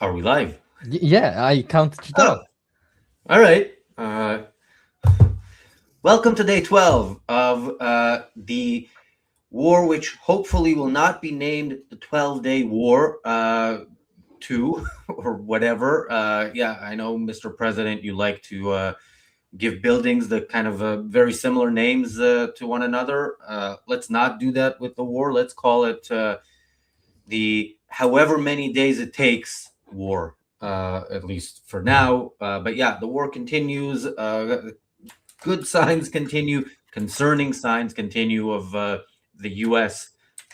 Are we live? Yeah, I counted you down. Oh, all right. Welcome to day 12 of the war, which hopefully will not be named the 12-Day War 2 or whatever. Yeah, I know, Mr. President, you like to give buildings the kind of very similar names to one another. Let's not do that with the war. Let's call it the however many days it takes war, at least for now. But yeah, the war continues. Good signs continue. Concerning signs continue of the U.S.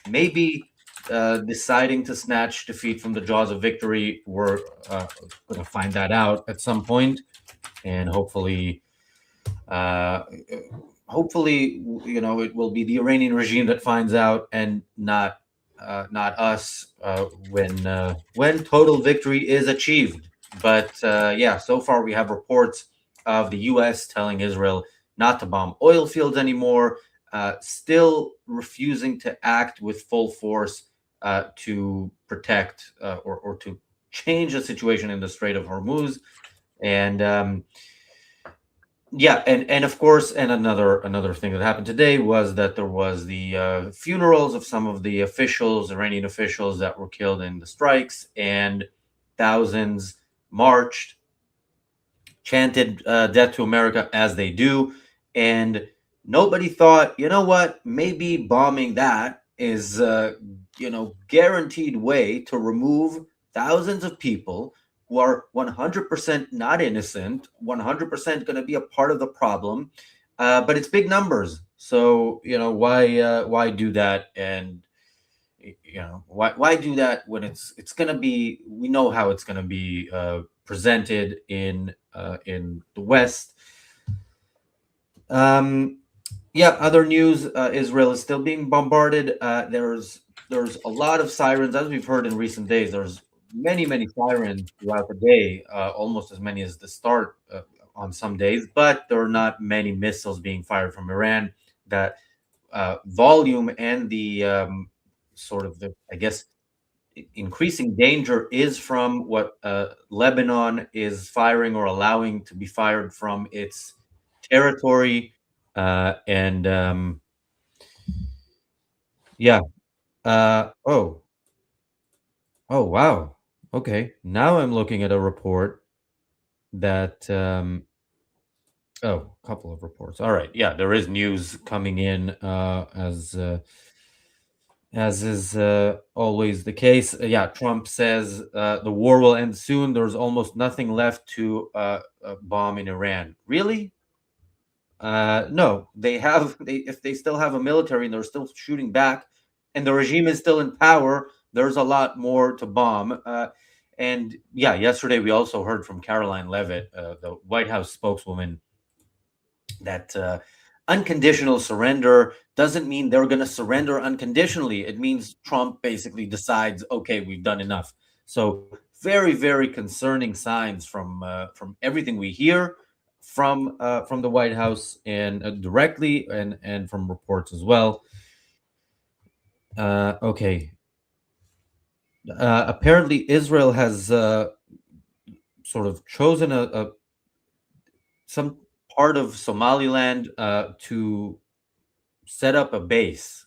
maybe deciding to snatch defeat from the jaws of victory. We're going to find that out at some point, and uh, hopefully, it will be the Iranian regime that finds out, and not us when total victory is achieved. But yeah, so far we have reports of the U.S. telling Israel not to bomb oil fields anymore, still refusing to act with full force to protect or to change the situation in the Strait of Hormuz, and yeah, and of course, and another thing that happened today was that there was the funerals of some of the officials, Iranian officials that were killed in the strikes, and thousands marched, chanted "Death to America" as they do, and nobody thought, you know what, maybe bombing that is guaranteed way to remove thousands of people who are 100% not innocent, 100% going to be a part of the problem, but it's big numbers. So why do that? And why do that when it's going to be, we know how it's going to be presented in the West. um yeah, other news, Israel is still being bombarded. There's a lot of sirens, as we've heard in recent days. There's many sirens throughout the day, almost as many as the start on some days, but there are not many missiles being fired from Iran. That volume and the sort of the, I guess, increasing danger is from what Lebanon is firing or allowing to be fired from its territory. And yeah. Oh, oh, wow. Okay. Now I'm looking at a report that, oh, a couple of reports. All right. Yeah, there is news coming in as is always the case. Yeah, Trump says the war will end soon. There's almost nothing left to bomb in Iran. Really? No, they have. If they still have a military and they're still shooting back, and the regime is still in power, there's a lot more to bomb. And yeah, yesterday we also heard from Caroline Levitt, the White House spokeswoman, that unconditional surrender doesn't mean they're going to surrender unconditionally. It means Trump basically decides, okay, we've done enough. So very concerning signs from everything we hear from the White House, and directly, and from reports as well. Okay. Apparently, Israel has sort of chosen a some part of Somaliland to set up a base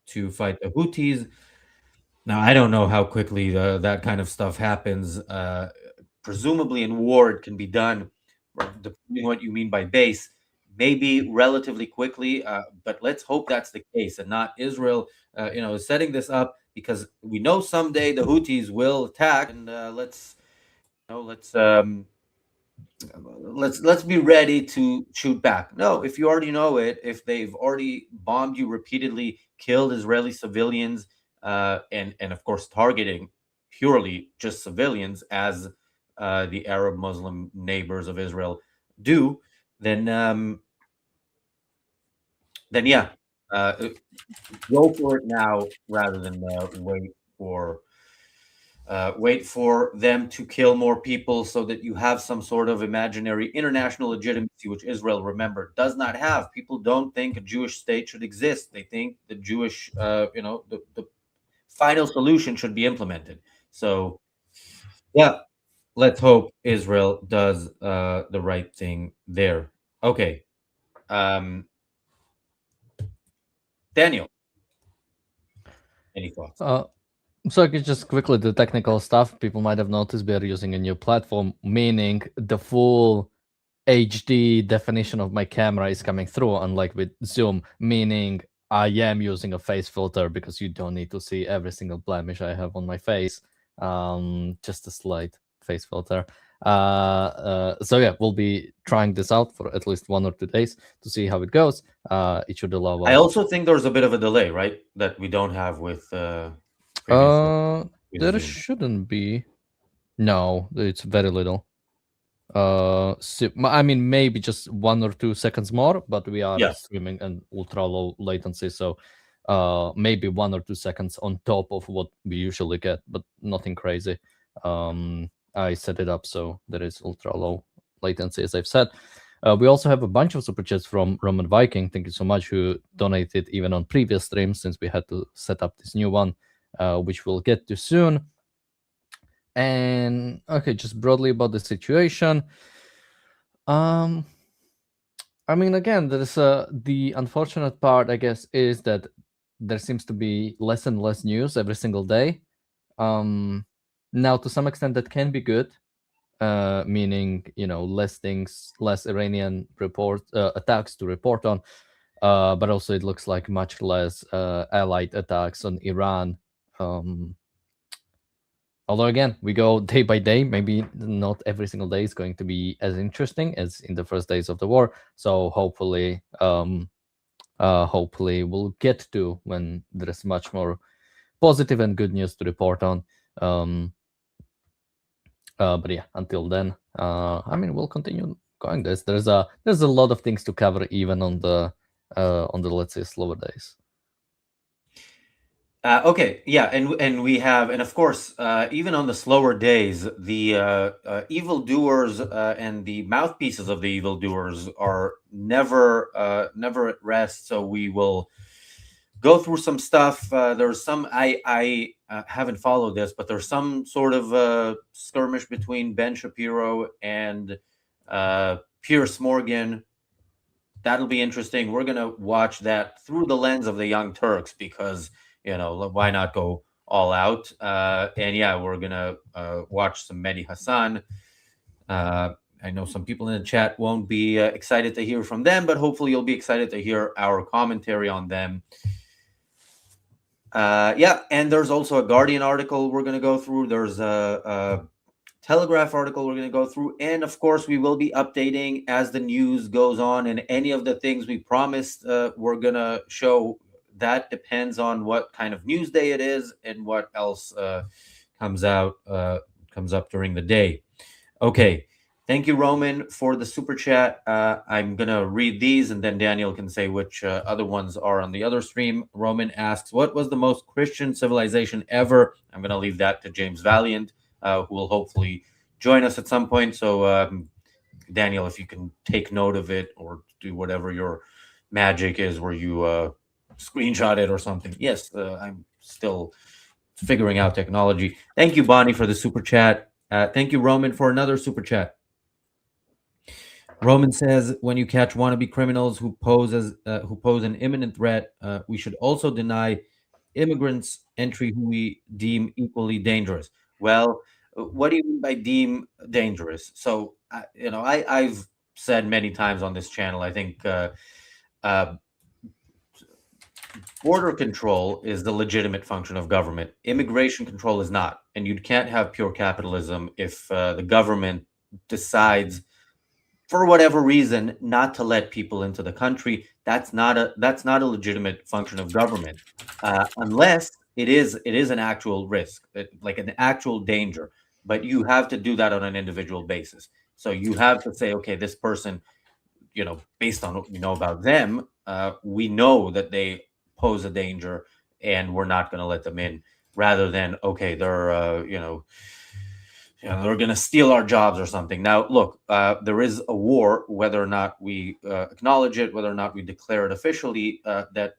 to fight the Houthis. Now, I don't know how quickly that kind of stuff happens. Presumably, in war, it can be done, depending what you mean by base, maybe relatively quickly. But let's hope that's the case, and not Israel, is setting this up because we know someday the Houthis will attack, and you know, let's um, let's be ready to shoot back. No, if you already know it, if they've already bombed you repeatedly, killed Israeli civilians, and of course targeting purely just civilians, as the Arab Muslim neighbors of Israel do, then then yeah, uh, go for it now rather than for wait for them to kill more people so that you have some sort of imaginary international legitimacy, which Israel, remember, does not have. People don't think a Jewish state should exist. They think the Jewish, the final solution should be implemented. So, Yeah, let's hope Israel does the right thing there. Okay, um, Daniel, any thoughts? Uh, so I could just quickly the technical stuff. People might have noticed we are using a new platform, meaning the full HD definition of my camera is coming through, unlike with Zoom, meaning I am using a face filter because you don't need to see every single blemish I have on my face. Just a slight face filter. So yeah, we'll be trying this out for at least 1 or 2 days to see how it goes. It should allow I us. also think there's a bit of a delay, right? That we don't have with previously Uh, with there Zoom. shouldn't be. No, it's very little. I mean, maybe just 1 or 2 seconds more, but we are Yeah. streaming an ultra low latency, so maybe 1 or 2 seconds on top of what we usually get, but nothing crazy. I set it up so there is ultra low latency, as I've said. We also have a bunch of super chats from Roman Viking. Thank you so much, who donated even on previous streams since we had to set up this new one, which we'll get to soon. And okay, just broadly about the situation. Um, I mean, again, there's the unfortunate part, I guess, is that there seems to be less and less news every single day. Now, to some extent, that can be good, meaning less things, less Iranian attacks to report on, but also it looks like much less allied attacks on Iran. Um, Although again, we go day by day. Maybe not every single day is going to be as interesting as in the first days of the war. So hopefully we'll get to when there is much more positive and good news to report on. But yeah, until then, I mean, we'll continue going this. There's a lot of things to cover even on the let's say slower days. Okay, yeah, and we have, and of course, even on the slower days, the evildoers and the mouthpieces of the evildoers are never at rest. So we will go through some stuff. There's some I haven't followed this, but there's some sort of skirmish between Ben Shapiro and Piers Morgan. That'll be interesting. We're gonna watch that through the lens of the Young Turks because why not go all out? And yeah, we're gonna watch some Mehdi Hassan. I know some people in the chat won't be excited to hear from them, but hopefully you'll be excited to hear our commentary on them. Yeah, and there's also a Guardian article we're going to go through. There's a Telegraph article we're going to go through. And of course, we will be updating as the news goes on. And any of the things we promised we're going to show, that depends on what kind of news day it is and what else comes up during the day. Okay. Thank you, Roman, for the super chat. I'm going to read these and then Daniel can say which other ones are on the other stream. Roman asks, what was the most Christian civilization ever? I'm going to leave that to James Valiant, who will hopefully join us at some point. So, Daniel, if you can take note of it or do whatever your magic is where you screenshot it or something. Yes, I'm still figuring out technology. Thank you, Bonnie, for the super chat. Thank you, Roman, for another super chat. Roman says, when you catch wannabe criminals who pose an imminent threat, we should also deny immigrants entry who we deem equally dangerous. Well, what do you mean by deem dangerous? So, I've said many times on this channel, I think uh, border control is the legitimate function of government. Immigration control is not, and you can't have pure capitalism if the government decides for whatever reason not to let people into the country. That's not a legitimate function of government, unless it is an actual risk, like an actual danger. But you have to do that on an individual basis. So you have to say, okay, this person, based on what we know about them, we know that they pose a danger, and we're not going to let them in. Rather than, okay, they're going to steal our jobs or something. Now, look, there is a war, whether or not we acknowledge it, whether or not we declare it officially, that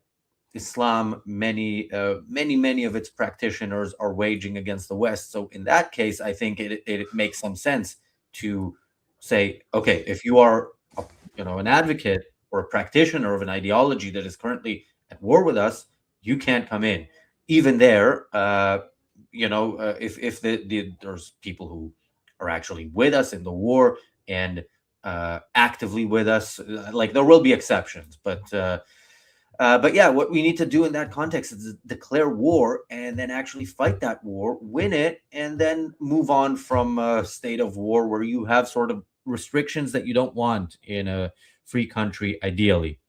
Islam, many of its practitioners are waging against the West. So in that case, I think it makes some sense to say, okay, if you are an advocate or a practitioner of an ideology that is currently at war with us, you can't come in. Even there, if there's people who are actually with us in the war and actively with us, like there will be exceptions, but yeah, what we need to do in that context is declare war and then actually fight that war, win it, and then move on from a state of war where you have sort of restrictions that you don't want in a free country, ideally.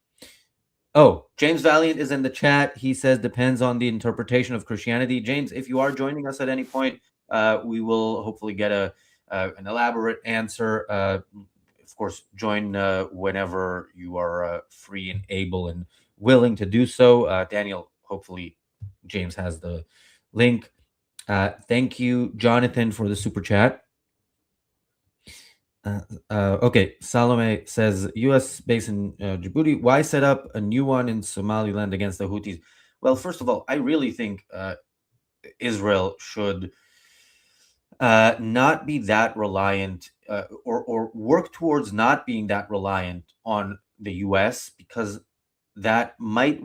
Oh, James Valiant is in the chat. He says depends on the interpretation of Christianity. James, if you are joining us at any point, we will hopefully get an elaborate answer. Of course, join whenever you are free and able and willing to do so. Daniel, hopefully, James has the link. Thank you, Jonathan, for the super chat. Okay, Salome says U.S. base in Djibouti. Why set up a new one in Somaliland against the Houthis? Well, first of all, I really think Israel should not be that reliant, or work towards not being that reliant on the U.S., because that might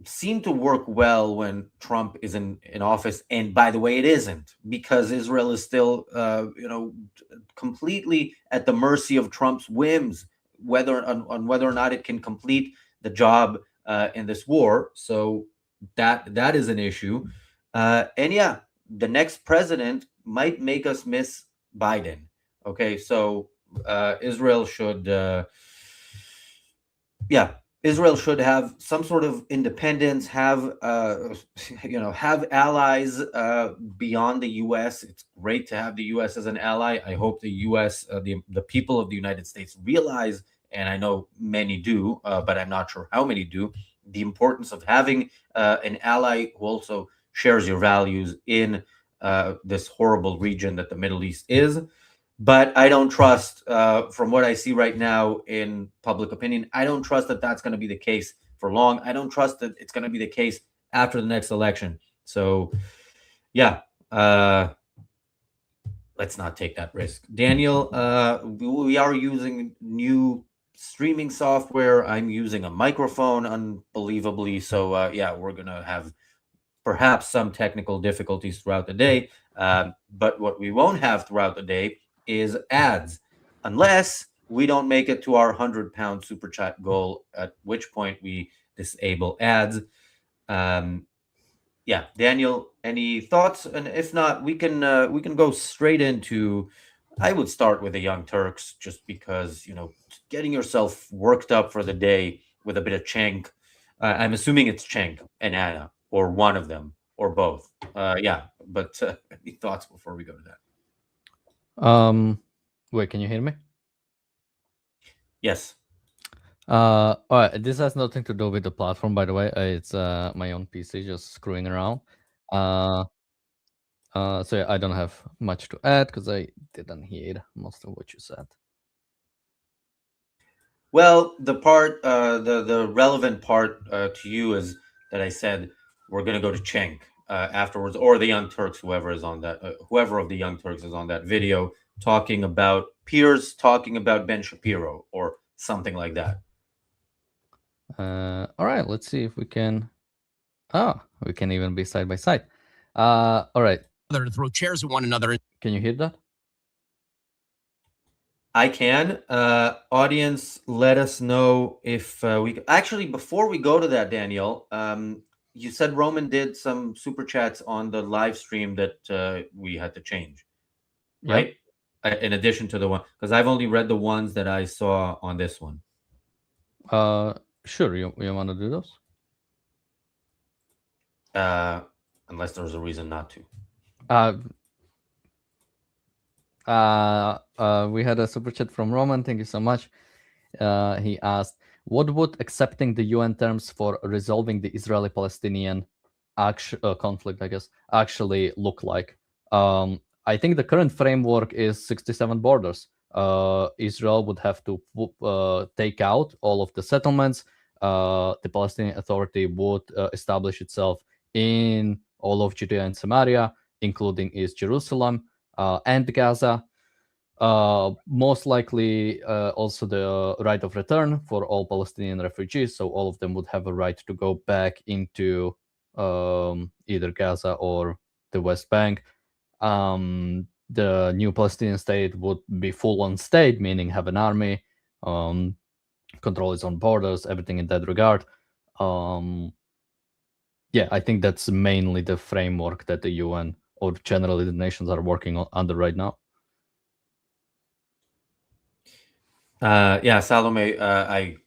seem to work well when Trump is in office. And by the way, it isn't, because Israel is still, completely at the mercy of Trump's whims, on whether or not it can complete the job in this war. So that is an issue. And yeah, the next president might make us miss Biden. Okay, so Israel should, yeah, Israel should have some sort of independence, have have allies beyond the U.S. It's great to have the U.S. as an ally. I hope the U.S. The people of the United States realize, and I know many do, but I'm not sure how many do, the importance of having an ally who also shares your values in this horrible region that the Middle East is. But I don't trust, from what I see right now in public opinion, I don't trust that that's going to be the case for long. I don't trust that it's going to be the case after the next election. So, yeah, let's not take that risk. Daniel, we are using new streaming software. I'm using a microphone, unbelievably. So, yeah, we're going to have perhaps some technical difficulties throughout the day. But what we won't have throughout the day is ads, unless we don't make it to our £100 super chat goal, at which point we disable ads. Yeah, Daniel, any thoughts? And if not, we can go straight into. I would start with the Young Turks, just because getting yourself worked up for the day with a bit of Cenk. I'm assuming it's Cenk and Anna, or one of them, or both. Yeah, but any thoughts before we go to that? Wait, can you hear me? Yes. All right. This has nothing to do with the platform, by the way. It's my own PC just screwing around. So yeah, I don't have much to add because I didn't hear most of what you said. Well, the relevant part to you is that I said we're going to go to Cenk afterwards, or the Young Turks, whoever is on that, whoever of the Young Turks is on that video, talking about Piers, talking about Ben Shapiro, or something like that. All right, let's see if we can. Oh, we can even be side by side. All right. To throw chairs at one another. Can you hear that? I can. Audience, let us know if we actually, before we go to that, Daniel. You said Roman did some super chats on the live stream that we had to change, right? Yep. In addition to the one, because I've only read the ones that I saw on this one. Sure. You want to do those? Unless there's a reason not to. We had a super chat from Roman. Thank you so much. He asked, what would accepting the UN terms for resolving the Israeli-Palestinian conflict, I guess, actually look like? I think the current framework is 67 borders. Israel would have to take out all of the settlements, the Palestinian Authority would establish itself in all of Judea and Samaria, including East Jerusalem and Gaza. Most likely also the right of return for all Palestinian refugees, so all of them would have a right to go back into either Gaza or the West Bank. The new Palestinian state would be full-on state, meaning have an army, control its own borders, everything in that regard. Yeah, I think that's mainly the framework that the UN or generally the nations are working under right now. Yeah, Salome, I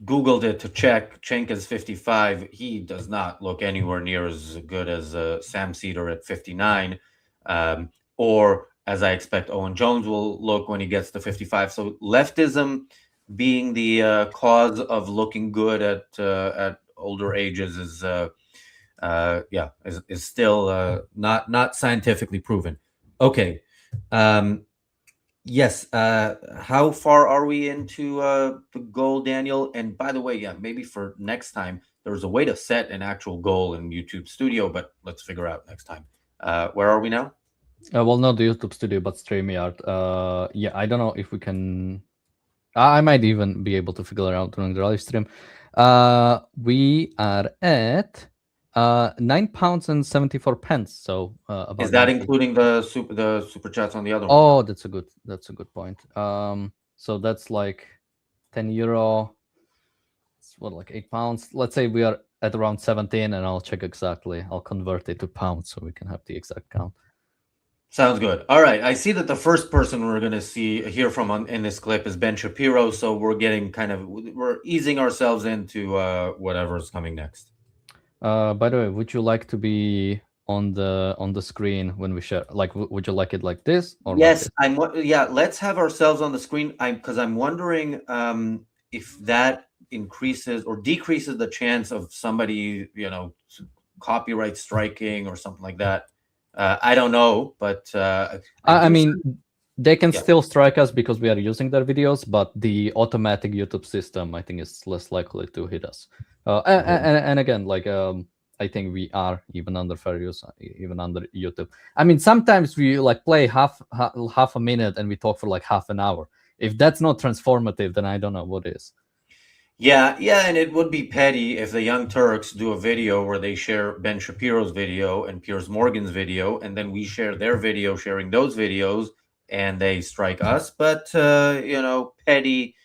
Googled it to check. Cenk is 55. He does not look anywhere near as good as Sam Cedar at 59. Or as I expect Owen Jones will look when he gets to 55. So leftism being the cause of looking good at older ages is still not scientifically proven. Okay. Yes. How far are we into the goal, Daniel? And by the way, yeah, maybe for next time, there's a way to set an actual goal in YouTube Studio, but let's figure out next time. Where are we now? Well, not the YouTube Studio, but StreamYard. Yeah, I don't know if we can. I might even be able to figure it out during the live stream. We are at £9.74. So about. Is that including the super chats on the other one? Oh, that's a good point. So that's like €10. It's what, like £8? Let's say we are at around 17, and I'll check exactly. I'll convert it to pounds so we can have the exact count. Sounds good. All right. I see that the first person we're going to hear from in this clip is Ben Shapiro. So we're easing ourselves into whatever's coming next. By the way, would you like to be on the screen when we share? Like, would you like it like this? Or yes, like this? Yeah, let's have ourselves on the screen. Because I'm wondering if that increases or decreases the chance of somebody, copyright striking or something like that. I don't know, but I mean, they can still strike us because we are using their videos, but the automatic YouTube system, I think, is less likely to hit us. And again, like I think we are even under fair use, even under YouTube. I mean, sometimes we like play half a minute and we talk for like half an hour. If that's not transformative, then I don't know what is. Yeah, and it would be petty if the Young Turks do a video where they share Ben Shapiro's video and Piers Morgan's video, and then we share their video sharing those videos, and they strike us. But, petty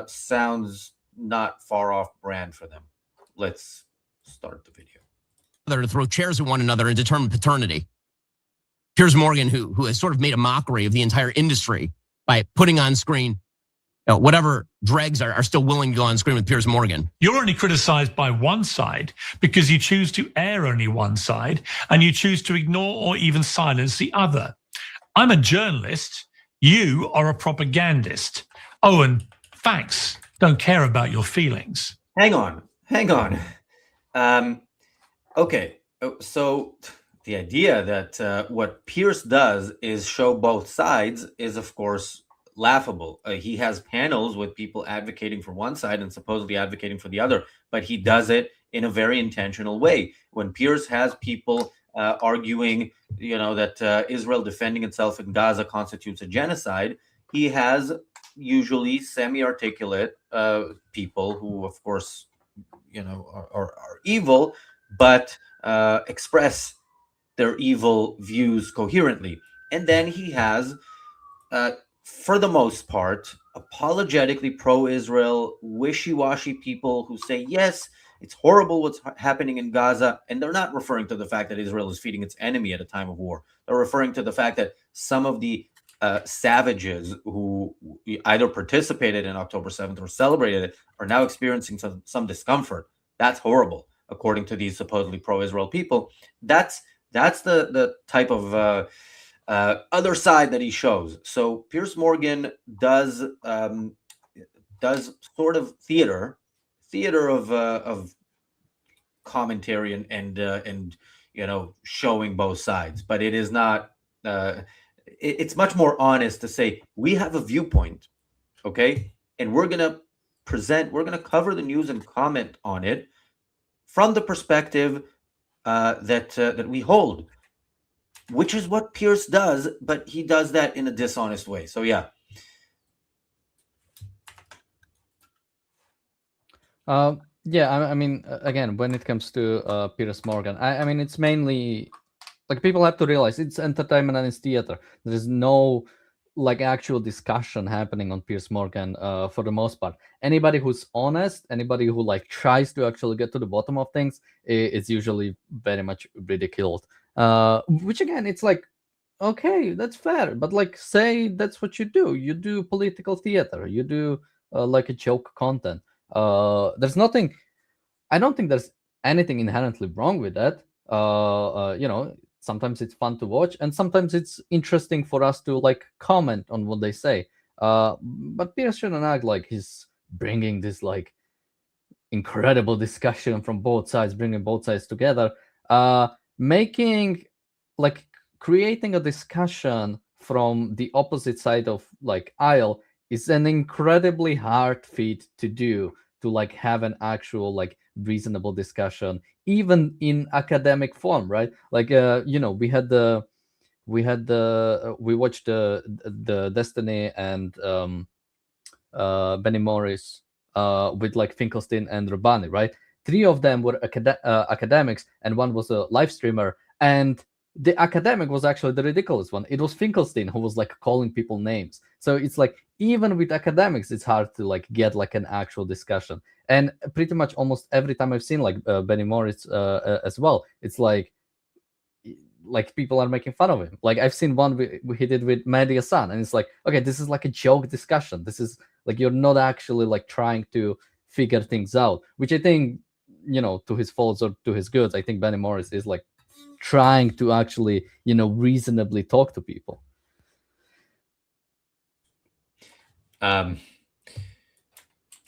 sounds not far off brand for them. Let's start the video. To throw chairs at one another and determine paternity. Piers Morgan, who has sort of made a mockery of the entire industry by putting on screen whatever dregs are still willing to go on screen with Piers Morgan. You're only criticized by one side because you choose to air only one side and you choose to ignore or even silence the other. I'm a journalist. You are a propagandist. Owen, facts don't care about your feelings. Hang on. Okay, so the idea that what Piers does is show both sides is, of course, laughable. He has panels with people advocating for one side and supposedly advocating for the other, but he does it in a very intentional way. When Piers has people arguing, that Israel defending itself in Gaza constitutes a genocide, he has usually semi-articulate people who, of course, are evil, but express their evil views coherently. And then he has, for the most part, apologetically pro-Israel, wishy-washy people who say, yes, it's horrible what's happening in Gaza. And they're not referring to the fact that Israel is feeding its enemy at a time of war. They're referring to the fact that some of the savages who either participated in October 7th or celebrated it are now experiencing some discomfort. That's horrible, according to these supposedly pro-Israel people. That's the type of other side that he shows. So Piers Morgan does sort of theater of commentary and showing both sides, but it is not. It's much more honest to say we have a viewpoint, okay, and we're gonna we're going to cover the news and comment on it from the perspective that we hold, which is what Piers does, but he does that in a dishonest way. So yeah. Yeah, I mean, again, when it comes to Piers Morgan, I mean, it's mainly like people have to realize it's entertainment and it's theater. There is no like actual discussion happening on Piers Morgan for the most part. Anybody who's honest, anybody who like tries to actually get to the bottom of things, it's usually very much ridiculed. Which again, it's like, okay, that's fair, but like say that's what you do. You do political theater. You do like a joke content. There's nothing. I don't think there's anything inherently wrong with that. You know, sometimes it's fun to watch, and sometimes it's interesting for us to like comment on what they say. But Piers shouldn't act like he's bringing this like incredible discussion from both sides, bringing both sides together, making like creating a discussion from the opposite side of like aisle is an incredibly hard feat to do, to like have an actual like reasonable discussion even in academic form, right? Like you know, we watched the Destiny and Benny Morris with like Finkelstein and Rabbani, right? Three of them were academics, and one was a live streamer. And the academic was actually the ridiculous one. It was Finkelstein who was like calling people names. So it's like even with academics, it's hard to like get like an actual discussion. And pretty much almost every time I've seen like Benny Morris as well, it's like people are making fun of him. Like I've seen one he did with Mehdi Hassan, and it's like, okay, this is like a joke discussion. This is like you're not actually like trying to figure things out, which I think, you know, to his faults or to his goods, I think Benny Morris is like trying to actually, you know, reasonably talk to people.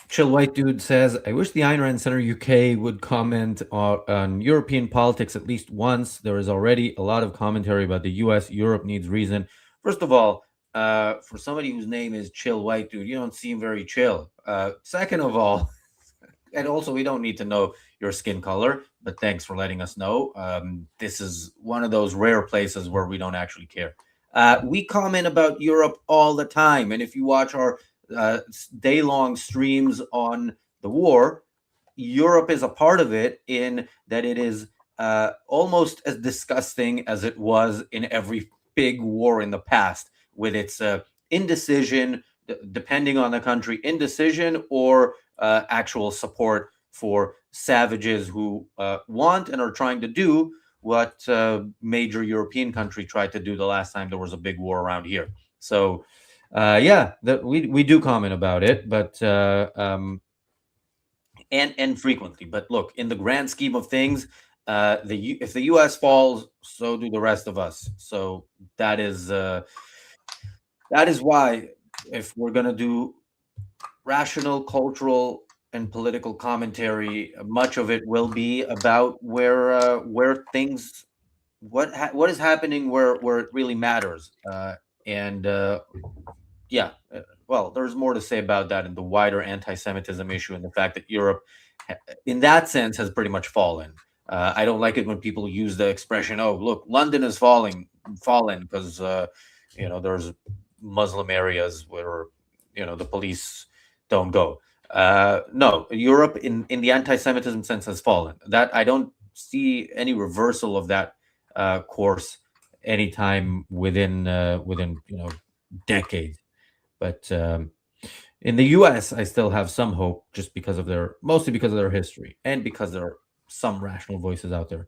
Chill White Dude says, I wish the Ayn Rand Center UK would comment on European politics at least once. There is already a lot of commentary about the US. Europe needs reason. First of all, for somebody whose name is Chill White Dude, you don't seem very chill. Second of all, and also we don't need to know your skin color, but thanks for letting us know. This is one of those rare places where we don't actually care. We comment about Europe all the time, and if you watch our day-long streams on the war, Europe is a part of it, in that it is almost as disgusting as it was in every big war in the past, with its indecision, depending on the country, indecision or actual support for savages who want and are trying to do what major European country tried to do the last time there was a big war around here. So yeah, we do comment about it, but and frequently. But look, in the grand scheme of things, if the U.S. falls, so do the rest of us. So that is why, if we're gonna do rational, cultural, and political commentary, much of it will be about where things, what is happening, where it really matters, and yeah, well, there's more to say about that in the wider anti-Semitism issue, and the fact that Europe, in that sense, has pretty much fallen. I don't like it when people use the expression, "Oh, look, London is fallen," because you know, there's Muslim areas where, you know, the police don't go. No, Europe in the anti-Semitism sense has fallen. That I don't see any reversal of that course anytime within you know, decades. But in the U.S., I still have some hope, just because of mostly because of their history, and because there are some rational voices out there.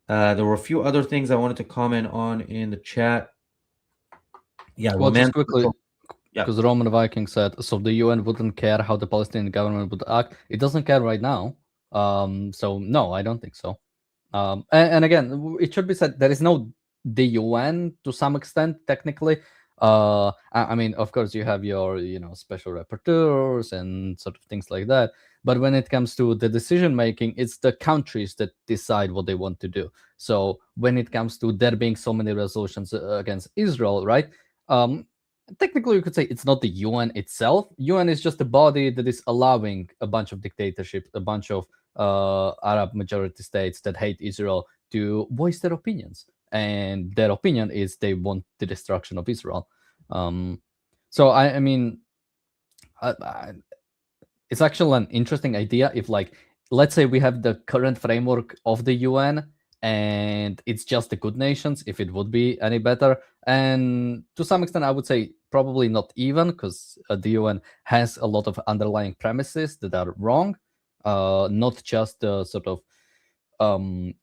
There were a few other things I wanted to comment on in the chat. Yeah, well, just quickly, yeah, because Roman Viking said, so the UN wouldn't care how the Palestinian government would act. It doesn't care right now. So no, I don't think so. And again, it should be said, there is no the UN to some extent, technically. I mean, of course, you have your, you know, special rapporteurs and sort of things like that. But when it comes to the decision making, it's the countries that decide what they want to do. So when it comes to there being so many resolutions against Israel, right? technically you could say it's not the UN itself. UN is just a body that is allowing a bunch of dictatorships, a bunch of Arab majority states that hate Israel to voice their opinions, and their opinion is they want the destruction of Israel. So I mean, it's actually an interesting idea. If, like, let's say we have the current framework of the UN and it's just the good nations, if it would be any better. And to some extent, I would say probably not even, because the UN has a lot of underlying premises that are wrong, not just the sort of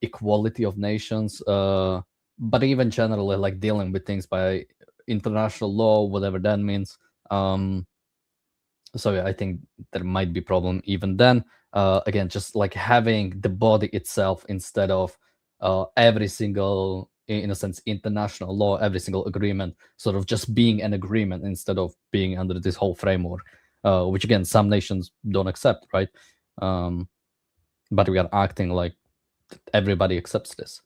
equality of nations, but even generally, like, dealing with things by international law, whatever that means. So yeah, I think there might be problem even then. Again, just like having the body itself instead of every single, in a sense, international law, every single agreement sort of just being an agreement instead of being under this whole framework, which again, some nations don't accept, right? But we are acting like everybody accepts this.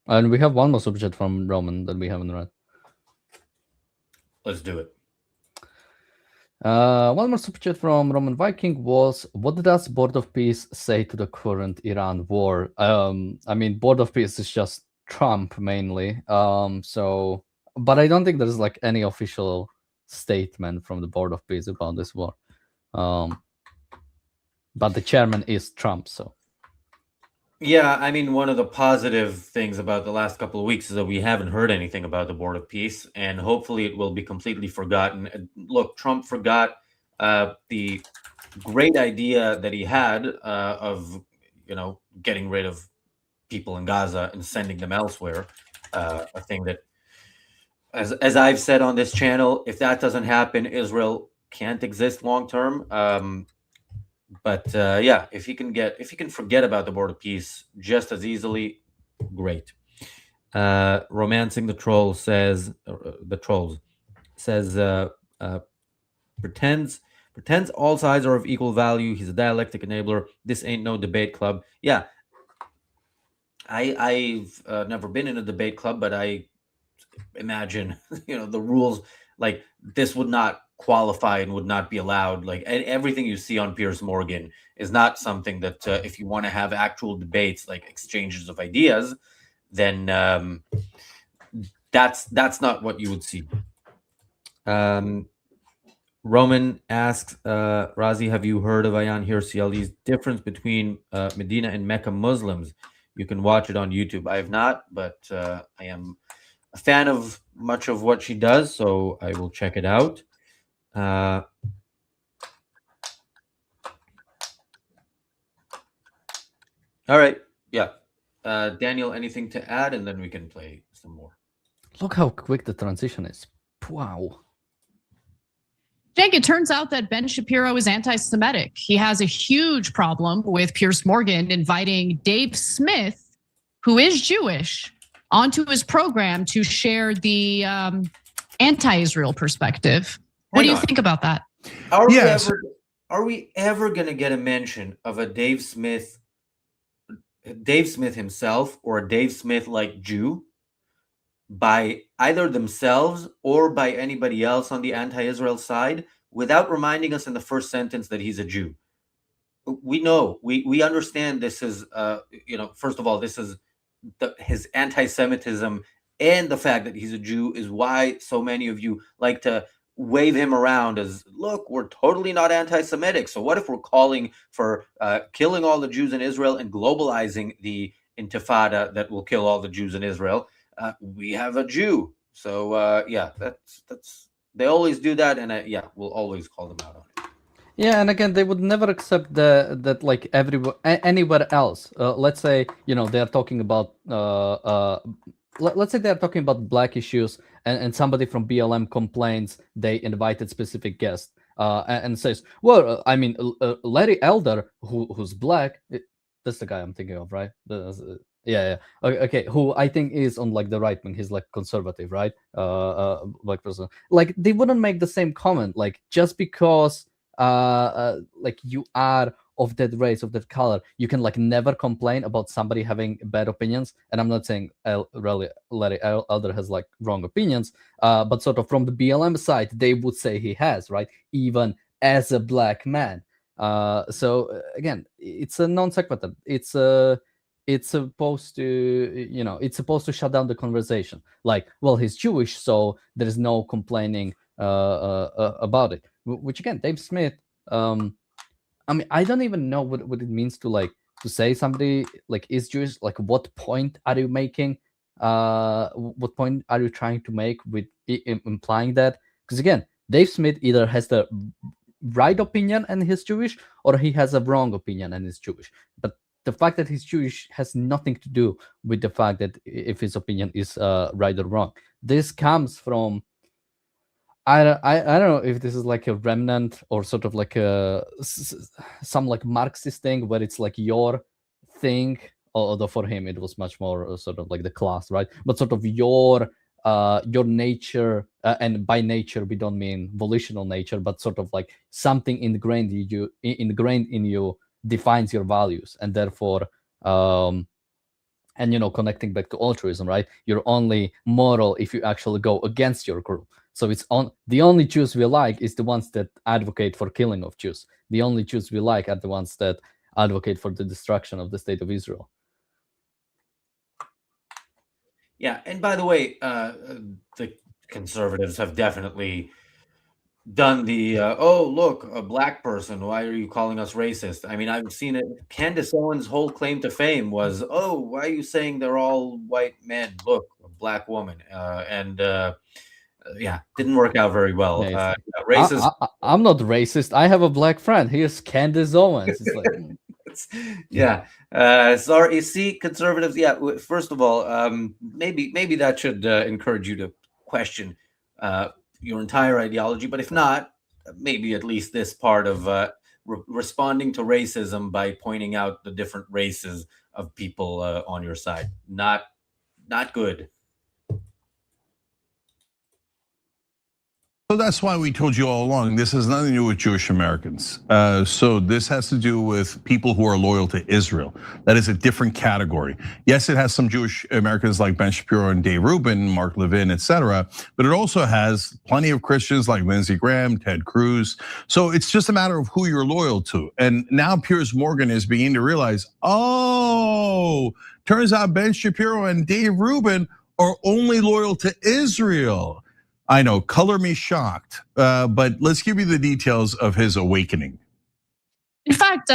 And we have one more subject from Roman that we haven't read. Let's do it. One more super chat from Roman Viking was, what does Board of Peace say to the current Iran war? I mean, Board of Peace is just Trump mainly. So, but I don't think there's like any official statement from the Board of Peace about this war. But the chairman is Trump, so. Yeah, I mean, one of the positive things about the last couple of weeks is that we haven't heard anything about the Board of Peace, and hopefully it will be completely forgotten. Look, Trump forgot the great idea that he had of, getting rid of people in Gaza and sending them elsewhere. A thing that, as I've said on this channel, if that doesn't happen, Israel can't exist long term. But yeah, if he can forget about the Board of Peace just as easily, great. Romancing the Troll says, pretends all sides are of equal value. He's a dialectic enabler. This ain't no debate club. Yeah, I've never been in a debate club, but I imagine the rules, like, this would not qualify and would not be allowed. Like, everything you see on Piers Morgan is not something that if you want to have actual debates, like exchanges of ideas, then that's not what you would see. Roman asks, Razi, have you heard of Ayan Hirsi Ali's difference between Medina and Mecca Muslims? You can watch it on YouTube. I have not, but I am a fan of much of what she does, so I will check it out. All right. Yeah. Daniel, anything to add? And then we can play some more. Look how quick the transition is. Wow. Jake, it turns out that Ben Shapiro is anti-Semitic. He has a huge problem with Piers Morgan inviting Dave Smith, who is Jewish, onto his program to share the anti-Israel perspective. What do you think about that? Are we ever going to get a mention of a Dave Smith himself, or a Dave Smith-like Jew, by either themselves or by anybody else on the anti-Israel side, without reminding us in the first sentence that he's a Jew? We know, we understand this is, first of all, this is his anti-Semitism, and the fact that he's a Jew is why so many of you like to wave him around as, look, we're totally not anti-Semitic. So what if we're calling for killing all the Jews in Israel and globalizing the intifada that will kill all the Jews in Israel? We have a Jew. So yeah, that's they always do that, and yeah, we'll always call them out on it. Yeah, and again, they would never accept that like anywhere else. Let's say they are talking about let's say they are talking about black issues, and somebody from BLM complains they invited specific guests, and says, well, I mean, Larry Elder, who's black, that's the guy I'm thinking of, right? Yeah. Okay. Who I think is on like the right wing. He's like conservative, right? Black person. Like, they wouldn't make the same comment. Like, just because like you are of that race, of that color, you can like never complain about somebody having bad opinions. And I'm not saying really Larry Elder has like wrong opinions, but sort of from the BLM side, they would say he has, right? Even as a black man. So again, it's a non sequitur. It's supposed to, it's supposed to shut down the conversation. Like, well, he's Jewish, so there is no complaining about it. Which again, Dave Smith. I mean, I don't even know what it means to say somebody like is Jewish. Like, what point are you making? What point are you trying to make with implying that? Because again, Dave Smith either has the right opinion and he's Jewish, or he has a wrong opinion and is Jewish. But the fact that he's Jewish has nothing to do with the fact that if his opinion is right or wrong. This comes from, I don't know if this is like a remnant or sort of like some like Marxist thing where it's like your thing, although for him it was much more sort of like the class, right? But sort of your nature, and by nature we don't mean volitional nature, but sort of like something ingrained in you defines your values, and therefore and connecting back to altruism, right? You're only moral if you actually go against your group. So it's the only Jews we like is the ones that advocate for killing of Jews. The only Jews we like are the ones that advocate for the destruction of the state of Israel. Yeah, and by the way, the conservatives have definitely done the oh, look, a black person, why are you calling us racist? I mean, I've seen it. Candace Owens' whole claim to fame was, oh, why are you saying they're all white men? Look, a black woman. Yeah, didn't work out very well. Yeah, racist. I'm not racist. I have a black friend. Here's Candace Owens. It's like, yeah. Sorry, you see, conservatives. Yeah. First of all, maybe that should encourage you to question your entire ideology. But if not, maybe at least this part of responding to racism by pointing out the different races of people on your side. Not good. So that's why we told you all along, this has nothing to do with Jewish Americans. So this has to do with people who are loyal to Israel. That is a different category. Yes, it has some Jewish Americans like Ben Shapiro and Dave Rubin, Mark Levin, etc. But it also has plenty of Christians like Lindsey Graham, Ted Cruz. So it's just a matter of who you're loyal to. And now Piers Morgan is beginning to realize, oh, turns out Ben Shapiro and Dave Rubin are only loyal to Israel. I know, color me shocked, but let's give you the details of his awakening. In fact,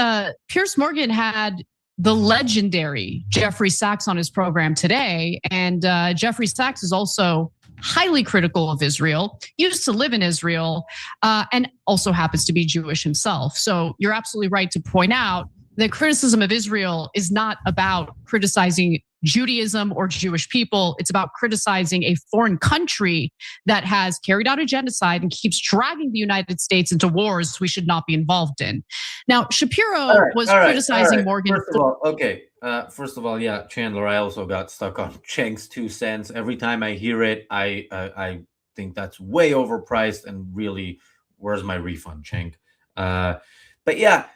Piers Morgan had the legendary Jeffrey Sachs on his program today. And Jeffrey Sachs is also highly critical of Israel, used to live in Israel, and also happens to be Jewish himself. So you're absolutely right to point out that criticism of Israel is not about criticizing Judaism or Jewish people. It's about criticizing a foreign country that has carried out a genocide and keeps dragging the United States into wars we should not be involved in. Now, Shapiro was criticizing Morgan. First of all, yeah, Chandler, I also got stuck on Cenk's 2 cents. Every time I hear it, I think that's way overpriced, and really, where's my refund, Cenk? But yeah,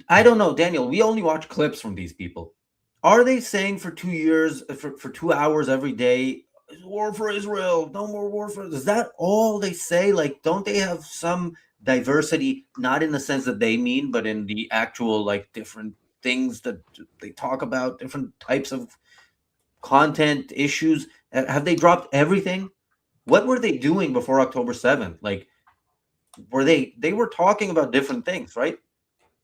I don't know, Daniel, we only watch clips from these people. Are they saying for 2 years, for 2 hours every day, war for Israel, no more war for Israel? Is that all they say? Like, don't they have some diversity, not in the sense that they mean, but in the actual, like, different things that they talk about, different types of content, issues? Have they dropped everything? What were they doing before October 7th? Like, they were talking about different things, right?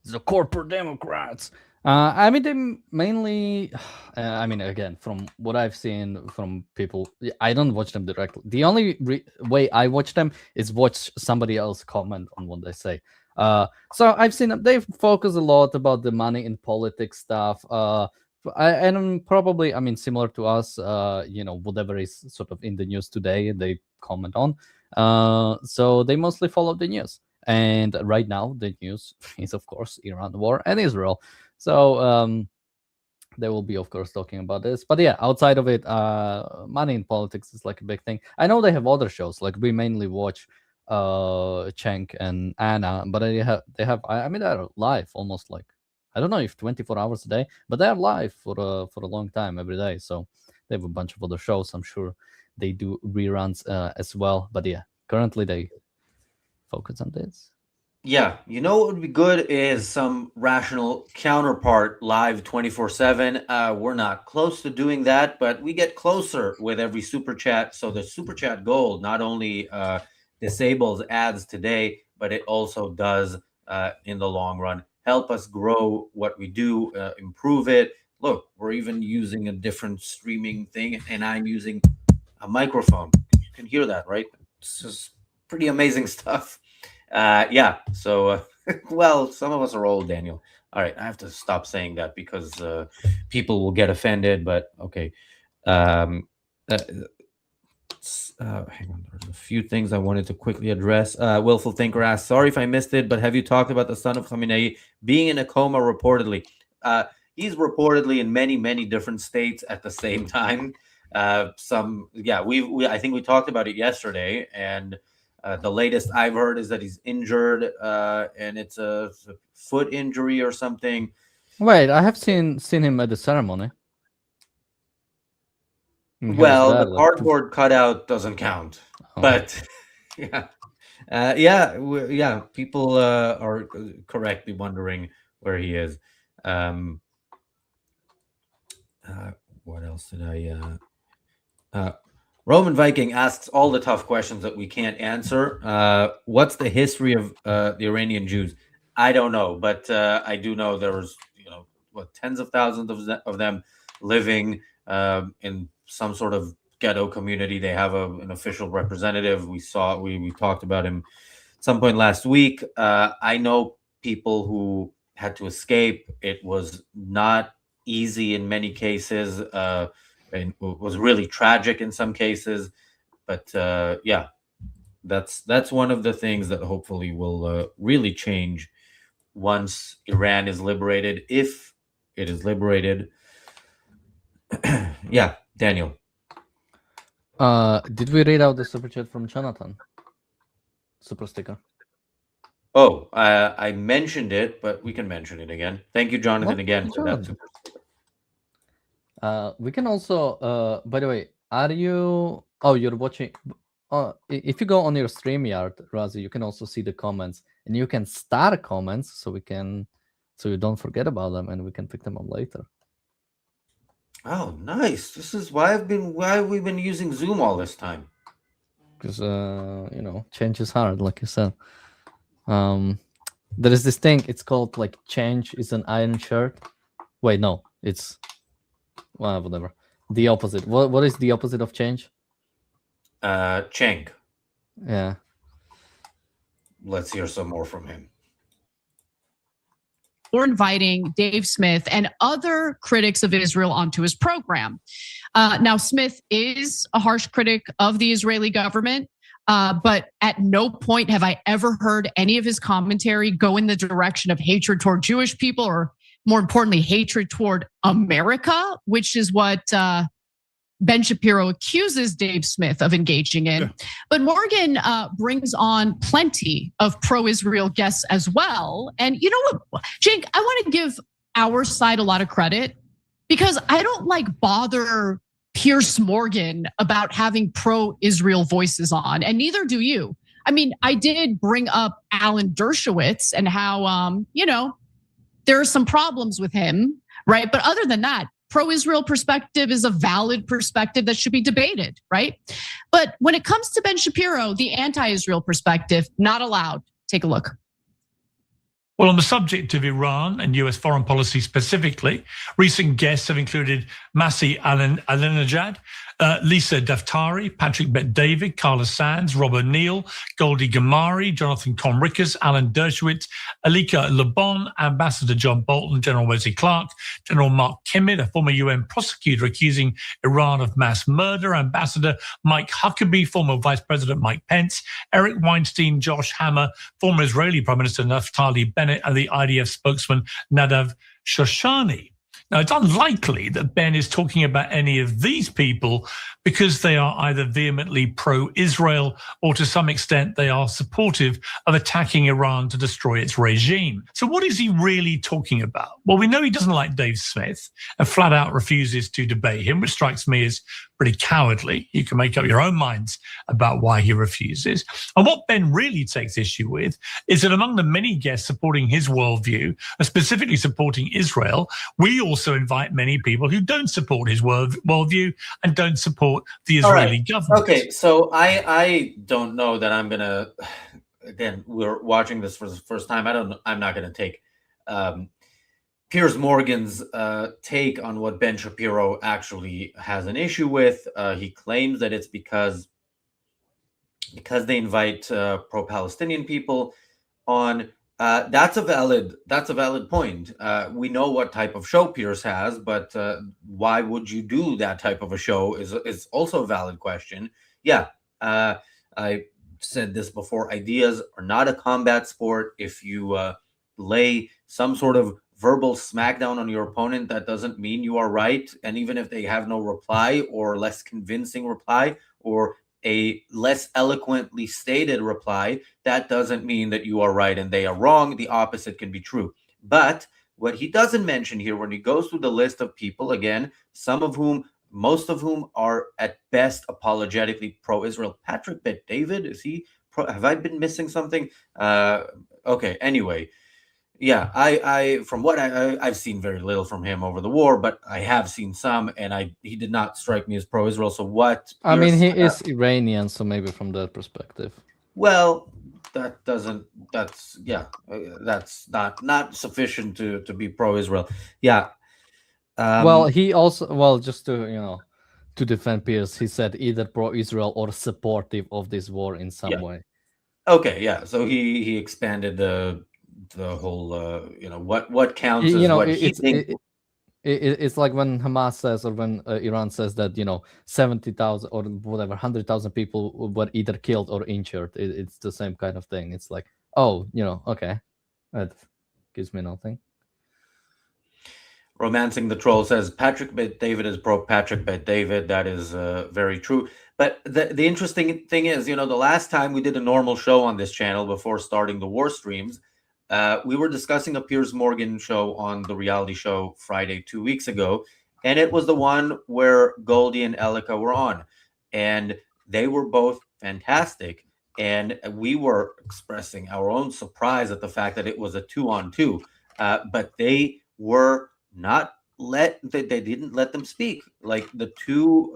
The corporate Democrats. I mean, they mainly, I mean, again, from what I've seen from people, I don't watch them directly. The only way I watch them is watch somebody else comment on what they say. So I've seen them, they focus a lot about the money in politics stuff. And probably, I mean, similar to us, whatever is sort of in the news today, they comment on. So they mostly follow the news. And right now, the news is, of course, Iran war and Israel. So they will be, of course, talking about this. But yeah, outside of it, money in politics is like a big thing. I know they have other shows. Like we mainly watch Cenk and Anna, but they have. I mean, they're live almost like, I don't know if 24 hours a day, but they're live for a long time every day. So they have a bunch of other shows. I'm sure they do reruns as well. But yeah, currently they focus on this. Yeah, you know what would be good is some rational counterpart live 24/7. We're not close to doing that, but we get closer with every super chat. So the super chat gold not only disables ads today, but it also does in the long run help us grow what we do, improve it. Look, we're even using a different streaming thing, and I'm using a microphone. You can hear that, right? It's just pretty amazing stuff. Yeah, so well, some of us are old, Daniel. All right, I have to stop saying that because people will get offended, but okay. Hang on, there's a few things I wanted to quickly address. Willful Thinker asks, sorry if I missed it, but have you talked about the son of Khamenei being in a coma reportedly? He's reportedly in many different states at the same time. I think we talked about it yesterday, and the latest I've heard is that he's injured, and it's a foot injury or something. Wait, I have seen him at the ceremony. Well, the cardboard cutout doesn't count, but yeah, people are correctly wondering where he is. What else did I? Roman Viking asks all the tough questions that we can't answer. What's the history of the Iranian Jews? I don't know, but I do know there's tens of thousands of them living in some sort of ghetto community. They have an official representative. We talked about him at some point last week. I know people who had to escape. It was not easy in many cases. And it was really tragic in some cases, but yeah, that's one of the things that hopefully will really change once Iran is liberated, if it is liberated. Yeah, Daniel. Did we read out the super chat from Jonathan? Super sticker. Oh, I mentioned it, but we can mention it again. Thank you, Jonathan, again for that super sticker. We can also, by the way, you're watching. If you go on your StreamYard, Razi, you can also see the comments, and you can start comments so you don't forget about them, and we can pick them up later. Oh, nice! This is why we've been using Zoom all this time. Because change is hard, like you said. There is this thing. It's called like change is an iron shirt. Wait, no, it's. Well, whatever. The opposite. What is the opposite of change? Cenk. Yeah. Let's hear some more from him. We're inviting Dave Smith and other critics of Israel onto his program. Now, Smith is a harsh critic of the Israeli government, but at no point have I ever heard any of his commentary go in the direction of hatred toward Jewish people, or more importantly, hatred toward America, which is what Ben Shapiro accuses Dave Smith of engaging in. Yeah. But Morgan brings on plenty of pro-Israel guests as well. And you know what, Cenk, I want to give our side a lot of credit, because I don't bother Piers Morgan about having pro-Israel voices on, and neither do you. I mean, I did bring up Alan Dershowitz and how, there are some problems with him, right? But other than that, pro-Israel perspective is a valid perspective that should be debated, right? But when it comes to Ben Shapiro, the anti-Israel perspective, not allowed. Take a look. Well, on the subject of Iran and US foreign policy specifically, recent guests have included Masih Alinejad, Lisa Daftari, Patrick Bet-David, Carla Sands, Rob O'Neill, Goldie Gamari, Jonathan Conricus, Alan Dershowitz, Alika Lebon, Ambassador John Bolton, General Wesley Clark, General Mark Kimmett, a former UN prosecutor accusing Iran of mass murder, Ambassador Mike Huckabee, former Vice President Mike Pence, Eric Weinstein, Josh Hammer, former Israeli Prime Minister Naftali Bennett, and the IDF spokesman Nadav Shoshani. Now, it's unlikely that Ben is talking about any of these people because they are either vehemently pro-Israel or to some extent they are supportive of attacking Iran to destroy its regime. So what is he really talking about? Well, we know he doesn't like Dave Smith and flat out refuses to debate him, which strikes me as pretty cowardly. You can make up your own minds about why he refuses. And what Ben really takes issue with is that among the many guests supporting his worldview, and specifically supporting Israel, we also invite many people who don't support his worldview and don't support the Israeli government. Okay, so I don't know that I'm gonna. Again, we're watching this for the first time. I'm not gonna take Piers Morgan's take on what Ben Shapiro actually has an issue with. He claims that it's because they invite pro-Palestinian people on. That's a valid point. We know what type of show Piers has, but why would you do that type of a show is also a valid question. Yeah, I said this before. Ideas are not a combat sport. If you lay some sort of verbal smackdown on your opponent, that doesn't mean you are right. And even if they have no reply or less convincing reply or a less eloquently stated reply, that doesn't mean that you are right and they are wrong. The opposite can be true. But what he doesn't mention here, when he goes through the list of people, again, most of whom are at best apologetically pro-Israel. Patrick Bet-David, is he pro? Have I been missing something? Okay, anyway. Yeah, I from what I've seen very little from him over the war, but I have seen some, and he did not strike me as pro-Israel. So what? I mean, he is Iranian, so maybe from that perspective. Well, that's not sufficient to be pro-Israel. Yeah. Well, he also just to defend Piers, he said either pro-Israel or supportive of this war in some way. Okay, yeah. So he expanded the whole what counts as what he thinks. It's like when Hamas says, or when Iran says that 70,000 or whatever 100,000 people were either killed or injured. It's the same kind of thing. It's like, okay, that gives me nothing. Romancing the Troll says Patrick Bet-David is pro Patrick Bet-David. That is very true. But the interesting thing is, the last time we did a normal show on this channel before starting the war streams, we were discussing a Piers Morgan show on the reality show Friday 2 weeks ago, and it was the one where Goldie and Elika were on, and they were both fantastic, and we were expressing our own surprise at the fact that it was a 2-on-2, but they were not they didn't let them speak. Like the two,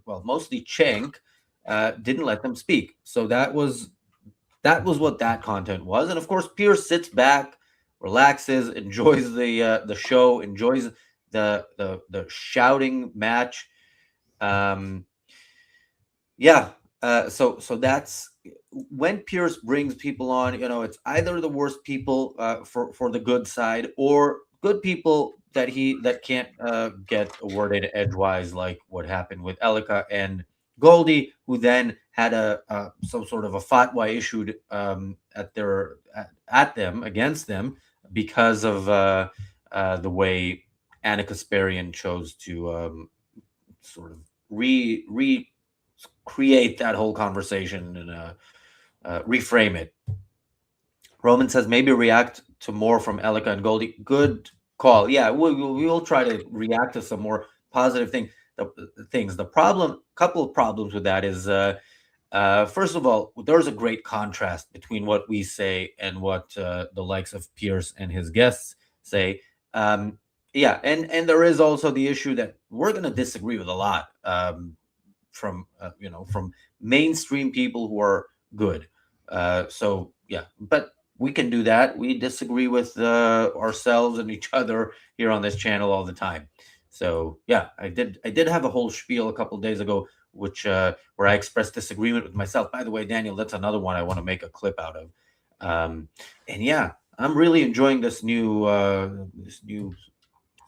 mostly Cenk, didn't let them speak. So that was what that content was. And of course, Piers sits back, relaxes, enjoys the show, enjoys the shouting match. So that's when Piers brings people on. It's either the worst people for the good side, or good people that can't get a word in edgewise, like what happened with Elika and Goldie, who then had some sort of a fatwa issued against them because of the way Anna Kasparian chose to sort of recreate that whole conversation and reframe it. Roman says maybe react to more from Elika and Goldie. Good call. Yeah, we will try to react to some more positive things. The couple of problems with that is, first of all, there's a great contrast between what we say and what the likes of Piers and his guests say. And there is also the issue that we're going to disagree with a lot from mainstream people who are good. But we can do that. We disagree with ourselves and each other here on this channel all the time. So yeah, I did have a whole spiel a couple of days ago, which where I expressed disagreement with myself. By the way, Daniel, that's another one I want to make a clip out of. And yeah, I'm really enjoying this new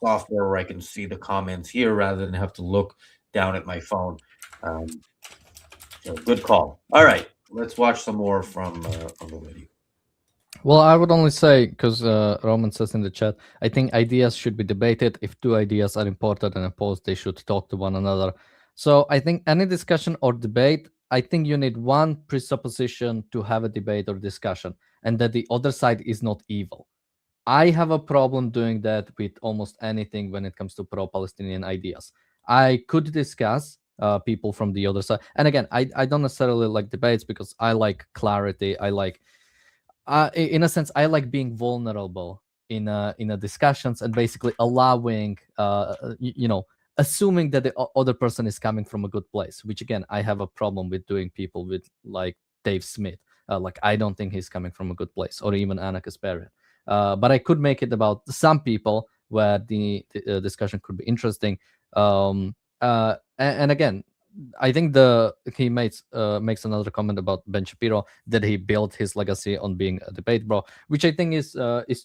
software where I can see the comments here rather than have to look down at my phone. So good call. All right, let's watch some more from the video. Well, I would only say, because Roman says in the chat, I think ideas should be debated. If two ideas are important and opposed, they should talk to one another. So I think any discussion or debate, I think you need one presupposition to have a debate or discussion, and that the other side is not evil. I have a problem doing that with almost anything when it comes to pro-Palestinian ideas. I could discuss people from the other side. And again, I don't necessarily like debates because I like clarity. I like in a sense, I like being vulnerable in a discussions and basically allowing, assuming that the other person is coming from a good place. Which again, I have a problem with doing people with like Dave Smith. Like I don't think he's coming from a good place, or even Anna Kasparian. But I could make it about some people where the discussion could be interesting. And again, I think he makes another comment about Ben Shapiro, that he built his legacy on being a debate bro, which I think is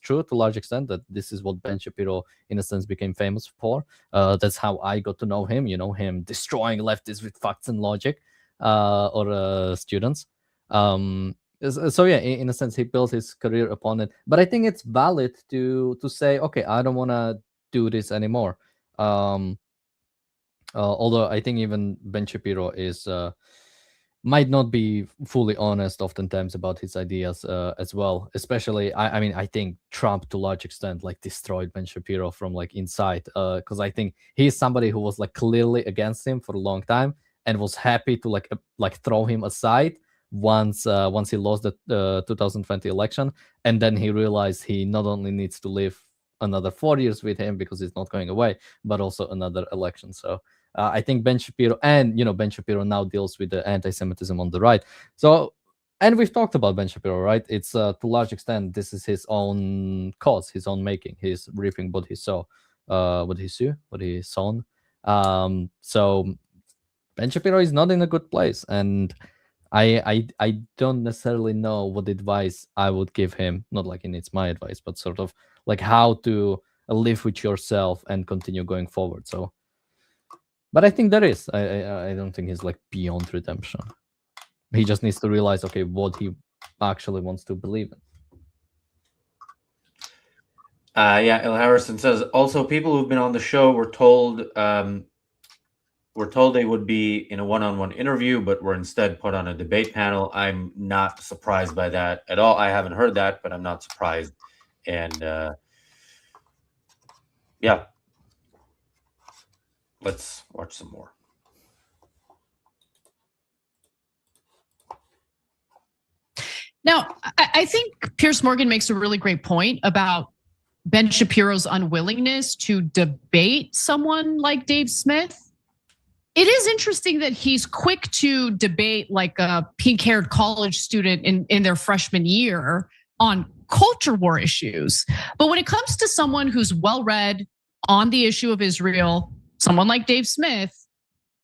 true to a large extent. That this is what Ben Shapiro, in a sense, became famous for. That's how I got to know him. Him destroying leftists with facts and logic, or students. So yeah, in a sense, he built his career upon it. But I think it's valid to say, okay, I don't want to do this anymore. Although I think even Ben Shapiro might not be fully honest oftentimes about his ideas as well. Especially, I mean, I think Trump to a large extent like destroyed Ben Shapiro from like inside, because I think he's somebody who was like clearly against him for a long time and was happy to like throw him aside once he lost the 2020 election, and then he realized he not only needs to live another 4 years with him because he's not going away, but also another election. So I think Ben Shapiro, and Ben Shapiro now deals with the anti-Semitism on the right. So, and we've talked about Ben Shapiro, right? It's to a large extent this is his own cause, his own making. He's reaping what he sow, what he sown. So Ben Shapiro is not in a good place, and I don't necessarily know what advice I would give him. Not like it's my advice, but sort of like how to live with yourself and continue going forward. So. But I think there is. I don't think he's like beyond redemption. He just needs to realize, okay, what he actually wants to believe in. Yeah, El Harrison says also people who've been on the show were told they would be in a one-on-one interview, but were instead put on a debate panel. I'm not surprised by that at all. I haven't heard that, but I'm not surprised. And yeah. Let's watch some more. Now, I think Piers Morgan makes a really great point about Ben Shapiro's unwillingness to debate someone like Dave Smith. It is interesting that he's quick to debate like a pink-haired college student in their freshman year on culture war issues. But when it comes to someone who's well-read on the issue of Israel, someone like Dave Smith,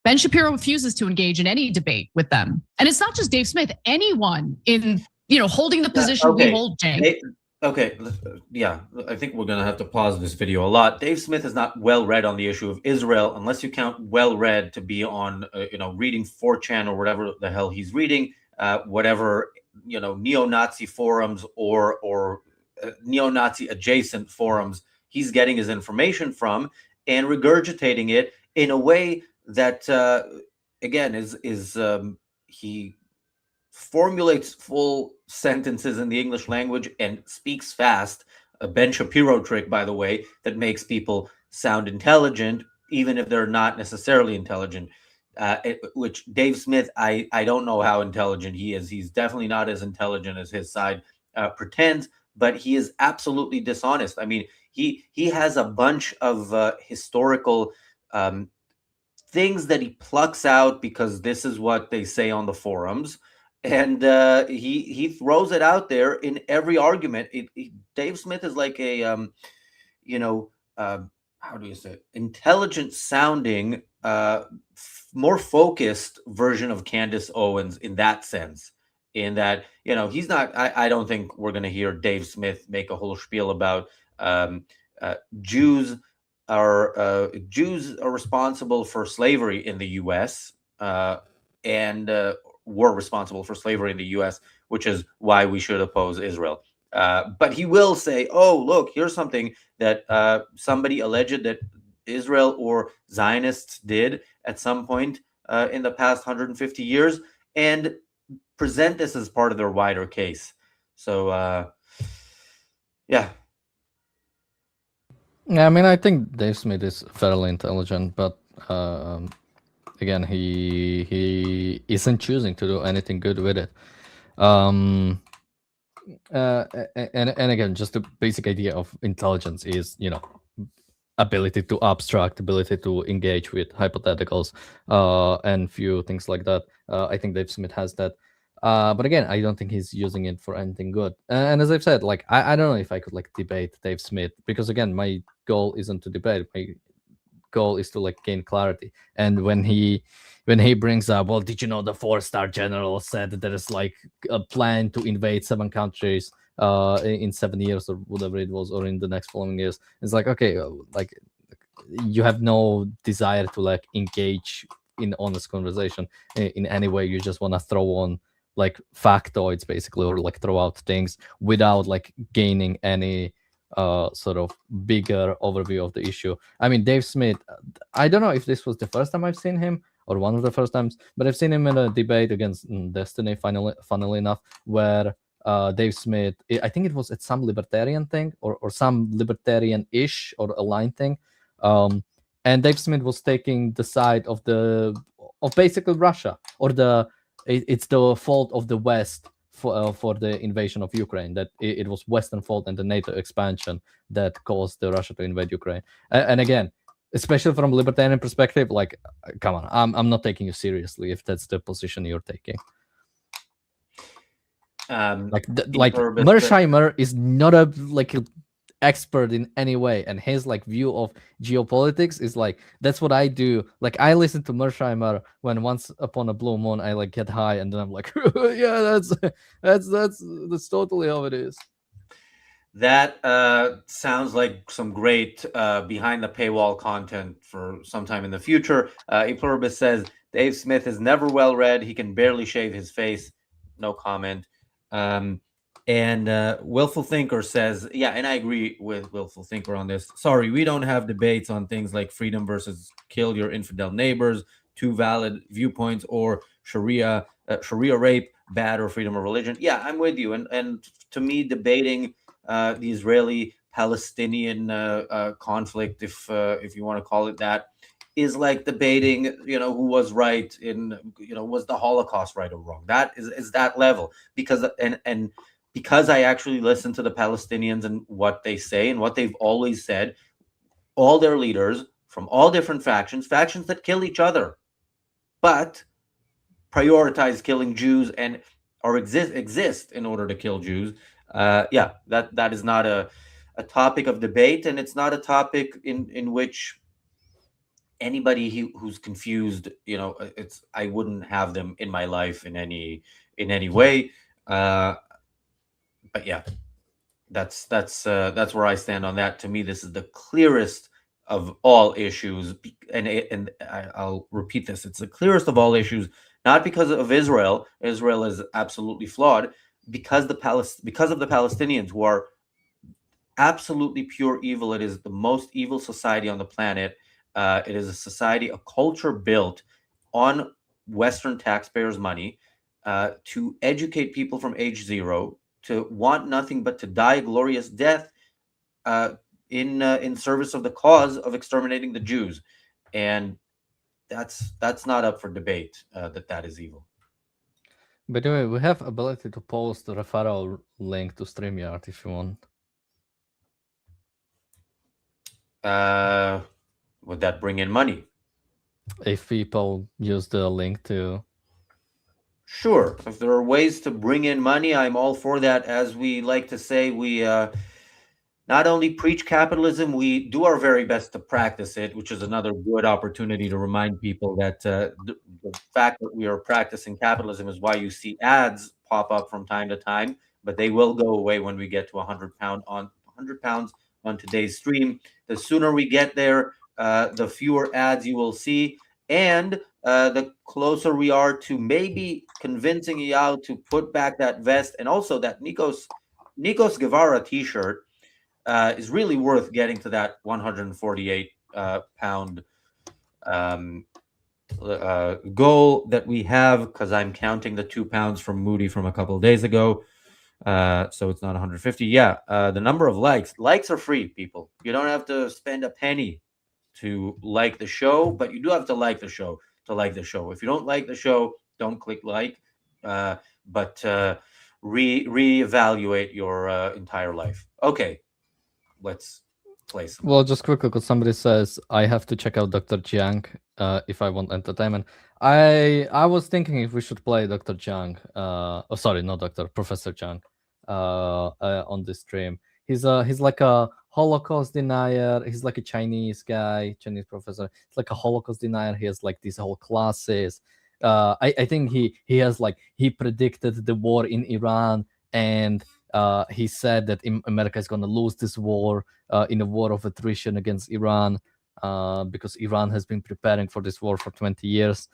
Ben Shapiro refuses to engage in any debate with them. And it's not just Dave Smith, anyone in, holding the position we hold, Cenk. Okay, yeah, I think we're gonna have to pause this video a lot. Dave Smith is not well read on the issue of Israel, unless you count well read to be on, reading 4chan or whatever the hell he's reading, whatever, neo-Nazi forums or neo-Nazi adjacent forums he's getting his information from, and regurgitating it in a way that, again, he formulates full sentences in the English language and speaks fast. A Ben Shapiro trick, by the way, that makes people sound intelligent, even if they're not necessarily intelligent. Which Dave Smith, I don't know how intelligent he is. He's definitely not as intelligent as his side pretends, but he is absolutely dishonest. I mean, he has a bunch of historical things that he plucks out because this is what they say on the forums, and he throws it out there in every argument. Dave Smith is like a how do you say it? Intelligent sounding, more focused version of Candace Owens in that sense. In that, he's not. I don't think we're going to hear Dave Smith make a whole spiel about Jews are responsible for slavery in the U.S. And were responsible for slavery in the U.S., which is why we should oppose Israel. But he will say, "Oh, look, here's something that somebody alleged that Israel or Zionists did at some point in the past 150 years," and present this as part of their wider case. So, yeah. Yeah, I mean, I think Dave Smith is fairly intelligent, but again, he isn't choosing to do anything good with it. And again, just the basic idea of intelligence is, ability to abstract, ability to engage with hypotheticals, and few things like that. I think Dave Smith has that. But again, I don't think he's using it for anything good. And as I've said, like I don't know if I could like debate Dave Smith, because again, my goal isn't to debate. My goal is to like gain clarity. And when he brings up, well, did you know the 4-star general said that there is like a plan to invade 7 countries in 7 years or whatever it was, or in the next following years? It's like, okay, like you have no desire to like engage in honest conversation in any way. You just want to throw on like factoids basically, or like throw out things without like gaining any sort of bigger overview of the issue. I mean, Dave Smith, I don't know if this was the first time I've seen him or one of the first times, but I've seen him in a debate against Destiny, funnily enough, where Dave Smith, I think it was at some libertarian thing or some libertarian-ish or aligned thing, and Dave Smith was taking the side of basically Russia, or it's the fault of the West for the invasion of Ukraine, that it was Western fault and the NATO expansion that caused the Russia to invade Ukraine. And again, especially from a libertarian perspective, like, come on, I'm not taking you seriously if that's the position you're taking. Mersheimer is not a expert in any way, and his like view of geopolitics is like, that's what I do. Like, I listen to Mersheimer when once upon a blue moon I like get high, and then I'm like, yeah, that's totally how it is. That sounds like some great behind the paywall content for sometime in the future. A Pluribus says Dave Smith is never well read. He can barely shave his face. No comment. And Willful Thinker says, yeah, and I agree with Willful Thinker on this. Sorry, we don't have debates on things like freedom versus kill your infidel neighbors, 2 valid viewpoints, or Sharia rape, bad, or freedom of religion. Yeah, I'm with you. And to me, debating the Israeli-Palestinian conflict, if you want to call it that, is like debating, who was right in, was the Holocaust right or wrong? That is that level, because because I actually listen to the Palestinians and what they say and what they've always said, all their leaders from all different factions that kill each other, but prioritize killing Jews or exist in order to kill Jews. Yeah, that is not a topic of debate, and it's not a topic in which anybody who's confused, I wouldn't have them in my life in any way. But yeah, that's where I stand on that. To me, this is the clearest of all issues, and I'll repeat this: it's the clearest of all issues, not because of Israel. Israel is absolutely flawed, because of the Palestinians, who are absolutely pure evil. It is the most evil society on the planet. It is a society, a culture built on Western taxpayers' money to educate people from age 0, to want nothing but to die a glorious death in service of the cause of exterminating the Jews. And that's not up for debate, that is evil. By the way, we have ability to post the referral link to StreamYard if you want. Would that bring in money? If people use the link to... Sure. If there are ways to bring in money, I'm all for that. As we like to say, we not only preach capitalism, we do our very best to practice it, which is another good opportunity to remind people that the fact that we are practicing capitalism is why you see ads pop up from time to time, but they will go away when we get to 100 pounds on today's stream. The sooner we get there, the fewer ads you will see, and the closer we are to maybe convincing Eyal to put back that vest, and also that Nikos Nikos Guevara T-shirt is really worth getting to that 148 pound goal that we have, because I'm counting the 2 pounds from Moody from a couple of days ago. So it's not 150. Yeah, the number of likes. Likes are free, people. You don't have to spend a penny to like the show, but you do have to like the show to like the show. If you don't like the show, don't click like. But reevaluate your entire life. Okay, let's play some. Well, just quickly, because somebody says I have to check out Dr. Jiang if I want entertainment. I was thinking if we should play Dr. Jiang. Oh, sorry, not Doctor, Professor Jiang. On this stream, he's like a Holocaust denier. He's like a Chinese guy, Chinese professor. It's like a Holocaust denier. He has like these whole classes. I think he has like, he predicted the war in Iran, and he said that America is going to lose this war in a war of attrition against Iran, because Iran has been preparing for this war for 20 years.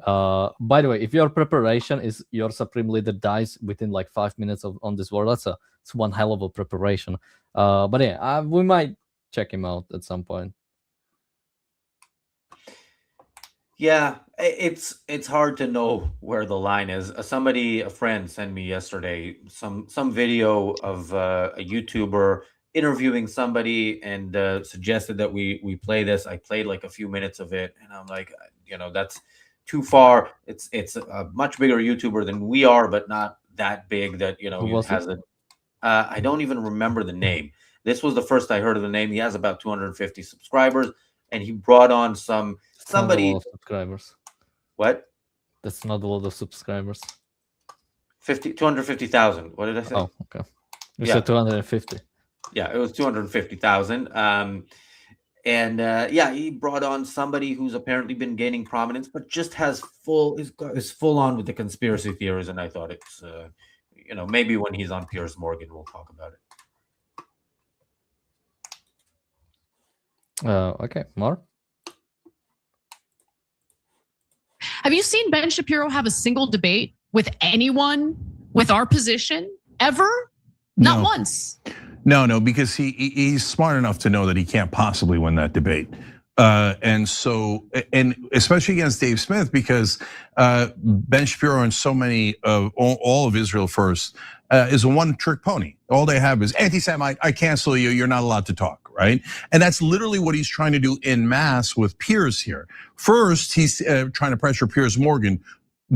By the way, if your preparation is your supreme leader dies within like 5 minutes on this war, it's one hell of a preparation. But yeah, we might check him out at some point. Yeah, it's hard to know where the line is. A friend sent me yesterday some video of a YouTuber interviewing somebody, and suggested that we play this. I played like a few minutes of it, and I'm like, that's too far. It's a much bigger YouTuber than we are, but not that big that has it. I don't even remember the name. This was the first I heard of the name. He has about 250 subscribers, and he brought on somebody. Not a lot of subscribers. What? That's not a lot of subscribers. 250,000. What did I say? Oh, okay. You said 250. Yeah, it was 250,000. And he brought on somebody who's apparently been gaining prominence, but just is full on with the conspiracy theories. And I thought it's, maybe when he's on Piers Morgan, we'll talk about it. Okay, more. Have you seen Ben Shapiro have a single debate with anyone with our position ever? Not once. No, because he's smart enough to know that he can't possibly win that debate. And especially against Dave Smith, because Ben Shapiro and so many of all of Israel First is a one-trick pony. All they have is anti-Semite, I cancel you, you're not allowed to talk, right? And that's literally what he's trying to do en masse with Piers here. First, he's trying to pressure Piers Morgan,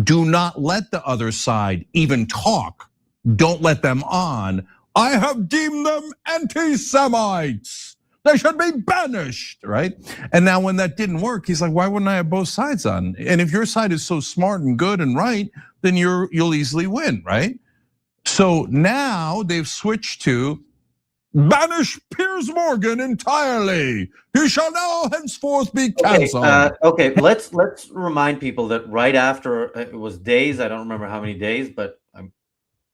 do not let the other side even talk. Don't let them on. I have deemed them anti-Semites. They should be banished, right? And now when that didn't work, he's like, why wouldn't I have both sides on? And if your side is so smart and good and right, then you'll easily win, right? So now they've switched to banish Piers Morgan entirely. He shall now henceforth be canceled. Okay, let's remind people that right after, it was days, I don't remember how many days, but I'm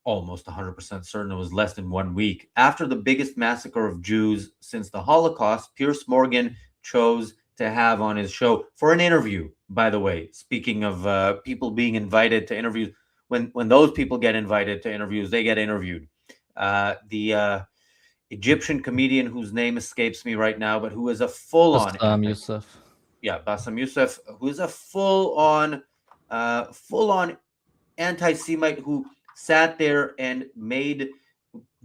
almost 100% certain it was less than 1 week. After the biggest massacre of Jews since the Holocaust, Piers Morgan chose to have on his show for an interview, by the way, speaking of people being invited to interviews, when those people get invited to interviews, they get interviewed. The Egyptian comedian whose name escapes me right now, but who is a full-on Bassam Youssef. Yeah, Bassam Youssef, who is a full-on anti-Semite who sat there and made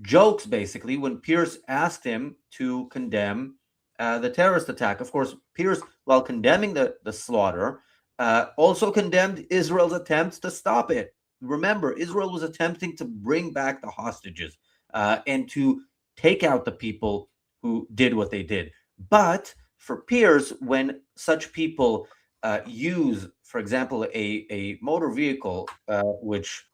jokes basically when Piers asked him to condemn the terrorist attack. Of course, Piers, while condemning the slaughter, also condemned Israel's attempts to stop it. Remember, Israel was attempting to bring back the hostages and to take out the people who did what they did. But for Piers, when such people use, for example, a motor vehicle, which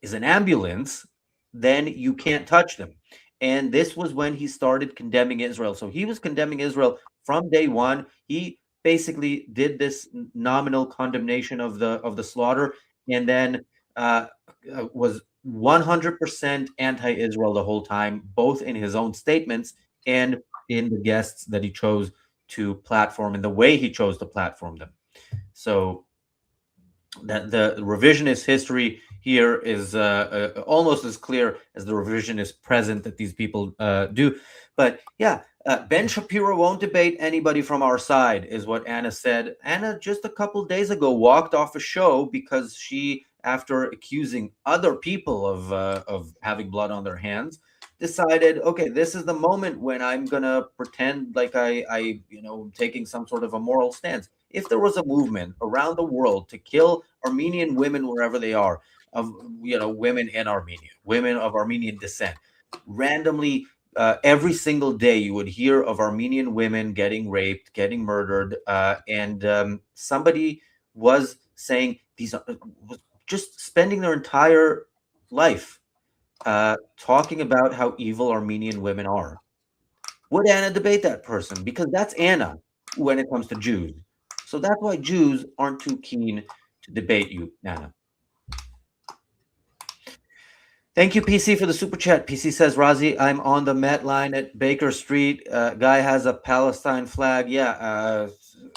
is an ambulance, then you can't touch them. And this was when he started condemning Israel. So he was condemning Israel from day one. He basically did this nominal condemnation of the slaughter, and then was 100% anti-Israel the whole time, both in his own statements and in the guests that he chose to platform and the way he chose to platform them. So that the revisionist history here is almost as clear as the revisionist present that these people do. But yeah, Ben Shapiro won't debate anybody from our side, is what Anna said. Anna just a couple days ago walked off a show because she, after accusing other people of having blood on their hands, decided, okay, this is the moment when I'm gonna pretend like I taking some sort of a moral stance. If there was a movement around the world to kill Armenian women wherever they are, of women in Armenia, women of Armenian descent, randomly every single day you would hear of Armenian women getting raped, getting murdered, and somebody was saying these was just spending their entire life talking about how evil Armenian women are. Would Anna debate that person? Because that's Anna when it comes to Jews. So that's why Jews aren't too keen to debate you, Anna. Thank you, PC, for the super chat. PC says, Razi, I'm on the Met line at Baker Street. Guy has a Palestine flag. Yeah,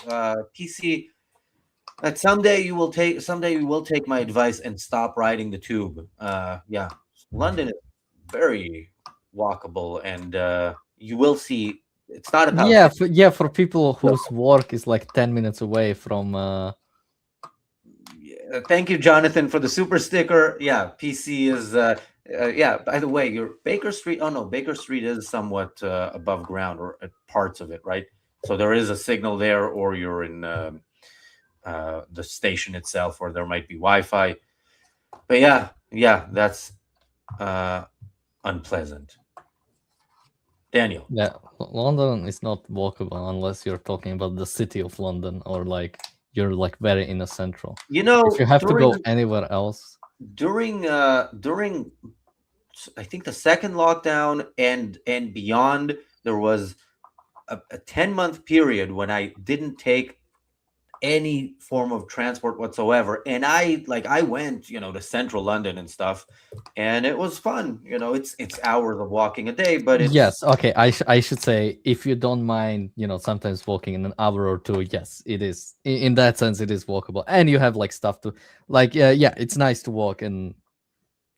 PC. Someday you will take my advice and stop riding the tube. Yeah, London is very walkable, and you will see it's not about for people whose work is like 10 minutes away from thank you, Jonathan, for the super sticker. Yeah, PC is yeah, by the way, your Baker Street, oh no, Baker Street is somewhat above ground, or parts of it, right? So there is a signal there, or you're in the station itself, or there might be Wi-Fi. But yeah, that's unpleasant. Daniel. Yeah, London is not walkable unless you're talking about the city of London, or like you're like very in the central. If you have to go anywhere else. During I think the second lockdown and beyond, there was a 10-month period when I didn't take any form of transport whatsoever, and I went to central London and stuff, and it was fun. It's hours of walking a day, but it's yes, okay, I should say, if you don't mind sometimes walking in an hour or two, yes, it is in that sense it is walkable, and you have like stuff to yeah, it's nice to walk, and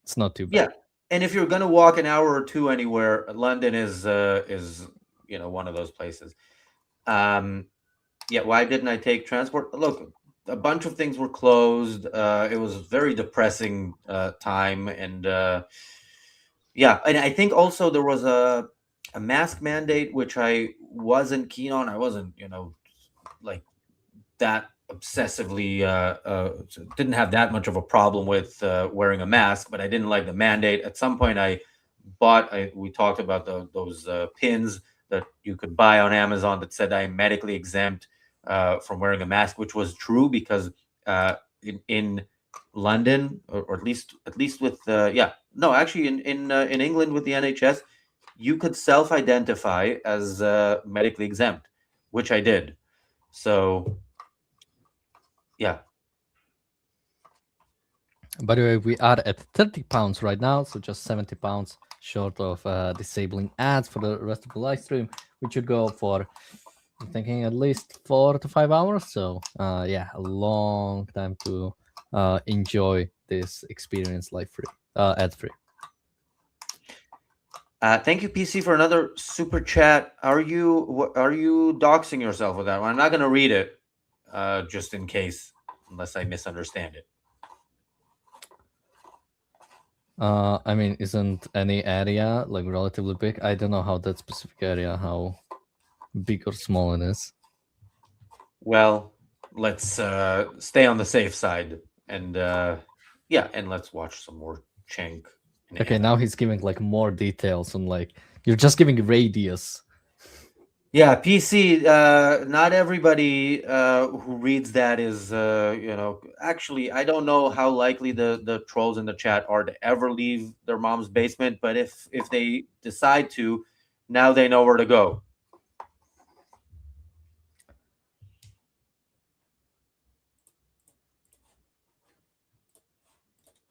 it's not too bad. Yeah, and if you're gonna walk an hour or two anywhere, London is one of those places. Yeah, why didn't I take transport? Look, a bunch of things were closed. It was a very depressing time, and yeah, and I think also there was a mask mandate, which I wasn't keen on. I wasn't, like that obsessively didn't have that much of a problem with wearing a mask, but I didn't like the mandate. At some point, we talked about those pins that you could buy on Amazon that said I'm medically exempt from wearing a mask, which was true because in London, or at least with actually in England with the NHS, you could self-identify as medically exempt, which I did. So yeah. By the way, we are at £30 right now, so just £70 short of disabling ads for the rest of the live stream, which should go for, I'm thinking, at least 4 to 5 hours. So yeah, a long time to enjoy this experience live free, ad free. Thank you, PC, for another super chat. Are you doxing yourself with that one? I'm not going to read it, just in case, unless I misunderstand it. I mean, isn't any area like relatively big? I don't know how that specific area, how big or small it is. Well, let's stay on the safe side, and and let's watch some more Cenk. Okay, now he's giving like more details on like you're just giving radius. Yeah, PC. Not everybody who reads that is Actually, I don't know how likely the trolls in the chat are to ever leave their mom's basement, but if they decide to, now they know where to go.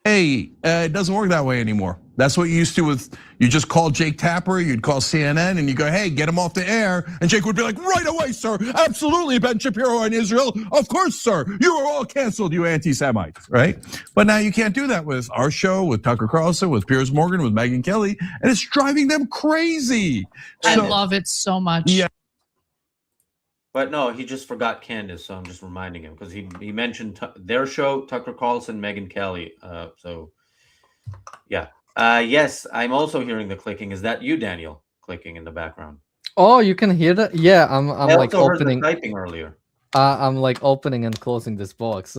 Hey, it doesn't work that way anymore. That's what you used to with, you just call Jake Tapper, you'd call CNN and you go, hey, get him off the air. And Jake would be like, right away, sir. Absolutely, Ben Shapiro in Israel. Of course, sir. You are all canceled, you anti-Semites, right? But now you can't do that with our show, with Tucker Carlson, with Piers Morgan, with Megyn Kelly. And it's driving them crazy. I love it so much. Yeah. But no, he just forgot Candace, so I'm just reminding him because he mentioned their show, Tucker Carlson, Megyn Kelly. So yeah. Yes, I'm also hearing the clicking. Is that you, Daniel, clicking in the background? Oh, you can hear that? Yeah, I'm I like also heard the opening. typing earlier. I'm like opening and closing this box.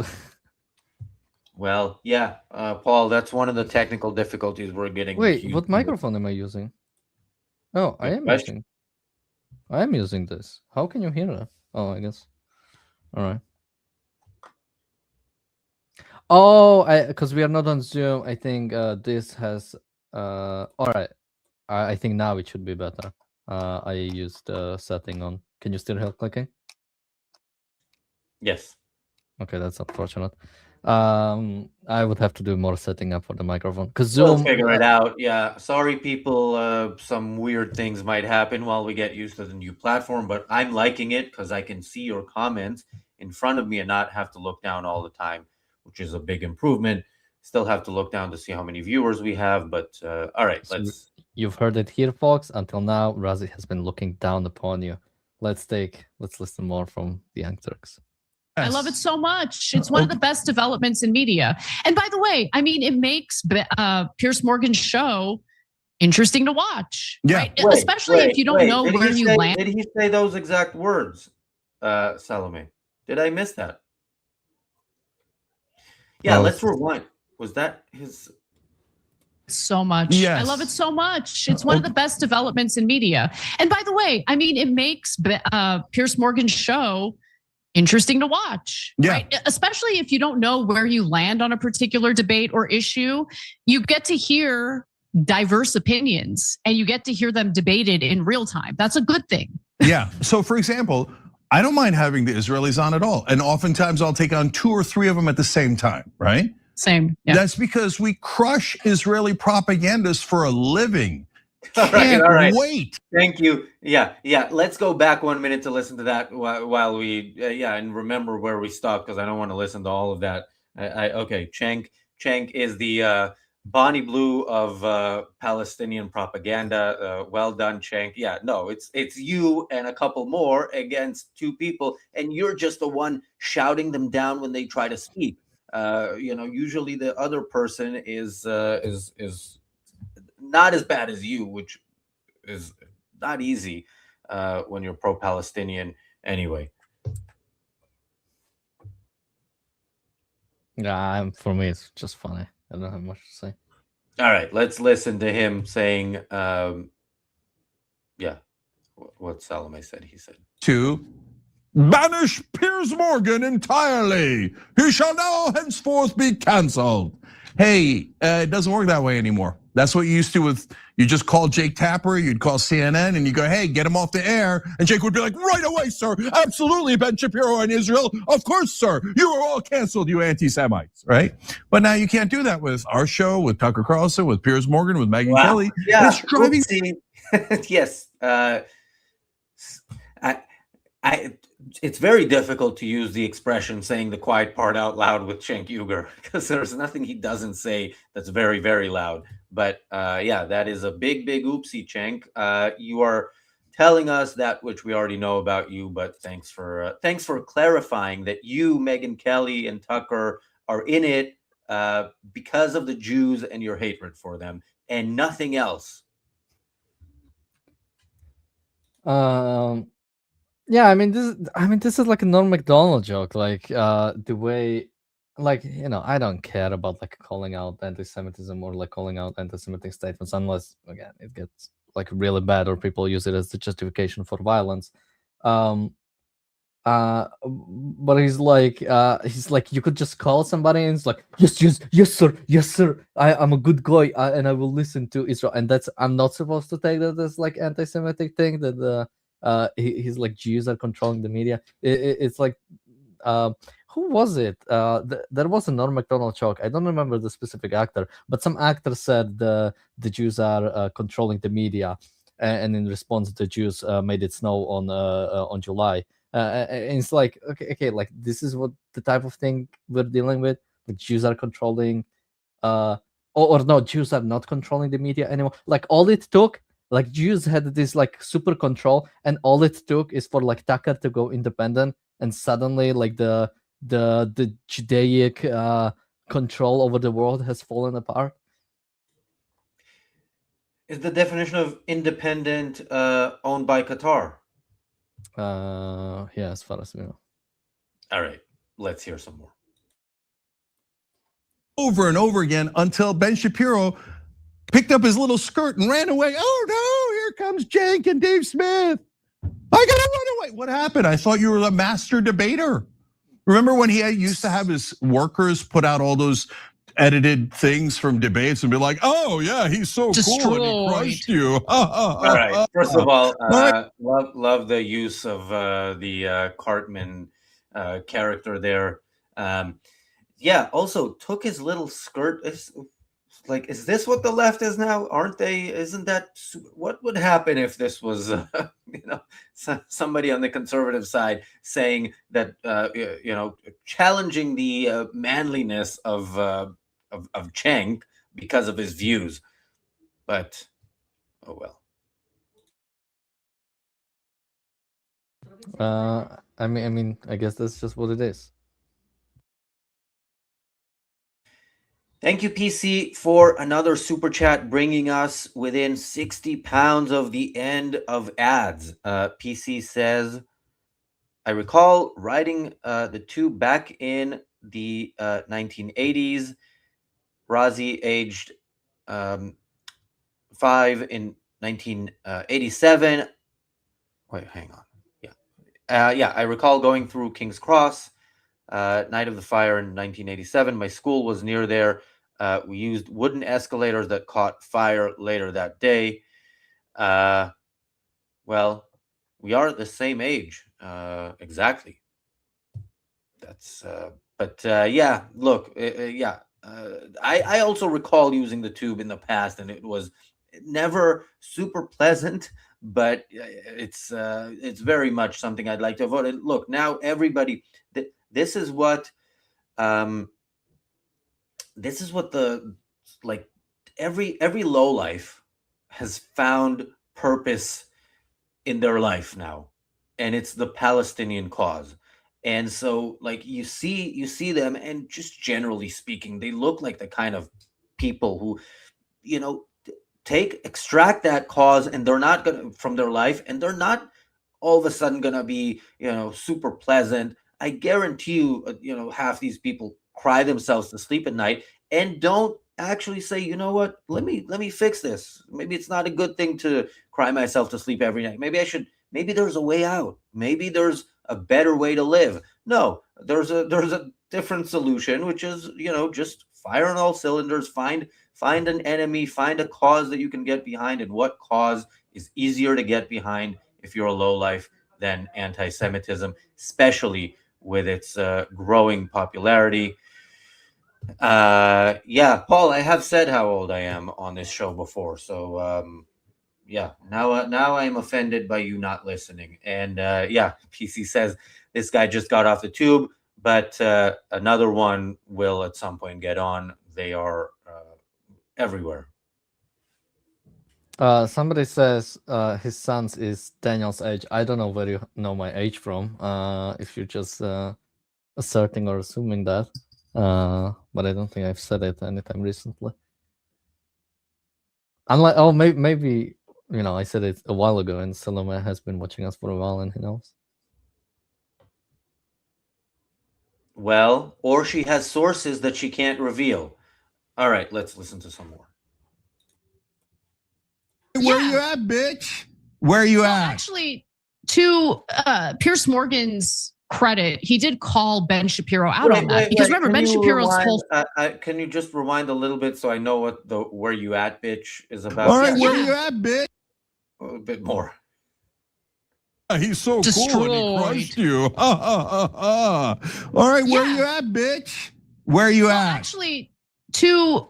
Well, yeah, Paul, that's one of the technical difficulties we're getting. Wait, used what to. microphone am I using? Oh, I Good am question. using. I am using this. How can you hear that? Oh, I guess. All right. Oh, because we are not on Zoom. I think this has. All right. I think now it should be better. I used setting on. Can you still hear clicking? Yes. Okay, that's unfortunate. I would have to do more setting up for the microphone because We'll Zoom. figure it out. Yeah. Sorry, people. Some weird things might happen while we get used to the new platform, but I'm liking it because I can see your comments in front of me and not have to look down all the time, which is a big improvement. Still have to look down to see how many viewers we have, but all right, So let's. you've heard it here, folks. Until now, Razi has been looking down upon you. Let's listen more from the Young Turks. I love it so much. It's one of the best developments in media. And by the way, I mean, it makes Piers Morgan's show interesting to watch. Yeah. Right? Especially if you don't know where you land. Did he say those exact words, Salome? Did I miss that? Yeah, let's rewind. Was that his? So much. Yes. I love it so much. It's one of the best developments in media. And by the way, I mean, it makes Piers Morgan's show interesting to watch. Yeah. Right? Especially if you don't know where you land on a particular debate or issue, you get to hear diverse opinions and you get to hear them debated in real time. That's a good thing. Yeah. So for example, I don't mind having the Israelis on at all. And oftentimes I'll take on 2 or 3 of them at the same time, right? Same. Yeah. That's because we crush Israeli propagandists for a living. All right. Wait. Thank you. Yeah. Let's go back 1 minute to listen to that while we, and remember where we stopped because I don't want to listen to all of that. Okay, Cenk is the Bonnie Blue of Palestinian propaganda. Well done, Cenk. Yeah, no, it's you and a couple more against 2 people, and you're just the one shouting them down when they try to speak. Usually the other person is not as bad as you, which is not easy when you're pro-Palestinian anyway. Yeah, for me, it's just funny. I don't have much to say. All right, let's listen to him saying, what Salome said. He said, To banish Piers Morgan entirely. He shall now henceforth be canceled. Hey, it doesn't work that way anymore. That's what you used to with, you just call Jake Tapper, you'd call CNN and you go, hey, get him off the air. And Jake would be like, right away, sir. Absolutely, Ben Shapiro in Israel. Of course, sir. You are all canceled, you anti-Semites, right? But now you can't do that with our show, with Tucker Carlson, with Piers Morgan, with Megyn Kelly. Yeah, it's driving. Yes. It's very difficult to use the expression saying the quiet part out loud with Cenk Uygur because there's nothing he doesn't say that's very, very loud. But that is a big, big oopsie, Cenk. You are telling us that which we already know about you, but thanks for clarifying that you, Megyn Kelly, and Tucker are in it because of the Jews and your hatred for them and nothing else. Yeah, I mean this is like a Norm Macdonald joke, like the way, like, I don't care about like calling out anti-Semitism or like calling out anti-Semitic statements unless again it gets like really bad or people use it as the justification for violence. But he's like you could just call somebody and it's like yes sir, I'm a good guy and I will listen to Israel, and I'm not supposed to take that as like anti-Semitic thing that he's like Jews are controlling the media. It's like who was it? There was a Norm Macdonald joke. I don't remember the specific actor, but some actor said the Jews are controlling the media, and in response, the Jews made it snow on July. And it's like, okay, like this is what the type of thing we're dealing with. The Jews are controlling, or no, Jews are not controlling the media anymore. Like all it took, like Jews had this like super control, and all it took is for like Tucker to go independent, and suddenly like the Judaic control over the world has fallen apart. Is the definition of independent owned by Qatar? Yeah, as far as we know. All right, let's hear some more. Over and over again until Ben Shapiro picked up his little skirt and ran away. Oh no, here comes Cenk and Dave Smith. I gotta run away. What happened? I thought you were a master debater. Remember when he used to have his workers put out all those edited things from debates and be like, "Oh yeah, he's so cool and he crushed you." All right. First of all, love the use of the Cartman character there. Yeah. Also, took his little skirt. Like, is this what the left is now? Aren't they? Isn't that what would happen if this was, somebody on the conservative side saying that, challenging the manliness of Cenk because of his views? But oh well. I mean, I guess that's just what it is. Thank you, PC, for another super chat, bringing us within 60 pounds of the end of ads. PC says, I recall riding the tube back in the 1980s. Razi aged 5 in 1987. Wait, hang on. Yeah, I recall going through King's Cross, Night of the Fire in 1987. My school was near there. We used wooden escalators that caught fire later that day. Well, we are the same age, exactly. That's, yeah. Look, yeah. I also recall using the tube in the past, and it was never super pleasant. But it's very much something I'd like to avoid. And look, now everybody, this is what the like every lowlife has found purpose in their life now, and it's the Palestinian cause. And so, like, you see them, and just generally speaking, they look like the kind of people who, extract that cause, and they're not gonna from their life, and they're not all of a sudden gonna be super pleasant. I guarantee you, half these people cry themselves to sleep at night and don't actually say, you know what, let me fix this. Maybe it's not a good thing to cry myself to sleep every night. Maybe there's a way out. Maybe there's a better way to live. No, there's a different solution, which is, just fire on all cylinders, find an enemy, find a cause that you can get behind. And what cause is easier to get behind if you're a lowlife than anti-Semitism, especially with its growing popularity? Yeah, Paul, I have said how old I am on this show before, so yeah, now I'm offended by you not listening. And yeah, PC says this guy just got off the tube, but another one will at some point get on. They are everywhere. Somebody says his son's is Daniel's age. I don't know where you know my age from. If you're just asserting or assuming that, but I don't think I've said it anytime recently. Unlike, oh, maybe I said it a while ago, and Salome has been watching us for a while, and he knows. Well, or she has sources that she can't reveal. All right, let's listen to some more. Where you at, bitch? Where are you at? Actually, to Piers Morgan's credit, he did call Ben Shapiro out on that. Because remember, Ben Shapiro's whole... can you just rewind a little bit so I know what the "where you at, bitch" is about? All right, where you at, bitch? A bit more. He's so Destroyed. cool and he crushed you. All right, where you at, bitch? Where you at? Actually, to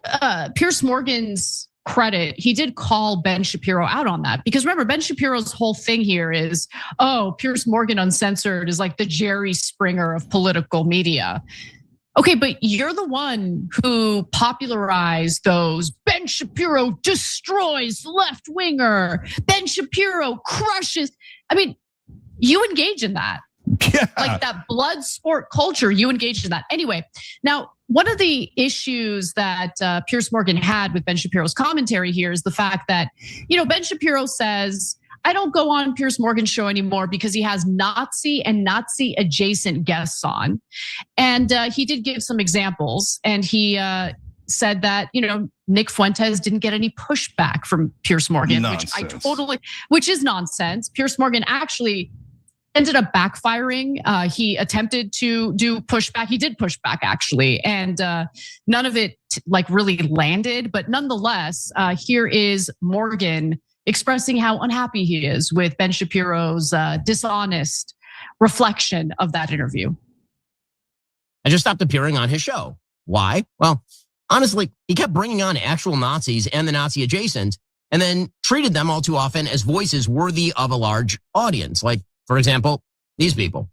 Piers Morgan's credit, he did call Ben Shapiro out on that. Because remember, Ben Shapiro's whole thing here is, oh, Piers Morgan Uncensored is like the Jerry Springer of political media. Okay, but you're the one who popularized those. Ben Shapiro destroys left winger. Ben Shapiro crushes. I mean, you engage in that. Yeah. Like that blood sport culture, you engaged in that. Anyway, now, one of the issues that Piers Morgan had with Ben Shapiro's commentary here is the fact that, Ben Shapiro says, I don't go on Piers Morgan's show anymore because he has Nazi and Nazi adjacent guests on. And he did give some examples, and he said that, Nick Fuentes didn't get any pushback from Piers Morgan, which is nonsense. Piers Morgan actually ended up backfiring. He attempted to do pushback. He did pushback actually, and none of it really landed. But nonetheless, here is Morgan expressing how unhappy he is with Ben Shapiro's dishonest reflection of that interview. I just stopped appearing on his show. Why? Well, honestly, he kept bringing on actual Nazis and the Nazi adjacent, and then treated them all too often as voices worthy of a large audience. Like, for example, these people.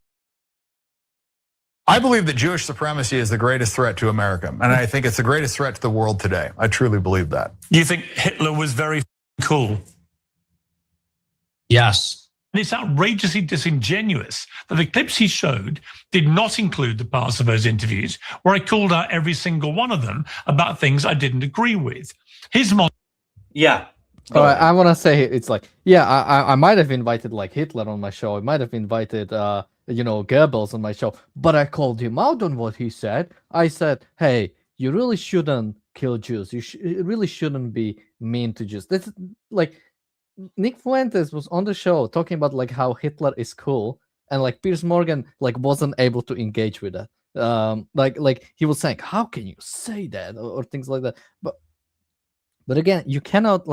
I believe that Jewish supremacy is the greatest threat to America. And I think it's the greatest threat to the world today. I truly believe that. You think Hitler was very cool? Yes. And it's outrageously disingenuous that the clips he showed did not include the parts of those interviews where I called out every single one of them about things I didn't agree with. Yeah. I want to say it's like, I might have invited like Hitler on my show. I might have invited, Goebbels on my show, but I called him out on what he said. I said, hey, you really shouldn't kill Jews. You really shouldn't be mean to Jews. That's like Nick Fuentes was on the show talking about like how Hitler is cool, and like Piers Morgan like wasn't able to engage with that. Like he was saying, how can you say that, or things like that. But again, you cannot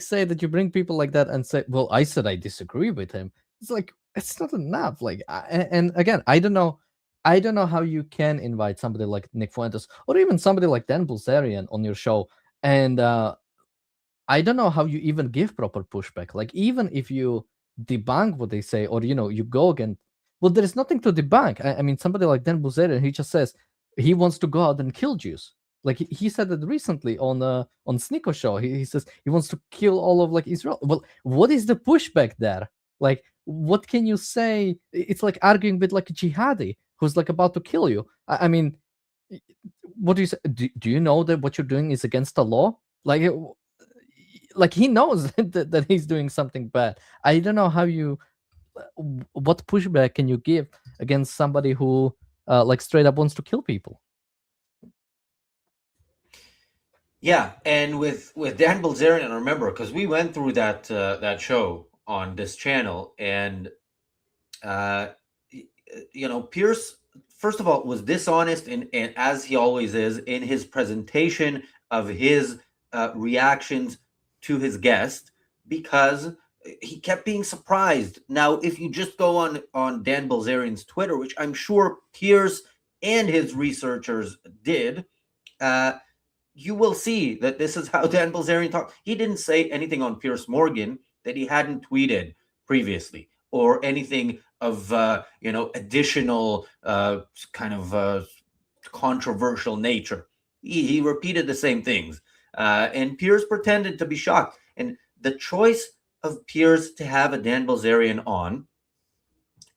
say that you bring people like that and say, well, I said I disagree with him. It's like, it's not enough. Like, and again, I don't know how you can invite somebody like Nick Fuentes or even somebody like Dan Bilzerian on your show, and I don't know how you even give proper pushback. Like, even if you debunk what they say, or you go again, well, there is nothing to debunk. I mean, somebody like Dan Bilzerian, he just says he wants to go out and kill Jews. Like he said it recently on Sneeko show. He says he wants to kill all of like Israel. Well, what is the pushback there? Like, what can you say? It's like arguing with like a jihadi who's like about to kill you. I mean, what do you say? Do you know that what you're doing is against the law? Like he knows that he's doing something bad. I don't know what pushback can you give against somebody who like straight up wants to kill people? Yeah, and with Dan Bilzerian, remember, because we went through that show on this channel, and Piers, first of all, was dishonest and as he always is in his presentation of his reactions to his guest, because he kept being surprised. Now, if you just go on Dan Bilzerian's Twitter, which I'm sure Piers and his researchers did, you will see that this is how Dan Bilzerian talked. He didn't say anything on Piers Morgan that he hadn't tweeted previously, or anything of additional kind of controversial nature. He repeated the same things, and Piers pretended to be shocked. And the choice of Piers to have a Dan Bilzerian on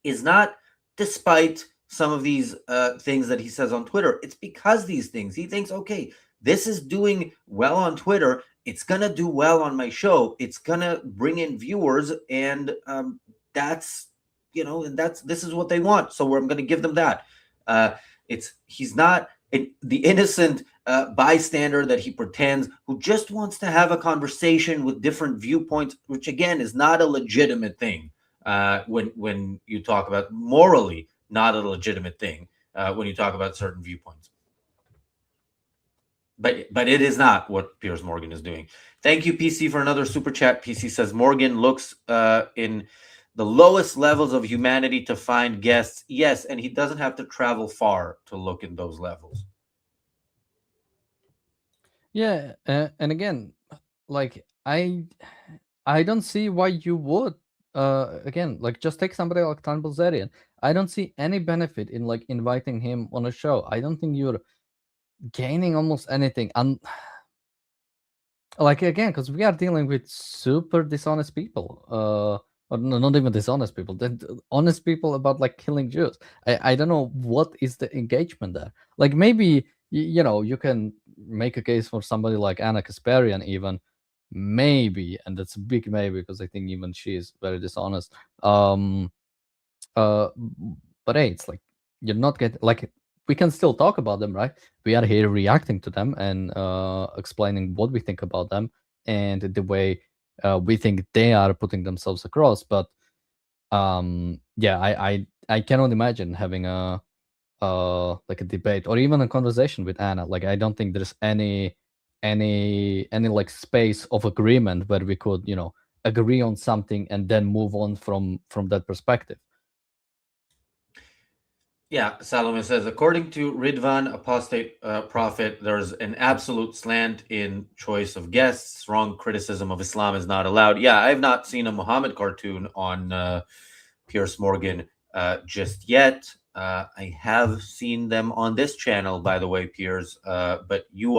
is not despite some of these things that he says on Twitter. It's because these things, he thinks, okay, this is doing well on Twitter. It's going to do well on my show. It's going to bring in viewers. And this is what they want. So I'm going to give them that. He's not the innocent bystander that he pretends, who just wants to have a conversation with different viewpoints, which again is not a legitimate thing. When you talk about morally, not a legitimate thing when you talk about certain viewpoints. but it is not what Piers Morgan is doing. Thank you, PC, for another super chat. PC says Morgan looks in the lowest levels of humanity to find guests. Yes, and he doesn't have to travel far to look in those levels. Yeah, and again, like I don't see why you would. Again, like just take somebody like Tan Bilzerian. I don't see any benefit in like inviting him on a show. I don't think you're gaining almost anything. And like again, because we are dealing with super dishonest people. Or not even dishonest people, honest people about like killing Jews. I don't know what is the engagement there. Like maybe you know you can make a case for somebody like Anna Kasparian even, maybe, and that's a big maybe because I think even she is very dishonest. But hey, it's like you're not getting like we can still talk about them, right? We are here reacting to them and explaining what we think about them and the way we think they are putting themselves across. But yeah, I cannot imagine having a like a debate or even a conversation with Anna. Like I don't think there's any like space of agreement where we could, you know, agree on something and then move on from that perspective. Yeah, Salome says, according to Ridvan, apostate prophet, there's an absolute slant in choice of guests. Wrong criticism of Islam is not allowed. Yeah, I have not seen a Muhammad cartoon on Piers Morgan just yet. I have seen them on this channel, by the way, Piers. But you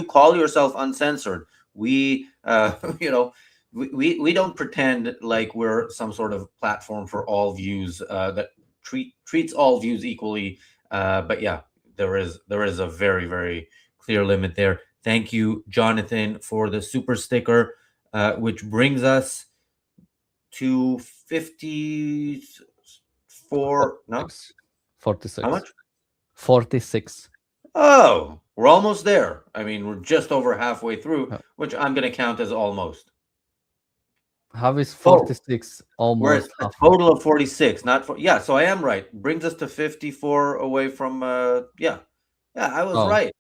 call yourself uncensored. We, you know, we don't pretend like we're some sort of platform for all views that treats all views equally. But yeah, there is a very, very clear limit there. Thank you, Jonathan, for the super sticker, which brings us to 54. No, 46. how much? 46. Oh, we're almost there. I mean, we're just over halfway through, Oh. which I'm going to count as almost. How is 46 We're almost a half? total of 46, not for, yeah. So I am right. Brings us to 54 away from yeah, I was Oh. right.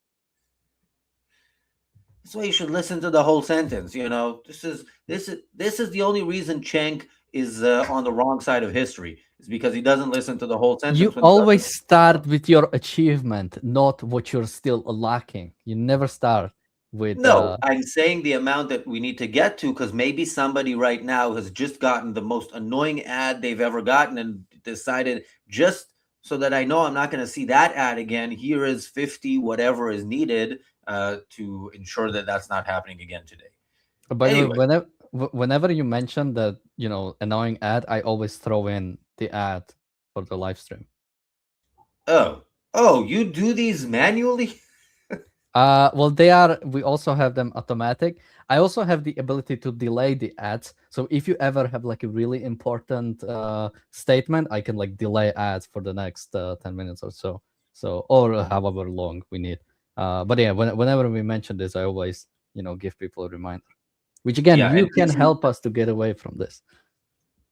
That's why you should listen to the whole sentence. You know, this is the only reason Cenk is on the wrong side of history is because he doesn't listen to the whole sentence. You always start with your achievement, not what you're still lacking. You never start with No, I'm saying the amount that we need to get to, because maybe somebody right now has just gotten the most annoying ad they've ever gotten and decided, just so that I know I'm not going to see that ad again, here is 50 whatever is needed to ensure that that's not happening again today. By the Anyway. way, whenever you mention that, you know, annoying ad, I always throw in the ad for the live stream. Oh, you do these manually? Well, we also have them automatic. I also have the ability to delay the ads. So if you ever have like a really important statement, I can like delay ads for the next 10 minutes or so. Or however long we need. But yeah, whenever we mention this, I always, you know, give people a reminder. Which again, Yeah, you and can PC help us to get away from this.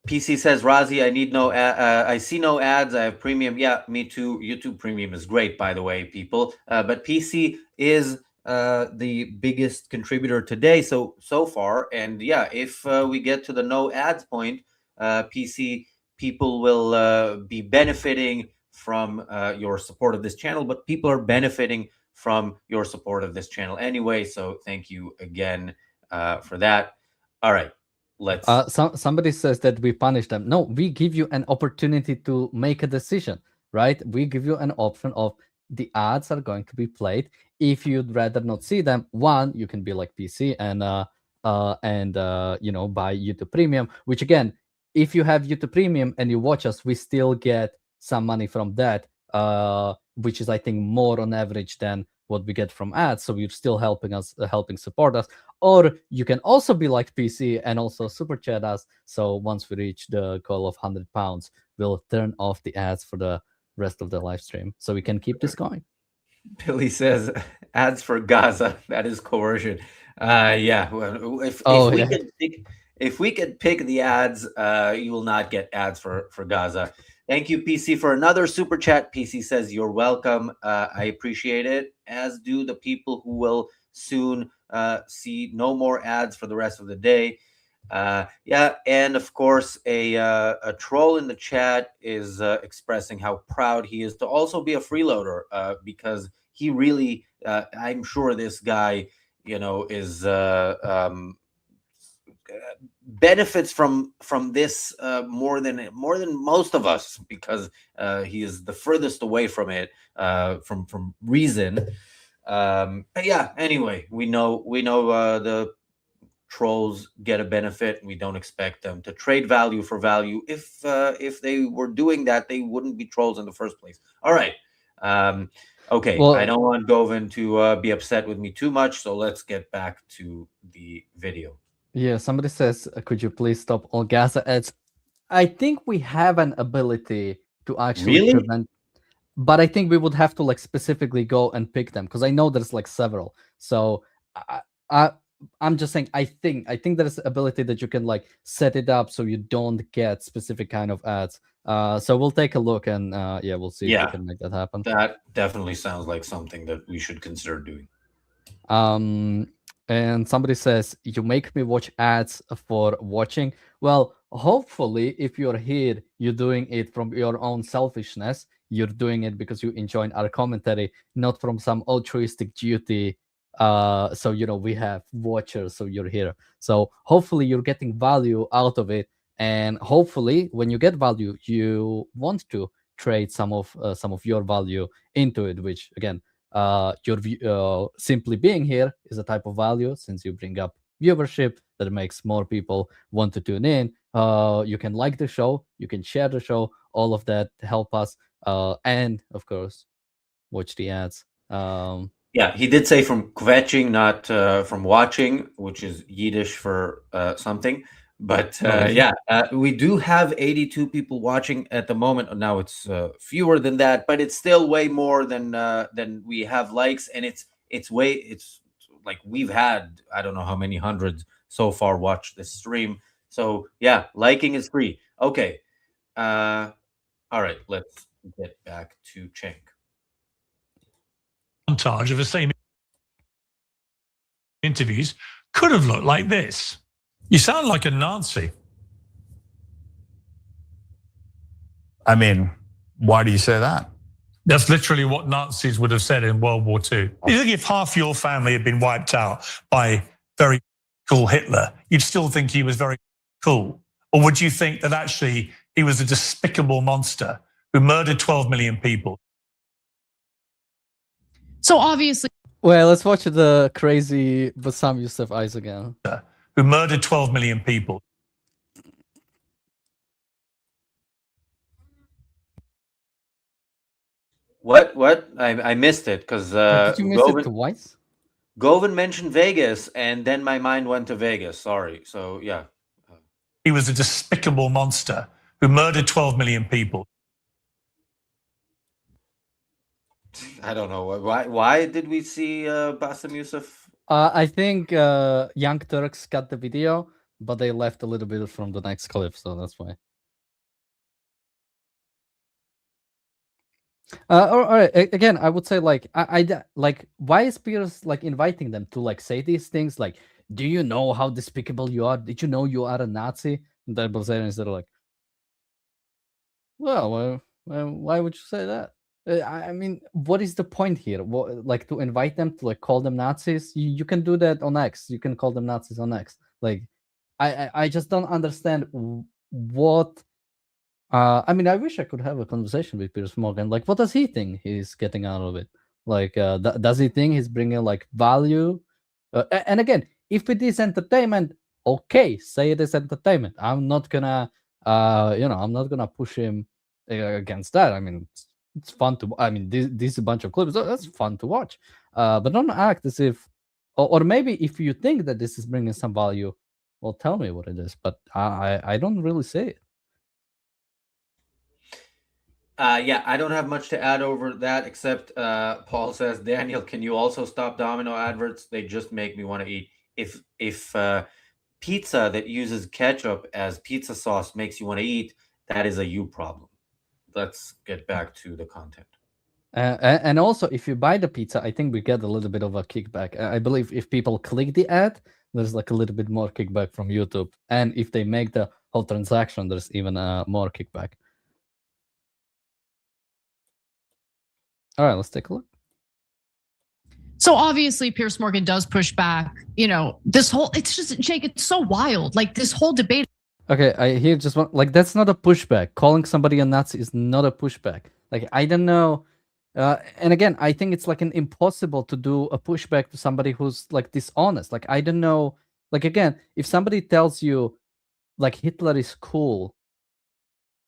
PC says, Razi, I need no I see no ads. I have premium. Yeah, me too. YouTube premium is great, by the way, people. But PC is the biggest contributor today so far. And yeah, if we get to the no ads point, PC people will be benefiting from your support of this channel. But people are benefiting from your support of this channel anyway. So thank you again for that. All right. Let's. Somebody says that we punish them. No, we give you an opportunity to make a decision, right? We give you an option of the ads are going to be played. If you'd rather not see them, one, you can be like PC and you know, buy YouTube Premium. Which again, if you have YouTube Premium and you watch us, we still get some money from that, which is I think more on average than what we get from ads. So you're still helping us, helping support us. Or you can also be like PC and also super chat us. So once we reach the goal of £100, we'll turn off the ads for the rest of the live stream, so we can keep this going. Billy says ads for Gaza. That is coercion. Yeah. Well, if we could pick the ads, you will not get ads for Gaza. Thank you, PC, for another super chat. PC says you're welcome. I appreciate it, as do the people who will soon see no more ads for the rest of the day. Yeah, and of course, a troll in the chat is expressing how proud he is to also be a freeloader, because he really, I'm sure this guy, is benefits from this more than most of us, because he is the furthest away from it, from reason. But yeah, anyway, we know the trolls get a benefit. We don't expect them to trade value for value. If they were doing that, they wouldn't be trolls in the first place. All right. Okay, Well, I don't want Govin to be upset with me too much, so let's get back to the video. Yeah, somebody says, could you please stop all Gaza ads? I think we have an ability to actually Really? prevent, but I think we would have to like specifically go and pick them, because I know there's like several. So I'm just saying, I think there's ability that you can like set it up so you don't get specific kind of ads. So we'll take a look, and yeah, we'll see if we can make that happen. That definitely sounds like something that we should consider doing. And somebody says, you make me watch ads for watching. Well, hopefully, if you're here, you're doing it from your own selfishness. You're doing it because you enjoy our commentary, not from some altruistic duty. So, we have watchers, so you're here. So hopefully you're getting value out of it. And hopefully when you get value, you want to trade some of your value into it, which again, your simply being here is a type of value, since you bring up viewership that makes more people want to tune in. You can like the show, you can share the show, all of that help us, and of course watch the ads. Yeah, he did say from kvetching, not from watching, which is Yiddish for something. But yeah, we do have 82 people watching at the moment. Now it's fewer than that, but it's still way more than we have likes, and it's like we've had, I don't know how many hundreds so far watch this stream. So yeah, liking is free. Okay, all right, let's get back to Cenk. Montage of the same interviews could have looked like this. You sound like a Nazi. I mean, why do you say that? That's literally what Nazis would have said in World War II. You think if half your family had been wiped out by very cool Hitler, you'd still think he was very cool? Or would you think that actually he was a despicable monster who murdered 12 million people? So obviously, well, let's watch the crazy Bassam Youssef eyes again. Who murdered 12 million people. What? I missed it, because did you miss it twice? Govin mentioned Vegas, and then my mind went to Vegas. Sorry. So yeah. He was a despicable monster who murdered 12 million people. I don't know why did we see Bassam Youssef? I think Young Turks got the video, but they left a little bit from the next clip, so that's why. All right. Again, I would say like I like, why is Piers like inviting them to like say these things? Like, do you know how despicable you are? Did you know you are a Nazi? And then Brazilians are like, well, why would you say that? I mean, what is the point here? What, like, to invite them to like call them Nazis? You can do that on X. You can call them Nazis on X. Like, I just don't understand what. I mean, I wish I could have a conversation with Piers Morgan. Like, what does he think he's getting out of it? Like, does he think he's bringing like value? And again, if it is entertainment, okay, say it is entertainment. I'm not gonna, I'm not gonna push him against that. I mean, it's fun to. I mean, this is a bunch of clips. That's fun to watch. But don't act as if, or maybe if you think that this is bringing some value, well, tell me what it is. But I don't really see it. Yeah, I don't have much to add over that, except Paul says, Daniel, can you also stop Domino adverts? They just make me want to eat. If pizza that uses ketchup as pizza sauce makes you want to eat, that is a you problem. let's get back to the content. And also, if you buy the pizza, I think we get a little bit of a kickback. I believe if people click the ad, there's like a little bit more kickback from YouTube. And if they make the whole transaction, there's even more kickback. All right, let's take a look. So obviously Piers Morgan does push back. This whole, it's just, Jake, it's so wild. Like this whole debate. Okay, I hear just one, like, that's not a pushback. Calling somebody a Nazi is not a pushback. Like, I don't know. And again, I think it's like an impossible to do a pushback to somebody who's like dishonest. Like, I don't know. Like, again, if somebody tells you like Hitler is cool,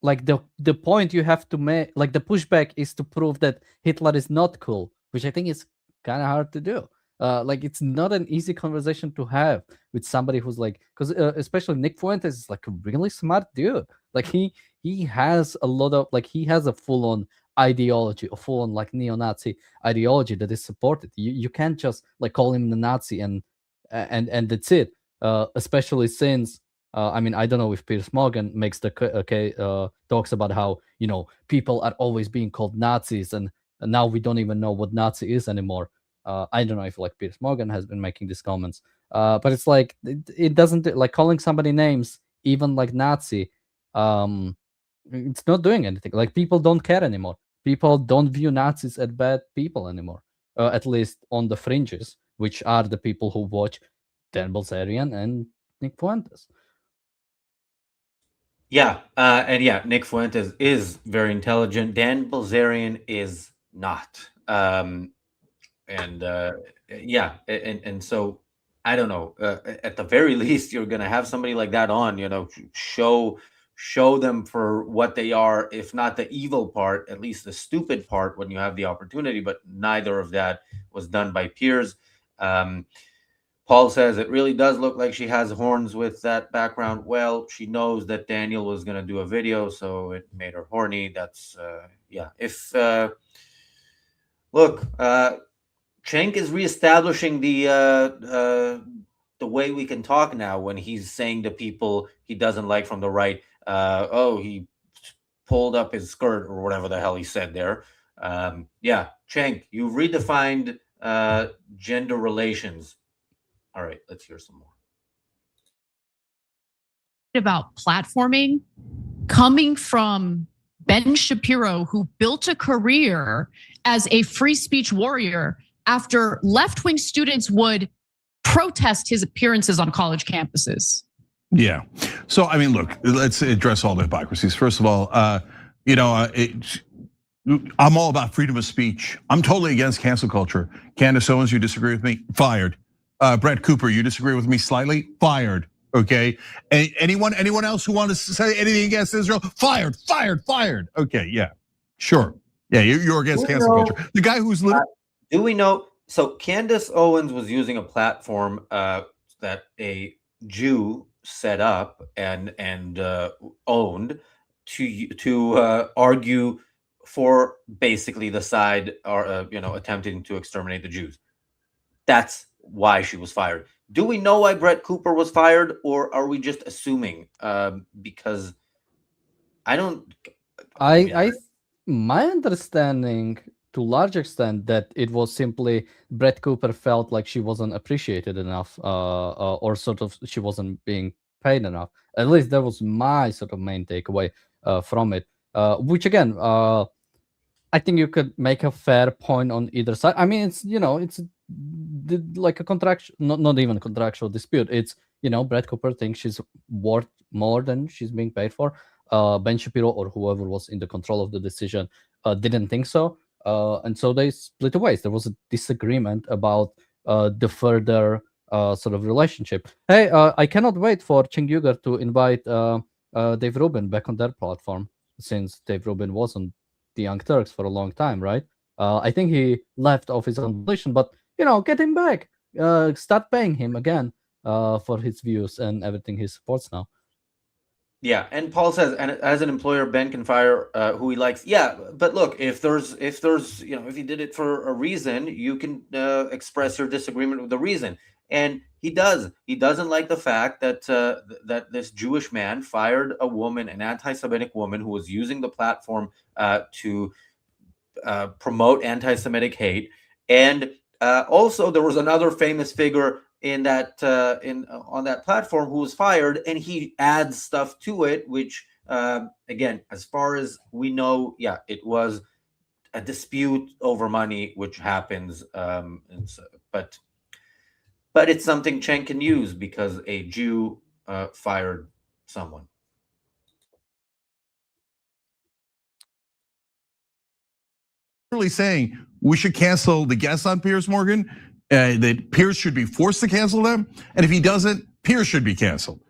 like the point you have to make, like the pushback is to prove that Hitler is not cool, which I think is kind of hard to do. Like it's not an easy conversation to have with somebody who's like, because especially Nick Fuentes is like a really smart dude. Like he has a lot of, like, he has a full-on ideology, a full-on like neo-Nazi ideology that is supported. You can't just like call him the Nazi and that's it. Especially since I mean, I don't know if Piers Morgan makes the talks about how people are always being called Nazis and now we don't even know what Nazi is anymore. I don't know if like Piers Morgan has been making these comments, but it's like it doesn't, like, calling somebody names, even like Nazi. It's not doing anything. Like people don't care anymore. People don't view Nazis as bad people anymore. At least on the fringes, which are the people who watch Dan Bilzerian and Nick Fuentes. Yeah, and yeah, Nick Fuentes is very intelligent. Dan Bilzerian is not. Yeah, and so I don't know. At the very least, you're gonna have somebody like that on. Show them for what they are, if not the evil part, at least the stupid part when you have the opportunity. But neither of that was done by Piers. Paul says it really does look like she has horns with that background. Well, she knows that Daniel was going to do a video, so it made her horny. That's yeah. If look, Cenk is reestablishing the way we can talk now when he's saying to people he doesn't like from the right, oh, he pulled up his skirt or whatever the hell he said there. Yeah, Cenk, you've redefined gender relations. All right, let's hear some more. About platforming coming from Ben Shapiro, who built a career as a free speech warrior after left-wing students would protest his appearances on college campuses. Yeah. So, I mean, look, let's address all the hypocrisies. First of all, I'm all about freedom of speech. I'm totally against cancel culture. Candace Owens, you disagree with me? Fired. Brett Cooper, you disagree with me slightly? Fired. Okay. Anyone else who wants to say anything against Israel? Fired. Okay. Yeah. Sure. Yeah. You're against cancel culture. The guy who's do we know? So Candace Owens was using a platform that a Jew set up and owned to argue for basically the side or attempting to exterminate the Jews. That's why she was fired. Do we know why Brett Cooper was fired, or are we just assuming? Because I don't. My understanding, to a large extent, that it was simply Brett Cooper felt like she wasn't appreciated enough, or sort of she wasn't being paid enough. At least that was my sort of main takeaway from it. Which again, I think you could make a fair point on either side. I mean, it's like a contractual, not even a contractual dispute. It's Brett Cooper thinks she's worth more than she's being paid for. Ben Shapiro or whoever was in the control of the decision didn't think so, and so they split ways. There was a disagreement about the further sort of relationship. Hey, I cannot wait for Cenk Uygur to invite Dave Rubin back on their platform, since Dave Rubin was on the Young Turks for a long time, right? I think he left of his own volition, but get him back. Start paying him again for his views and everything he supports now. Yeah, and Paul says, and as an employer, Ben can fire who he likes. Yeah, but look, if you did it for a reason, you can express your disagreement with the reason. and he does. He doesn't like the fact that that this Jewish man fired a woman, an anti-Semitic woman, who was using the platform to promote anti-Semitic hate. And also, there was another famous figure in that on that platform who was fired, and he adds stuff to it, which again, as far as we know, yeah, it was a dispute over money, which happens, and so, but it's something Chen can use because a Jew fired someone. Saying we should cancel the guests on Piers Morgan, that Piers should be forced to cancel them, and if he doesn't, Piers should be canceled.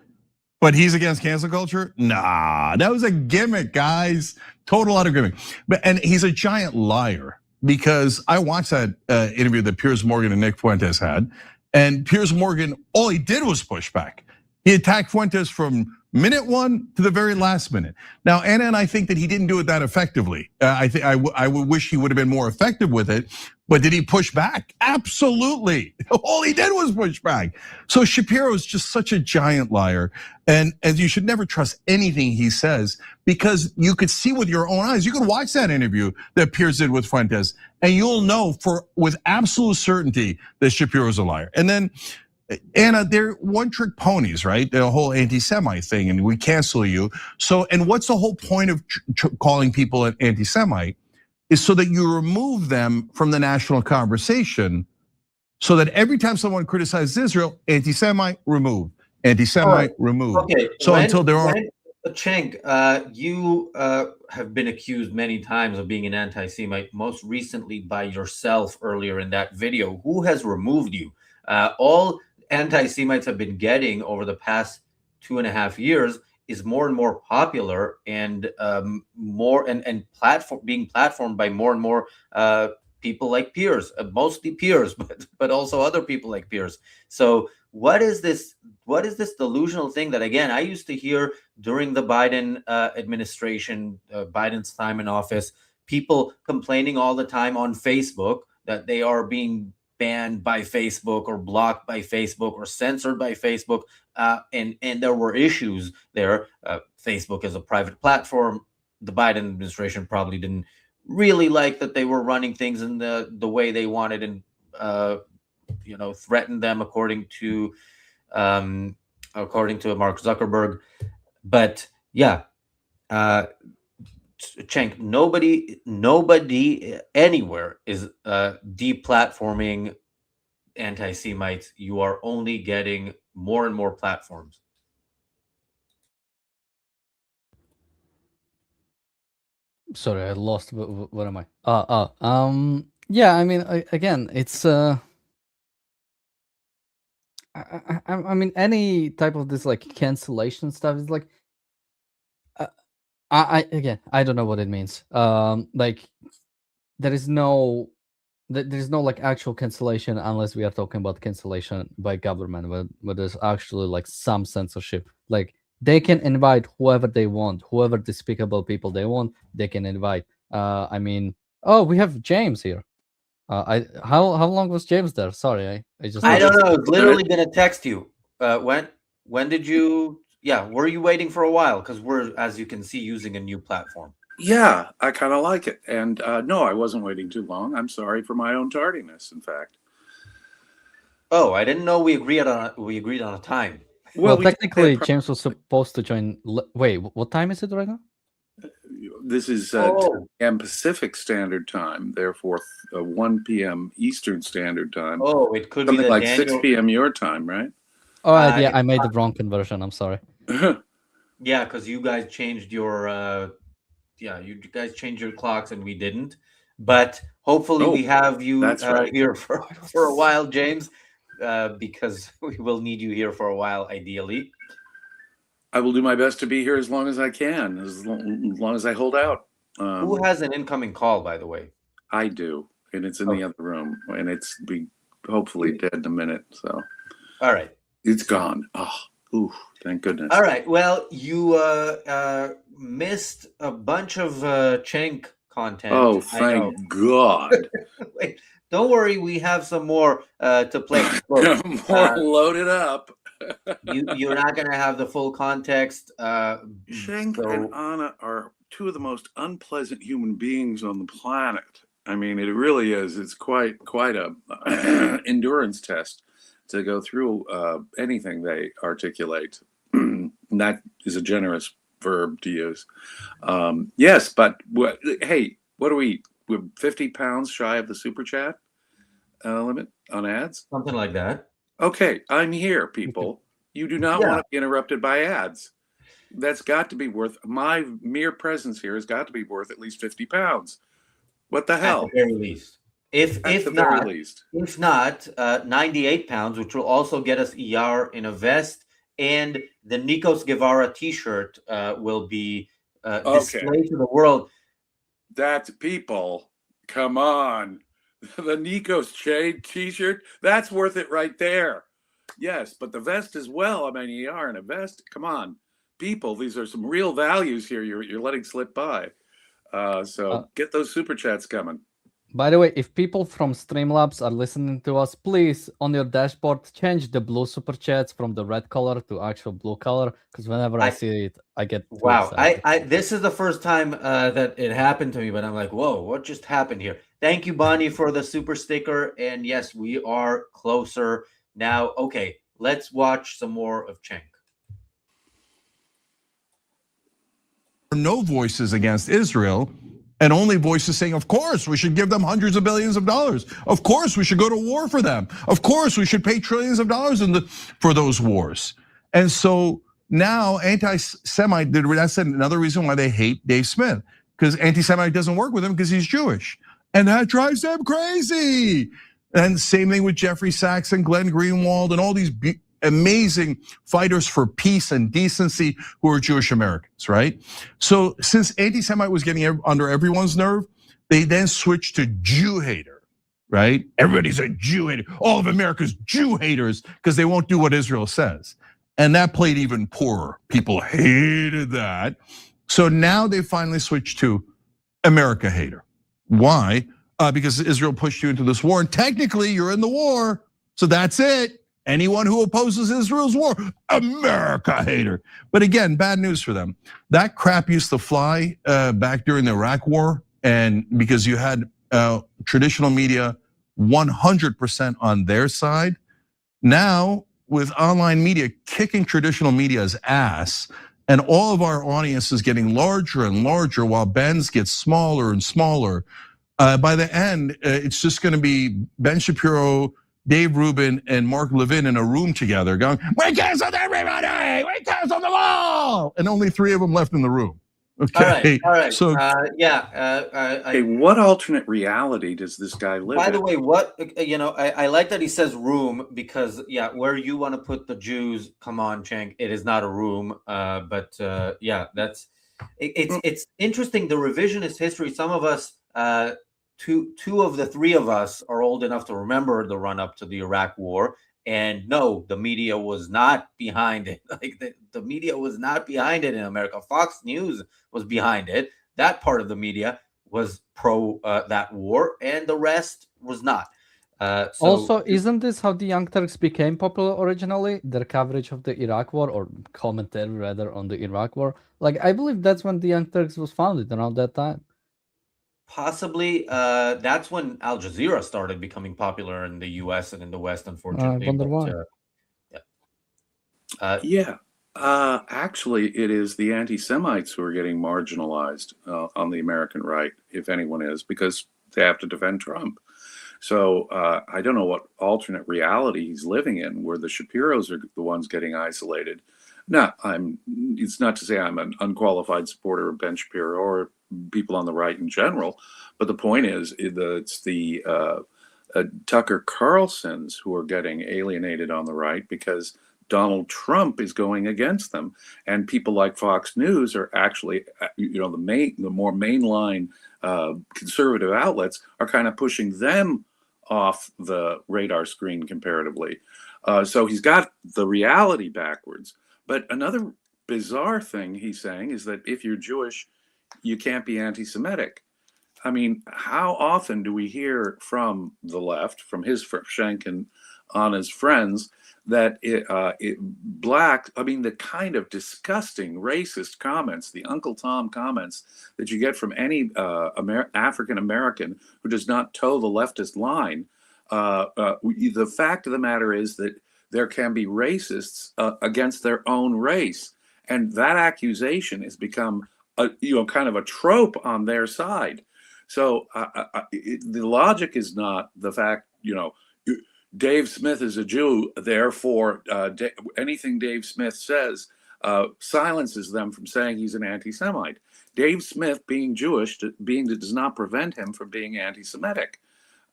But he's against cancel culture? Nah, that was a gimmick, guys. Total utter gimmick. And he's a giant liar, because I watched that interview that Piers Morgan and Nick Fuentes had, and Piers Morgan, all he did was push back. He attacked Fuentes from minute one to the very last minute. Now, Anna and I think that he didn't do it that effectively. I would wish he would have been more effective with it. But did he push back? Absolutely. All he did was push back. So Shapiro is just such a giant liar. And you should never trust anything he says, because you could see with your own eyes. You could watch that interview that Piers did with Fuentes, and you'll know with absolute certainty that Shapiro is a liar. And then, Anna, they're one-trick ponies, right? The whole anti-Semite thing, and we cancel you. So, and what's the whole point of calling people an anti-Semite? Is so that you remove them from the national conversation, so that every time someone criticizes Israel, anti-Semite, remove, anti-Semite, remove. Okay. So until there are. Cenk, you have been accused many times of being an anti-Semite, most recently by yourself earlier in that video. Who has removed you? All anti-Semites have been getting over the past 2.5 years is more and more popular, and being platformed by more and more people like Piers, mostly Piers, but also other people like Piers. So what is this delusional thing that, again, I used to hear during the Biden administration, Biden's time in office, people complaining all the time on Facebook that they are being banned by Facebook or blocked by Facebook or censored by Facebook, and there were issues there. Facebook is a private platform. The Biden administration probably didn't really like that they were running things in the way they wanted, and threatened them according to Mark Zuckerberg. But yeah, Cenk, nobody anywhere is deplatforming anti-Semites. You are only getting more and more platforms. Sorry, I lost. What am I? Yeah, I mean, again, it's I mean, any type of this like cancellation stuff is like, I don't know what it means. Like, there's no like actual cancellation unless we are talking about cancellation by government, where there's actually like some censorship. Like, they can invite whoever they want, whoever despicable people they want, they can invite. I mean, oh, we have James here. How long was James there? Sorry, I don't know. I was literally gonna text you. When did you? Yeah, were you waiting for a while? Because we're, as you can see, using a new platform. Yeah, I kind of like it. And no, I wasn't waiting too long. I'm sorry for my own tardiness, in fact. Oh, I didn't know we agreed on a time. Well, technically, James was supposed to join. Wait, what time is it right now? This is 10 p.m. Pacific Standard Time, therefore 1 p.m. Eastern Standard Time. Oh, it could something be like 6 p.m. your time, right? All right, yeah, I made the wrong conversion. I'm sorry. Yeah, because you guys changed your you guys changed your clocks and we didn't. But hopefully we have you here for a while, James, because we will need you here for a while, ideally. I will do my best to be here as long as I can, as long as I hold out. Who has an incoming call, by the way? I do, and it's in the other room, and it's hopefully dead in a minute. So, all right, it's gone. Oh, thank goodness. All right. Well, you missed a bunch of Cenk content. Oh, thank God. Wait, Don't worry, we have some more to play. Look, More loaded up. you're not going to have the full context. Cenk so- and Anna are two of the most unpleasant human beings on the planet. I mean, it really is. It's quite a endurance test to go through anything they articulate. And that is a generous verb to use. Yes, but hey, what are we? We're 50 pounds shy of the super chat limit on ads. Something like that. Okay, I'm here, people. You do not Yeah. want to be interrupted by ads. That's got to be worth, my mere presence here has got to be worth at least 50 pounds. What the hell? At the very least. If not, 98 pounds, which will also get us ER in a vest, and the Nikos Guevara T-shirt will be displayed to the world. That's people. Come on. The Nikos Shade T-shirt, that's worth it right there. Yes, but the vest as well. I mean, ER in a vest. Come on, people. These are some real values here. You're letting slip by. So get those super chats coming. By the way, if people from Streamlabs are listening to us, please, on your dashboard, change the blue super chats from the red color to actual blue color, because whenever I see it, I get too excited. This is the first time that it happened to me, but I'm like, whoa, what just happened here? Thank you, Bonnie, for the super sticker. And yes, we are closer now. Okay, let's watch some more of Cenk. No voices against Israel, and only voices saying, of course, we should give them hundreds of billions of dollars. Of course, we should go to war for them. Of course, we should pay trillions of dollars for those wars. And so now anti-Semite, that's another reason why they hate Dave Smith, because anti-Semite doesn't work with him because he's Jewish. And that drives them crazy. And same thing with Jeffrey Sachs and Glenn Greenwald and all these amazing fighters for peace and decency who are Jewish Americans, right? So since anti-Semite was getting under everyone's nerve, they then switched to Jew hater, right? Everybody's a Jew hater. All of America's Jew haters because they won't do what Israel says. And that played even poorer. People hated that. So now they finally switched to America hater. Why? Because Israel pushed you into this war, and technically you're in the war, so that's it. Anyone who opposes Israel's war, America hater. But again, bad news for them. That crap used to fly back during the Iraq war, and because you had traditional media 100% on their side. Now, with online media kicking traditional media's ass, and all of our audience is getting larger and larger while Ben's gets smaller and smaller, by the end, it's just gonna be Ben Shapiro, Dave Rubin, and Mark Levin in a room together going, we canceled everybody, we canceled them all. And only 3 of them left in the room. Okay. All right. So hey, what alternate reality does this guy live in? By the way, I like that he says room, because where you want to put the Jews, come on, Cenk, it is not a room. But it's interesting, the revisionist history. Some of us, two of the 3 of us are old enough to remember the run up to the Iraq war. And no, the media was not behind it. Like the media was not behind it in America. Fox News was behind it. That part of the media was pro that war, and the rest was not. Also, isn't this how the Young Turks became popular originally? Their coverage of the Iraq war, or commentary rather, on the Iraq war. Like, I believe that's when the Young Turks was founded, around that time. Possibly, that's when Al Jazeera started becoming popular in the U.S. and in the West, unfortunately. I wonder why. Actually, it is the anti-Semites who are getting marginalized on the American right, if anyone is, because they have to defend Trump. So I don't know what alternate reality he's living in, where the Shapiros are the ones getting isolated. It's not to say I'm an unqualified supporter of Ben Shapiro or people on the right in general, but the point is it's the Tucker Carlsons who are getting alienated on the right because Donald Trump is going against them, and people like Fox News are actually, the more mainline conservative outlets are kind of pushing them off the radar screen comparatively. So he's got the reality backwards. But another bizarre thing he's saying is that if you're Jewish, you can't be anti-Semitic. I mean, how often do we hear from the left, from Schenck and on his friends, that black, I mean, the kind of disgusting racist comments, the Uncle Tom comments that you get from any African American who does not toe the leftist line. The fact of the matter is that there can be racists against their own race, and that accusation has become kind of a trope on their side. So the logic is not the fact, Dave Smith is a Jew, therefore anything Dave Smith says silences them from saying he's an anti-Semite. Dave Smith being Jewish, does not prevent him from being anti-Semitic.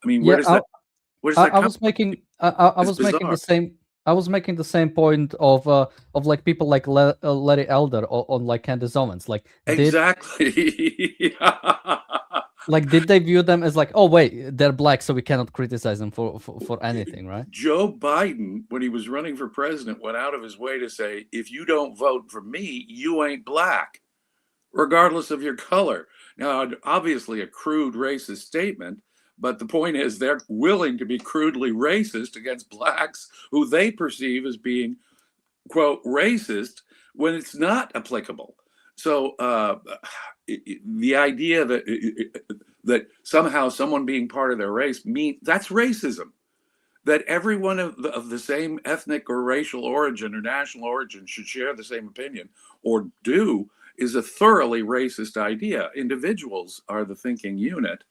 I mean, where does that I was making the same. I was making the same point of like people like Larry Elder on like Candace Owens. Like exactly. Like, did they view them as like, oh wait, they're black, so we cannot criticize them for anything, right? Joe Biden, when he was running for president, went out of his way to say, if you don't vote for me, you ain't black, regardless of your color. Now, obviously a crude racist statement, but the point is they're willing to be crudely racist against blacks who they perceive as being, quote, racist when it's not applicable. So the idea that somehow someone being part of their race that's racism. That everyone of the same ethnic or racial origin or national origin should share the same opinion or do is a thoroughly racist idea. Individuals are the thinking unit,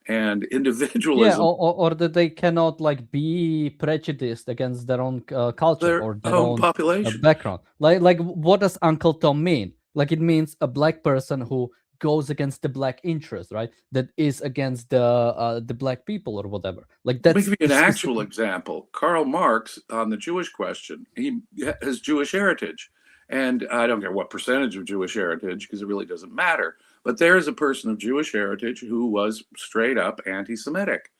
and individualism. Yeah, or that they cannot like be prejudiced against their own culture or their own population background. Like what does Uncle Tom mean? Like, it means a black person who goes against the black interest, right? That is against the black people or whatever. Like, that's Let me give you an actual example. Karl Marx, on the Jewish question, he has Jewish heritage. And I don't care what percentage of Jewish heritage, because it really doesn't matter. But there is a person of Jewish heritage who was straight up anti-Semitic.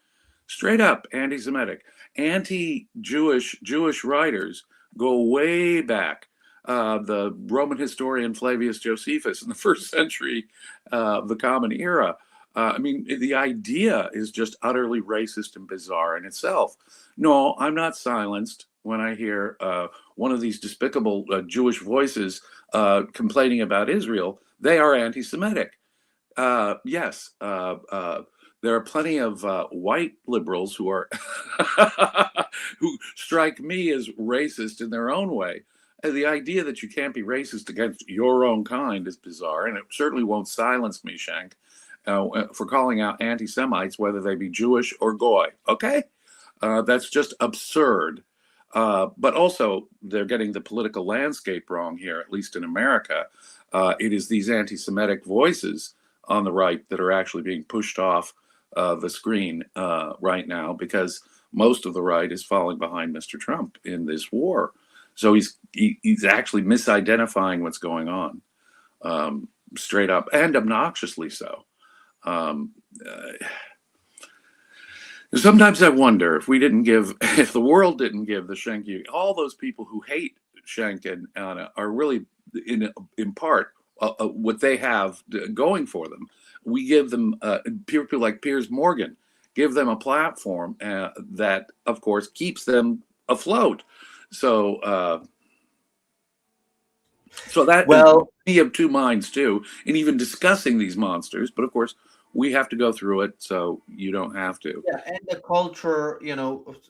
Straight up anti-Semitic. Anti-Jewish writers go way back. The Roman historian Flavius Josephus in the 1st century of the Common Era. I mean, the idea is just utterly racist and bizarre in itself. No, I'm not silenced when I hear one of these despicable Jewish voices complaining about Israel. They are anti-Semitic. Yes, there are plenty of white liberals who are who strike me as racist in their own way. The idea that you can't be racist against your own kind is bizarre, and it certainly won't silence me, Schenck, for calling out anti-Semites, whether they be Jewish or Goy. Okay? That's just absurd. But also, they're getting the political landscape wrong here, at least in America. It is these anti-Semitic voices on the right that are actually being pushed off the screen right now, because most of the right is falling behind Mr. Trump in this war. So he's actually misidentifying what's going on, straight up and obnoxiously so. Sometimes I wonder if the world didn't give the Schenck, all those people who hate Schenck and Anna are really in part what they have going for them. We give them people like Piers Morgan, give them a platform that, of course, keeps them afloat. So that me of two minds too, in even discussing these monsters. But of course, we have to go through it, so you don't have to. Yeah, and the culture,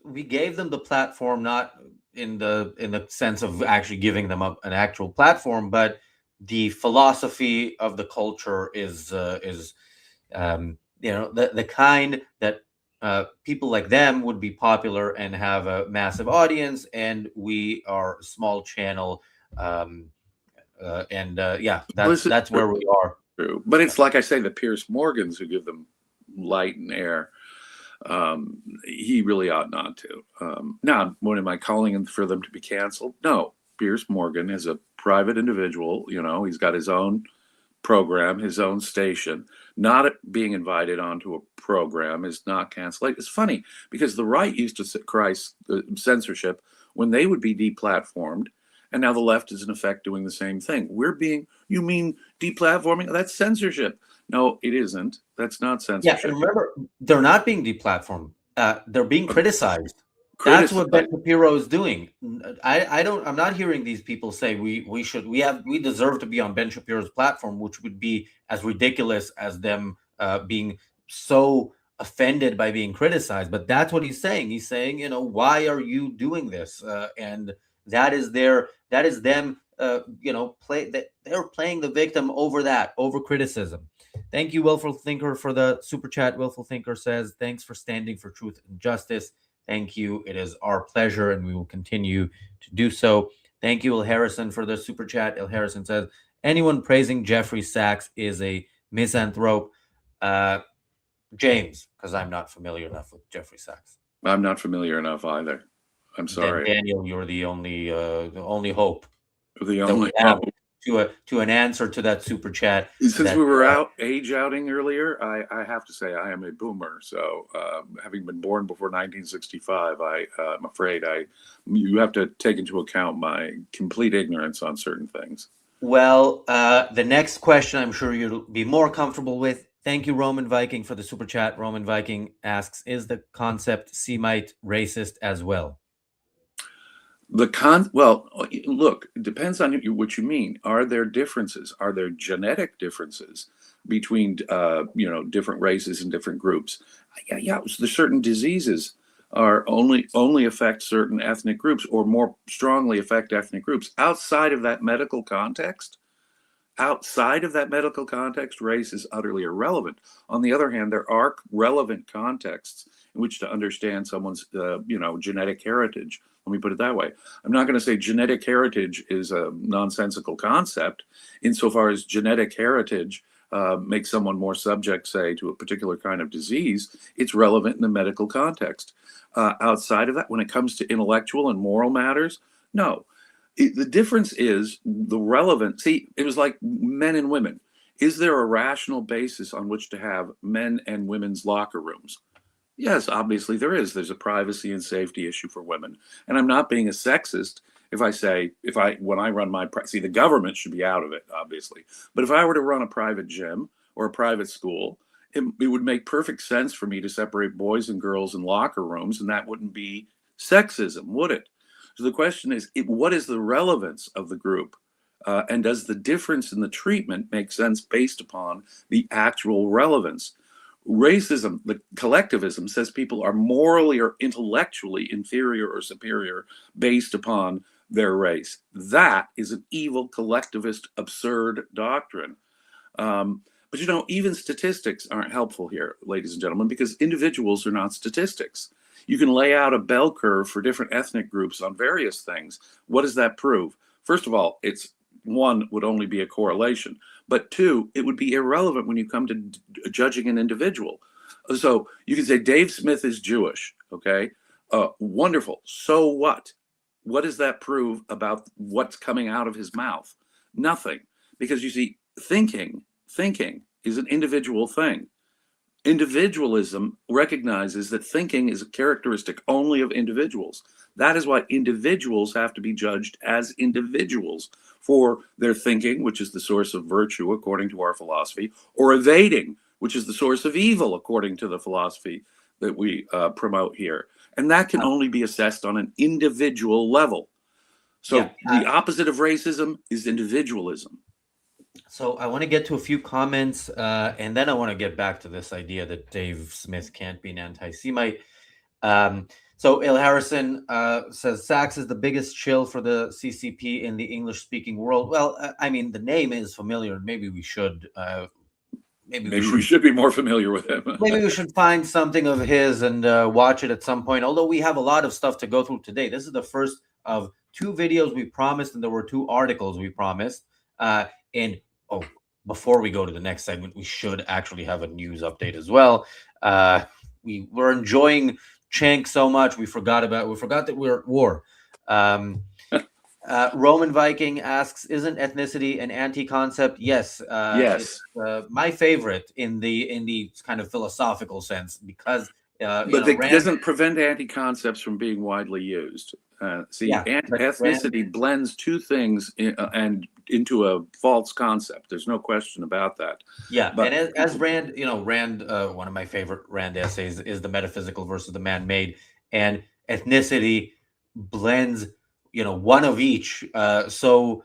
we gave them the platform, not in the sense of actually giving them an actual platform, but the philosophy of the culture is the kind that people like them would be popular and have a massive audience, and we are a small channel, that's where we are. True. But it's like I say, the Piers Morgans who give them light and air. He really ought not to. Now, what am I calling for them to be canceled? No, Piers Morgan is a private individual. He's got his own program, his own station. Not being invited onto a program is not canceled. It's funny because the right used to cry censorship when they would be deplatformed. And now the left is in effect doing the same thing. You mean deplatforming? That's censorship. No, it isn't. That's not Yeah, censorship. and remember, they're not being deplatformed. They're being criticized. That's what Ben Shapiro is doing. I'm not hearing these people say we deserve to be on Ben Shapiro's platform, which would be as ridiculous as them being so offended by being criticized. But that's what he's saying. He's saying, why are you doing this? And that is them. They're playing the victim over criticism. Thank you, Willful Thinker, for the super chat. Willful Thinker says, thanks for standing for truth and justice. Thank you. It is our pleasure, and we will continue to do so. Thank you, Il Harrison, for the super chat. Il Harrison says, anyone praising Jeffrey Sachs is a misanthrope. James, because I'm not familiar enough with Jeffrey Sachs. I'm not familiar enough either. I'm sorry. Then Daniel, you're the only hope. The only hope. To an answer to that super chat. Since we were age outing earlier, I have to say I am a boomer. So having been born before 1965, I'm afraid you have to take into account my complete ignorance on certain things. Well, the next question I'm sure you'll be more comfortable with. Thank you, Roman Viking, for the super chat. Roman Viking asks, is the concept Semite racist as well? Well, look, it depends on what you mean. Are there differences? Are there genetic differences between different races and different groups? Yeah. There's certain diseases are only affect certain ethnic groups, or more strongly affect ethnic groups. Outside of that medical context, race is utterly irrelevant. On the other hand, there are relevant contexts in which to understand someone's genetic heritage. Let me put it that way. I'm not going to say genetic heritage is a nonsensical concept insofar as genetic heritage makes someone more subject, say, to a particular kind of disease. It's relevant in the medical context. Outside of that, when it comes to intellectual and moral matters, no. The difference is the relevant. See, it was like men and women. Is there a rational basis on which to have men and women's locker rooms? Yes, obviously there is. There's a privacy and safety issue for women. And I'm not being a sexist if I say, when I run the government should be out of it, obviously. But if I were to run a private gym or a private school, it would make perfect sense for me to separate boys and girls in locker rooms, and that wouldn't be sexism, would it? So the question is, what is the relevance of the group? And does the difference in the treatment make sense based upon the actual relevance? Racism, the collectivism, says people are morally or intellectually inferior or superior based upon their race. That is an evil, collectivist, absurd doctrine. But even statistics aren't helpful here, ladies and gentlemen, because individuals are not statistics. You can lay out a bell curve for different ethnic groups on various things. What does that prove? First of all, one would only be a correlation, but two, it would be irrelevant when you come to judging an individual. So you can say Dave Smith is Jewish, okay? Wonderful. So what? What does that prove about what's coming out of his mouth? Nothing, because you see, thinking is an individual thing. Individualism recognizes that thinking is a characteristic only of individuals. That is why individuals have to be judged as individuals for their thinking, which is the source of virtue according to our philosophy, or evading, which is the source of evil according to the philosophy that we promote here. And that can only be assessed on an individual level. So the opposite of racism is individualism. So I want to get to a few comments, and then I want to get back to this idea that Dave Smith can't be an anti-Semite. So Il Harrison says Sachs is the biggest shill for the CCP in the English-speaking world. Well, I mean, the name is familiar. Maybe we should. Maybe we should be more familiar with him. Maybe we should find something of his and watch it at some point. Although we have a lot of stuff to go through today. This is the first of 2 videos we promised, and there were 2 articles we promised. Before we go to the next segment, we should actually have a news update as well. We were enjoying Cenk so much we forgot that we're at war. Roman Viking asks, isn't ethnicity an anti-concept? Yes. Yes. It's, my favorite in the kind of philosophical sense, because but it doesn't prevent anti-concepts from being widely used. Ethnicity blends 2 things and into a false concept. There's no question about that. Yeah, But- and as Rand, Rand, one of my favorite Rand essays is the metaphysical versus the man-made, and ethnicity blends, one of each. So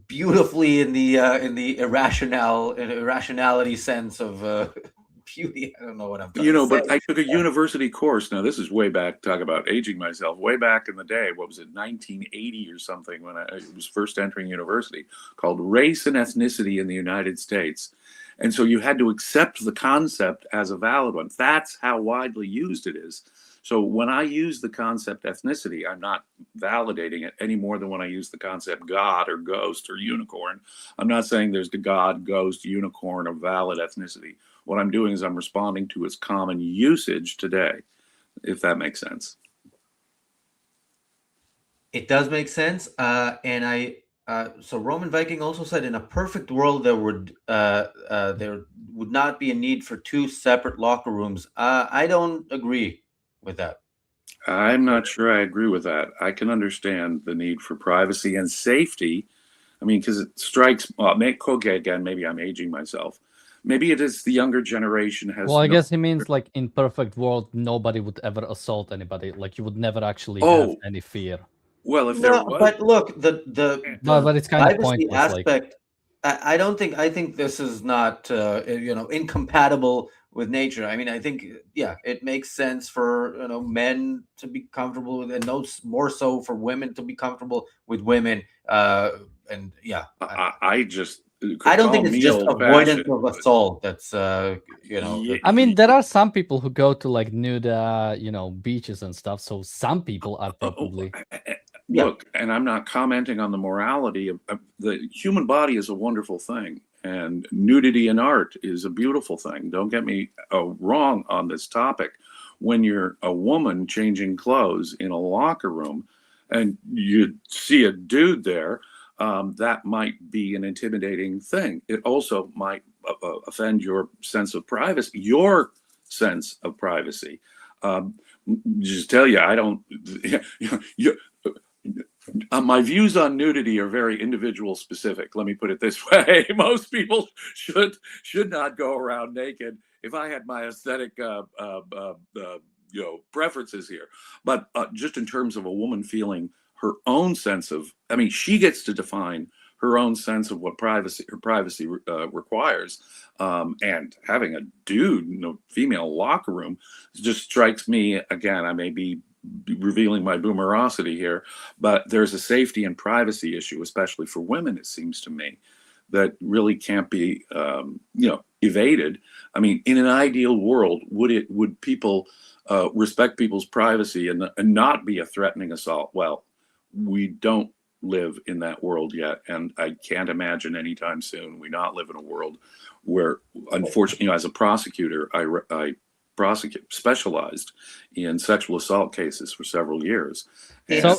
beautifully in the irrationality sense of beauty. I don't know what I'm trying to but say. I took a university course. Now, this is way back, talk about aging myself, way back in the day. What was it, 1980 or something, when I was first entering university, called Race and Ethnicity in the United States. And so you had to accept the concept as a valid one. That's how widely used it is. So when I use the concept ethnicity, I'm not validating it any more than when I use the concept God or ghost or unicorn. I'm not saying there's the God, ghost, unicorn, or valid ethnicity. What I'm doing is I'm responding to its common usage today, if that makes sense. It does make sense. So Roman Viking also said, in a perfect world, there would not be a need for two separate locker rooms. I don't agree with that. I'm not sure I agree with that. I can understand the need for privacy and safety. I mean, because it strikes, again, maybe I'm aging myself. Maybe it is the younger generation has. Well, I guess he means like in perfect world, nobody would ever assault anybody. Like you would never actually have any fear. Well, if there was, but look, the but it's kind of privacy pointless. aspect. I don't think. I think this is not incompatible with nature. I mean, I think it makes sense for men to be comfortable with, and no more so for women to be comfortable with women. And yeah, I don't think it's just avoidance of assault. That's I mean, there are some people who go to like nude, beaches and stuff. So some people are probably. Look, and I'm not commenting on the morality of the human body is a wonderful thing, and nudity in art is a beautiful thing. Don't get me wrong on this topic. When you're a woman changing clothes in a locker room and you see a dude there, that might be an intimidating thing. It also might offend your sense of privacy, Just tell you, I don't. My views on nudity are very individual specific. Let me put it this way: most people should not go around naked. If I had my aesthetic, preferences here, but just in terms of a woman feeling her own sense of, she gets to define her own sense of what privacy requires, and having a dude in a female locker room just strikes me, again, I may be revealing my boomerosity here, but there's a safety and privacy issue, especially for women, it seems to me, that really can't be evaded. I mean, in an ideal world, would people respect people's privacy and not be a threatening assault? Well, we don't live in that world yet, and I can't imagine anytime soon we not live in a world where, unfortunately, as a prosecutor, I specialized in sexual assault cases for several years. So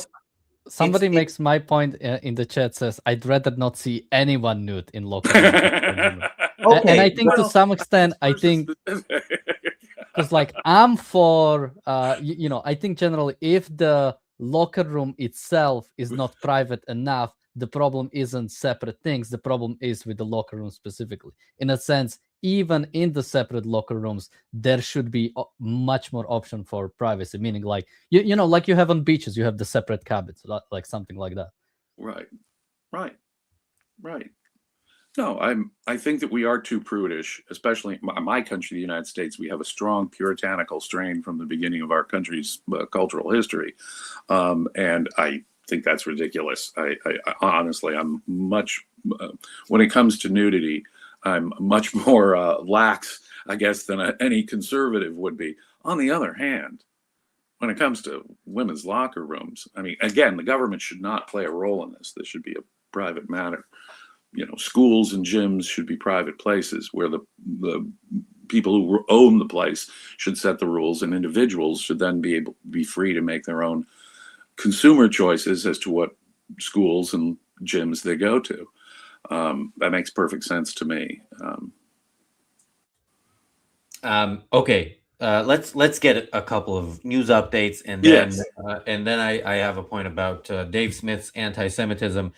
somebody makes my point in the chat, says, I'd rather not see anyone nude in locker rooms. And I think to some extent, because like I'm for, I think generally if the locker room itself is not private enough, the problem isn't separate things. The problem is with the locker room specifically. In a sense, even in the separate locker rooms, there should be much more option for privacy. Meaning, like like you have on beaches, you have the separate cabins, like something like that. Right. No, I think that we are too prudish, especially in my country, the United States. We have a strong puritanical strain from the beginning of our country's cultural history, and I think that's ridiculous. I honestly, I'm much when it comes to nudity, I'm much more lax, I guess, than any conservative would be. On the other hand, when it comes to women's locker rooms, again, the government should not play a role in this. This should be a private matter. Schools and gyms should be private places where the people who own the place should set the rules, and individuals should then be free to make their own consumer choices as to what schools and gyms they go to. That makes perfect sense to me. Okay, let's get a couple of news updates, and then I have a point about Dave Smith's anti-Semitism.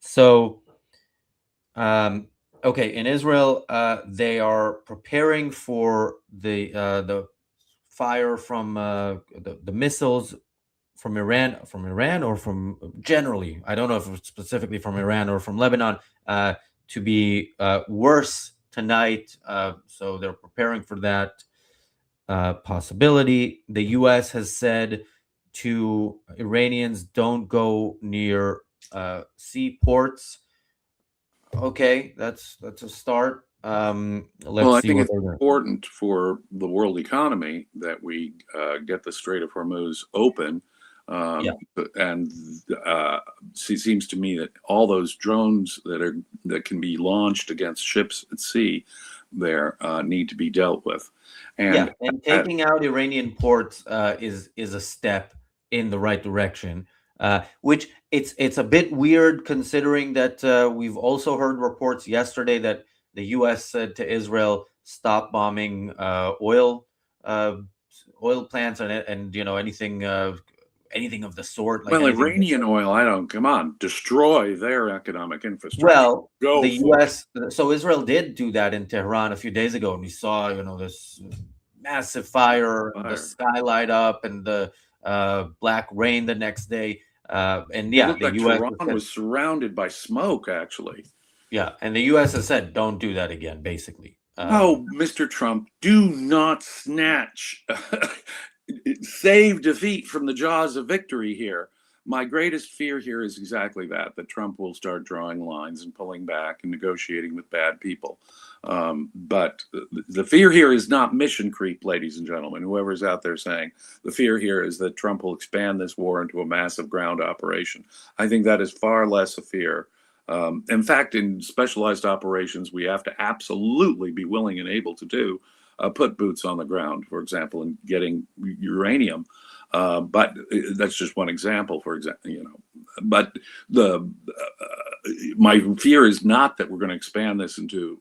So, okay, in Israel, they are preparing for the fire from the missiles from Iran or from generally, I don't know if it's specifically from Iran or from Lebanon, to be worse tonight. So they're preparing for that possibility. The U.S. has said to Iranians, don't go near seaports. Okay, that's a start. Let's Well, I see think what it's they're doing. important for the world economy that we get the Strait of Hormuz open. Yeah. And it seems to me that all those drones that can be launched against ships at sea there need to be dealt with. And taking out Iranian ports is a step in the right direction. Which it's a bit weird considering that we've also heard reports yesterday that the U.S. said to Israel, "Stop bombing oil plants and anything of the sort." Like well, anything. Iranian oil, come on, destroy their economic infrastructure. Well, Go the for U.S. So Israel did do that in Tehran a few days ago, and we saw this massive fire, and the sky light up, and the black rain the next day. And It yeah, looked the like U.S. Tehran was surrounded by smoke, actually. Yeah, and the U.S. has said, "Don't do that again." Basically. Oh, Mr. Trump, do not snatch, save defeat from the jaws of victory here. My greatest fear here is exactly that Trump will start drawing lines and pulling back and negotiating with bad people. But the fear here is not mission creep, ladies and gentlemen, whoever's out there saying. The fear here is that Trump will expand this war into a massive ground operation. I think that is far less a fear. In fact, in specialized operations, we have to absolutely be willing and able to put boots on the ground, for example, in getting uranium. But that's just one example, for example, But my fear is not that we're going to expand this into,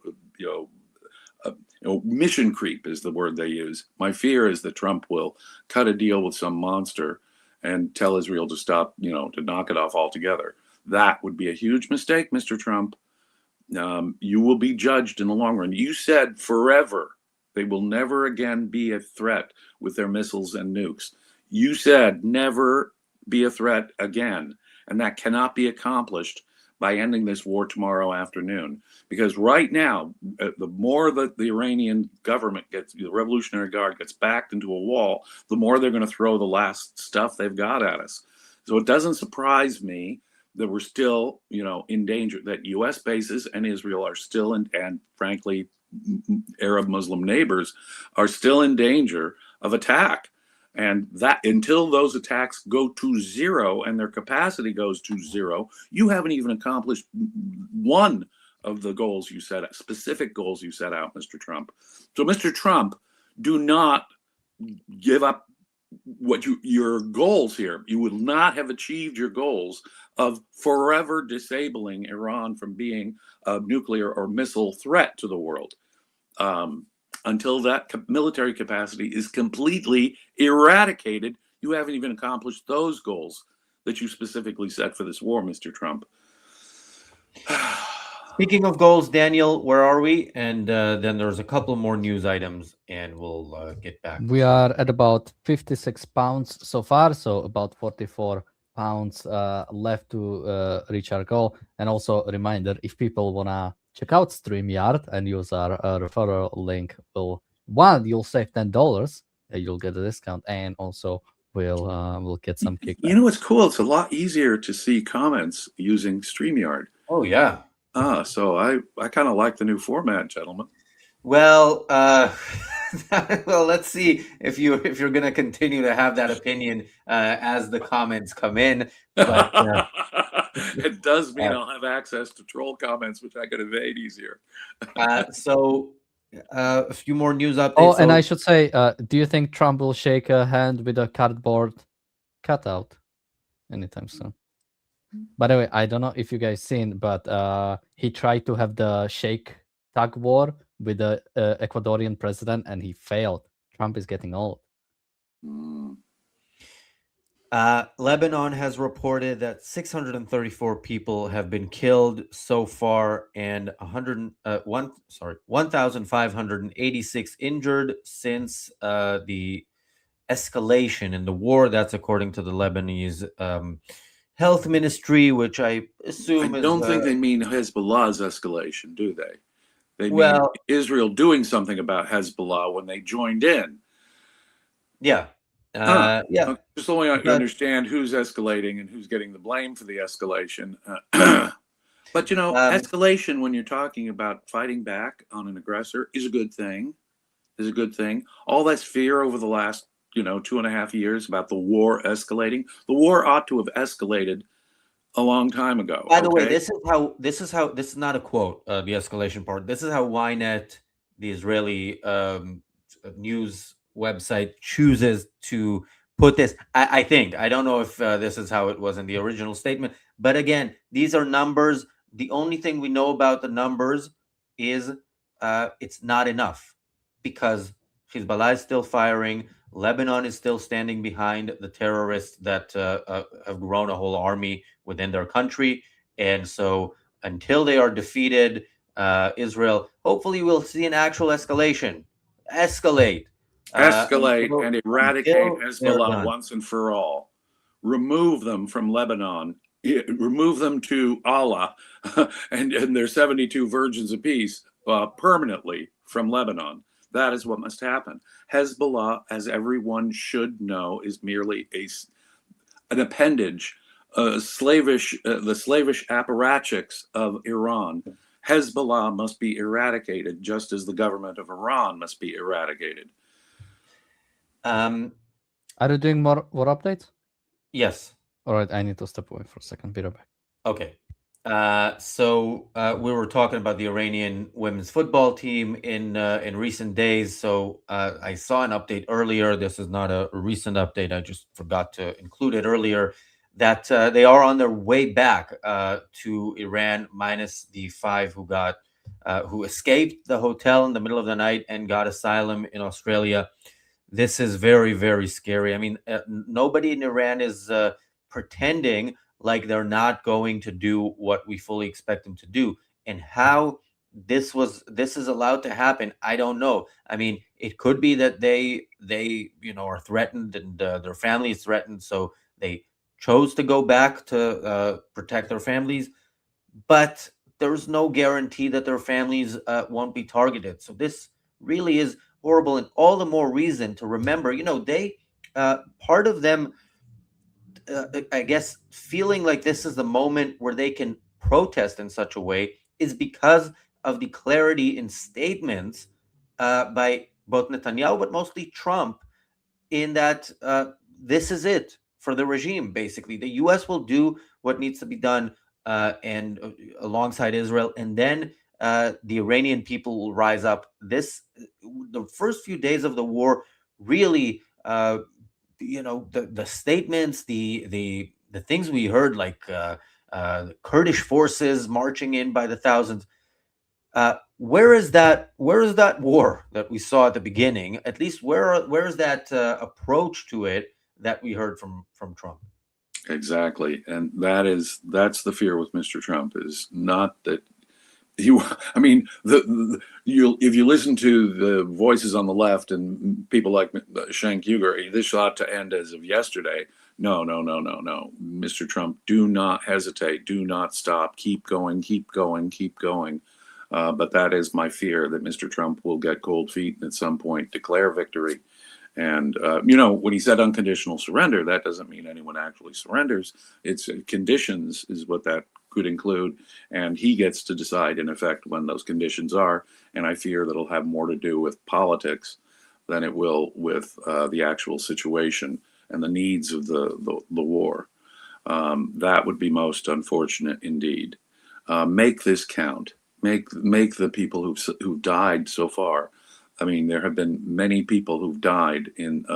mission creep is the word they use. My fear is that Trump will cut a deal with some monster and tell Israel to stop, to knock it off altogether. That would be a huge mistake, Mr. Trump. You will be judged in the long run. You said forever they will never again be a threat with their missiles and nukes. You said never be a threat again. And that cannot be accomplished by ending this war tomorrow afternoon. Because right now, the more that the Iranian government the Revolutionary Guard gets backed into a wall, the more they're going to throw the last stuff they've got at us. So it doesn't surprise me that we're still, in danger, that U.S. bases and Israel are still and frankly, Arab Muslim neighbors are still in danger of attack. And that until those attacks go to zero and their capacity goes to zero, you haven't even accomplished one of the goals you set out, specific goals you set out, Mr. Trump. So, Mr. Trump, do not give up your goals here. You will not have achieved your goals of forever disabling Iran from being a nuclear or missile threat to the world. Until that military capacity is completely eradicated, you haven't even accomplished those goals that you specifically set for this war, Mr. Trump. Speaking of goals, Daniel, where are we? And then there's a couple more news items, and we'll get back. We are at about 56 pounds so far, so about 44 pounds left to reach our goal. And also a reminder, if people want to check out StreamYard and use our referral link, you'll save $10, you'll get a discount, and also we'll get some kickback. You know what's cool? It's a lot easier to see comments using StreamYard. Oh, yeah. So I kind of like the new format, gentlemen. Well, well, let's see if you're going to continue to have that opinion as the comments come in. But it does mean I'll have access to troll comments, which I could evade easier. So a few more news updates. Oh, and I should say, do you think Trump will shake a hand with a cardboard cutout anytime soon? By the way, I don't know if you guys seen, but he tried to have the shake tug war with the Ecuadorian president, and he failed. Trump is getting old. Lebanon has reported that 634 people have been killed so far, and 1,586 injured since the escalation in the war. That's according to the Lebanese health ministry, which I assume I is don't think they mean Hezbollah's escalation, do they? They mean well, Israel doing something about Hezbollah when they joined in. yeah, yeah. Okay, just so I But understand who's escalating and who's getting the blame for the escalation. But um, escalation when you're talking about fighting back on an aggressor is a good thing. Is a good thing. All that fear over the last 2.5 years about the war escalating. The war ought to have escalated a long time ago. by the way, Okay. this is not a quote. The escalation part. This is how Ynet, the Israeli news website, chooses to put this. I think I don't know if this is how it was in the original statement, but again, these are numbers. The only thing we know about the numbers is it's not enough because Hezbollah is still firing. Lebanon is still standing behind the terrorists that have grown a whole army within their country. And so until they are defeated, Israel, hopefully we'll see an actual escalation. Escalate. Escalate and eradicate until they're Hezbollah done. once and for all. Remove them from Lebanon. Remove them to Allah and their 72 virgins apiece permanently from Lebanon. That is what must happen. Hezbollah, as everyone should know, is merely an appendage, the slavish apparatchiks of Iran. Hezbollah must be eradicated, just as the government of Iran must be eradicated. Are you doing more updates? Yes. All right, I need to step away for a second. Be right back. Okay. So we were talking about the Iranian women's football team in recent days. So I saw an update earlier. This is not a recent update. I just forgot to include it earlier. That they are on their way back to Iran, minus the 5 who escaped the hotel in the middle of the night and got asylum in Australia. This is very, very scary. I mean, nobody in Iran is pretending like they're not going to do what we fully expect them to do. And how this is allowed to happen, I don't know. I mean, it could be that they are threatened and their family is threatened, so they chose to go back to protect their families. But there's no guarantee that their families won't be targeted. So this really is horrible, and all the more reason to remember. They part of them, I guess, feeling like this is the moment where they can protest in such a way is because of the clarity in statements by both Netanyahu, but mostly Trump, in that this is it for the regime. Basically, the U.S. will do what needs to be done, and alongside Israel, and then the Iranian people will rise up. The first few days of the war really. The statements, the things we heard, like Kurdish forces marching in by the thousands. Where is that war that we saw at the beginning? At least where is that approach to it that we heard from Trump? Exactly, and that's the fear with Mr. Trump, is not that if you listen to the voices on the left and people like Cenk Uygur, this ought to end as of yesterday. No. Mr. Trump, do not hesitate. Do not stop. Keep going. But that is my fear, that Mr. Trump will get cold feet and at some point declare victory. And, when he said unconditional surrender, that doesn't mean anyone actually surrenders. It's conditions is what that could include. And he gets to decide, in effect, when those conditions are. And I fear that it'll have more to do with politics than it will with the actual situation and the needs of the war. That would be most unfortunate indeed. Make this count. Make the people who've died so far. I mean, there have been many people who've died in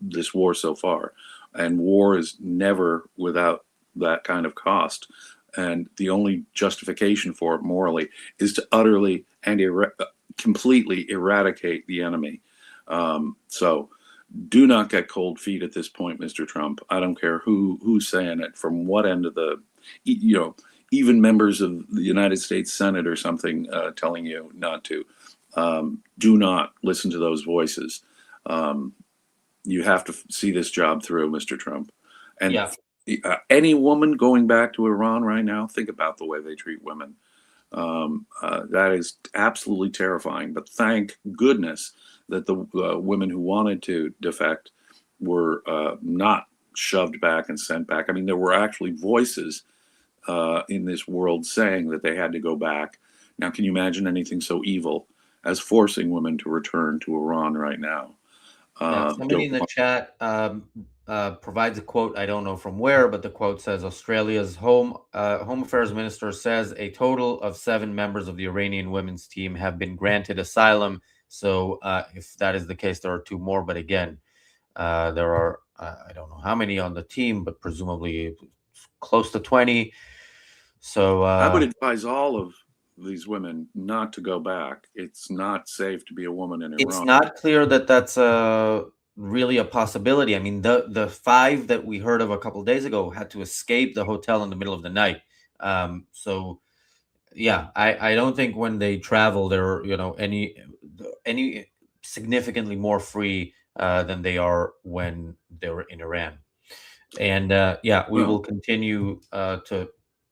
this war so far, and war is never without that kind of cost. And the only justification for it morally is to utterly and completely eradicate the enemy. So do not get cold feet at this point, Mr. Trump. I don't care who's saying it, from what end of the, even members of the United States Senate or something telling you not to. Do not listen to those voices. You have to see this job through, Mr. Trump. And Yeah. Any woman going back to Iran right now, think about the way they treat women. That is absolutely terrifying. But thank goodness that the women who wanted to defect were not shoved back and sent back. I mean, there were actually voices in this world saying that they had to go back. Now, can you imagine anything so evil as forcing women to return to Iran right now? Somebody in the chat provides a quote. I don't know from where, but the quote says Australia's Home Affairs Minister says a total of 7 members of the Iranian women's team have been granted asylum. So if that is the case, there are 2 more. But again, there are I don't know how many on the team, but presumably close to 20. So I would advise all of these women not to go back. It's not safe to be a woman in Iran. It's not clear that that's really a possibility. I mean, the 5 that we heard of a couple of days ago had to escape the hotel in the middle of the night. So yeah, I don't think when they travel they're any significantly more free than they are when they're in Iran. And we will continue to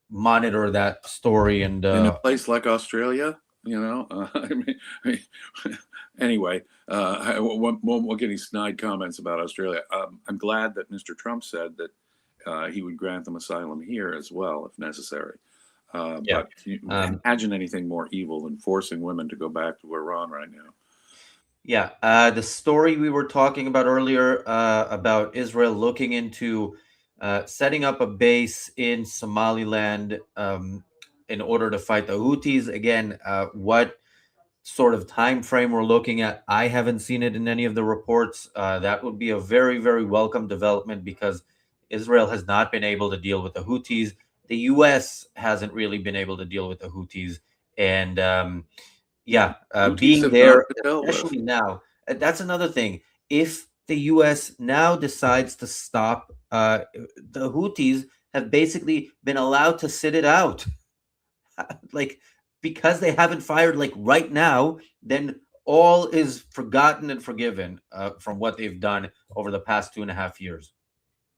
monitor that story. And in a place like Australia, anyway, I won't get any snide comments about Australia. I'm glad that Mr. Trump said that he would grant them asylum here as well if necessary. But can you imagine anything more evil than forcing women to go back to Iran right now? Yeah, the story we were talking about earlier about Israel looking into setting up a base in Somaliland in order to fight the Houthis. Again, what sort of time frame we're looking at, I haven't seen it in any of the reports. That would be a very, very welcome development because Israel has not been able to deal with the Houthis. The U.S. hasn't really been able to deal with the Houthis. And being there, especially now, that's another thing. If the U.S. now decides to stop, the Houthis have basically been allowed to sit it out. Like, because they haven't fired like right now, then all is forgotten and forgiven from what they've done over the past 2.5 years.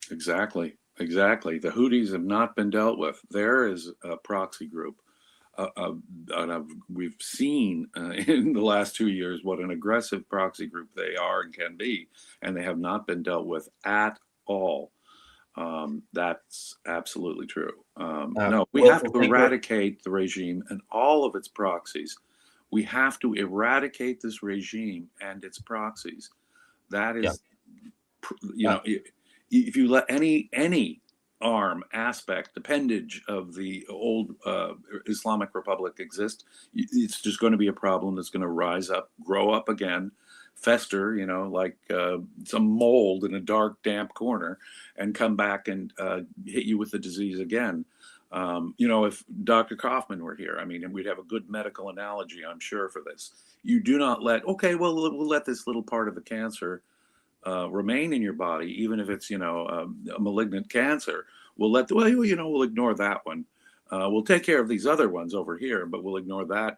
Exactly. The Houthis have not been dealt with. There is a proxy group. We've seen in the last 2 years what an aggressive proxy group they are and can be, and they have not been dealt with at all. That's absolutely true. No, we have to eradicate the regime and all of its proxies. We have to eradicate this regime and its proxies. That is, if you let any arm, aspect, appendage of the old Islamic Republic exist, it's just going to be a problem that's going to rise up, grow up again, fester, like some mold in a dark, damp corner, and come back and hit you with the disease again. If Dr. Kaufman were here, and we'd have a good medical analogy, I'm sure, for this. You do not we'll let this little part of the cancer remain in your body, even if it's, a malignant cancer. We'll ignore that one. We'll take care of these other ones over here, but we'll ignore that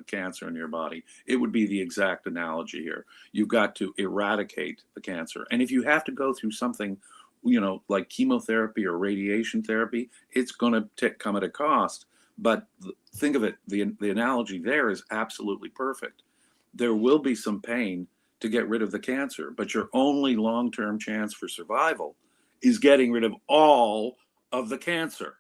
cancer in your body. It would be the exact analogy here. You've got to eradicate the cancer. And if you have to go through something, like chemotherapy or radiation therapy, it's going to come at a cost. But think of it, the analogy there is absolutely perfect. There will be some pain to get rid of the cancer, but your only long-term chance for survival is getting rid of all of the cancer.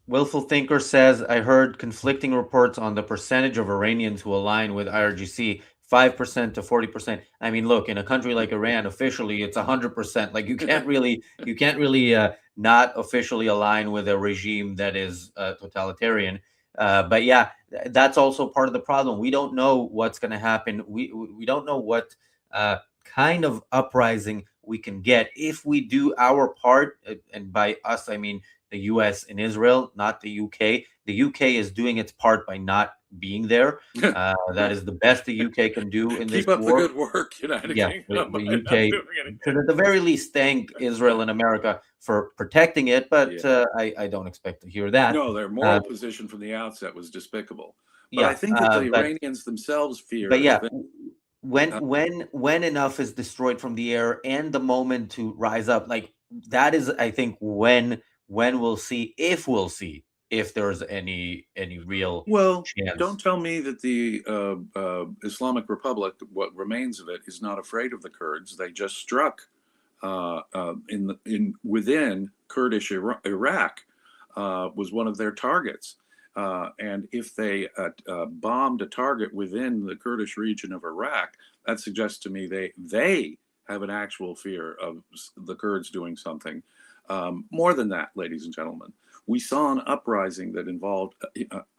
Willful Thinker says, I heard conflicting reports on the percentage of Iranians who align with IRGC, 5% to 40%. Look, in a country like Iran, officially it's 100%. Like you can't really not officially align with a regime that is totalitarian. But yeah, that's also part of the problem. We don't know what's going to happen. We don't know what kind of uprising we can get if we do our part. And by us, I mean the U.S. in Israel, not the U.K. The U.K. is doing its part by not being there. That is the best the U.K. can do in this Keep up war. the good work, United Yeah, Kingdom. the by not UK doing anything. should at the very least thank Israel and America for protecting it, but I don't expect to hear that. No, their moral position from the outset was despicable. But I think that the Iranians themselves fear. But yeah, when enough is destroyed from the air and the moment to rise up, like that is, I think, when we'll see if there's any real chance. Don't tell me that the Islamic Republic, what remains of it, is not afraid of the Kurds. They just struck within Kurdish Iraq was one of their targets. And if they bombed a target within the Kurdish region of Iraq, that suggests to me they have an actual fear of the Kurds doing something. More than that, ladies and gentlemen, we saw an uprising that involved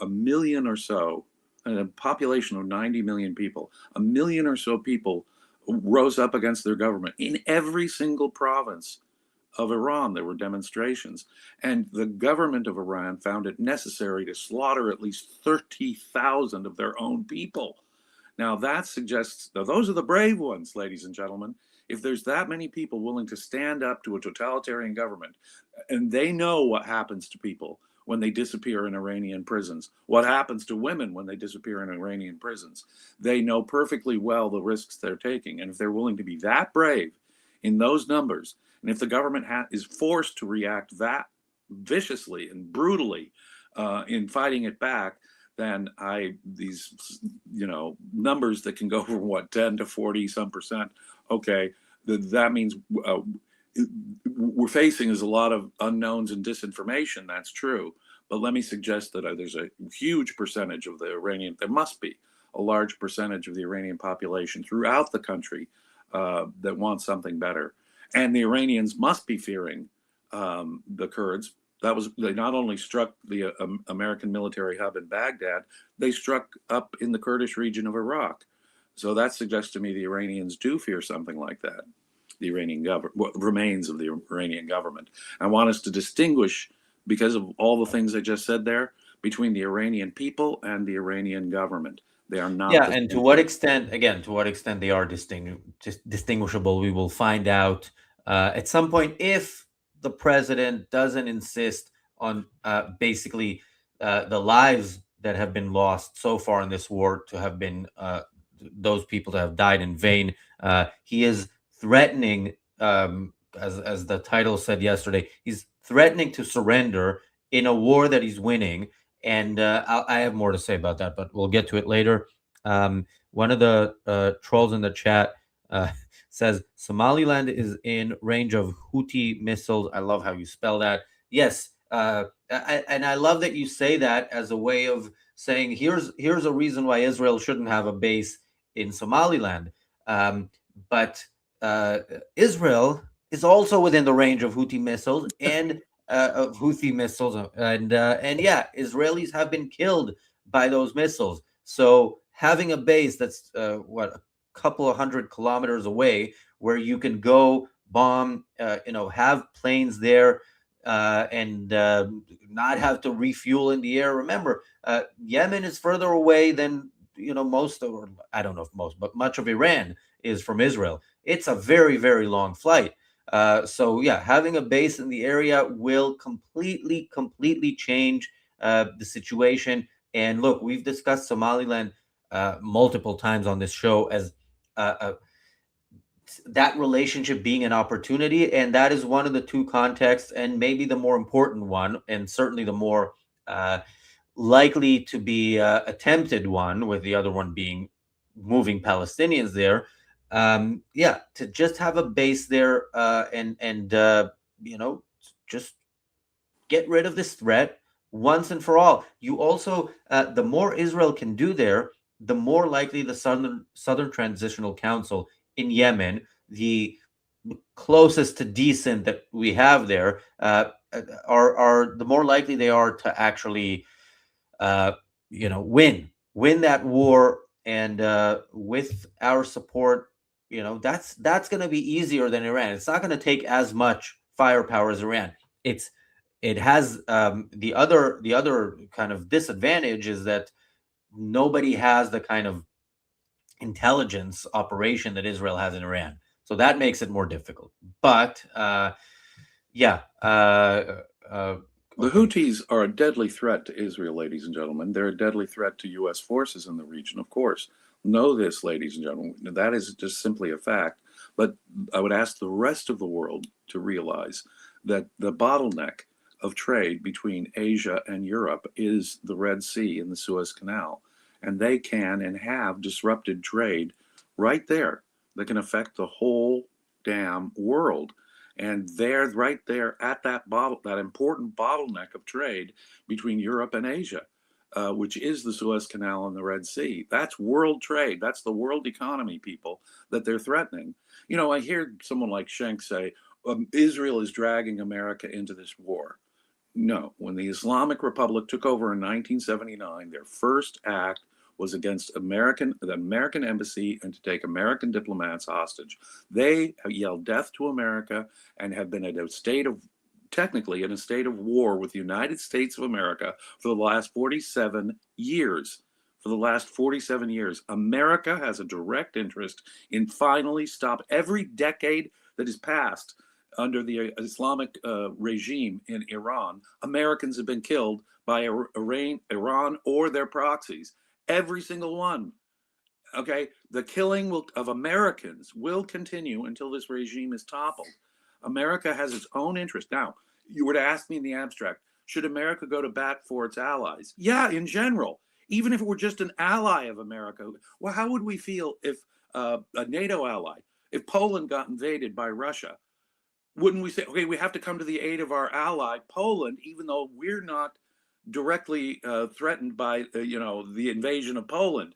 a million or so, and a population of 90 million people. A million or so people rose up against their government in every single province of Iran. There were demonstrations, and the government of Iran found it necessary to slaughter at least 30,000 of their own people. Now that suggests, now those are the brave ones, ladies and gentlemen. If there's that many people willing to stand up to a totalitarian government, and they know what happens to people when they disappear in Iranian prisons, what happens to women when they disappear in Iranian prisons, they know perfectly well the risks they're taking. And if they're willing to be that brave in those numbers, and if the government is forced to react that viciously and brutally in fighting it back, then these numbers that can go from what 10 to 40 some percent, okay, that means we're facing is a lot of unknowns and disinformation. That's true, but let me suggest that there's a huge percentage of the Iranian, there must be a large percentage of the Iranian population throughout the country that wants something better. And the Iranians must be fearing the Kurds. They not only struck the American military hub in Baghdad, they struck up in the Kurdish region of Iraq. So that suggests to me the Iranians do fear something like that. The Iranian government, what remains of the Iranian government. I want us to distinguish, because of all the things I just said there, between the Iranian people and the Iranian government. They are not. Yeah, and to what extent they are distinguishable, we will find out at some point if the president doesn't insist on basically the lives that have been lost so far in this war to have been those people to have died in vain. He is threatening, as the title said yesterday, he's threatening to surrender in a war that he's winning. And I have more to say about that, but we'll get to it later. One of the trolls in the chat says Somaliland is in range of Houthi missiles. I love how you spell that. Yes, and I love that you say that as a way of saying here's a reason why Israel shouldn't have a base in Somaliland. But Israel is also within the range of Houthi missiles and yeah, Israelis have been killed by those missiles. So having a base that's a couple of 100 kilometers away, where you can go bomb, have planes there, and not have to refuel in the air. Remember, Yemen is further away than most, or I don't know if most, but much of Iran is from Israel. It's a very, very long flight. So yeah, having a base in the area will completely change the situation. And look, we've discussed Somaliland multiple times on this show as that relationship being an opportunity, and that is one of the two contexts, and maybe the more important one, and certainly the more likely to be attempted one, with the other one being moving Palestinians there. To just have a base there and just get rid of this threat once and for all. You also, the more Israel can do there, the more likely the Southern Transitional Council in Yemen, the closest to decent that we have there, are the more likely they are to actually, win that war. And with our support, that's going to be easier than Iran. It's not going to take as much firepower as Iran. It's it has the other kind of disadvantage is that nobody has the kind of intelligence operation that Israel has in Iran. So that makes it more difficult. But yeah. The Okay. Houthis are a deadly threat to Israel, ladies and gentlemen. They're a deadly threat to U.S. forces in the region, of course. Know this, ladies and gentlemen. That is just simply a fact. But I would ask the rest of the world to realize that the bottleneck of trade between Asia and Europe is the Red Sea and the Suez Canal. And they can and have disrupted trade right there that can affect the whole damn world. And they're right there at that important bottleneck of trade between Europe and Asia, which is the Suez Canal and the Red Sea. That's world trade. That's the world economy, people, that they're threatening. You know, I hear someone like Schenck say, Israel is dragging America into this war. No, when the Islamic Republic took over in 1979, their first act was against the American embassy and to take American diplomats hostage. They yelled death to America and have been technically in a state of war with the United States of America for the last 47 years. For the last 47 years, America has a direct interest in finally stop every decade that has passed under the Islamic regime in Iran. Americans have been killed by Iran or their proxies. Every single one. Okay, the killing of Americans will continue until this regime is toppled. America has its own interest. Now, you were to ask me in the abstract, should America go to bat for its allies? Yeah, in general. Even if it were just an ally of America, well, how would we feel if a NATO ally, if Poland got invaded by Russia? Wouldn't we say, okay, we have to come to the aid of our ally, Poland, even though we're not directly threatened by the invasion of Poland?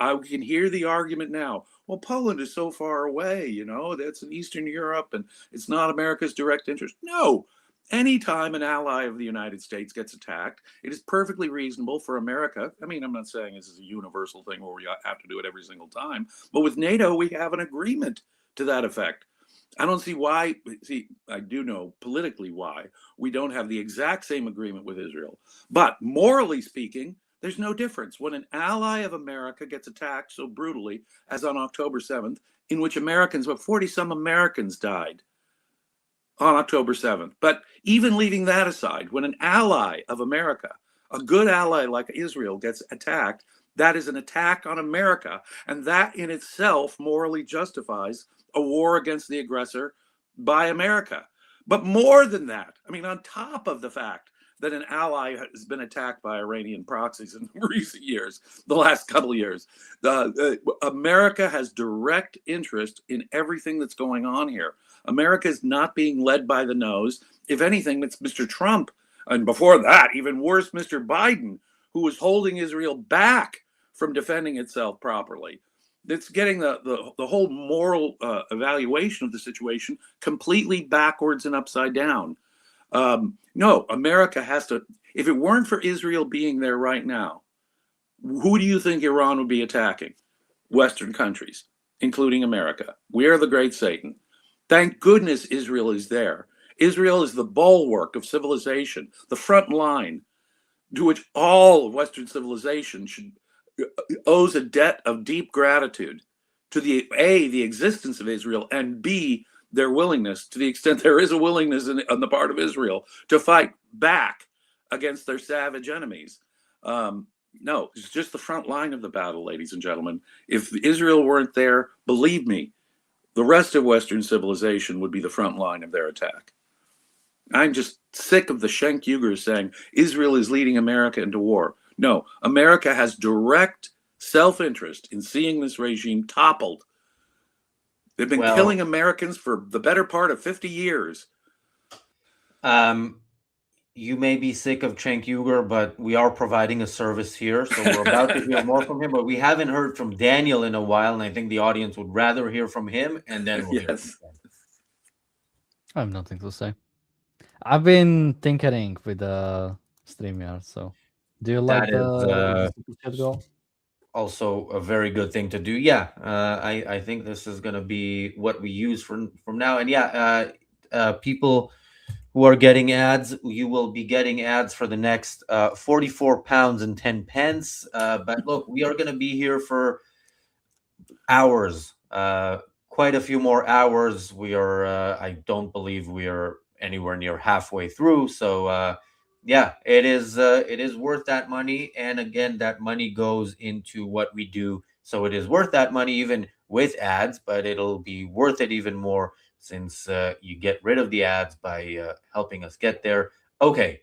I can hear the argument now. Well, Poland is so far away, that's in Eastern Europe and it's not America's direct interest. No, anytime an ally of the United States gets attacked, it is perfectly reasonable for America. I mean, I'm not saying this is a universal thing where we have to do it every single time, but with NATO, we have an agreement to that effect. I don't see why. See, I do know politically why we don't have the exact same agreement with Israel. But morally speaking, there's no difference. When an ally of America gets attacked so brutally as on October 7th, in which 40-some Americans died on October 7th. But even leaving that aside, when an ally of America, a good ally like Israel, gets attacked, that is an attack on America. And that in itself morally justifies a war against the aggressor by America. But more than that, I mean, on top of the fact that an ally has been attacked by Iranian proxies in recent years, the last couple of years, America has direct interest in everything that's going on here. America is not being led by the nose. If anything, it's Mr. Trump, and before that, even worse, Mr. Biden, who was holding Israel back from defending itself properly. That's getting the whole moral evaluation of the situation completely backwards and upside down. No, America has to. If it weren't for Israel being there right now, who do you think Iran would be attacking? Western countries, including America. We are the great Satan. Thank goodness Israel is there. Israel is the bulwark of civilization, the front line to which all of Western civilization owes a debt of deep gratitude to the existence of Israel, and B, their willingness, to the extent there is a willingness on the part of Israel, to fight back against their savage enemies. No, it's just the front line of the battle, ladies and gentlemen. If Israel weren't there, believe me, the rest of Western civilization would be the front line of their attack. I'm just sick of the Schenck-Uyghurs saying Israel is leading America into war. No, America has direct self-interest in seeing this regime toppled. They've been killing Americans for the better part of 50 years. You may be sick of Cenk Uygur, but we are providing a service here, so we're about to hear more from him. But we haven't heard from Daniel in a while, and I think the audience would rather hear from him, and then we'll hear from him. I have nothing to say. I've been tinkering with the StreamYard, so do you like the chat goal? Also a very good thing to do. Yeah, I think this is going to be what we use from now. And yeah, people who are getting ads, you will be getting ads for the next 44 pounds and 10 pence. But look, we are going to be here for hours, quite a few more hours. We are, I don't believe we are anywhere near halfway through. So, yeah, it is worth that money. And again, that money goes into what we do. So it is worth that money even with ads, but it'll be worth it even more since you get rid of the ads by helping us get there. Okay,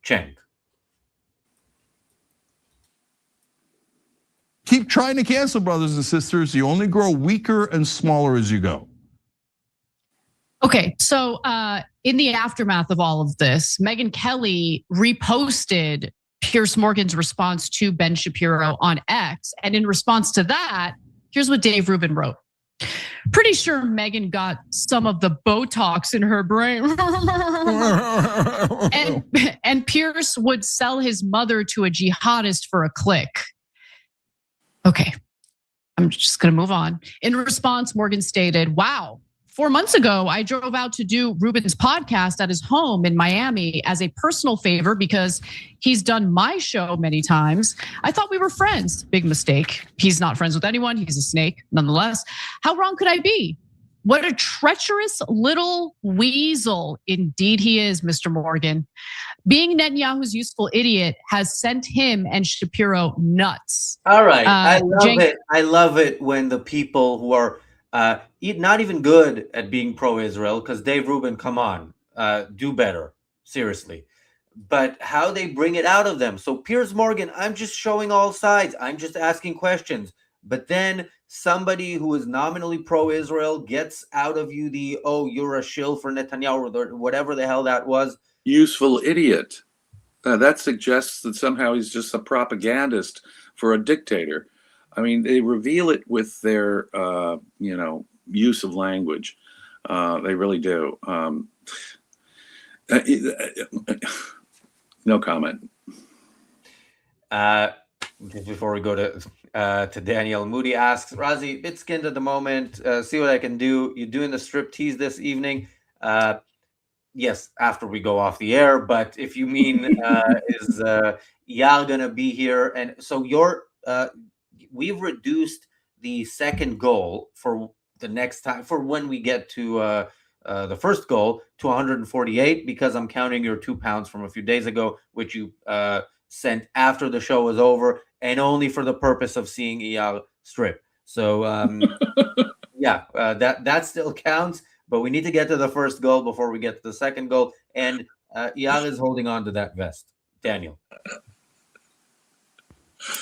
Cenk. Keep trying to cancel, brothers and sisters. You only grow weaker and smaller as you go. Okay, so in the aftermath of all of this, Megyn Kelly reposted Piers Morgan's response to Ben Shapiro on X. And in response to that, here's what Dave Rubin wrote. Pretty sure Megyn got some of the Botox in her brain. and Piers would sell his mother to a jihadist for a click. Okay, I'm just gonna move on. In response, Morgan stated, wow, 4 months ago, I drove out to do Rubin's podcast at his home in Miami as a personal favor because he's done my show many times. I thought we were friends. Big mistake. He's not friends with anyone. He's a snake, nonetheless. How wrong could I be? What a treacherous little weasel indeed he is, Mr. Morgan. Being Netanyahu's useful idiot has sent him and Shapiro nuts. All right, I love it. I love it when the people who are not even good at being pro-Israel, because Dave Rubin, come on, do better, seriously. But how they bring it out of them. So Piers Morgan, I'm just showing all sides. I'm just asking questions. But then somebody who is nominally pro-Israel gets out of you the, oh, you're a shill for Netanyahu, or whatever the hell that was. Useful idiot. That suggests that somehow he's just a propagandist for a dictator. I mean, they reveal it with their, use of language. They really do. No comment. Just before we go to Daniel, Moody asks, Razi, bit skinned at the moment. See what I can do. You doing the strip tease this evening? Yes, after we go off the air. But if you mean is Yal gonna be here? And so we've reduced the second goal for the next time, for when we get to the first goal, to 148, because I'm counting your 2 pounds from a few days ago, which you sent after the show was over, and only for the purpose of seeing Eyal strip. So yeah, that still counts, but we need to get to the first goal before we get to the second goal. And Eyal is holding on to that vest. Daniel.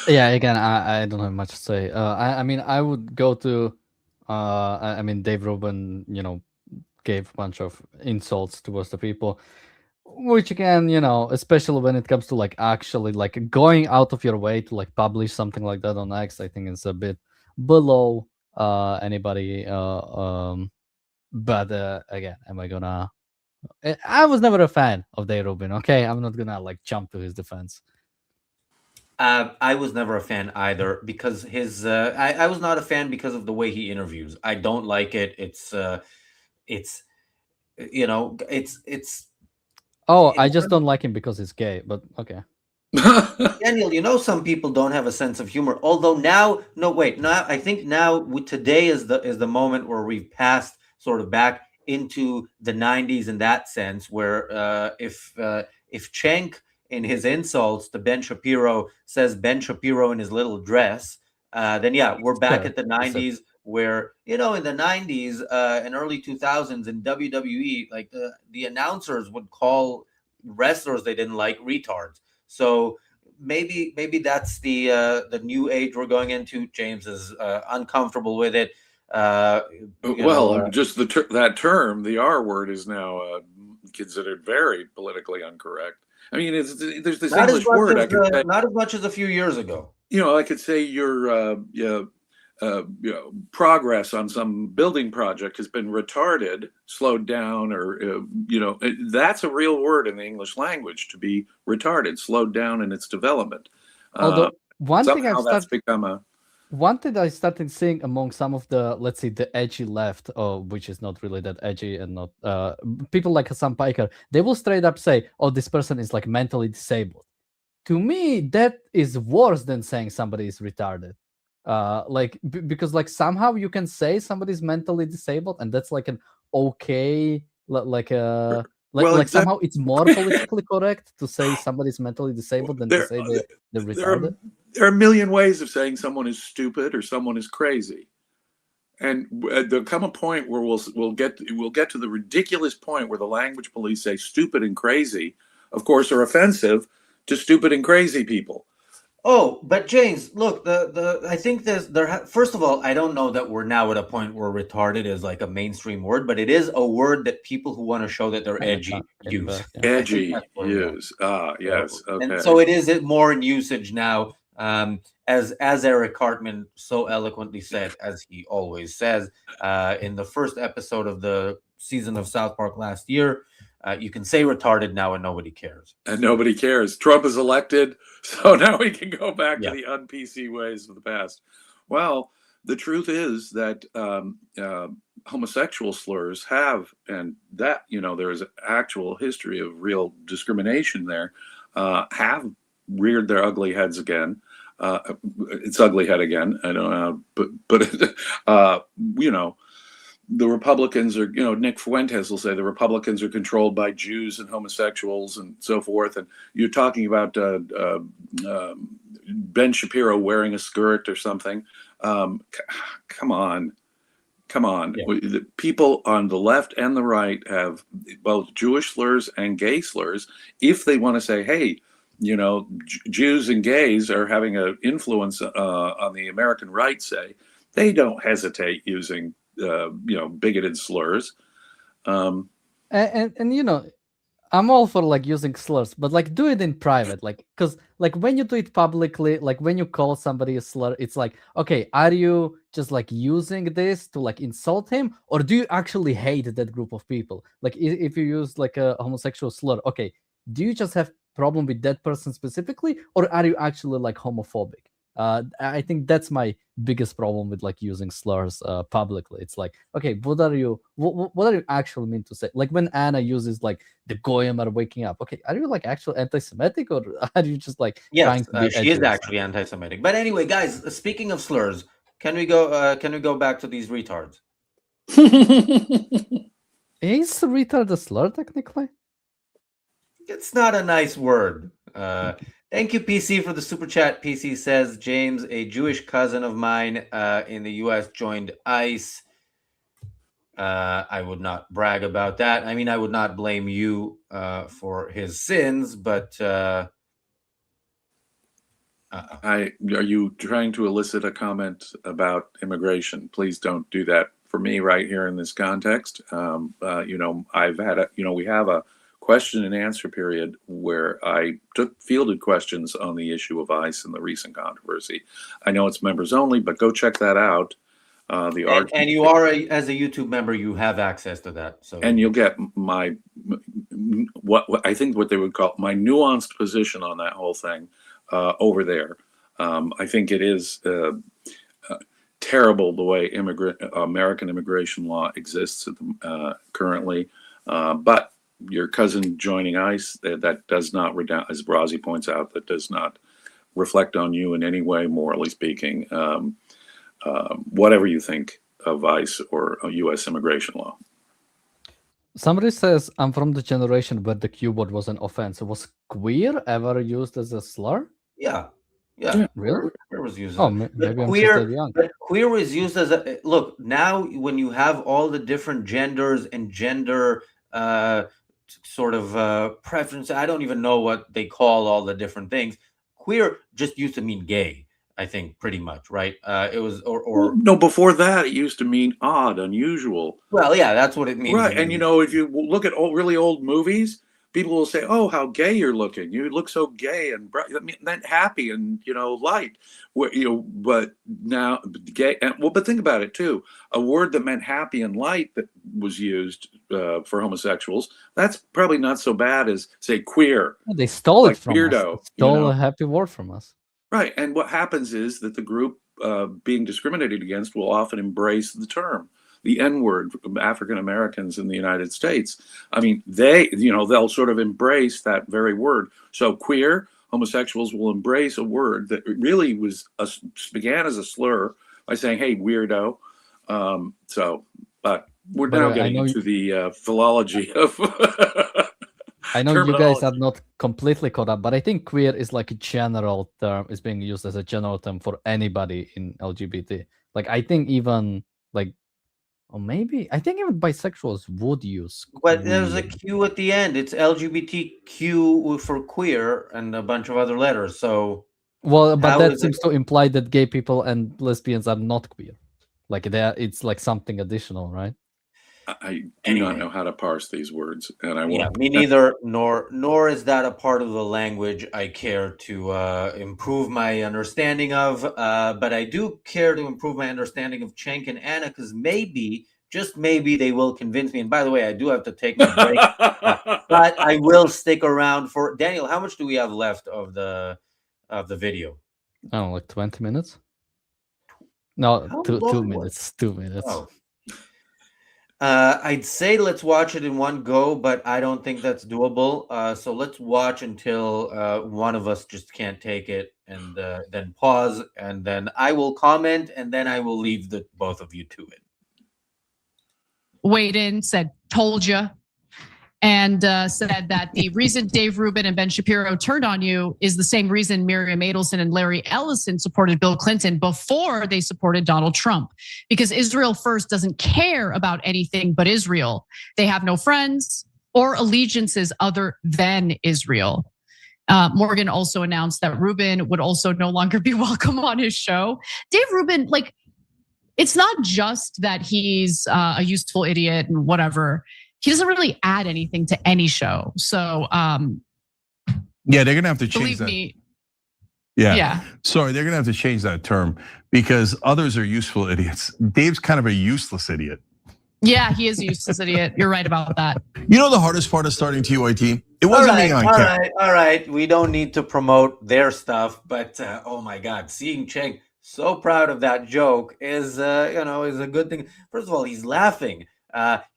Yeah, again, I don't have much to say. I mean, I would go to, I mean, Dave Rubin, gave a bunch of insults towards the people, which again, especially when it comes to actually going out of your way to publish something like that on X, I think it's a bit below anybody. But again, am I gonna? I was never a fan of Dave Rubin. Okay, I'm not gonna jump to his defense. I was never a fan either, because I was not a fan because of the way he interviews. I don't like it. It's Oh, I just don't like him because he's gay, but okay. Daniel, some people don't have a sense of humor. Although now, I think now today is the moment where we've passed sort of back into the 90s in that sense, where if Cenk in his insults to Ben Shapiro says Ben Shapiro in his little dress, then yeah, we're back at the 90s, where in the 90s and early 2000s in WWE, the announcers would call wrestlers they didn't like retards. So maybe that's the new age we're going into. James is uncomfortable with it. Just that term, the R word, is now considered very politically incorrect. I mean, there's this English word. Not as much as a few years ago. I could say your progress on some building project has been retarded, slowed down, or that's a real word in the English language, to be retarded, slowed down in its development. Although one thing that's become one thing I started seeing among some of the, let's say, the edgy left, which is not really that edgy, and not people like Hassan Piker, they will straight up say, "Oh, this person is like mentally disabled." To me, that is worse than saying somebody is retarded. Because like somehow you can say somebody's mentally disabled, and that's like an okay, somehow it's more politically correct to say somebody's mentally disabled than to say they're retarded. There are a million ways of saying someone is stupid or someone is crazy, and there'll come a point where we'll get to the ridiculous point where the language police say stupid and crazy, of course, are offensive to stupid and crazy people. Oh, but James, look, I think first of all, I don't know that we're now at a point where retarded is like a mainstream word, but it is a word that people who want to show that they're edgy use. Edgy use. Yes. Okay. And so it is more in usage now. As Eric Cartman so eloquently said, as he always says, in the first episode of the season of South Park last year, you can say retarded now and nobody cares. And nobody cares. Trump is elected, so now we can go back to the un-PC ways of the past. Well, the truth is that homosexual slurs have, and that, there is an actual history of real discrimination there, have reared their ugly heads again. It's ugly head again. I don't know, but the Republicans are, Nick Fuentes will say the Republicans are controlled by Jews and homosexuals and so forth. And you're talking about Ben Shapiro wearing a skirt or something. Come on. Yeah. The people on the left and the right have both Jewish slurs and gay slurs. If they want to say, hey, Jews and gays are having an influence on the American right, say, they don't hesitate using bigoted slurs. And I'm all for like using slurs, but like do it in private, because when you do it publicly, like when you call somebody a slur, it's like, okay, are you just like using this to like insult him, or do you actually hate that group of people? Like if you use like a homosexual slur, okay, do you just have problem with that person specifically, or are you actually like homophobic? I think that's my biggest problem with like using slurs publicly. It's like, okay, what are you actually mean to say? Like when Anna uses like the goyim are waking up. Okay, are you like actually anti-Semitic, or are you just like trying to be she is actually anti-Semitic? But anyway, guys, speaking of slurs, can we go back to these retards? Is retard a slur technically? It's not a nice word. Thank you, PC, for the super chat. PC says, James, a Jewish cousin of mine in the U.S. joined ICE. I would not brag about that. I mean, I would not blame you for his sins, but are you trying to elicit a comment about immigration? Please don't do that for me right here in this context. I've had we have a question and answer period where I fielded questions on the issue of ICE and the recent controversy. I know it's members only, but go check that out. And you are as a YouTube member, you have access to that. So you'll get my what I think what they would call my nuanced position on that whole thing over there. I think it is terrible the way American immigration law exists currently, but your cousin joining ICE, that does not, as Brazi points out, that does not reflect on you in any way, morally speaking, whatever you think of ICE or U.S. immigration law. Somebody says, I'm from the generation where the Q-word was an offense. Was queer ever used as a slur? Yeah. Really? Queer was used. Queer was used as a look. Now, when you have all the different genders and gender sort of preference, I don't even know what they call all the different things. Queer just used to mean gay, I think, pretty much, right? It was or no, before that it used to mean odd, unusual. Well, yeah, that's what it means, right? And if you look at really old movies, people will say, "Oh, how gay you're looking! You look so gay and bright." I mean, meant happy and light. But now gay. But think about it too. A word that meant happy and light that was used for homosexuals. That's probably not so bad as say queer. They stole it from weirdo, us. Stole a happy word from us. Right, and what happens is that the group being discriminated against will often embrace the term, the N-word, African Americans in the United States. I mean, they'll sort of embrace that very word. So queer homosexuals will embrace a word that really began as a slur by saying, "Hey, weirdo." But we're now getting into the philology of. I know you guys are not completely caught up, but I think queer is like a general term, is being used as a general term for anybody in LGBT. Like, I think even like, or maybe I think even bisexuals would use queer. But there's a Q at the end. It's LGBTQ for queer and a bunch of other letters. So, well, but that seems to imply that gay people and lesbians are not queer. Like, it's like something additional, right? I do not know how to parse these words, and I won't. Yeah, me neither. Nor is that a part of the language I care to improve my understanding of. But I do care to improve my understanding of Cenk and Anna, because maybe, just maybe, they will convince me. And by the way, I do have to take my break, but I will stick around for Daniel. How much do we have left of the video? Oh, like 20 minutes? No, 2 minutes. 2 minutes. Oh. I'd say let's watch it in one go, but I don't think that's doable. So let's watch until one of us just can't take it, and then pause, and then I will comment, and then I will leave the both of you to it. Weighed in, said, "Told you," and said that the reason Dave Rubin and Ben Shapiro turned on you is the same reason Miriam Adelson and Larry Ellison supported Bill Clinton before they supported Donald Trump, because Israel First doesn't care about anything but Israel. They have no friends or allegiances other than Israel. Morgan also announced that Rubin would also no longer be welcome on his show. Dave Rubin, like, it's not just that he's a useful idiot and whatever. He doesn't really add anything to any show. So yeah, they're gonna have to change that. Believe me. Yeah. Sorry, they're gonna have to change that term, because others are useful idiots. Dave's kind of a useless idiot. Yeah, he is a useless idiot. You're right about that. You know the hardest part of starting TYT? It wasn't being on camera. All right. We don't need to promote their stuff, but oh my God, seeing Cenk so proud of that joke is is a good thing. First of all, he's laughing.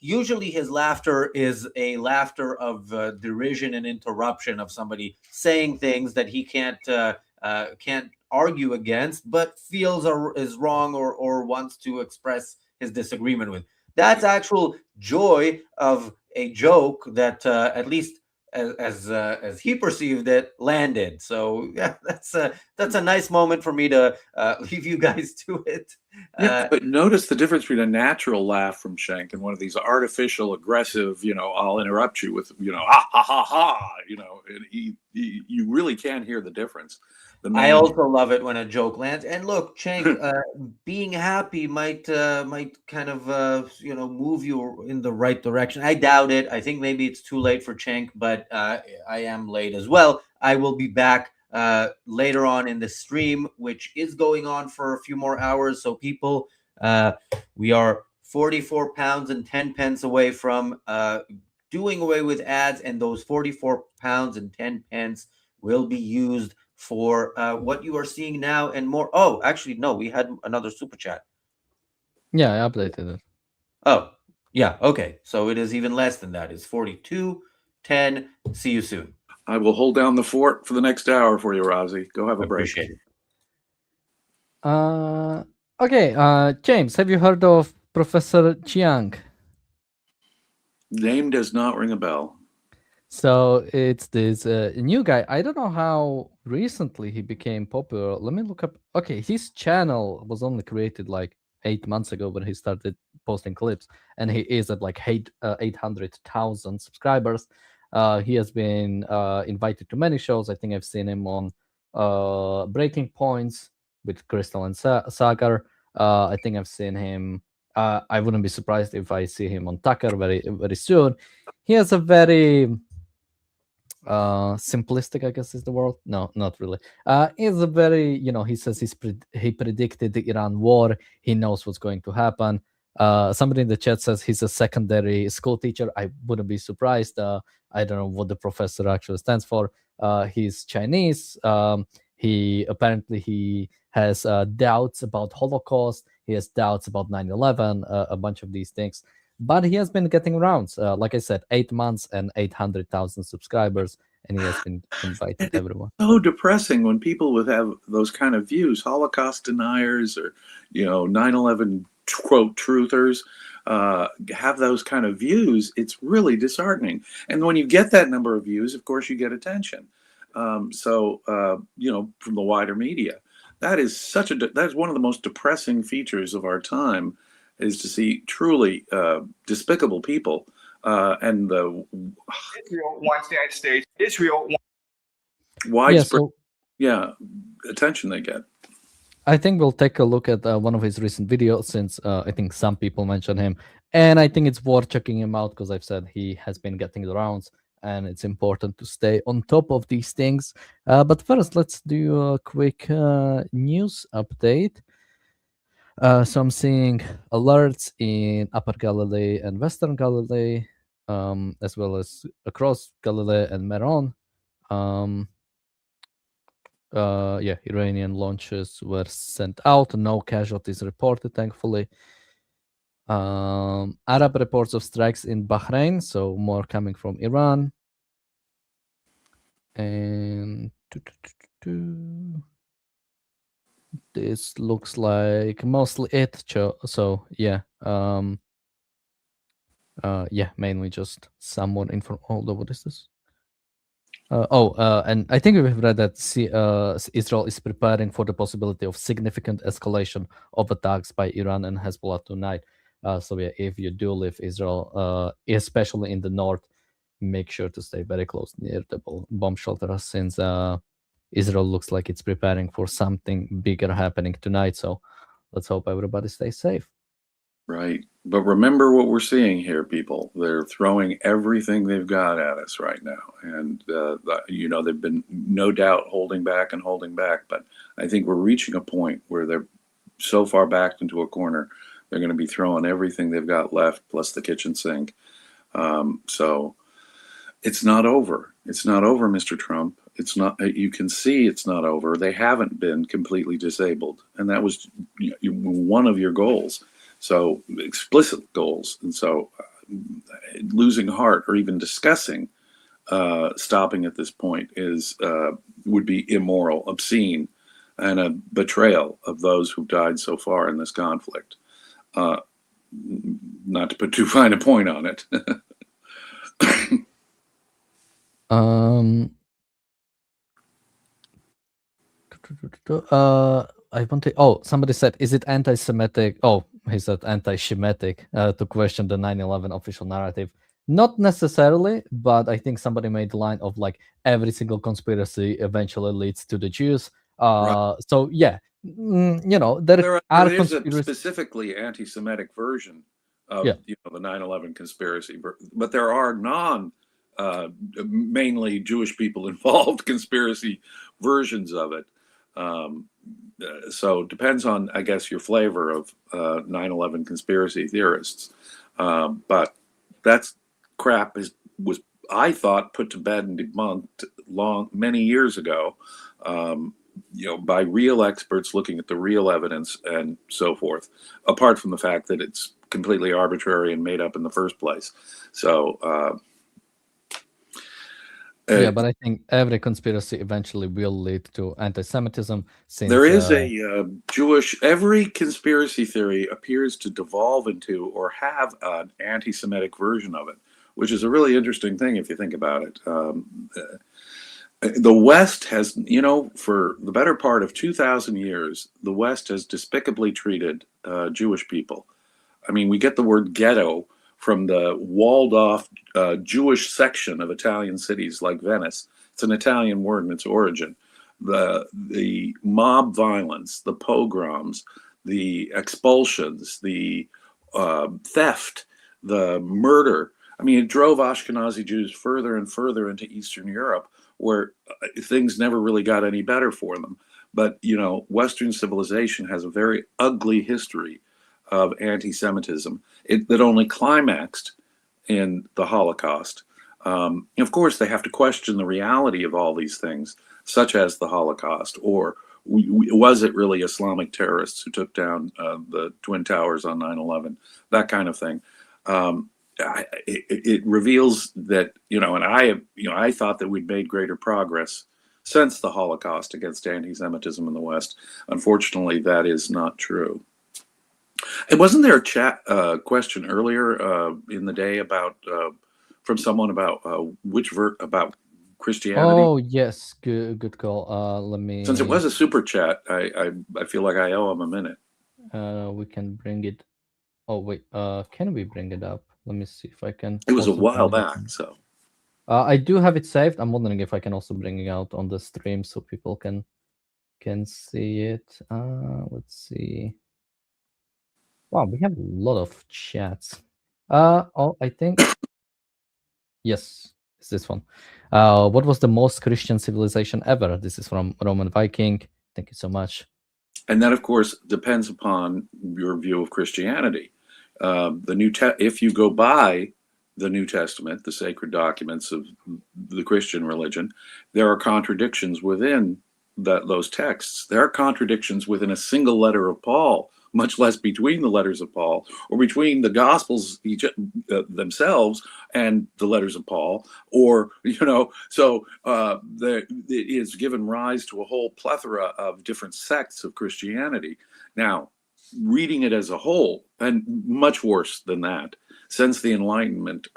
Usually his laughter is a laughter of derision and interruption of somebody saying things that he can't argue against, but feels is wrong or wants to express his disagreement with. That's actual joy of a joke that at least as he perceived it, landed. So yeah, that's a nice moment for me to leave you guys to it. Yeah, but notice the difference between a natural laugh from Cenk and one of these artificial, aggressive, I'll interrupt you with, ha ha ha ha, and you really can hear the difference. I also love it when a joke lands. And look, Cenk, being happy might kind of move you in the right direction. I doubt it. I think maybe it's too late for Cenk, but I am late as well. I will be back later on in the stream, which is going on for a few more hours. So people, we are 44 pounds and 10 pence away from doing away with ads, and those 44 pounds and 10 pence will be used for what you are seeing now and more. Oh, actually, no, we had another super chat. Yeah, I updated it. Oh, yeah, okay. So it is even less than that. It's 42.10. See you soon. I will hold down the fort for the next hour for you, Razi. Go have a break. Appreciate it. Okay, James, have you heard of Professor Chiang? Name does not ring a bell. So it's this new guy. I don't know how recently he became popular. Let me look up. Okay, his channel was only created like 8 months ago when he started posting clips, and he is at like 800,000 subscribers. He has been invited to many shows. I think I've seen him on Breaking Points with Crystal and Sagar. I think I've seen him. I wouldn't be surprised if I see him on Tucker very, very soon. He has a very simplistic, I guess is the word. No, not really. He's a very, he says he predicted the Iran war. He knows what's going to happen. Somebody in the chat says he's a secondary school teacher. I wouldn't be surprised. I don't know what the professor actually stands for. He's Chinese. He has doubts about Holocaust. He has doubts about 9/11, a bunch of these things. But he has been getting rounds. Like I said, 8 months and 800,000 subscribers, and he has been inviting everyone. So depressing when people would have those kind of views, Holocaust deniers or 9/11 quote truthers have those kind of views. It's really disheartening. And when you get that number of views, of course, you get attention. From the wider media, that is one of the most depressing features of our time, is to see truly despicable people and the Israel wants the United States. Israel wants widespread attention they get. I think we'll take a look at one of his recent videos, since I think some people mention him, and I think it's worth checking him out because I've said he has been getting the rounds, and it's important to stay on top of these things. But first, let's do a quick news update. So I'm seeing alerts in Upper Galilee and Western Galilee, as well as across Galilee and Meron. Iranian launches were sent out. No casualties reported, thankfully. Arab reports of strikes in Bahrain, so more coming from Iran. And this looks like mostly it. So yeah, mainly just some more info. Although, what is this? And I think we've read that Israel is preparing for the possibility of significant escalation of attacks by Iran and Hezbollah tonight. If you do leave Israel, especially in the north, make sure to stay very close near the bomb shelter, since Israel looks like it's preparing for something bigger happening tonight. So let's hope everybody stays safe. Right. But remember what we're seeing here, people. They're throwing everything they've got at us right now. And, they've been no doubt holding back. But I think we're reaching a point where they're so far backed into a corner, they're going to be throwing everything they've got left, plus the kitchen sink. So it's not over. It's not over, Mr. Trump. It's not. You can see it's not over. They haven't been completely disabled. And that was one of your goals. So explicit goals. And so losing heart or even discussing stopping at this point would be immoral, obscene, and a betrayal of those who've died so far in this conflict. Not to put too fine a point on it. I want to. Somebody said, "Is it anti-Semitic?" He said anti-Shemitic to question the 9/11 official narrative. Not necessarily, but I think somebody made the line of like every single conspiracy eventually leads to the Jews. Right. So yeah, there is a specifically anti-Semitic version of the 9/11 conspiracy, but there are mainly Jewish people involved conspiracy versions of it. So it depends on, I guess, your flavor of 9/11 conspiracy theorists. But that's crap was, I thought, put to bed and debunked many years ago, by real experts looking at the real evidence and so forth, apart from the fact that it's completely arbitrary and made up in the first place. So but I think every conspiracy eventually will lead to anti-Semitism. Since there is every conspiracy theory appears to devolve into or have an anti-Semitic version of it, which is a really interesting thing if you think about it. The West has, for the better part of 2,000 years, the West has despicably treated Jewish people. I mean, we get the word ghetto from the walled-off Jewish section of Italian cities like Venice. It's an Italian word in its origin. The mob violence, the pogroms, the expulsions, the theft, the murder. I mean, it drove Ashkenazi Jews further and further into Eastern Europe, where things never really got any better for them. But, Western civilization has a very ugly history of anti-Semitism that only climaxed in the Holocaust. Of course, they have to question the reality of all these things, such as the Holocaust, or was it really Islamic terrorists who took down the Twin Towers on 9/11? That kind of thing. It reveals that, and I thought that we'd made greater progress since the Holocaust against anti-Semitism in the West. Unfortunately, that is not true. And wasn't there a chat question earlier in the day about from someone about about Christianity? Oh yes, good call. Let me. Since it was a super chat, I feel like I owe him a minute. We can bring it. Oh wait, can we bring it up? Let me see if I can. It was a also while bring it back, so. I do have it saved. I'm wondering if I can also bring it out on the stream so people can see it. Let's see. Wow, we have a lot of chats. Oh, I think yes, it's this one. What was the most Christian civilization ever? This is from Roman Viking. Thank you so much. And that, of course, depends upon your view of Christianity. If you go by the New Testament, the sacred documents of the Christian religion, there are contradictions within those texts. There are contradictions within a single letter of Paul, much less between the letters of Paul or between the Gospels themselves and the letters of Paul, or so it has given rise to a whole plethora of different sects of Christianity. Now, reading it as a whole, and much worse than that, since the Enlightenment,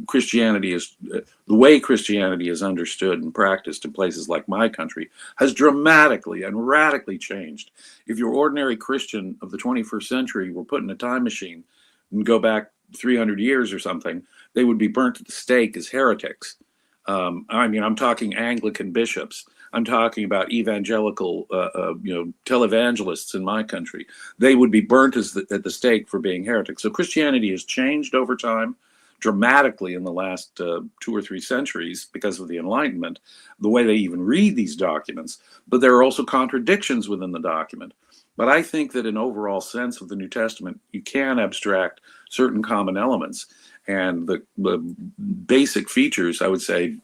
Christianity is the way Christianity is understood and practiced in places like my country has dramatically and radically changed. If your ordinary Christian of the 21st century were put in a time machine and go back 300 years or something, they would be burnt at the stake as heretics. I'm talking Anglican bishops. I'm talking about evangelical, televangelists in my country. They would be burnt at the stake for being heretics. So Christianity has changed over time dramatically in the last 2 or 3 centuries because of the Enlightenment, the way they even read these documents. But there are also contradictions within the document. But I think that in overall sense of the New Testament, you can abstract certain common elements. And the basic features, I would say,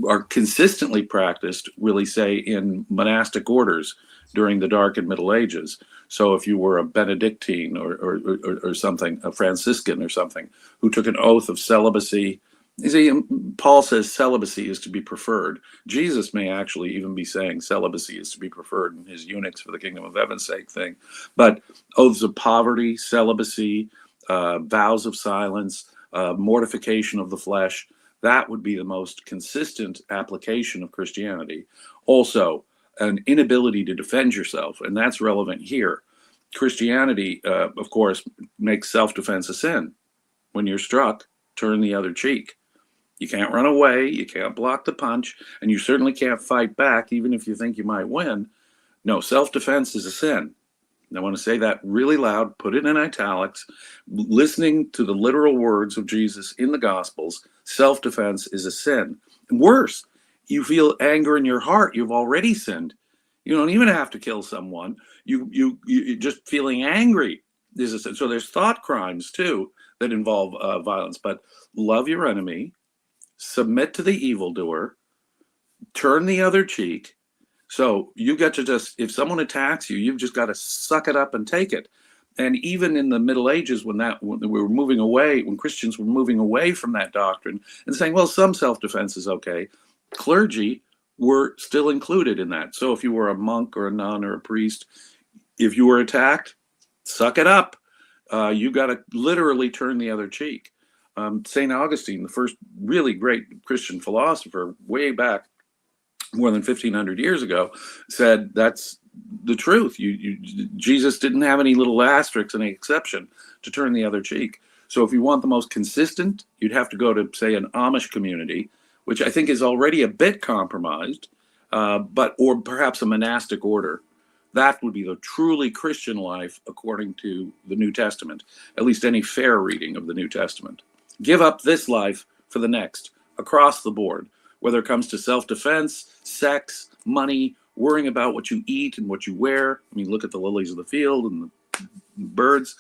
are consistently practiced, really, say, in monastic orders during the Dark and Middle Ages. So if you were a Benedictine or something, a Franciscan or something, who took an oath of celibacy, you see, Paul says celibacy is to be preferred. Jesus may actually even be saying celibacy is to be preferred in his eunuchs for the kingdom of heaven's sake thing. But oaths of poverty, celibacy, vows of silence, mortification of the flesh, that would be the most consistent application of Christianity. Also, an inability to defend yourself, and that's relevant here. Christianity, of course, makes self-defense a sin. When you're struck, turn the other cheek. You can't run away, you can't block the punch, and you certainly can't fight back, even if you think you might win. No, self-defense is a sin. I want to say that really loud, put it in italics. Listening to the literal words of Jesus in the Gospels, self-defense is a sin. And worse, you feel anger in your heart, you've already sinned. You don't even have to kill someone. You just feeling angry is a sin. So there's thought crimes too that involve violence. But love your enemy, submit to the evildoer, turn the other cheek. So you got to just, if someone attacks you, you've just got to suck it up and take it. And even in the Middle Ages, when we were moving away, when Christians were moving away from that doctrine and saying, well, some self-defense is okay, clergy were still included in that. So if you were a monk or a nun or a priest, if you were attacked, suck it up. You got to literally turn the other cheek. St. Augustine, the first really great Christian philosopher way back, more than 1,500 years ago, said that's the truth. Jesus didn't have any little asterisks, any exception to turn the other cheek. So if you want the most consistent, you'd have to go to, say, an Amish community, which I think is already a bit compromised, or perhaps a monastic order. That would be the truly Christian life according to the New Testament, at least any fair reading of the New Testament. Give up this life for the next, across the board, whether it comes to self-defense, sex, money, worrying about what you eat and what you wear. I mean, look at the lilies of the field and the birds,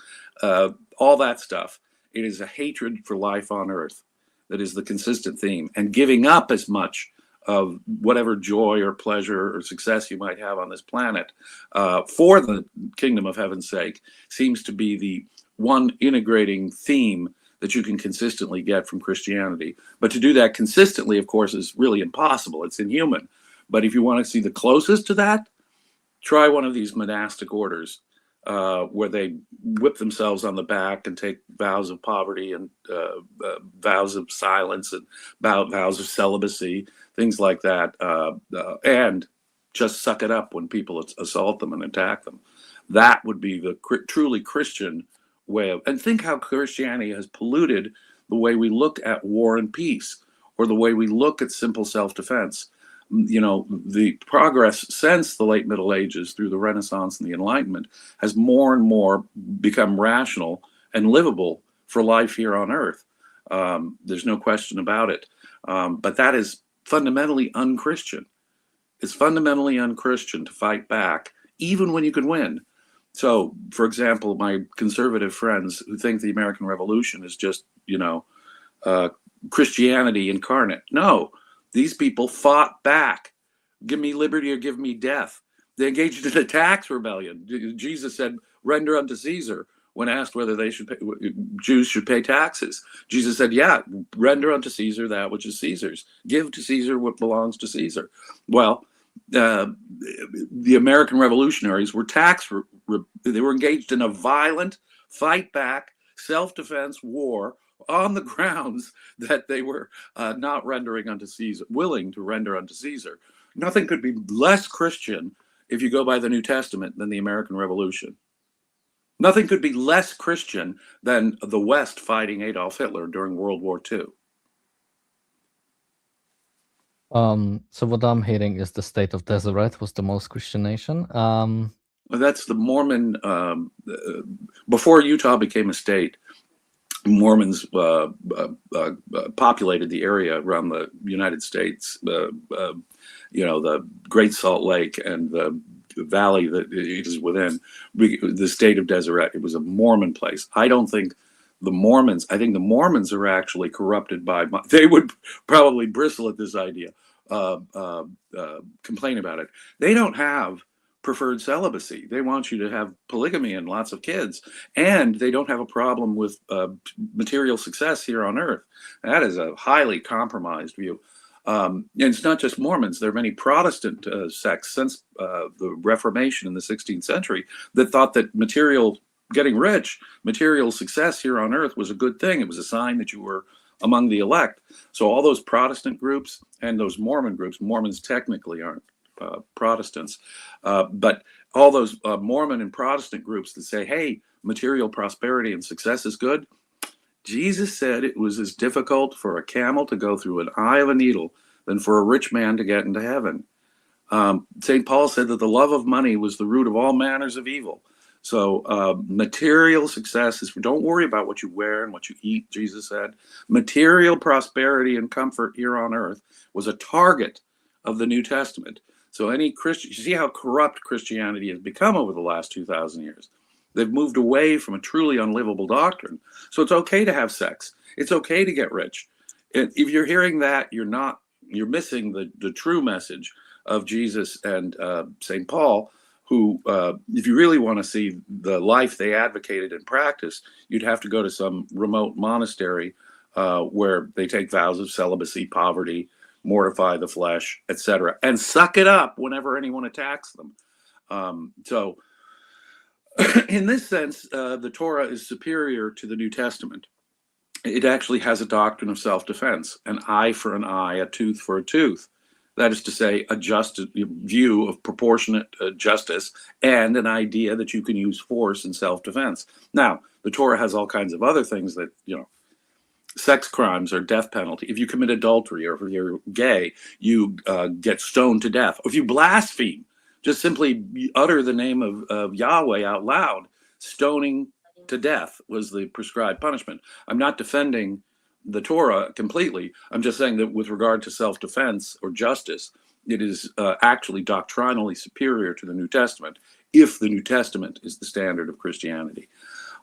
all that stuff. It is a hatred for life on earth. that is the consistent theme, and giving up as much of whatever joy or pleasure or success you might have on this planet for the kingdom of heaven's sake seems to be the one integrating theme that you can consistently get from Christianity. But to do that consistently, of course, is really impossible. It's inhuman. But if you want to see the closest to that, try one of these monastic orders where they whip themselves on the back and take vows of poverty and vows of silence and vows of celibacy, things like that, and just suck it up when people assault them and attack them. That would be the truly Christian way of, and think how Christianity has polluted the way we look at war and peace, or the way we look at simple self-defense. You know, the progress since the late Middle Ages through the Renaissance and the Enlightenment has more and more become rational and livable for life here on Earth. There's no question about it. But that is fundamentally unchristian. It's fundamentally unchristian to fight back, even when you can win. So, for example, my conservative friends who think the American Revolution is just, Christianity incarnate. No, these people fought back. Give me liberty or give me death. They engaged in a tax rebellion. Jesus said, "Render unto Caesar," when asked whether Jews should pay taxes. Jesus said, yeah, render unto Caesar that which is Caesar's. Give to Caesar what belongs to Caesar. Well, the American revolutionaries were they were engaged in a violent fight back, self-defense war on the grounds that they were not rendering unto Caesar, willing to render unto Caesar. Nothing could be less Christian, if you go by the New Testament, than the American Revolution. Nothing could be less Christian than the West fighting Adolf Hitler during World War II. So what I'm hearing is the state of Deseret was the most Christian nation. That's the Mormon. Before Utah became a state, Mormons populated the area around the United States, the Great Salt Lake and the valley that it is within, the state of Deseret. It was a Mormon place. I think the Mormons are actually corrupted by, they would probably bristle at this idea, complain about it. They don't have preferred celibacy. They want you to have polygamy and lots of kids, and they don't have a problem with material success here on earth. That is a highly compromised view. And it's not just Mormons. There are many Protestant sects since the Reformation in the 16th century that thought that getting rich, material success here on earth was a good thing. It was a sign that you were among the elect. So all those Protestant groups and those Mormon groups, Mormons technically aren't Protestants, but all those Mormon and Protestant groups that say, hey, material prosperity and success is good. Jesus said it was as difficult for a camel to go through an eye of a needle than for a rich man to get into heaven. St. Paul said that the love of money was the root of all manners of evil. So material success is, don't worry about what you wear and what you eat, Jesus said. Material prosperity and comfort here on earth was a target of the New Testament. So any Christian, you see how corrupt Christianity has become over the last 2,000 years. They've moved away from a truly unlivable doctrine. So it's okay to have sex. It's okay to get rich. If you're hearing that, you're missing the true message of Jesus and St. Paul, who, if you really want to see the life they advocated and practiced, you'd have to go to some remote monastery where they take vows of celibacy, poverty, mortify the flesh, etc., and suck it up whenever anyone attacks them. So in this sense, the Torah is superior to the New Testament. It actually has a doctrine of self-defense, an eye for an eye, a tooth for a tooth. That is to say, a just view of proportionate justice and an idea that you can use force in self-defense. Now, the Torah has all kinds of other things that, sex crimes are death penalty. If you commit adultery or if you're gay, you get stoned to death. Or if you blaspheme, just simply utter the name of Yahweh out loud, stoning to death was the prescribed punishment. I'm not defending the Torah completely. I'm just saying that with regard to self-defense or justice, it is actually doctrinally superior to the New Testament, if the New Testament is the standard of Christianity.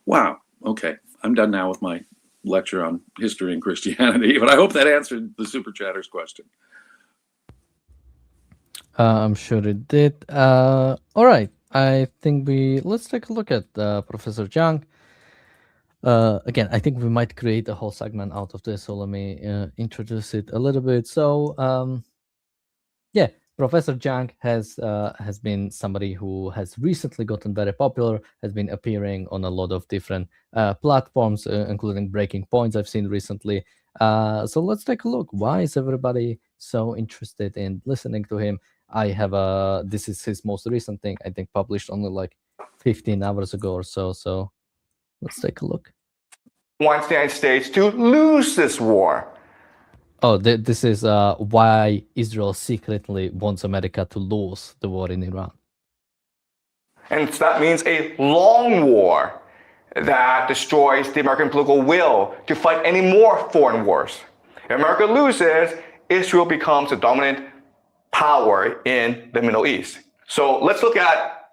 Wow. Okay. I'm done now with my lecture on history and Christianity, but I hope that answered the super chatter's question. I'm sure it did. All right, I think let's take a look at Professor Zhang. Again, I think we might create a whole segment out of this, so let me introduce it a little bit. So, yeah, Professor Zhang has been somebody who has recently gotten very popular, has been appearing on a lot of different platforms, including Breaking Points I've seen recently. So let's take a look. Why is everybody so interested in listening to him? I have this is his most recent thing, I think, published only like 15 hours ago or so. So let's take a look. Wants the United States to lose this war. Oh, this is why Israel secretly wants America to lose the war in Iran. And so that means a long war that destroys the American political will to fight any more foreign wars. If America loses, Israel becomes the dominant power in the Middle East. So let's look at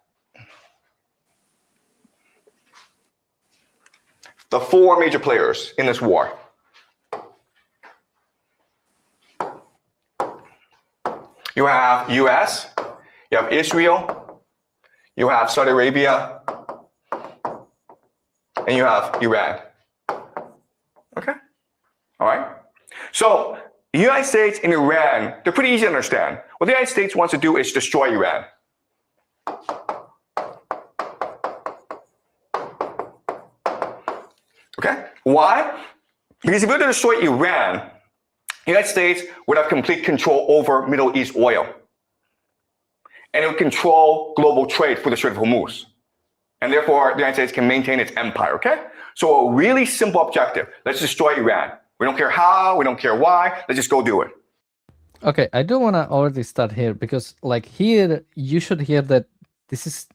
the four major players in this war. You have US, you have Israel, you have Saudi Arabia, and you have Iran. Okay? All right? So, the United States and Iran, they're pretty easy to understand. What the United States wants to do is destroy Iran. Okay? Why? Because if we were to destroy Iran, the United States would have complete control over Middle East oil. And it would control global trade for the Strait of Hormuz. And therefore, the United States can maintain its empire, okay? So a really simple objective. Let's destroy Iran. We don't care how, we don't care why, let's just go do it. Okay, I do want to already start here because like here, you should hear that this is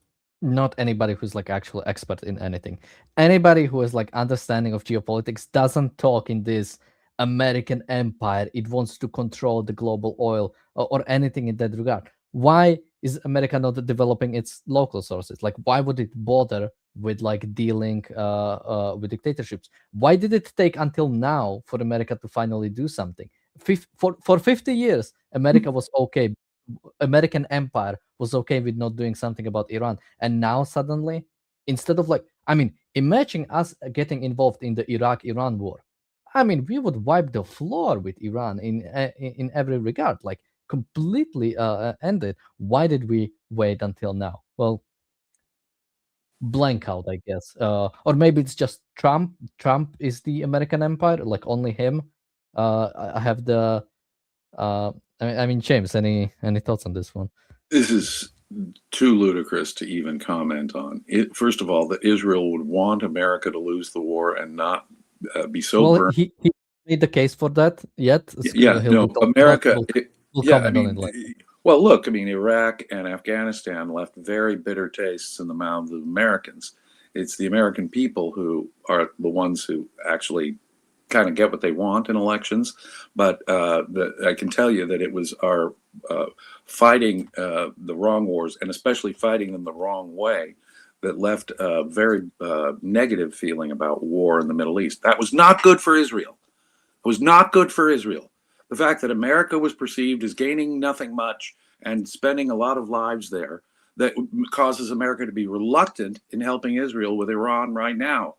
not anybody who's like actual expert in anything. Anybody who has like understanding of geopolitics doesn't talk in this American empire. It wants to control the global oil or anything in that regard. Why is America not developing its local sources? Like, why would it bother with like dealing with dictatorships? Why did it take until now for America to finally do something? For 50 years, America was okay. American empire was okay with not doing something about Iran. And now suddenly, instead of like, I mean, imagine us getting involved in the Iraq-Iran war. I mean, we would wipe the floor with Iran in every regard, like completely end it. Why did we wait until now? Well, blank out, I guess. Or maybe it's just Trump. Trump is the American empire, like only him. I have the. I mean, James, any thoughts on this one? This is too ludicrous to even comment on. First of all, that Israel would want America to lose the war and not be so well, burned. He made the case for that yet. Yeah, no, America. Yeah, I mean, well, look, I mean, Iraq and Afghanistan left very bitter tastes in the mouths of Americans. It's the American people who are the ones who actually kind of get what they want in elections. But I can tell you that it was our fighting the wrong wars, and especially fighting them the wrong way, that left a very negative feeling about war in the Middle East. That was not good for Israel. It was not good for Israel. The fact that America was perceived as gaining nothing much and spending a lot of lives there, that causes America to be reluctant in helping Israel with Iran right now.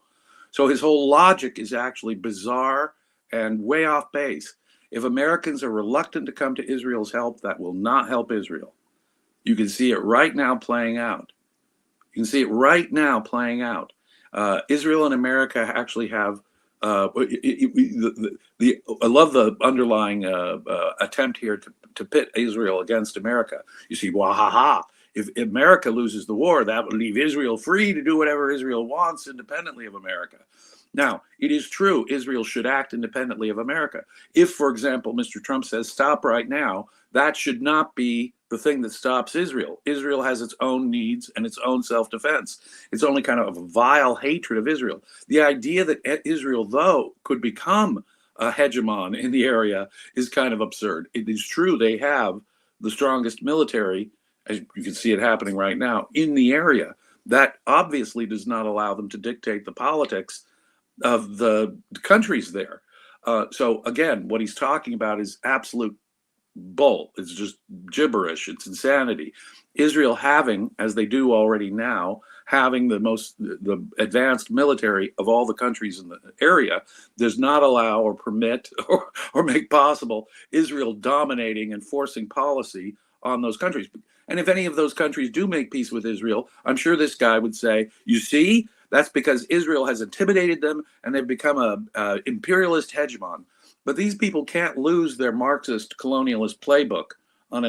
So his whole logic is actually bizarre and way off base. If Americans are reluctant to come to Israel's help, that will not help Israel. You can see it right now playing out. You can see it right now playing out. Israel and America actually have I love the underlying attempt here to pit Israel against America. You see, wahaha, if America loses the war, that would leave Israel free to do whatever Israel wants independently of America. Now, it is true, Israel should act independently of America. If, for example, Mr. Trump says, stop right now, that should not be the thing that stops Israel. Israel has its own needs and its own self-defense. It's only kind of a vile hatred of Israel. The idea that Israel, though, could become a hegemon in the area is kind of absurd. It is true they have the strongest military, as you can see it happening right now, in the area. That obviously does not allow them to dictate the politics of the countries there. So again, what he's talking about is absolute bull. It's just gibberish. It's insanity. Israel having, as they do already now, having the advanced military of all the countries in the area does not allow or permit or make possible Israel dominating and forcing policy on those countries. And if any of those countries do make peace with Israel, I'm sure this guy would say, you see, that's because Israel has intimidated them and they've become a imperialist hegemon. But these people can't lose their Marxist colonialist playbook on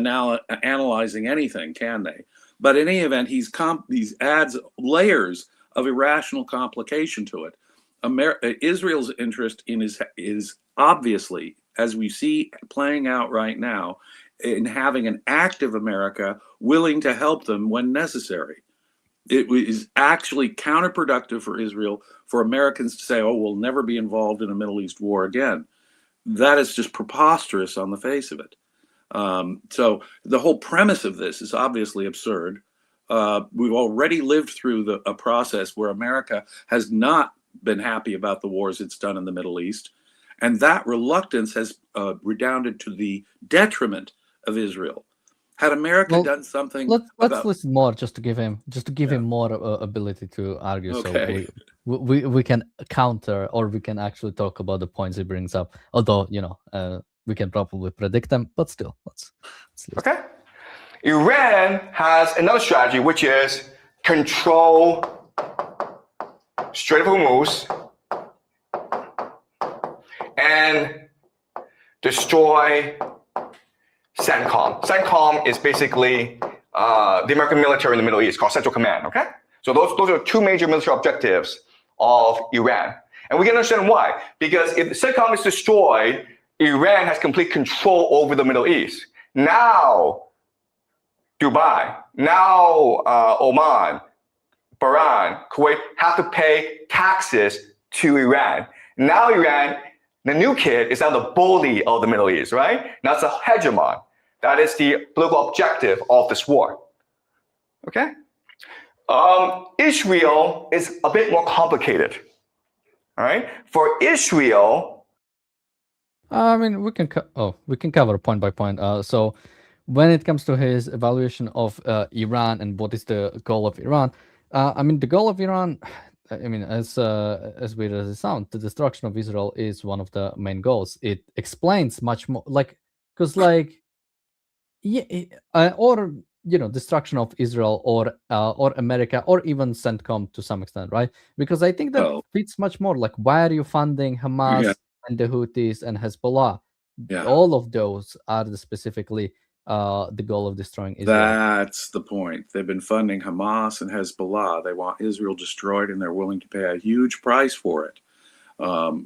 analyzing anything, can they? But in any event, he adds layers of irrational complication to it. Israel's interest is obviously, as we see playing out right now, in having an active America willing to help them when necessary. It is actually counterproductive for Israel for Americans to say, oh, we'll never be involved in a Middle East war again. That is just preposterous on the face of it. So the whole premise of this is obviously absurd. We've already lived through a process where America has not been happy about the wars it's done in the Middle East. And that reluctance has redounded to the detriment of Israel. Had America done something? Let's listen more, just to give him more ability to argue. Okay. So we can counter, or we can actually talk about the points he brings up. Although we can probably predict them, but still, let's listen. Okay. Iran has another strategy, which is control Strait of Hormuz and destroy CENTCOM. CENTCOM is basically the American military in the Middle East, called Central Command, okay? So those are two major military objectives of Iran. And we can understand why. Because if CENTCOM is destroyed, Iran has complete control over the Middle East. Now, Dubai, now Oman, Bahrain, Kuwait have to pay taxes to Iran. Now Iran, the new kid, is now the bully of the Middle East, right? Now it's a hegemon. That is the political objective of this war. Okay? Israel is a bit more complicated. All right? For Israel, I mean, we can cover point by point. So when it comes to his evaluation of Iran and what is the goal of Iran, I mean, the goal of Iran, I mean, as weird as it sounds, the destruction of Israel is one of the main goals. It explains much more, destruction of Israel or America or even CENTCOM to some extent, right? Because I think that fits much more. Like, why are you funding Hamas and the Houthis and Hezbollah? Yeah. All of those are specifically the goal of destroying Israel. That's the point. They've been funding Hamas and Hezbollah. They want Israel destroyed, and they're willing to pay a huge price for it.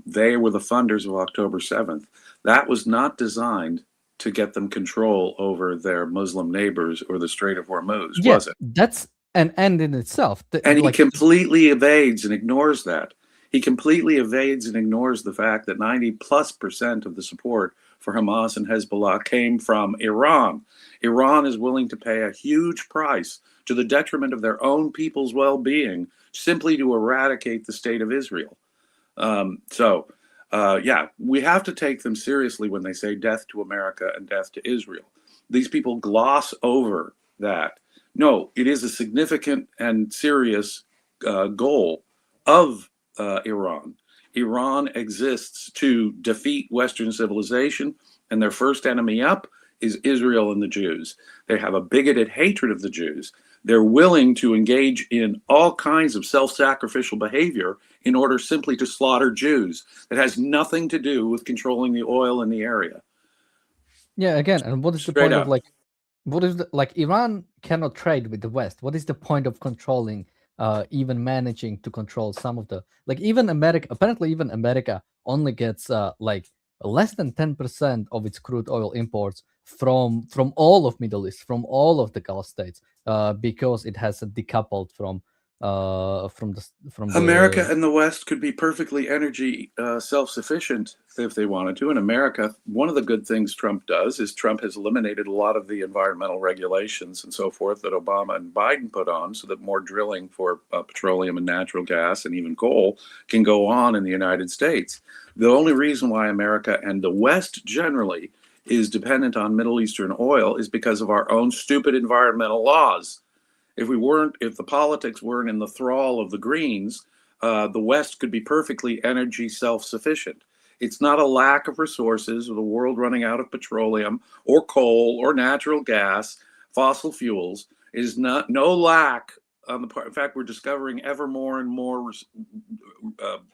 They were the funders of October 7th. That was not designed to get them control over their Muslim neighbors or the Strait of Hormuz, was it? That's an end in itself. And he completely evades and ignores that. He completely evades and ignores the fact that 90+% of the support for Hamas and Hezbollah came from Iran. Iran is willing to pay a huge price to the detriment of their own people's well-being simply to eradicate the state of Israel. We have to take them seriously when they say death to America and death to Israel. These people gloss over that. No, it is a significant and serious goal of Iran. Iran exists to defeat Western civilization, and their first enemy up is Israel and the Jews. They have a bigoted hatred of the Jews. They're willing to engage in all kinds of self-sacrificial behavior in order simply to slaughter Jews. That has nothing to do with controlling the oil in the area. Yeah, again, and what is the point of Iran cannot trade with the West? What is the point of controlling, even managing to control some of the, even America? Apparently, even America only gets less than 10% of its crude oil imports from all of Middle East, from all of the Gulf states, because it has decoupled from from the America and the West could be perfectly energy self-sufficient if they wanted to. In America, one of the good things Trump does is Trump has eliminated a lot of the environmental regulations and so forth that Obama and Biden put on, so that more drilling for petroleum and natural gas and even coal can go on in the United States. The only reason why America and the West generally is dependent on Middle Eastern oil is because of our own stupid environmental laws. If the politics weren't in the thrall of the Greens, the West could be perfectly energy self-sufficient. It's not a lack of resources or the world running out of petroleum or coal or natural gas, fossil fuels. It is no lack on the part. In fact, we're discovering ever more and more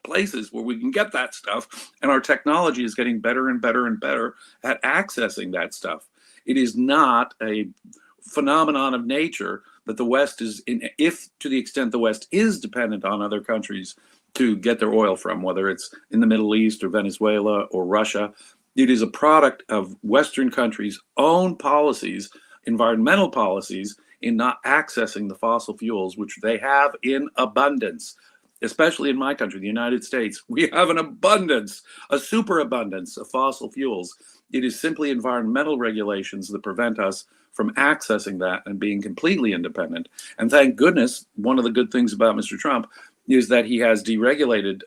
places where we can get that stuff, and our technology is getting better and better and better at accessing that stuff. It is not a phenomenon of nature that the West is if to the extent the West is dependent on other countries to get their oil from, whether it's in the Middle East or Venezuela or Russia, it is a product of Western countries' own policies, environmental policies, in not accessing the fossil fuels, which they have in abundance. Especially in my country, the United States, we have an abundance, a superabundance of fossil fuels. It is simply environmental regulations that prevent us from accessing that and being completely independent. And thank goodness, one of the good things about Mr. Trump is that he has deregulated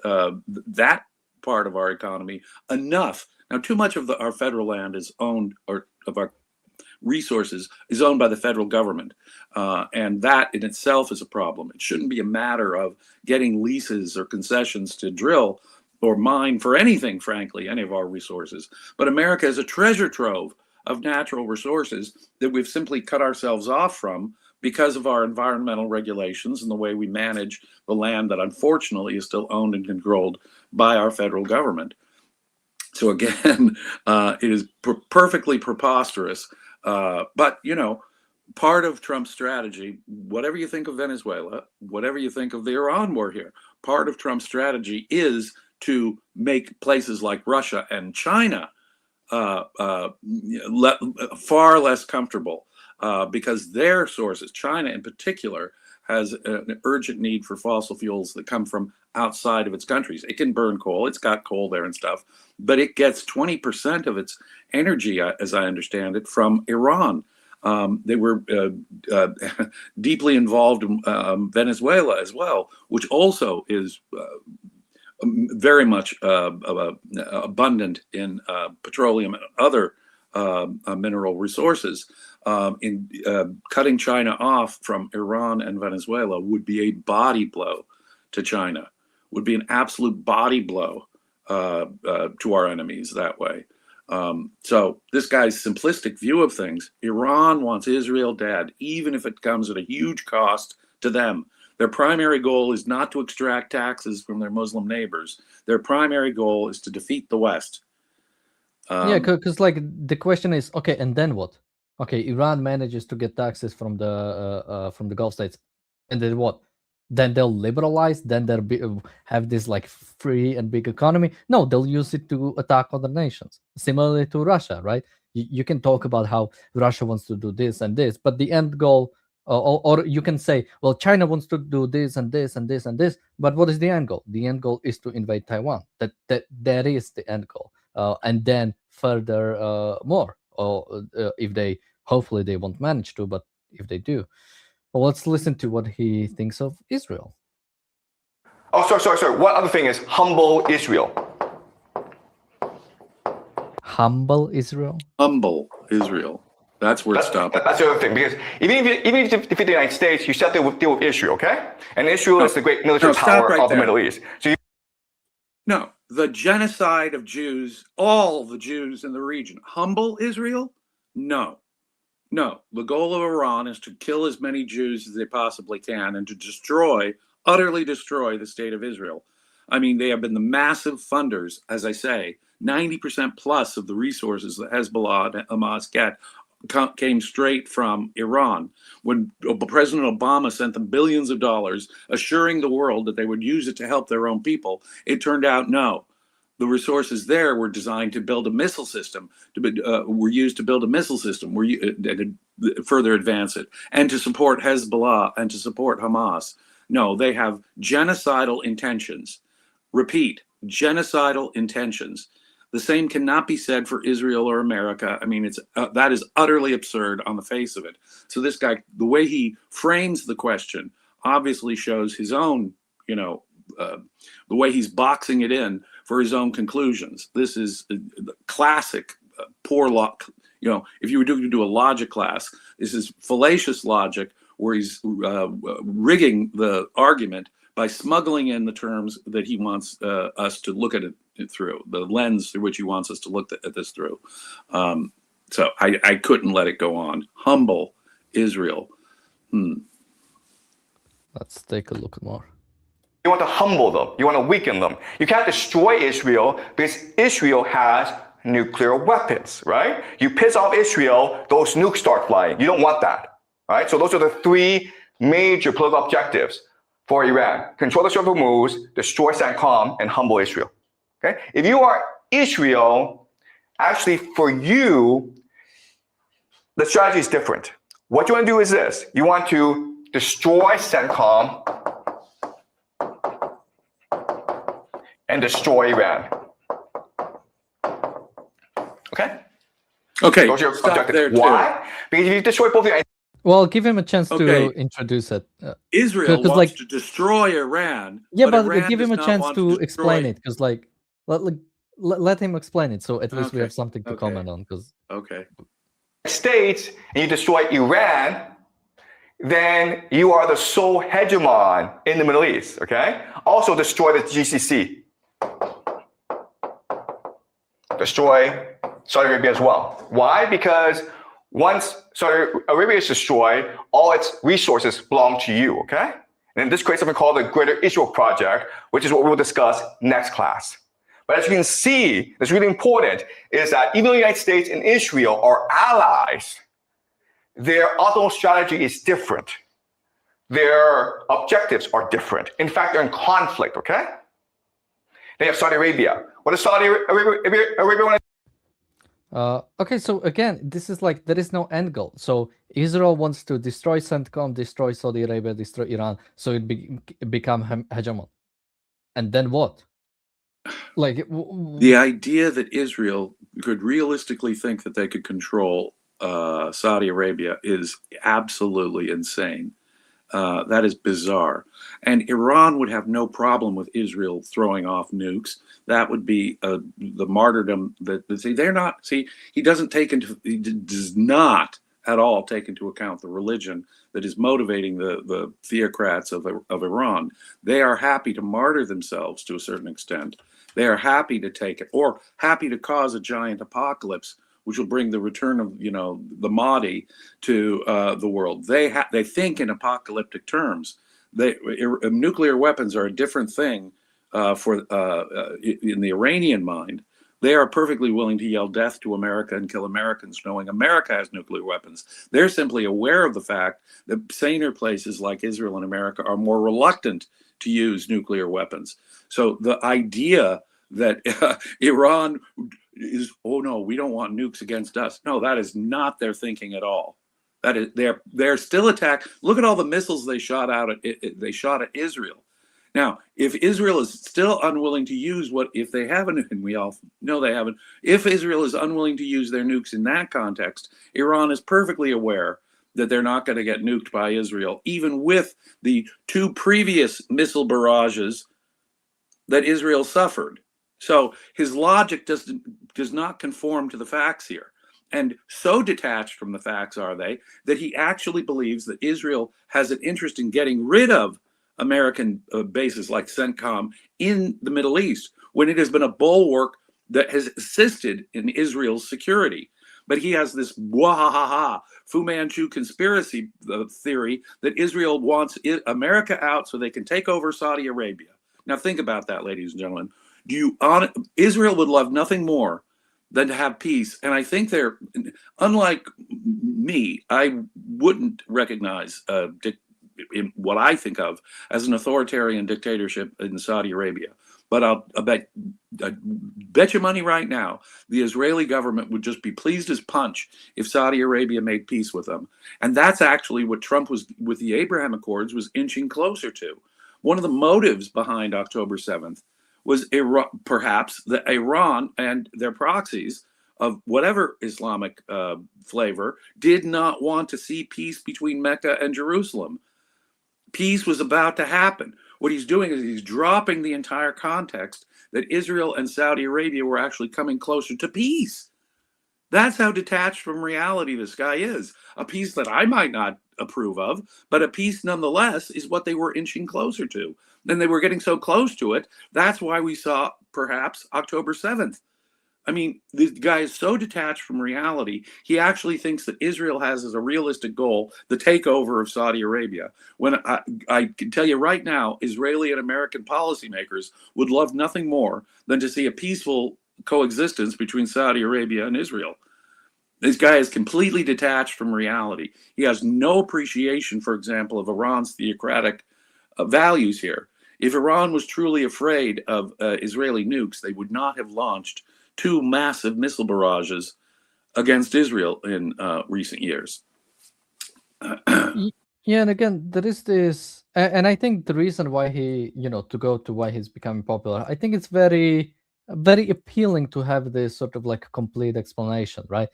that part of our economy enough. Now, too much of our federal land is owned, or of our resources is owned by the federal government. And that in itself is a problem. It shouldn't be a matter of getting leases or concessions to drill or mine for anything, frankly, any of our resources. But America is a treasure trove of natural resources that we've simply cut ourselves off from because of our environmental regulations and the way we manage the land that unfortunately is still owned and controlled by our federal government. So again, it is perfectly preposterous. But, you know, part of Trump's strategy, whatever you think of Venezuela, whatever you think of the Iran war here, part of Trump's strategy is to make places like Russia and China far less comfortable because their sources, China in particular, has an urgent need for fossil fuels that come from outside of its countries. It can burn coal, it's got coal there and stuff, but it gets 20% of its energy, as I understand it, from Iran. They were deeply involved in Venezuela as well, which also is very much abundant in petroleum and other mineral resources. In cutting China off from Iran and Venezuela would be a body blow to China, would be an absolute body blow to our enemies that way. So this guy's simplistic view of things, Iran wants Israel dead, even if it comes at a huge cost to them. Their primary goal is not to extract taxes from their Muslim neighbors. Their primary goal is to defeat the West. Yeah, because like the question is, okay, and then what? Okay, Iran manages to get taxes from the Gulf states, and then what? Then they'll liberalize. Then they'll have this like free and big economy. No, they'll use it to attack other nations. Similarly to Russia, right? You can talk about how Russia wants to do this and this, but the end goal. Or you can say, well, China wants to do this and this and this and this, but what is the end goal? The end goal is to invade Taiwan. That is the end goal, and then further more. Or if they, hopefully, they won't manage to, but if they do, well, let's listen to what he thinks of Israel. Oh, sorry. One other thing is humble Israel. Humble Israel. Humble Israel. That's where it stopped. That's the other thing, because even if you defeat the United States, you still have to deal with Israel, okay? And Israel is the great military power of the Middle East. So no, the genocide of Jews, all the Jews in the region. Humble Israel? No. The goal of Iran is to kill as many Jews as they possibly can and to utterly destroy the state of Israel. I mean, they have been the massive funders, as I say, 90% plus of the resources that Hezbollah and Hamas get came straight from Iran. When President Obama sent them billions of dollars, assuring the world that they would use it to help their own people, it turned out no. The resources there were designed to build a missile system, were used to build a missile system, to further advance it, and to support Hezbollah and to support Hamas. No, they have genocidal intentions. Repeat, genocidal intentions. The same cannot be said for Israel or America. I mean, that is utterly absurd on the face of it. So this guy, the way he frames the question, obviously shows his own, the way he's boxing it in for his own conclusions. This is classic poor luck. If you were to do a logic class, this is fallacious logic where he's rigging the argument by smuggling in the terms that he wants us to look at it through, the lens through which he wants us to look at this through. So I couldn't let it go on. Humble Israel. Let's take a look more. You want to humble them. You want to weaken them. You can't destroy Israel because Israel has nuclear weapons, right? You piss off Israel, those nukes start flying. You don't want that, right? So those are the three major political objectives for Iran: control the Strait of Hormuz, destroy CENTCOM, and humble Israel. Okay? If you are Israel, actually for you, the strategy is different. What you want to do is this: you want to destroy CENTCOM and destroy Iran. Okay? Okay, Those are your stop objectives. there too. Why? Because if you destroy both the Well, give him a chance Okay. to introduce it. Israel 'cause, wants like- to destroy Iran. Yeah, but Iran give him a does not chance want to destroy- explain it, because let him explain it, so at least we Okay, have something to okay. comment on. Because Okay. States and you destroy Iran, then you are the sole hegemon in the Middle East, okay? Also destroy the GCC. Destroy Saudi Arabia as well. Why? Because once Saudi Arabia is destroyed, all its resources belong to you, okay? And this creates something called the Greater Israel Project, which is what we'll discuss next class. But as you can see, that's really important, is that even though the United States and Israel are allies, their ultimate strategy is different. Their objectives are different. In fact, they're in conflict, okay? They have Saudi Arabia. What does Saudi Arabia want to okay, so again, this is like there is no end goal. So Israel wants to destroy CENTCOM, destroy Saudi Arabia, destroy Iran, so it become hegemon. And then what? Like The idea that Israel could realistically think that they could control Saudi Arabia is absolutely insane. That is bizarre. And Iran would have no problem with Israel throwing off nukes. That would be the martyrdom that he does not at all take into account the religion that is motivating the theocrats of Iran. They are happy to martyr themselves to a certain extent. They are happy to take it, or happy to cause a giant apocalypse, which will bring the return of the Mahdi to the world. They think in apocalyptic terms. Nuclear weapons are a different thing in the Iranian mind. They are perfectly willing to yell death to America and kill Americans, knowing America has nuclear weapons. They're simply aware of the fact that saner places like Israel and America are more reluctant to use nuclear weapons. So the idea that Iran is, oh no, we don't want nukes against us. No, that is not their thinking at all. That is, they're still attacked. Look at all the missiles they shot out at Israel. Now, if Israel is still unwilling to use if they haven't, and we all know they haven't, if Israel is unwilling to use their nukes in that context, Iran is perfectly aware that they're not going to get nuked by Israel, even with the 2 previous missile barrages that Israel suffered. So his logic does not conform to the facts here. And so detached from the facts are they that he actually believes that Israel has an interest in getting rid of American bases like CENTCOM in the Middle East, when it has been a bulwark that has assisted in Israel's security. But he has this Fu Manchu conspiracy theory that Israel wants America out so they can take over Saudi Arabia. Now think about that, ladies and gentlemen. Israel would love nothing more than to have peace. And I think they're, unlike me, I wouldn't recognize in what I think of as an authoritarian dictatorship in Saudi Arabia. But I bet you money right now, the Israeli government would just be pleased as punch if Saudi Arabia made peace with them. And that's actually what Trump was, with the Abraham Accords, was inching closer to. One of the motives behind October 7th was perhaps that Iran and their proxies of whatever Islamic flavor did not want to see peace between Mecca and Jerusalem. Peace was about to happen. What he's doing is he's dropping the entire context that Israel and Saudi Arabia were actually coming closer to peace. That's how detached from reality this guy is. A peace that I might not approve of, but a peace nonetheless is what they were inching closer to. And they were getting so close to it. That's why we saw perhaps October 7th. I mean, this guy is so detached from reality, he actually thinks that Israel has as a realistic goal the takeover of Saudi Arabia. When I can tell you right now, Israeli and American policymakers would love nothing more than to see a peaceful coexistence between Saudi Arabia and Israel. This guy is completely detached from reality. He has no appreciation, for example, of Iran's theocratic values here. If Iran was truly afraid of Israeli nukes, they would not have launched 2 massive missile barrages against Israel in recent years. Yeah, and again, there is this, and I think the reason why he, to go to why he's becoming popular, I think it's very, very appealing to have this sort of like complete explanation, right?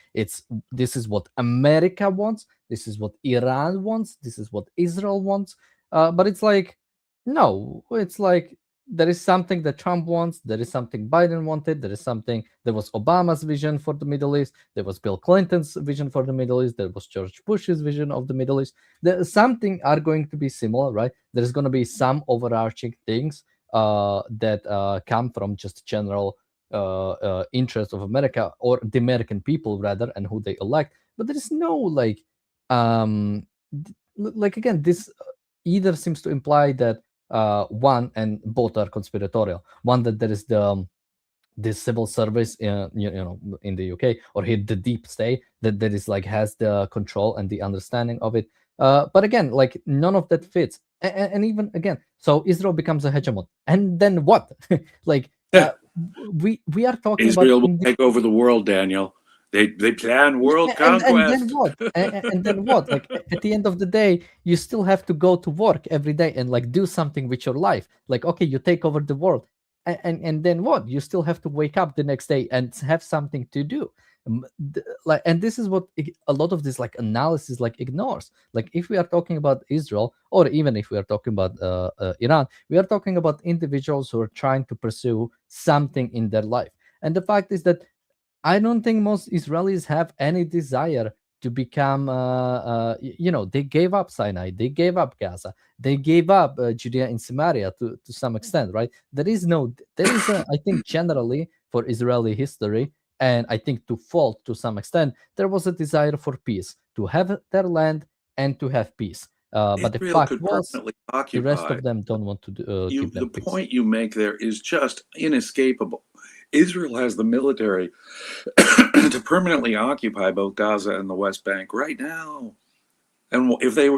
This is what America wants, this is what Iran wants, this is what Israel wants, but it's like, no, it's like there is something that Trump wants, there is something Biden wanted, there was Obama's vision for the Middle East, there was Bill Clinton's vision for the Middle East, there was George Bush's vision of the Middle East. Something are going to be similar, right? There's going to be some overarching things that come from just general interest of America, or the American people rather, and who they elect. But there is no again, this either seems to imply that one, and both are conspiratorial. One, that there is this civil service in the UK, or here the deep state that is has the control and the understanding of it. But again, none of that fits. And even again, so Israel becomes a hegemon, and then what? we are talking Israel about will take over the world, Daniel. They plan world conquest. And then what? And then what? At the end of the day, you still have to go to work every day and do something with your life. Okay, you take over the world, and then what? You still have to wake up the next day and have something to do. And this is what a lot of this analysis ignores. If we are talking about Israel, or even if we are talking about Iran, we are talking about individuals who are trying to pursue something in their life. And the fact is that I don't think most Israelis have any desire to become, they gave up Sinai, they gave up Gaza, they gave up Judea and Samaria to some extent, right? There is, I think, generally for Israeli history, and I think to fault to some extent, there was a desire for peace, to have their land and to have peace. But the fact was, the rest of them don't want to give them peace. The point you make there is just inescapable. Israel has the military to permanently occupy both Gaza and the West Bank right now. And if their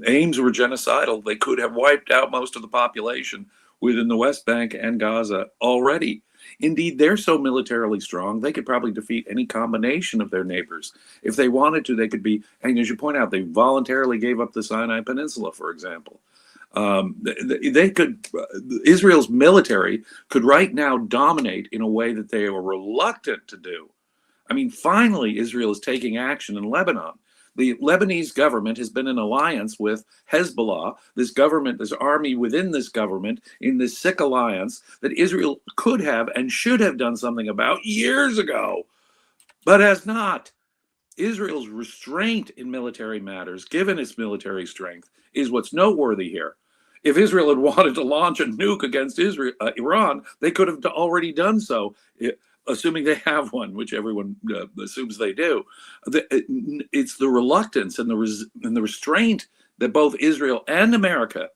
aims were genocidal, they could have wiped out most of the population within the West Bank and Gaza already. Indeed, they're so militarily strong, they could probably defeat any combination of their neighbors. If they wanted to, they could be, and as you point out, they voluntarily gave up the Sinai Peninsula, for example. Israel's military could right now dominate in a way that they are reluctant to do. I mean, finally, Israel is taking action in Lebanon. The Lebanese government has been in alliance with Hezbollah, this army within this government, in this sick alliance that Israel could have and should have done something about years ago, but has not. Israel's restraint in military matters, given its military strength, is what's noteworthy here. If Israel had wanted to launch a nuke against Iran, they could have already done so, assuming they have one, which everyone assumes they do. It's the reluctance and the restraint that both Israel and America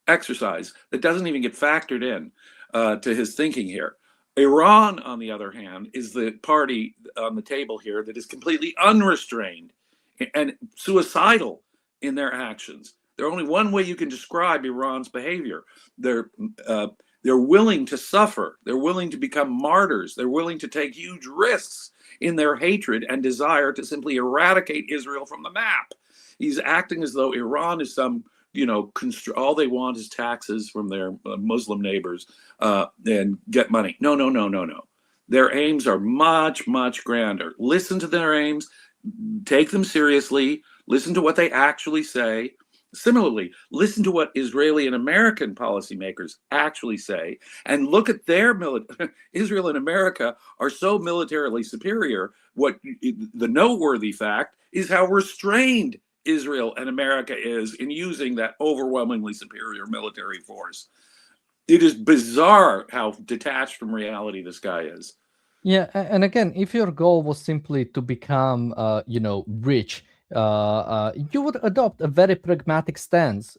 exercise that doesn't even get factored in to his thinking here. Iran, on the other hand, is the party on the table here that is completely unrestrained and suicidal in their actions. There's only one way you can describe Iran's behavior. They're They're willing to suffer. They're willing to become martyrs. They're willing to take huge risks in their hatred and desire to simply eradicate Israel from the map. He's acting as though Iran is some, all they want is taxes from their Muslim neighbors and get money. No, no, no, no, no. Their aims are much, much grander. Listen to their aims, take them seriously, listen to what they actually say. Similarly, listen to what Israeli and American policymakers actually say, and look at their military. Israel and America are so militarily superior. What the noteworthy fact is how restrained Israel and America is in using that overwhelmingly superior military force. It is bizarre how detached from reality this guy is. Yeah, and again, if your goal was simply to become, rich, you would adopt a very pragmatic stance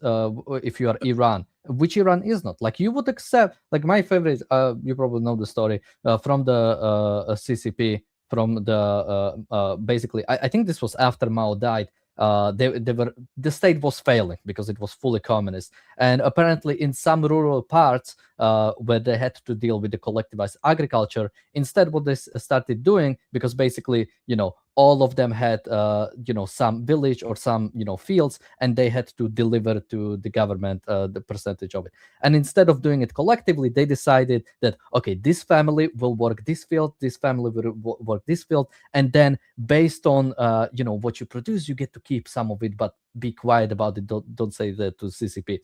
if you are Iran, which Iran is not. Like you would accept, like my favorite, you probably know the story from the CCP, from the basically, I think this was after Mao died. The state was failing because it was fully communist, and apparently in some rural parts where they had to deal with the collectivized agriculture, instead what they started doing, because basically all of them had some village or some fields, and they had to deliver to the government the percentage of it. And instead of doing it collectively, they decided that okay, this family will work this field, this family will work this field, and then based on what you produce, you get to keep some of it, but be quiet about it. Don't say that to CCP.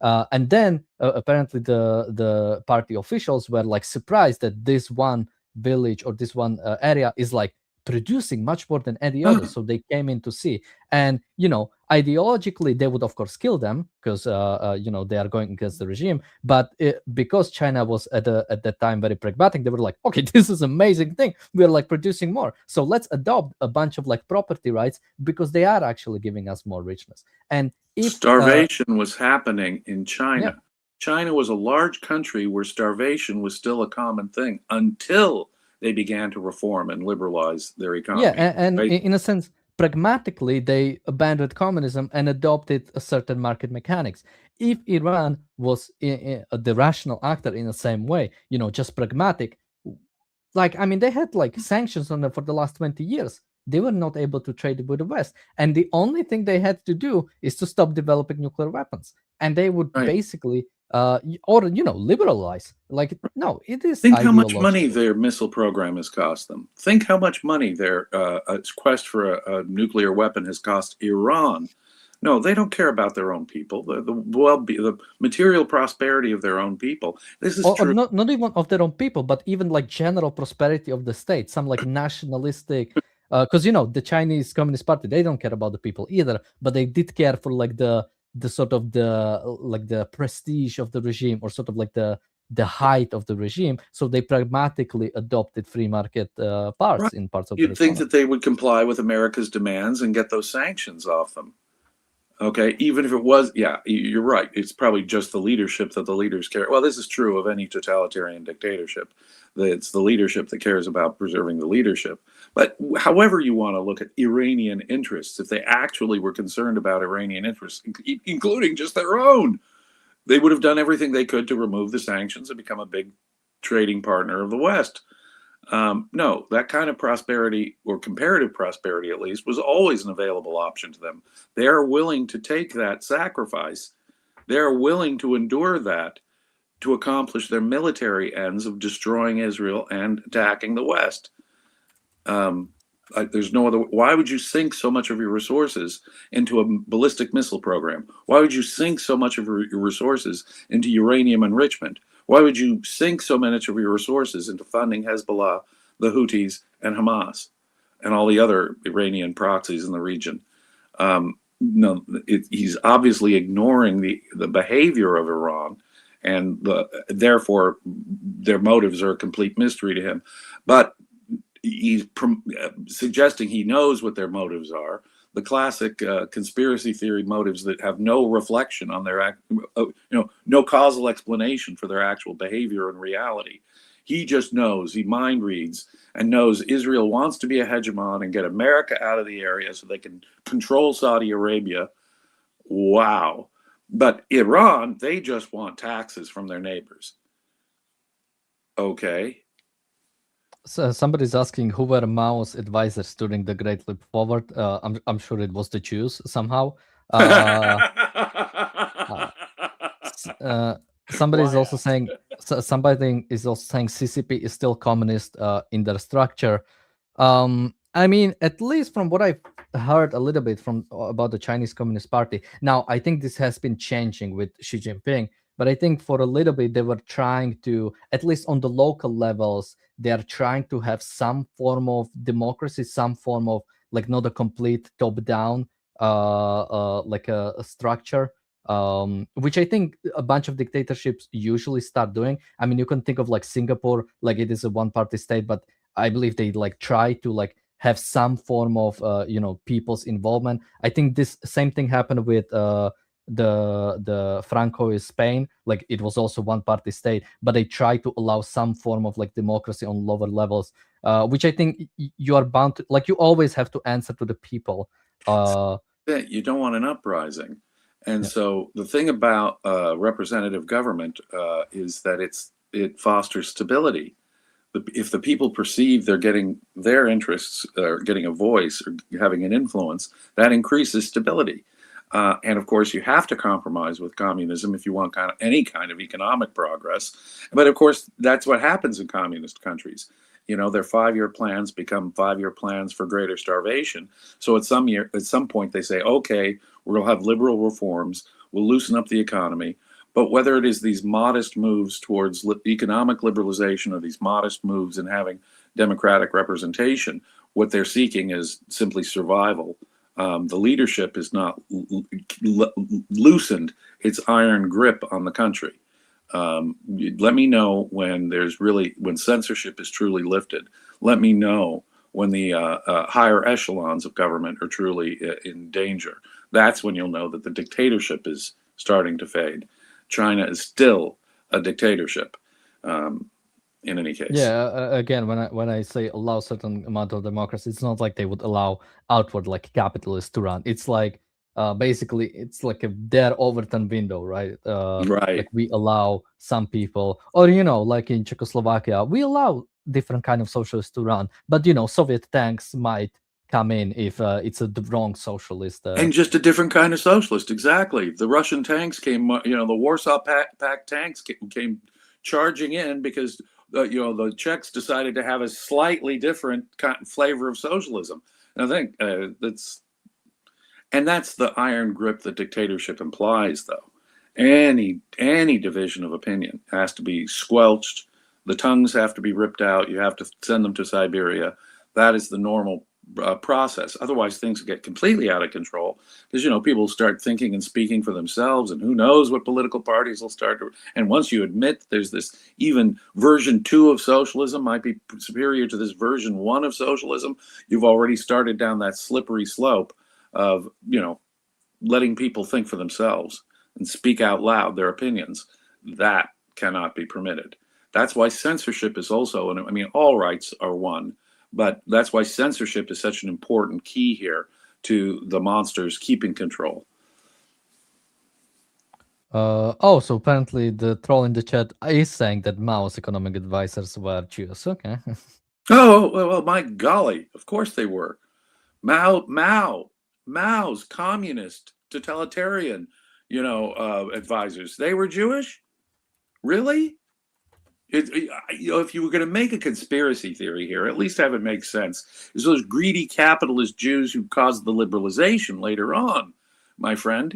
And then apparently the party officials were like surprised that this one village or this one area is like producing much more than any other. So they came in to see, and ideologically they would of course kill them because they are going against the regime. But because China was at that time very pragmatic, they were like, okay, this is amazing thing. We're like producing more, so let's adopt a bunch of like property rights because they are actually giving us more richness. And if starvation was happening in China. Yeah. China was a large country where starvation was still a common thing until they began to reform and liberalize their economy. Yeah, and right? in a sense, pragmatically, they abandoned communism and adopted a certain market mechanics. If Iran was the rational actor in the same way, just pragmatic, like, I mean, they had like sanctions on them for the last 20 years. They were not able to trade with the West. And the only thing they had to do is to stop developing nuclear weapons. And they would Right. basically, liberalize. Like, no, it is Think how much money ideological. their missile program has cost them. Think how much money their quest for a nuclear weapon has cost Iran. No, they don't care about their own people. The material prosperity of their own people. This is Or true. not even of their own people, but even like general prosperity of the state, some like nationalistic, because the Chinese Communist Party, they don't care about the people either, but they did care for like the sort of the prestige of the regime, or sort of like the height of the regime. So they pragmatically adopted free market parts Right. in parts of their You'd think economy. that they would comply with America's demands and get those sanctions off them. Okay, even if it was, yeah, you're right. It's probably just the leadership that the leaders care. Well, this is true of any totalitarian dictatorship. It's the leadership that cares about preserving the leadership. But however you want to look at Iranian interests, if they actually were concerned about Iranian interests, including just their own, they would have done everything they could to remove the sanctions and become a big trading partner of the West. No, that kind of prosperity, or comparative prosperity at least, was always an available option to them. They are willing to take that sacrifice. They are willing to endure that to accomplish their military ends of destroying Israel and attacking the West. There's no other. Why would you sink so much of your resources into a ballistic missile program? Why would you sink so much of your resources into uranium enrichment? Why would you sink so much of your resources into funding Hezbollah, the Houthis, and Hamas, and all the other Iranian proxies in the region? No, he's obviously ignoring the behavior of Iran, and therefore their motives are a complete mystery to him. But he's suggesting he knows what their motives are. The classic conspiracy theory motives that have no reflection on their, no causal explanation for their actual behavior and reality. He just knows, he mind reads and knows Israel wants to be a hegemon and get America out of the area so they can control Saudi Arabia. Wow. But Iran, they just want taxes from their neighbors. Okay. So somebody's asking who were Mao's advisors during the Great Leap Forward. I'm sure it was the Jews somehow. Somebody is Why also saying somebody is also saying CCP is still communist in their structure. I mean, at least from what I've heard a little bit from about the Chinese Communist Party. Now, I think this has been changing with Xi Jinping, but I think for a little bit they were trying to, at least on the local levels, they are trying to have some form of democracy, some form of like not a complete top-down like a structure. Which I think a bunch of dictatorships usually start doing. I mean, you can think of like Singapore, like it is a one-party state, but I believe they like try to like have some form of people's involvement. I think this same thing happened with the Franco in Spain. Like it was also one-party state, but they try to allow some form of like democracy on lower levels, which I think you are bound to, like you always have to answer to the people. You don't want an uprising. And so the thing about representative government is that it fosters stability. If the people perceive they're getting their interests, or getting a voice, or having an influence, that increases stability. And of course, you have to compromise with communism if you want any kind of economic progress. But of course, that's what happens in communist countries. You know, their 5-year plans become 5-year plans for greater starvation. So at some point, they say, okay, we'll have liberal reforms, we'll loosen up the economy. But whether it is these modest moves towards economic liberalization or these modest moves in having democratic representation, what they're seeking is simply survival. The leadership is not loosened its iron grip on the country. Let me know when when censorship is truly lifted. Let me know when the higher echelons of government are truly in danger. That's when you'll know that the dictatorship is starting to fade. China is still a dictatorship. In any case, again, when I say allow certain amount of democracy, it's not like they would allow outward like capitalists to run. It's like basically it's like their Overton window, right? right. Like we allow some people, or like in Czechoslovakia, we allow different kind of socialists to run, but Soviet tanks might come in if it's the wrong socialist. And just a different kind of socialist, exactly. The Russian tanks came, the Warsaw Pact tanks came charging in because the Czechs decided to have a slightly different flavor of socialism. And I think that's the iron grip that dictatorship implies, though. Any division of opinion has to be squelched. The tongues have to be ripped out. You have to send them to Siberia. That is the normal process. Otherwise, things get completely out of control because people start thinking and speaking for themselves, and who knows what political parties will start to. And once you admit there's this even version 2 of socialism might be superior to this version 1 of socialism, you've already started down that slippery slope of letting people think for themselves and speak out loud their opinions. That cannot be permitted. That's why censorship is also, and I mean, all rights are one. But that's why censorship is such an important key here to the monsters keeping control. So apparently the troll in the chat is saying that Mao's economic advisors were Jews. Okay. Oh, well, my golly, of course they were. Mao's communist, totalitarian, advisors. They were Jewish? Really? If you were going to make a conspiracy theory here, at least have it make sense. It's those greedy capitalist Jews who caused the liberalization later on, my friend.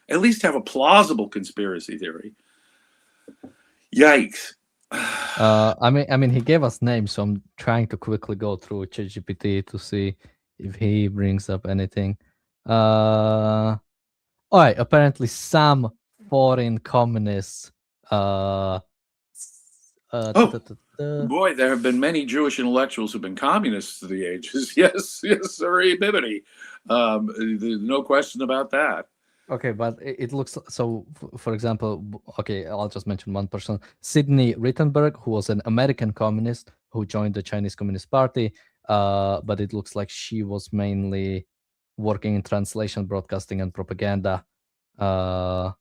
At least have a plausible conspiracy theory. Yikes! I mean, he gave us names, so I'm trying to quickly go through ChatGPT to see if he brings up anything. All right. Apparently, some foreign communists. Boy, there have been many Jewish intellectuals who've been communists through the ages. Yes, sorry, bibbity. No question about that. Okay, but it looks so. For example, okay, I'll just mention one person: Sidney Rittenberg, who was an American communist who joined the Chinese Communist Party. But it looks like she was mainly working in translation, broadcasting, and propaganda. And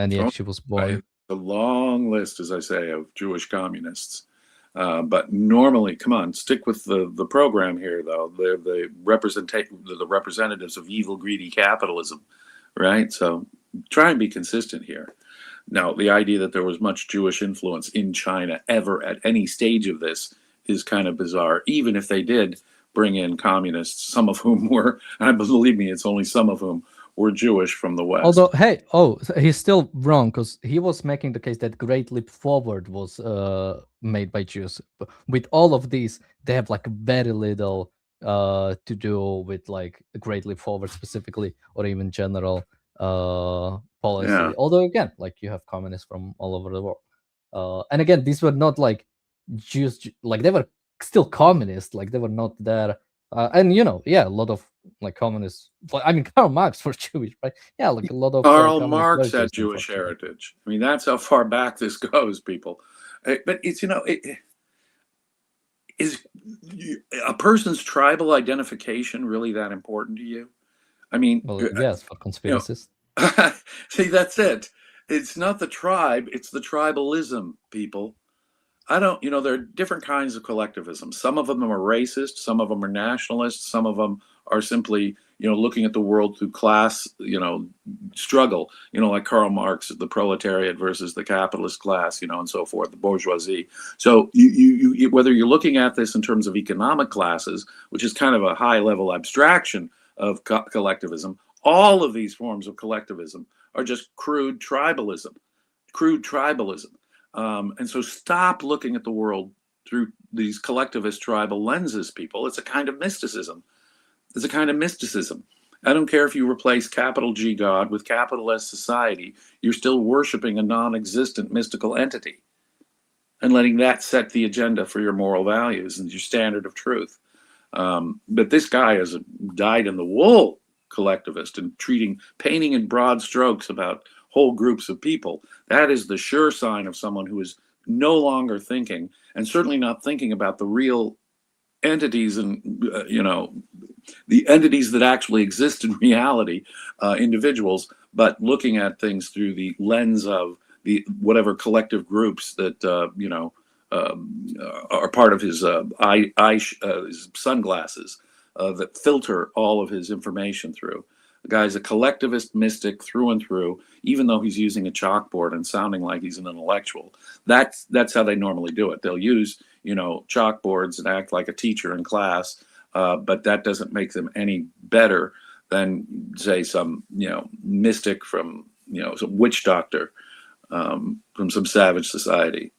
yeah, she was born. a long list, as I say, of Jewish communists. But normally, come on, stick with the program here, though. They're the representatives of evil, greedy capitalism, right? So try and be consistent here. Now, the idea that there was much Jewish influence in China ever at any stage of this is kind of bizarre, even if they did bring in communists, some of whom were, and believe me, it's only some of whom were Jewish from the West. Although, hey, he's still wrong, because he was making the case that Great Leap Forward was made by Jews. But with all of these, they have like very little to do with like Great Leap Forward specifically, or even general policy. Yeah. Although again, like you have communists from all over the world, and again, these were not like Jews, like they were still communists, like they were not there. And a lot of like communists. I mean, Karl Marx was Jewish, right? Yeah, like a lot of Karl Marx had Jewish heritage. I mean, that's how far back this goes, people. But it's is a person's tribal identification really that important to you? I mean, well, yes, for conspiracists. See, that's it. It's not the tribe; it's the tribalism, people. There are different kinds of collectivism. Some of them are racist, some of them are nationalist, some of them are simply, looking at the world through class, struggle, like Karl Marx, the proletariat versus the capitalist class, and so forth, the bourgeoisie. So you whether you're looking at this in terms of economic classes, which is kind of a high level abstraction of collectivism, all of these forms of collectivism are just crude tribalism. And so stop looking at the world through these collectivist tribal lenses, people. It's a kind of mysticism. I don't care if you replace capital G God with capital S society, you're still worshiping a non-existent mystical entity and letting that set the agenda for your moral values and your standard of truth. But this guy is a dyed-in-the-wool collectivist and painting in broad strokes about whole groups of people. That is the sure sign of someone who is no longer thinking, and certainly not thinking about the real entities and the entities that actually exist in reality, individuals, but looking at things through the lens of the whatever collective groups that are part of his his sunglasses that filter all of his information through. The guy's a collectivist mystic through and through, even though he's using a chalkboard and sounding like he's an intellectual. That's how they normally do it. They'll use, chalkboards and act like a teacher in class, but that doesn't make them any better than, say, some, mystic from, some witch doctor from some savage society.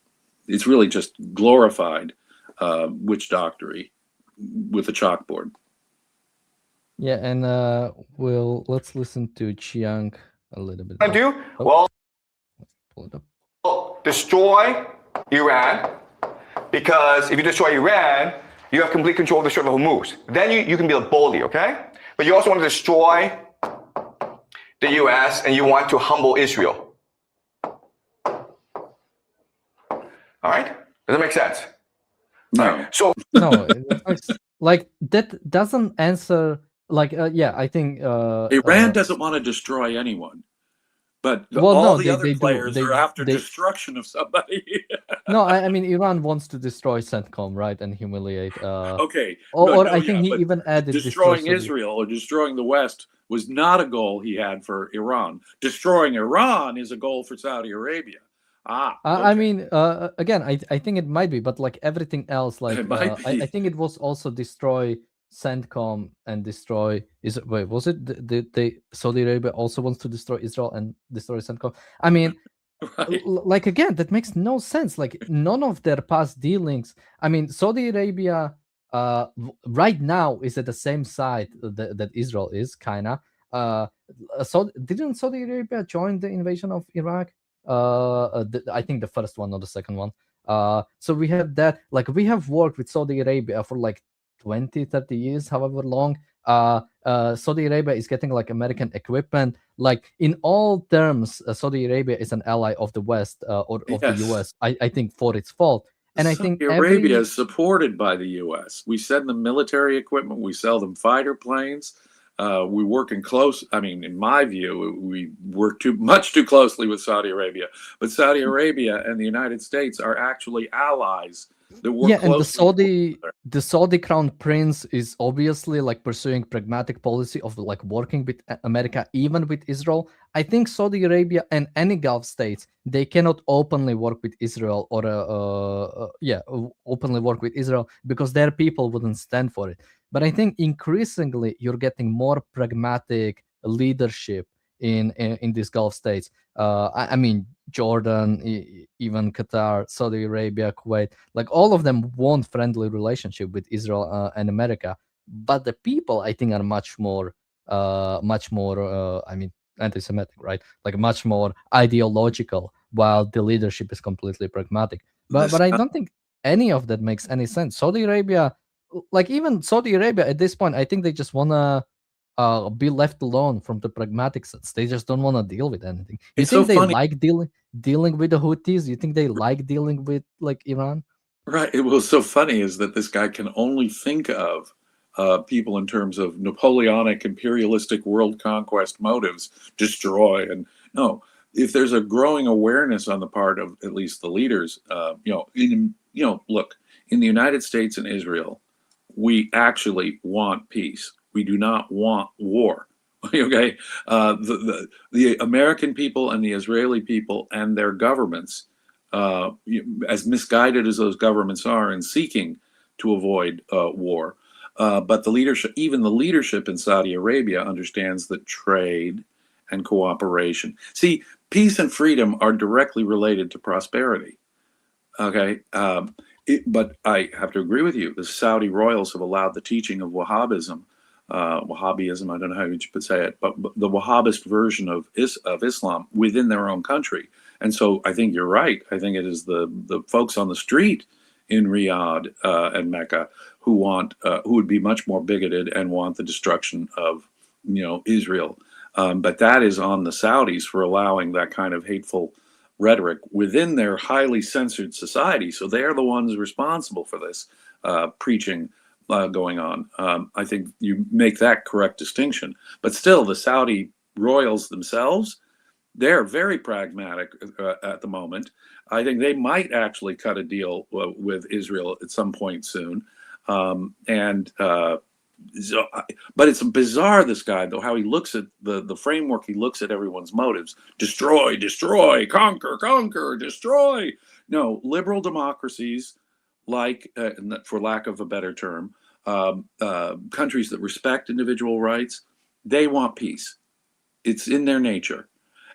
It's really just glorified witch doctory with a chalkboard. Yeah, and let's listen to Chiang a little bit. Well, destroy Iran, because if you destroy Iran, you have complete control of the Strait of Hormuz. Then you can build boldly, okay? But you also want to destroy the US and you want to humble Israel. All right? Does that make sense? No. Right. So No, like that doesn't answer. Like, I think Iran doesn't want to destroy anyone, but the other players are after destruction of somebody. No, I mean Iran wants to destroy CENTCOM, right, and humiliate. Okay. I think he even added destroying Israel or destroying the West was not a goal he had for Iran. Destroying Iran is a goal for Saudi Arabia. Okay. I mean, again, I think it might be, but like everything else, like It might be. I think it was also destroy CENTCOM and destroy. Was it the Saudi Arabia also wants to destroy Israel and destroy CENTCOM? I mean, Right. like again, that makes no sense. Like none of their past dealings. I mean, Saudi Arabia right now is at the same side that Israel is, kinda. So didn't Saudi Arabia join the invasion of Iraq? I think the first one or the second one. So we have that. Like we have worked with Saudi Arabia for like 20, 30 years, however long. Saudi Arabia is getting like American equipment. Like in all terms, Saudi Arabia is an ally of the West or of the US. I think for its fault. And I think Saudi Arabia is supported by the U.S. We send them military equipment. We sell them fighter planes. we work in close. I mean, in my view, we work much too closely with Saudi Arabia. But Saudi Arabia and the United States are actually allies that work Yeah, and closely. the Saudi crown prince is obviously like pursuing pragmatic policy of like working with America, even with Israel. I think Saudi Arabia and any Gulf states, they cannot openly work with Israel or openly work with Israel because their people wouldn't stand for it. But I think increasingly you're getting more pragmatic leadership in these Gulf states. I mean, Jordan, even Qatar, Saudi Arabia, Kuwait, like all of them want friendly relationship with Israel and America. But the people, I think, are much more, I mean, anti-Semitic, right? Like much more ideological, while the leadership is completely pragmatic. But I don't think any of that makes any sense. Saudi Arabia, like even Saudi Arabia at this point, I think they just wanna be left alone from the pragmatic sense. They just don't want to deal with anything. You It's think so they funny. like dealing with the Houthis? You think they like dealing with like Iran? Right. It was so funny is that this guy can only think of people in terms of Napoleonic imperialistic world conquest motives, destroy. And no, if there's a growing awareness on the part of at least the leaders, look, in the United States and Israel, we actually want peace. We do not want war. Okay, the American people and the Israeli people and their governments, as misguided as those governments are in seeking to avoid war, but the leadership, even the leadership in Saudi Arabia, understands that trade and cooperation. See, peace and freedom are directly related to prosperity. Okay, but I have to agree with you. The Saudi royals have allowed the teaching of Wahhabism. Wahhabism, I don't know how you would say it, but the Wahhabist version of Islam within their own country. And so I think you're right. I think it is the folks on the street in Riyadh and Mecca who would be much more bigoted and want the destruction of Israel. But that is on the Saudis for allowing that kind of hateful rhetoric within their highly censored society. So they are the ones responsible for this preaching going on. I think you make that correct distinction. But still, the Saudi royals themselves, they're very pragmatic at the moment. I think they might actually cut a deal with Israel at some point soon. But it's bizarre, this guy, though, how he looks at the framework. He looks at everyone's motives: destroy, destroy, conquer, conquer, destroy. No, liberal democracies, like for lack of a better term, countries that respect individual rights, they want peace. It's in their nature.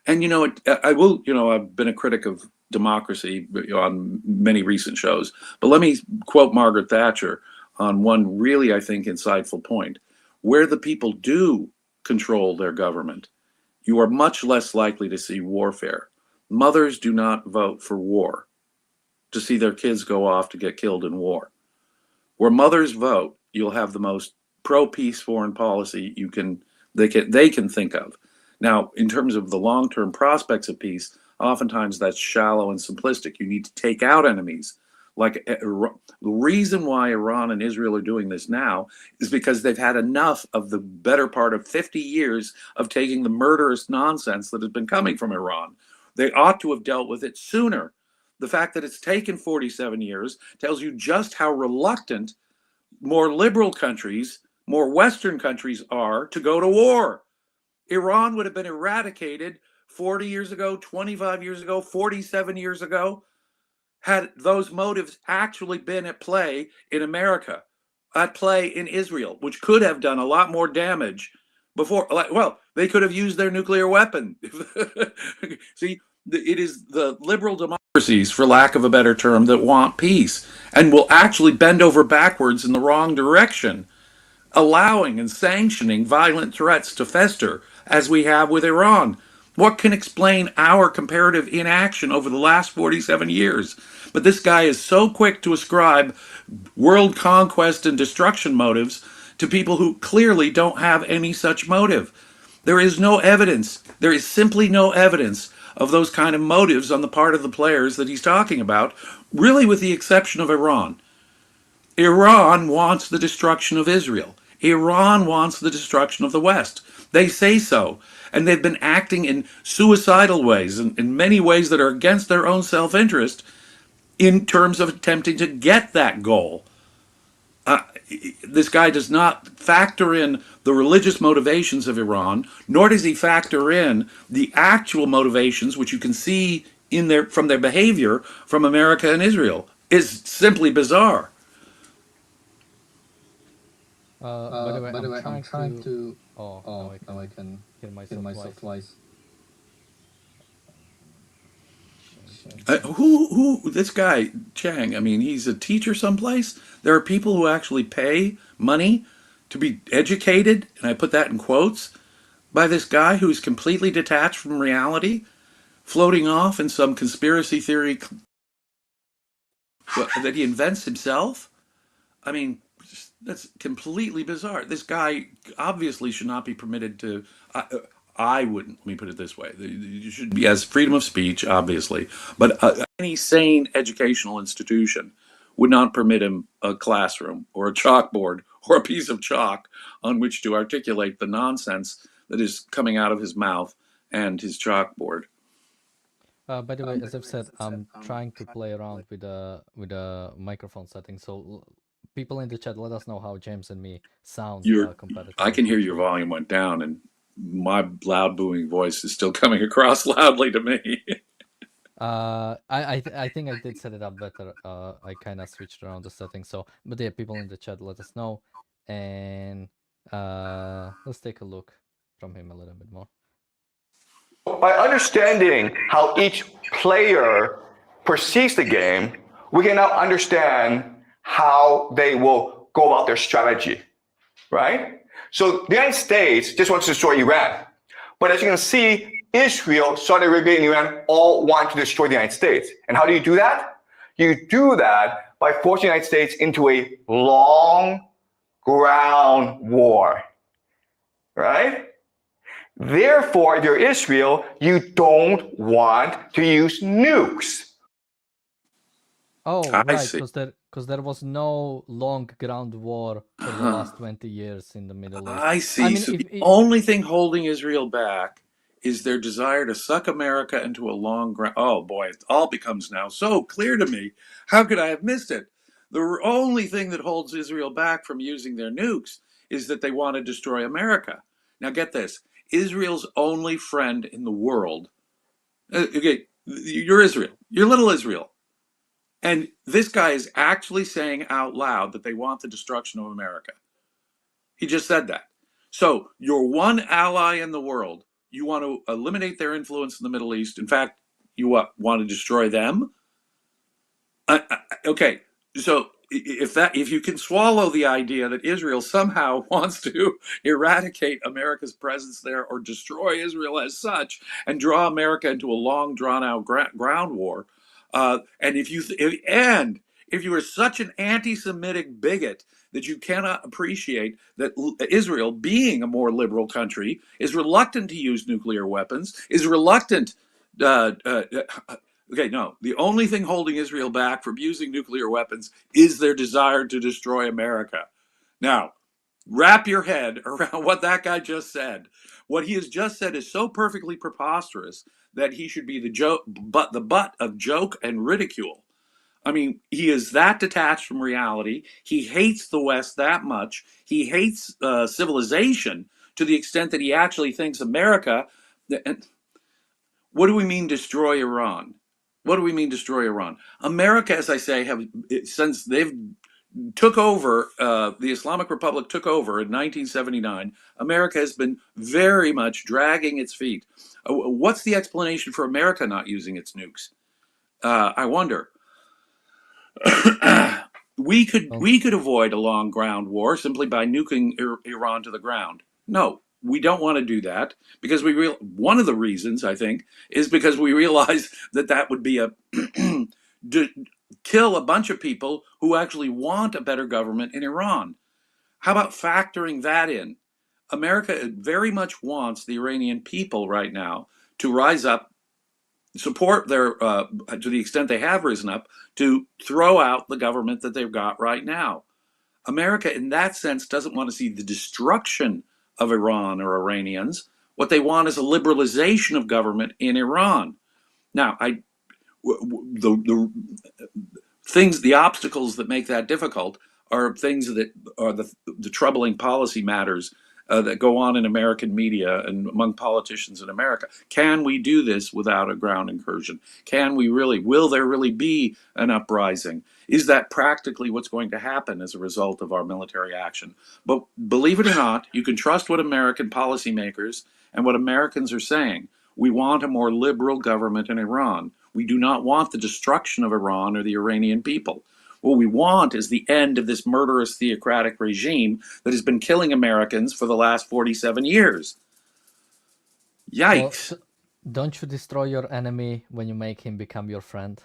And I've been a critic of democracy on many recent shows, but let me quote Margaret Thatcher on one really, I think, insightful point. Where the people do control their government, you are much less likely to see warfare. Mothers do not vote for war to see their kids go off to get killed in war. Where mothers vote, you'll have the most pro-peace foreign policy they can think of. Now, in terms of the long-term prospects of peace, oftentimes that's shallow and simplistic. You need to take out enemies. Like the reason why Iran and Israel are doing this now is because they've had enough of the better part of 50 years of taking the murderous nonsense that has been coming from Iran. They ought to have dealt with it sooner. The fact that it's taken 47 years tells you just how reluctant more liberal countries, more Western countries are to go to war. Iran would have been eradicated 40 years ago, 25 years ago, 47 years ago, had those motives actually been at play in America, at play in Israel, which could have done a lot more damage before. Well, they could have used their nuclear weapon. See, it is the liberal democracies, for lack of a better term, that want peace and will actually bend over backwards in the wrong direction, allowing and sanctioning violent threats to fester, as we have with Iran. What can explain our comparative inaction over the last 47 years? But this guy is so quick to ascribe world conquest and destruction motives to people who clearly don't have any such motive. There is no evidence. There is simply no evidence of those kind of motives on the part of the players that he's talking about, really with the exception of Iran. Iran wants the destruction of Israel. Iran wants the destruction of the West. They say so. And they've been acting in suicidal ways, in many ways that are against their own self interest, in terms of attempting to get that goal. This guy does not factor in the religious motivations of Iran, nor does he factor in the actual motivations, which you can see in from their behavior from America and Israel. Is simply bizarre. By the way, I'm trying to. Oh, now I can hear myself twice. Who, this guy, Chang, I mean, he's a teacher someplace. There are people who actually pay money to be educated, and I put that in quotes, by this guy who's completely detached from reality, floating off in some conspiracy theory that he invents himself. I mean, that's completely bizarre. This guy obviously should not be permitted to. I wouldn't. Let me put it this way: you should be as freedom of speech, obviously, but any sane educational institution would not permit him a classroom or a chalkboard or a piece of chalk on which to articulate the nonsense that is coming out of his mouth and his chalkboard. By the way, as I've said, I'm trying to play around with the microphone setting. So people in the chat, let us know how James and me sound compared to. I can hear your volume went down, and my loud booing voice is still coming across loudly to me. I think I did set it up better. I kind of switched around the settings. So, but yeah, people in the chat, let us know, and let's take a look from him a little bit more. By understanding how each player perceives the game, we can now understand how they will go about their strategy, right? So the United States just wants to destroy Iran. But as you can see, Israel, Saudi Arabia, and Iran all want to destroy the United States. And how do you do that? You do that by forcing the United States into a long ground war, right? Therefore, if you're Israel, you don't want to use nukes. Oh, I right, see. because there was no long ground war for the last 20 years in the Middle East. I see. I mean, so the only thing holding Israel back is their desire to suck America into a long ground. Oh boy, it all becomes now so clear to me. How could I have missed it? The only thing that holds Israel back from using their nukes is that they want to destroy America. Now get this. Israel's only friend in the world. Okay, you're Israel. You're little Israel. And this guy is actually saying out loud that they want the destruction of America. He just said that. So your one ally in the world, you want to eliminate their influence in the Middle East. In fact, you want to destroy them? Okay, so if you can swallow the idea that Israel somehow wants to eradicate America's presence there or destroy Israel as such and draw America into a long drawn out ground war, and if you are such an anti-Semitic bigot that you cannot appreciate that Israel, being a more liberal country, is reluctant to use nuclear weapons, is reluctant. Okay, no. The only thing holding Israel back from using nuclear weapons is their desire to destroy America. Now, wrap your head around what that guy just said. What he has just said is so perfectly preposterous that he should be the butt of joke and ridicule. I mean, he is that detached from reality. He hates the West that much. He hates civilization to the extent that he actually thinks America. What do we mean destroy Iran? What do we mean destroy Iran? America, as I say, since they've took over, the Islamic Republic took over in 1979, America has been very much dragging its feet. What's the explanation for America not using its nukes? I wonder. We could avoid a long ground war simply by nuking Iran to the ground. No, we don't want to do that because one of the reasons, I think, is because we realize that would be kill a bunch of people who actually want a better government in Iran. How about factoring that in? America very much wants the Iranian people right now to rise up, support their, to the extent they have risen up, to throw out the government that they've got right now. America, in that sense, doesn't want to see the destruction of Iran or Iranians. What they want is a liberalization of government in Iran. Now, the things, the obstacles that make that difficult are things that are the troubling policy matters that go on in American media and among politicians in America. Can we do this without a ground incursion? Can we really? Will there really be an uprising? Is that practically what's going to happen as a result of our military action? But believe it or not, you can trust what American policymakers and what Americans are saying. We want a more liberal government in Iran. We do not want the destruction of Iran or the Iranian people. What we want is the end of this murderous theocratic regime that has been killing Americans for the last 47 years. Yikes. Well, don't you destroy your enemy when you make him become your friend?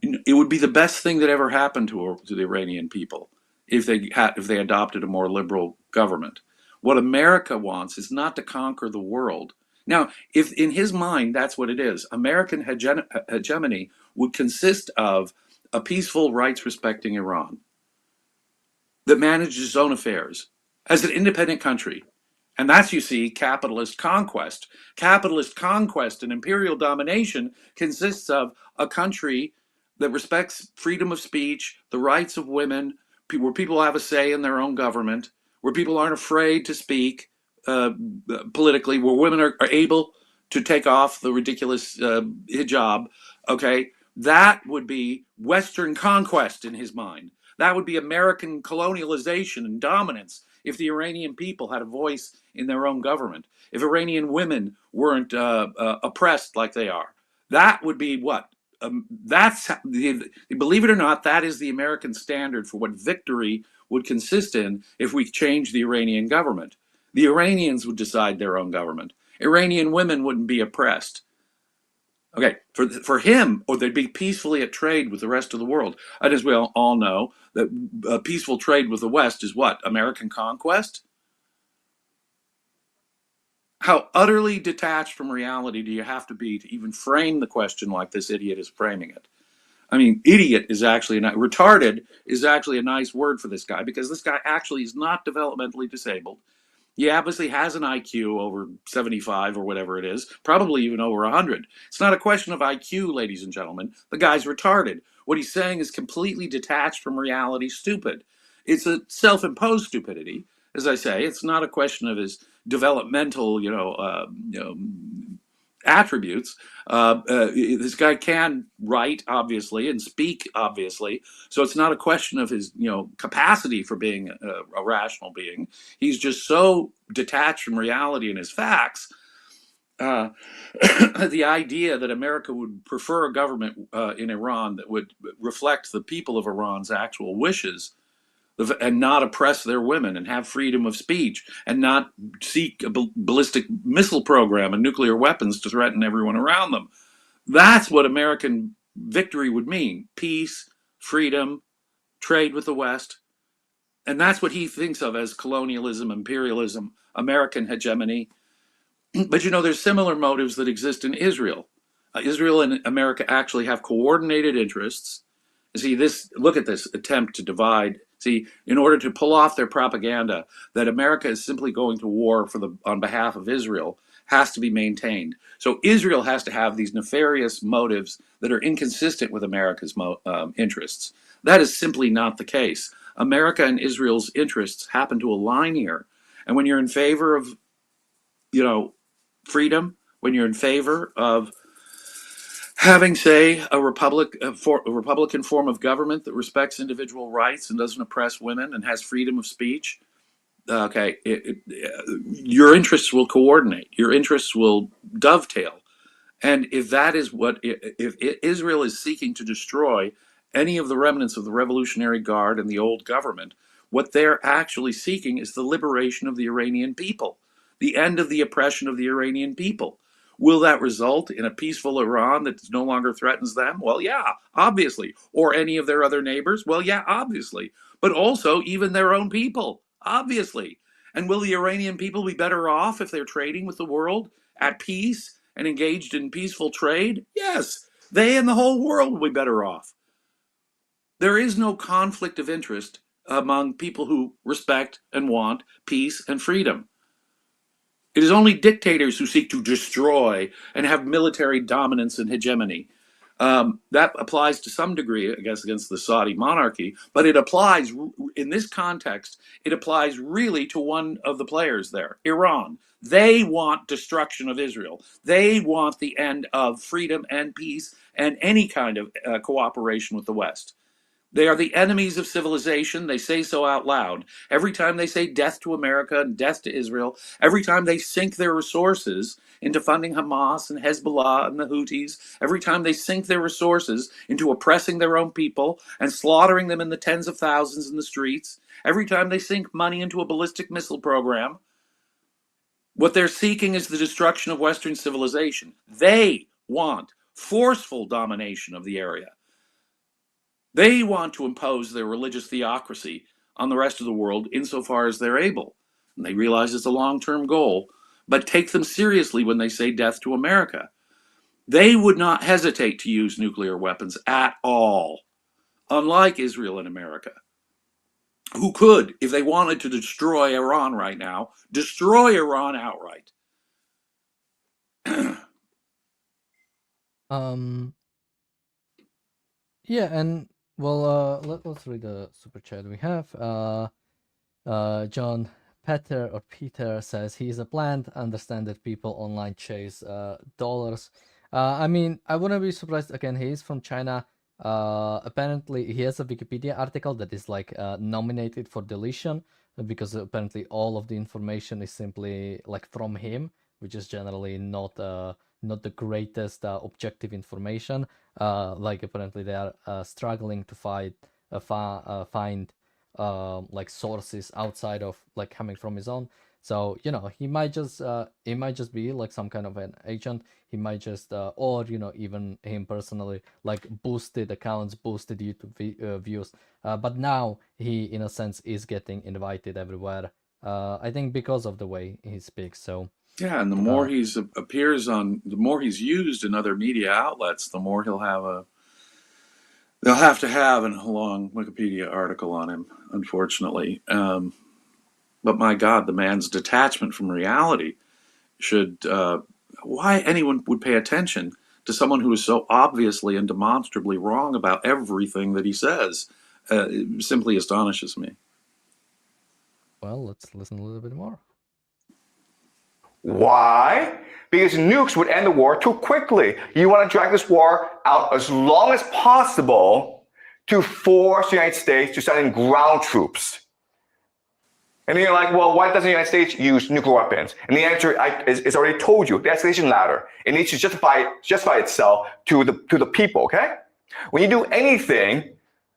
It would be the best thing that ever happened to the Iranian people if they adopted a more liberal government. What America wants is not to conquer the world. Now, if in his mind that's what it is, American hegemony would consist of a peaceful, rights-respecting Iran that manages its own affairs as an independent country. And that's, you see, capitalist conquest. Capitalist conquest and imperial domination consists of a country that respects freedom of speech, the rights of women, where people have a say in their own government, where people aren't afraid to speak politically, where women are able to take off the ridiculous hijab, okay? That would be Western conquest in his mind. That would be American colonialization and dominance if the Iranian people had a voice in their own government, if Iranian women weren't oppressed like they are. That would be what? Believe it or not, that is the American standard for what victory would consist in if we change the Iranian government. The Iranians would decide their own government. Iranian women wouldn't be oppressed. Okay, for him, or they'd be peacefully at trade with the rest of the world. And as we all know, that peaceful trade with the West is what? American conquest? How utterly detached from reality do you have to be to even frame the question like this idiot is framing it? I mean, idiot is actually retarded is actually a nice word for this guy, because this guy actually is not developmentally disabled. He obviously has an IQ over 75 or whatever it is, probably even over 100. It's not a question of IQ, ladies and gentlemen. The guy's retarded. What he's saying is completely detached from reality, stupid. It's a self-imposed stupidity, as I say. It's not a question of his developmental, attributes. This guy can write, obviously, and speak, obviously. So it's not a question of his, capacity for being a rational being. He's just so detached from reality and his facts. The idea that America would prefer a government in Iran that would reflect the people of Iran's actual wishes and not oppress their women and have freedom of speech and not seek a ballistic missile program and nuclear weapons to threaten everyone around them. That's what American victory would mean. Peace, freedom, trade with the West. And that's what he thinks of as colonialism, imperialism, American hegemony. But there's similar motives that exist in Israel. Israel and America actually have coordinated interests. See, look at this attempt to divide. See, in order to pull off their propaganda that America is simply going to war on behalf of Israel has to be maintained. So Israel has to have these nefarious motives that are inconsistent with America's interests. That is simply not the case. America and Israel's interests happen to align here. And when you're in favor of, freedom, when you're in favor of having, say, a Republican form of government that respects individual rights and doesn't oppress women and has freedom of speech, okay, your interests will coordinate. Your interests will dovetail. And if that is if Israel is seeking to destroy any of the remnants of the Revolutionary Guard and the old government, what they're actually seeking is the liberation of the Iranian people, the end of the oppression of the Iranian people. Will that result in a peaceful Iran that no longer threatens them? Well, yeah, obviously. Or any of their other neighbors? Well, yeah, obviously. But also even their own people, obviously. And will the Iranian people be better off if they're trading with the world at peace and engaged in peaceful trade? Yes, they and the whole world will be better off. There is no conflict of interest among people who respect and want peace and freedom. It is only dictators who seek to destroy and have military dominance and hegemony. That applies to some degree, I guess, against the Saudi monarchy, but it applies in this context, it applies really to one of the players there, Iran. They want destruction of Israel. They want the end of freedom and peace and any kind of cooperation with the West. They are the enemies of civilization. They say so out loud. Every time they say death to America and death to Israel, every time they sink their resources into funding Hamas and Hezbollah and the Houthis, every time they sink their resources into oppressing their own people and slaughtering them in the tens of thousands in the streets, every time they sink money into a ballistic missile program, what they're seeking is the destruction of Western civilization. They want forceful domination of the area. They want to impose their religious theocracy on the rest of the world insofar as they're able. And they realize it's a long-term goal, but take them seriously when they say death to America. They would not hesitate to use nuclear weapons at all, unlike Israel and America, who could, if they wanted to destroy Iran right now, destroy Iran outright. Yeah, and well, let's read the super chat we have. John Peter says he's a plant. Understand that people online chase dollars. I mean, I wouldn't be surprised. Again, he is from China. Apparently, he has a Wikipedia article that is like nominated for deletion because apparently all of the information is simply like from him, which is generally not the greatest objective information. Like apparently they are struggling to find like sources outside of like coming from his own. So he might just be like some kind of an agent. He might just or even him personally like boosted accounts, boosted YouTube views. But now he in a sense is getting invited everywhere. I think because of the way he speaks. So yeah, and the more he's appears on, the more he's used in other media outlets, the more they'll have to have a long Wikipedia article on him, unfortunately. But my God, the man's detachment from reality should, why anyone would pay attention to someone who is so obviously and demonstrably wrong about everything that he says, simply astonishes me. Well, let's listen a little bit more. Why? Because nukes would end the war too quickly. You want to drag this war out as long as possible to force the United States to send in ground troops. And then you're like, well, why doesn't the United States use nuclear weapons? And the answer is already told you, the escalation ladder. It needs to justify itself to the people, okay? When you do anything,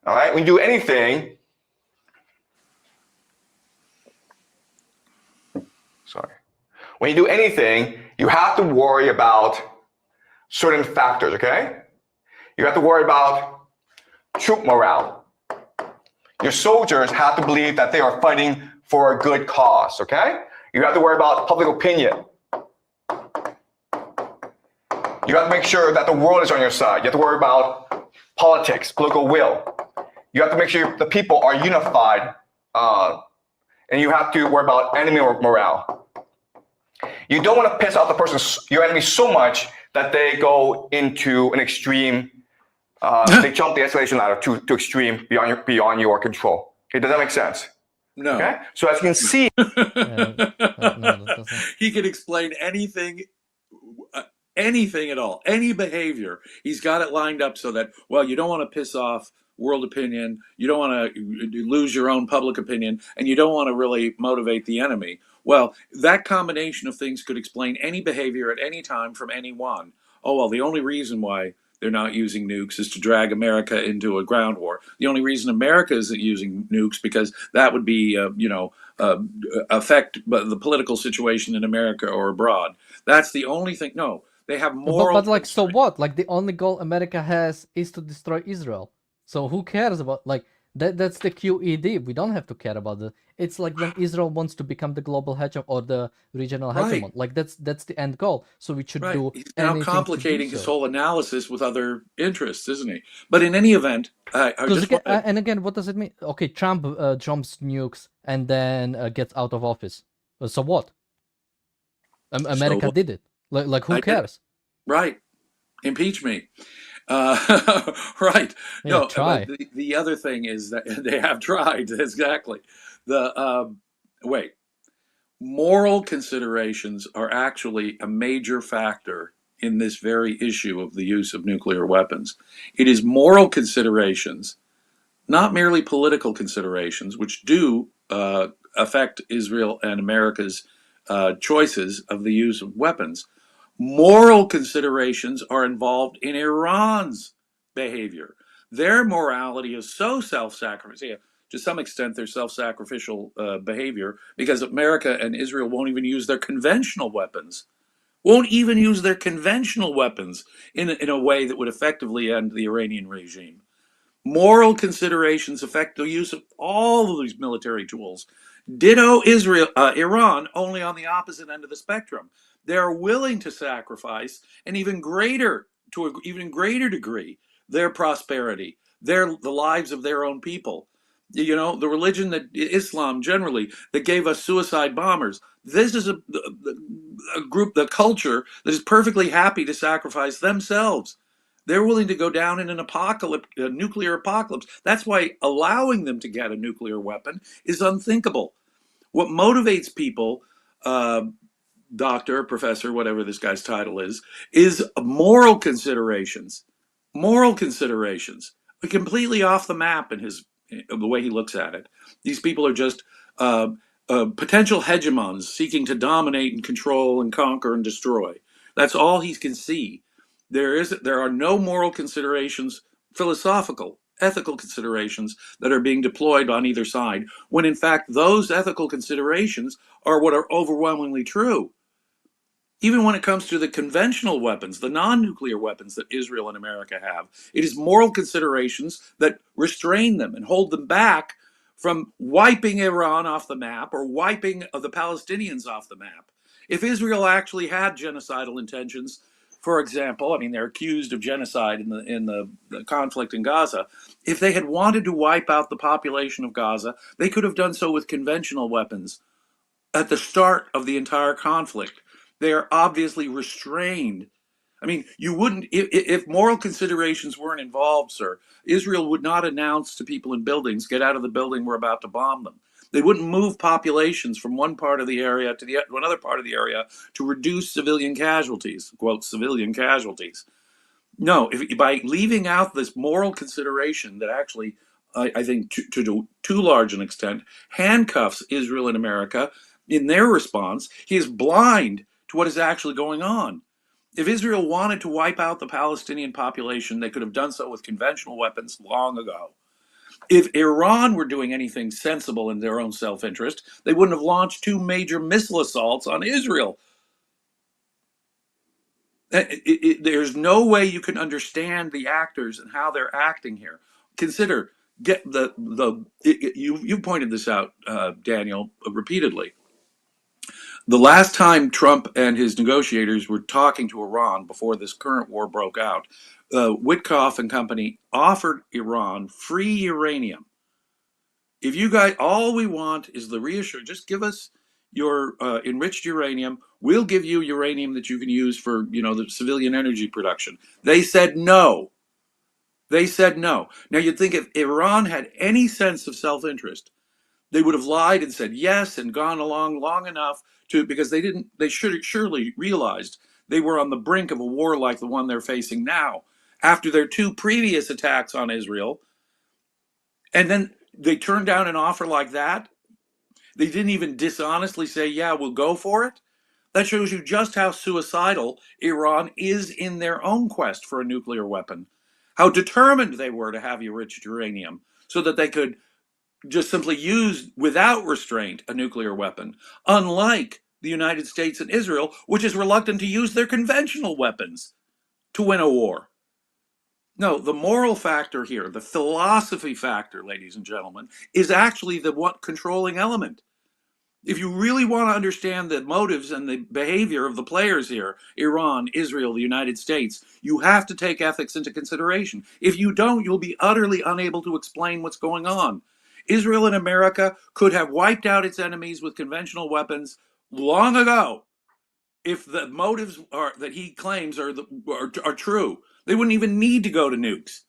all right, when you do anything, you have to worry about certain factors, okay? You have to worry about troop morale. Your soldiers have to believe that they are fighting for a good cause, okay? You have to worry about public opinion. You have to make sure that the world is on your side. You have to worry about politics, political will. You have to make sure the people are unified, and you have to worry about enemy morale. You don't want to piss off your enemy so much that they go into an extreme, they jump the escalation ladder to extreme beyond your control. Okay, does that make sense? No. Okay, so as you can see, No, that doesn't. He can explain anything at all, any behavior. He's got it lined up so that, well, you don't want to piss off world opinion, you don't want to lose your own public opinion, and you don't want to really motivate the enemy. Well, that combination of things could explain any behavior at any time from anyone. Oh, well, the only reason why they're not using nukes is to drag America into a ground war. The only reason America isn't using nukes because that would be, affect the political situation in America or abroad. That's the only thing. No, they have moral. But like, so what? Like, the only goal America has is to destroy Israel. So who cares about, like, That's the QED. We don't have to care about it. It's like when Israel wants to become the global hegemon or the regional Right. hegemon. Like that's the end goal. So we should Right. do He's now anything complicating to do his so. whole analysis with other interests, isn't he? But in any event, I Because just again, want to, and again, what does it mean? Okay, Trump jumps nukes and then gets out of office. So what? America did it. Like who I did. cares? Right. Impeach me. Right. Yeah, No, try. but the other thing is that they have tried exactly. The wait, moral considerations are actually a major factor in this very issue of the use of nuclear weapons. It is moral considerations, not merely political considerations, which do affect Israel and America's choices of the use of weapons. Moral considerations are involved in Iran's behavior. Their morality is so self-sacrificial. Yeah, to some extent, their self-sacrificial behavior, because America and Israel won't even use their conventional weapons. Won't even use their conventional weapons in a way that would effectively end the Iranian regime. Moral considerations affect the use of all of these military tools. Ditto Iran, only on the opposite end of the spectrum. They're willing to sacrifice an even greater, to an even greater degree, their prosperity, the lives of their own people. You know, the religion that Islam generally that gave us suicide bombers. This is a group, the culture that is perfectly happy to sacrifice themselves. They're willing to go down in an apocalypse, a nuclear apocalypse. That's why allowing them to get a nuclear weapon is unthinkable. What motivates people, doctor, professor, whatever this guy's title is moral considerations. Moral considerations. Completely off the map in the way he looks at it. These people are just potential hegemons seeking to dominate and control and conquer and destroy. That's all he can see. There are no moral considerations, philosophical, ethical considerations that are being deployed on either side, when in fact those ethical considerations are what are overwhelmingly true. Even when it comes to the conventional weapons, the non-nuclear weapons that Israel and America have, it is moral considerations that restrain them and hold them back from wiping Iran off the map or wiping the Palestinians off the map. If Israel actually had genocidal intentions, for example, I mean, they're accused of genocide in the conflict in Gaza. If they had wanted to wipe out the population of Gaza, they could have done so with conventional weapons at the start of the entire conflict. They are obviously restrained. I mean, you wouldn't, if moral considerations weren't involved, sir, Israel would not announce to people in buildings, get out of the building, we're about to bomb them. They wouldn't move populations from one part of the area to another part of the area to reduce civilian casualties, quote, civilian casualties. No, by leaving out this moral consideration that actually, I think, to too large an extent, handcuffs Israel and America in their response, he is blind to what is actually going on. If Israel wanted to wipe out the Palestinian population, they could have done so with conventional weapons long ago. If Iran were doing anything sensible in their own self-interest, they wouldn't have launched 2 major missile assaults on Israel. There's no way you can understand the actors and how they're acting here. Consider, you pointed this out, Daniel, repeatedly. The last time Trump and his negotiators were talking to Iran before this current war broke out, Witkoff and company offered Iran free uranium. If you guys, all we want is the reassurance, just give us your enriched uranium. We'll give you uranium that you can use for, the civilian energy production. They said no. They said no. Now you'd think if Iran had any sense of self-interest, they would have lied and said yes and gone along long enough because they should surely realized they were on the brink of a war like the one they're facing now after their 2 previous attacks on Israel. And then they turned down an offer like that. They didn't even dishonestly say, yeah, we'll go for it. That shows you just how suicidal Iran is in their own quest for a nuclear weapon. How determined they were to have enriched uranium so that they could just simply use without restraint a nuclear weapon, unlike the United States and Israel, which is reluctant to use their conventional weapons to win a war. No, the moral factor here, the philosophy factor, ladies and gentlemen, is actually the what controlling element. If you really want to understand the motives and the behavior of the players here, Iran, Israel, the United States, you have to take ethics into consideration. If you don't, you'll be utterly unable to explain what's going on. Israel and America could have wiped out its enemies with conventional weapons long ago if the motives that he claims are true. They wouldn't even need to go to nukes.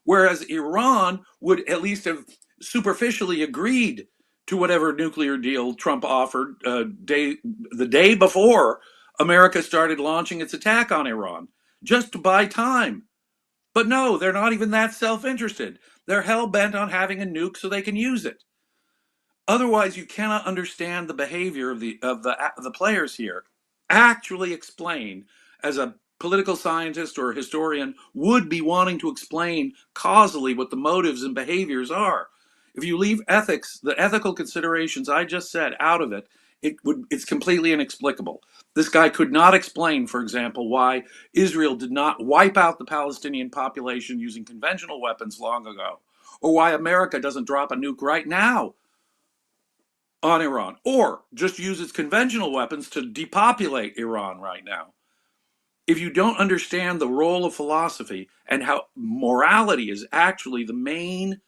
Whereas Iran would at least have superficially agreed to whatever nuclear deal Trump offered the day before America started launching its attack on Iran, just to buy time. But no, they're not even that self-interested. They're hell-bent on having a nuke so they can use it. Otherwise, you cannot understand the behavior of the players here. Actually explain, as a political scientist or historian would be wanting to explain causally what the motives and behaviors are. If you leave ethics, the ethical considerations I just said, out of it, it's completely inexplicable. This guy could not explain, for example, why Israel did not wipe out the Palestinian population using conventional weapons long ago, or why America doesn't drop a nuke right now on Iran, or just use its conventional weapons to depopulate Iran right now. If you don't understand the role of philosophy and how morality is actually the main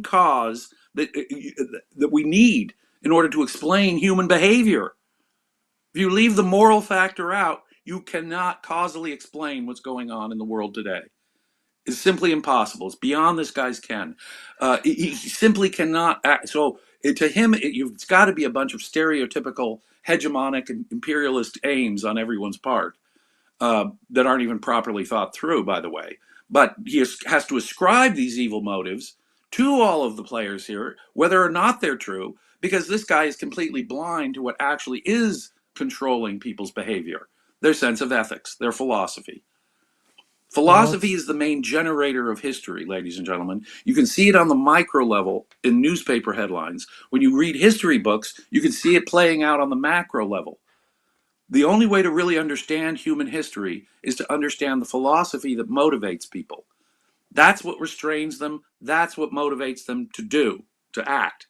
cause that we need in order to explain human behavior, if you leave the moral factor out, you cannot causally explain what's going on in the world today. It's simply impossible. It's beyond this guy's ken. He simply cannot act. So to him, it's got to be a bunch of stereotypical hegemonic and imperialist aims on everyone's part. That aren't even properly thought through, by the way. But he has to ascribe these evil motives to all of the players here, whether or not they're true, because this guy is completely blind to what actually is controlling people's behavior, their sense of ethics, their philosophy. Philosophy is the main generator of history, ladies and gentlemen. You can see it on the micro level in newspaper headlines. When you read history books, you can see it playing out on the macro level. The only way to really understand human history is to understand the philosophy that motivates people. That's what restrains them. That's what motivates them to act.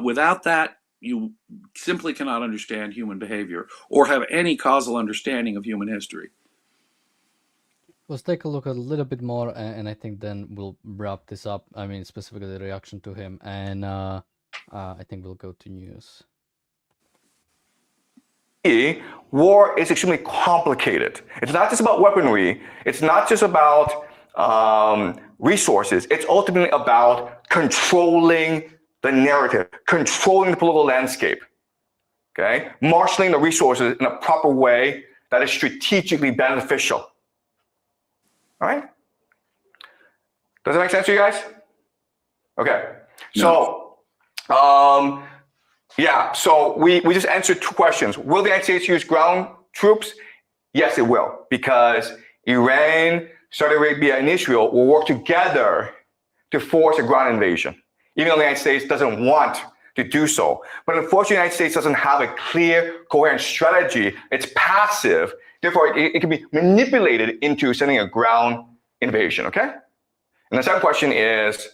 Without that, you simply cannot understand human behavior or have any causal understanding of human history. Let's take a look a little bit more, and I think then we'll wrap this up. I mean, specifically the reaction to him, and I think we'll go to news. War is extremely complicated. It's not just about weaponry. It's not just about resources. It's ultimately about controlling the narrative, controlling the political landscape, okay? Marshaling the resources in a proper way that is strategically beneficial. All right? Does that make sense to you guys? Okay. No. So, yeah, so we just answered two questions. Will the United States use ground troops? Yes, it will, because Iran, Saudi Arabia, and Israel will work together to force a ground invasion, even though the United States doesn't want to do so. But unfortunately, the United States doesn't have a clear, coherent strategy. It's passive. Therefore, it can be manipulated into sending a ground invasion, okay? And the second question is,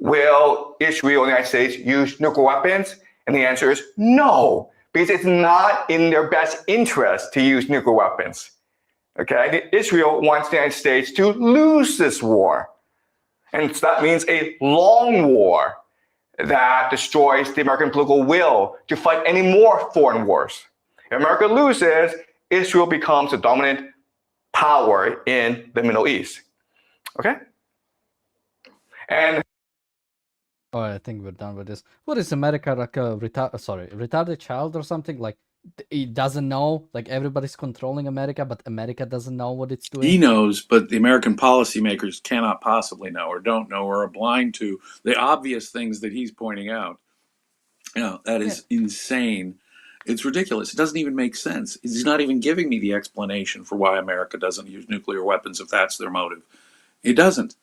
will Israel and the United States use nuclear weapons? And the answer is no, because it's not in their best interest to use nuclear weapons. Okay, Israel wants the United States to lose this war. And so that means a long war that destroys the American political will to fight any more foreign wars. If America loses, Israel becomes the dominant power in the Middle East. Okay? And oh, I think we're done with this. What is America, like a retarded child or something? Like, it doesn't know, like everybody's controlling America, but America doesn't know what it's doing? He knows, but the American policymakers cannot possibly know or don't know or are blind to the obvious things that he's pointing out. You know, that is insane. It's ridiculous. It doesn't even make sense. He's not even giving me the explanation for why America doesn't use nuclear weapons if that's their motive. It doesn't.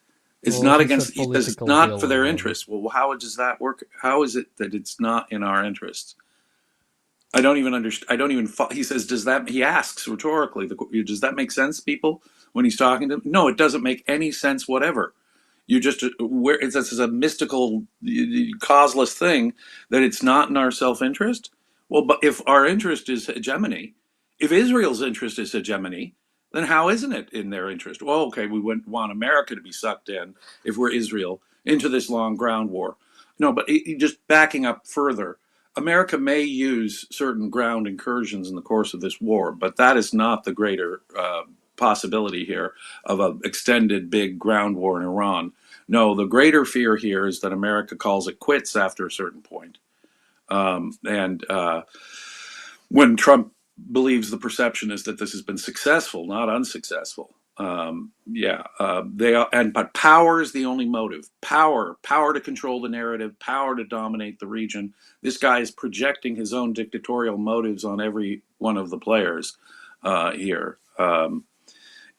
It's not against, it's not for their interests. Well, how does that work? How is it that it's not in our interests? I don't even understand. I don't even. He says, "Does that?" He asks rhetorically, "Does that make sense, people?" When he's talking to them, no, it doesn't make any sense whatever. You just where this is a mystical, causeless thing that it's not in our self-interest. Well, but if our interest is hegemony, if Israel's interest is hegemony, then how isn't it in their interest? Well, okay, we wouldn't want America to be sucked in if we're Israel into this long ground war. No, but just backing up further, America may use certain ground incursions in the course of this war, but that is not the greater possibility here of an extended big ground war in Iran. No, the greater fear here is that America calls it quits after a certain point. And when Trump believes the perception is that this has been successful, not unsuccessful. They are, but power is the only motive. Power to control the narrative, power to dominate the region. This guy is projecting his own dictatorial motives on every one of the players here.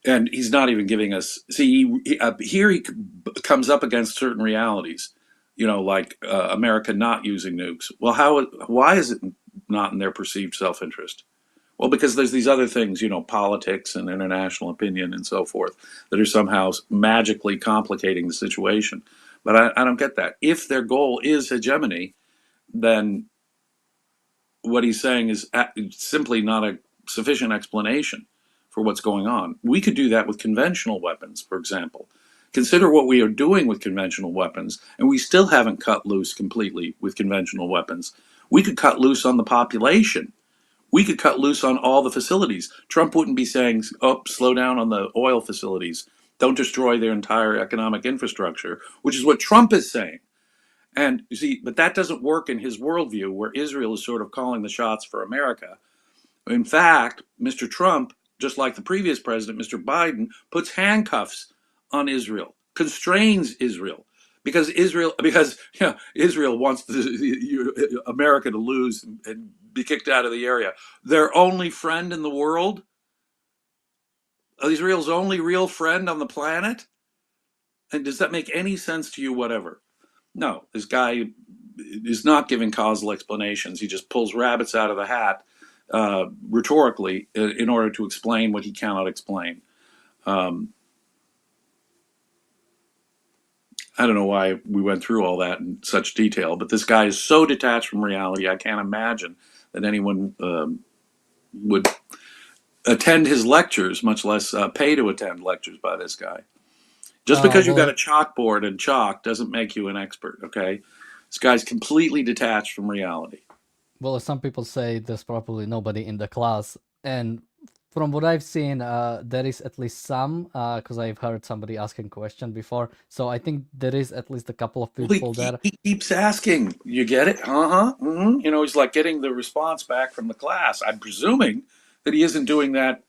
And he's not even giving us. See, here he comes up against certain realities, like America not using nukes. Well, why is it not in their perceived self-interest? Well, because there's these other things, politics and international opinion and so forth, that are somehow magically complicating the situation. But I don't get that. If their goal is hegemony, then what he's saying is simply not a sufficient explanation for what's going on. We could do that with conventional weapons, for example. Consider what we are doing with conventional weapons, and we still haven't cut loose completely with conventional weapons. We could cut loose on the population. We could cut loose on all the facilities. Trump wouldn't be saying, "Oh, slow down on the oil facilities. Don't destroy their entire economic infrastructure," which is what Trump is saying. And you see, but that doesn't work in his worldview, where Israel is sort of calling the shots for America. In fact, Mr. Trump, just like the previous president, Mr. Biden, puts handcuffs on Israel, constrains Israel, because Israel wants America to lose and be kicked out of the area. Their only friend in the world, Israel's only real friend on the planet. And does that make any sense to you? Whatever. No, this guy is not giving causal explanations. He just pulls rabbits out of the hat rhetorically in order to explain what he cannot explain. I don't know why we went through all that in such detail, but this guy is so detached from reality, I can't imagine that anyone would attend his lectures, much less pay to attend lectures by this guy. Just because you've got a chalkboard and chalk doesn't make you an expert, okay? This guy's completely detached from reality. Well, some people say there's probably nobody in the class. And from what I've seen, there is at least some, because I've heard somebody asking question before. So I think there is at least a couple of people there. He keeps asking. You get it? Mm-hmm. He's like getting the response back from the class. I'm presuming that he isn't doing that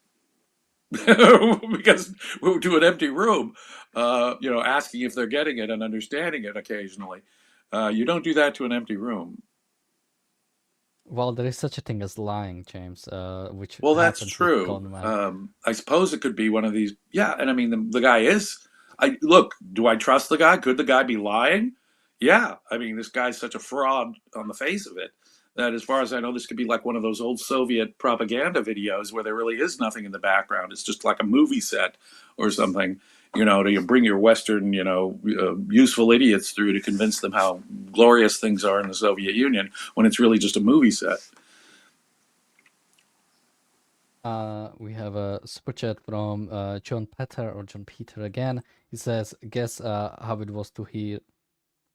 because to an empty room, asking if they're getting it and understanding it occasionally. You don't do that to an empty room. Well, there is such a thing as lying, James, which Well, that's happens with true. con men. I suppose it could be one of these. Yeah, and I mean, the guy is. Do I trust the guy? Could the guy be lying? Yeah, I mean, this guy's such a fraud on the face of it that, as far as I know, this could be like one of those old Soviet propaganda videos where there really is nothing in the background. It's just like a movie set or something. To bring your Western, useful idiots through to convince them how glorious things are in the Soviet Union when it's really just a movie set. We have a super chat from John Peter again. He says, guess how it was to hear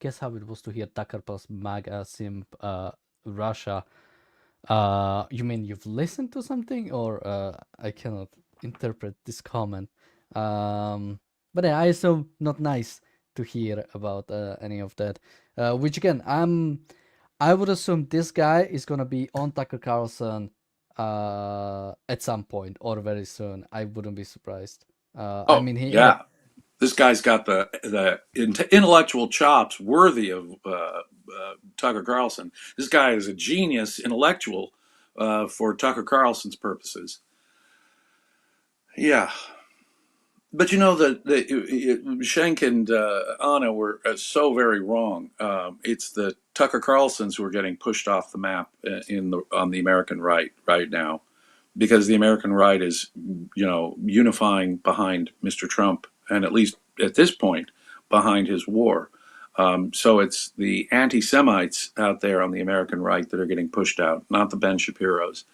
Tucker Post MAGA simp Russia. You mean you've listened to something, or I cannot interpret this comment. But yeah, I assume not nice to hear about any of that. Which again, I would assume this guy is gonna be on Tucker Carlson at some point or very soon. I wouldn't be surprised. I mean, this guy's got the intellectual chops worthy of Tucker Carlson. This guy is a genius intellectual for Tucker Carlson's purposes. Yeah. But Schenck and Anna were so very wrong. It's the Tucker Carlsons who are getting pushed off the map on the American right now, because the American right is, unifying behind Mr. Trump, and at least at this point, behind his war. So it's the anti-Semites out there on the American right that are getting pushed out, not the Ben Shapiros.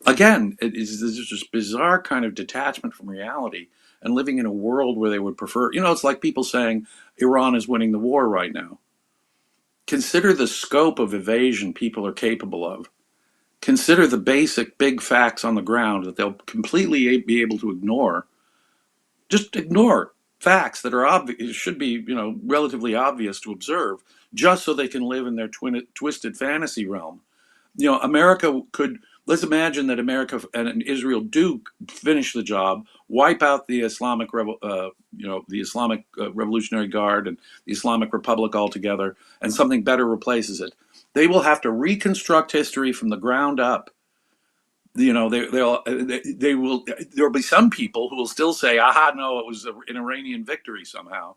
Again, there's this bizarre kind of detachment from reality and living in a world where they would prefer, it's like people saying Iran is winning the war right now. Consider the scope of evasion people are capable of. Consider the basic big facts on the ground that they'll completely be able to ignore. Just ignore facts that are obvious, should be, relatively obvious to observe, just so they can live in their twisted fantasy realm. America could, let's imagine that America and Israel do finish the job, wipe out the Islamic, Revolutionary Guard and the Islamic Republic altogether, and something better replaces it. They will have to reconstruct history from the ground up. There'll be some people who will still say, "Aha, no, it was an Iranian victory somehow."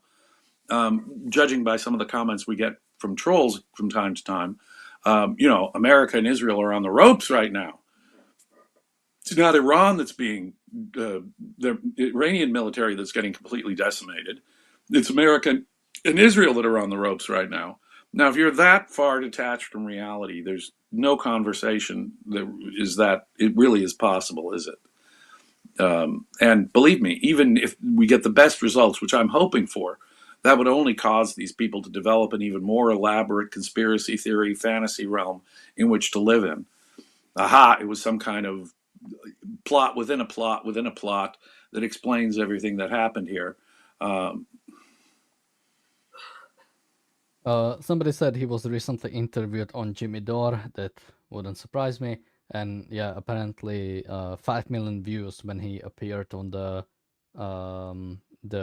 Judging by some of the comments we get from trolls from time to time, America and Israel are on the ropes right now. It's not Iran that's being the Iranian military that's getting completely decimated. It's America and Israel that are on the ropes right now. Now, if you're that far detached from reality, there's no conversation that it really is possible, is it? And believe me, even if we get the best results, which I'm hoping for, that would only cause these people to develop an even more elaborate conspiracy theory fantasy realm in which to live in. Aha, it was some kind of plot within a plot within a plot that explains everything that happened here. Somebody said he was recently interviewed on Jimmy Dore. That wouldn't surprise me. And yeah, apparently 5 million views when he appeared on the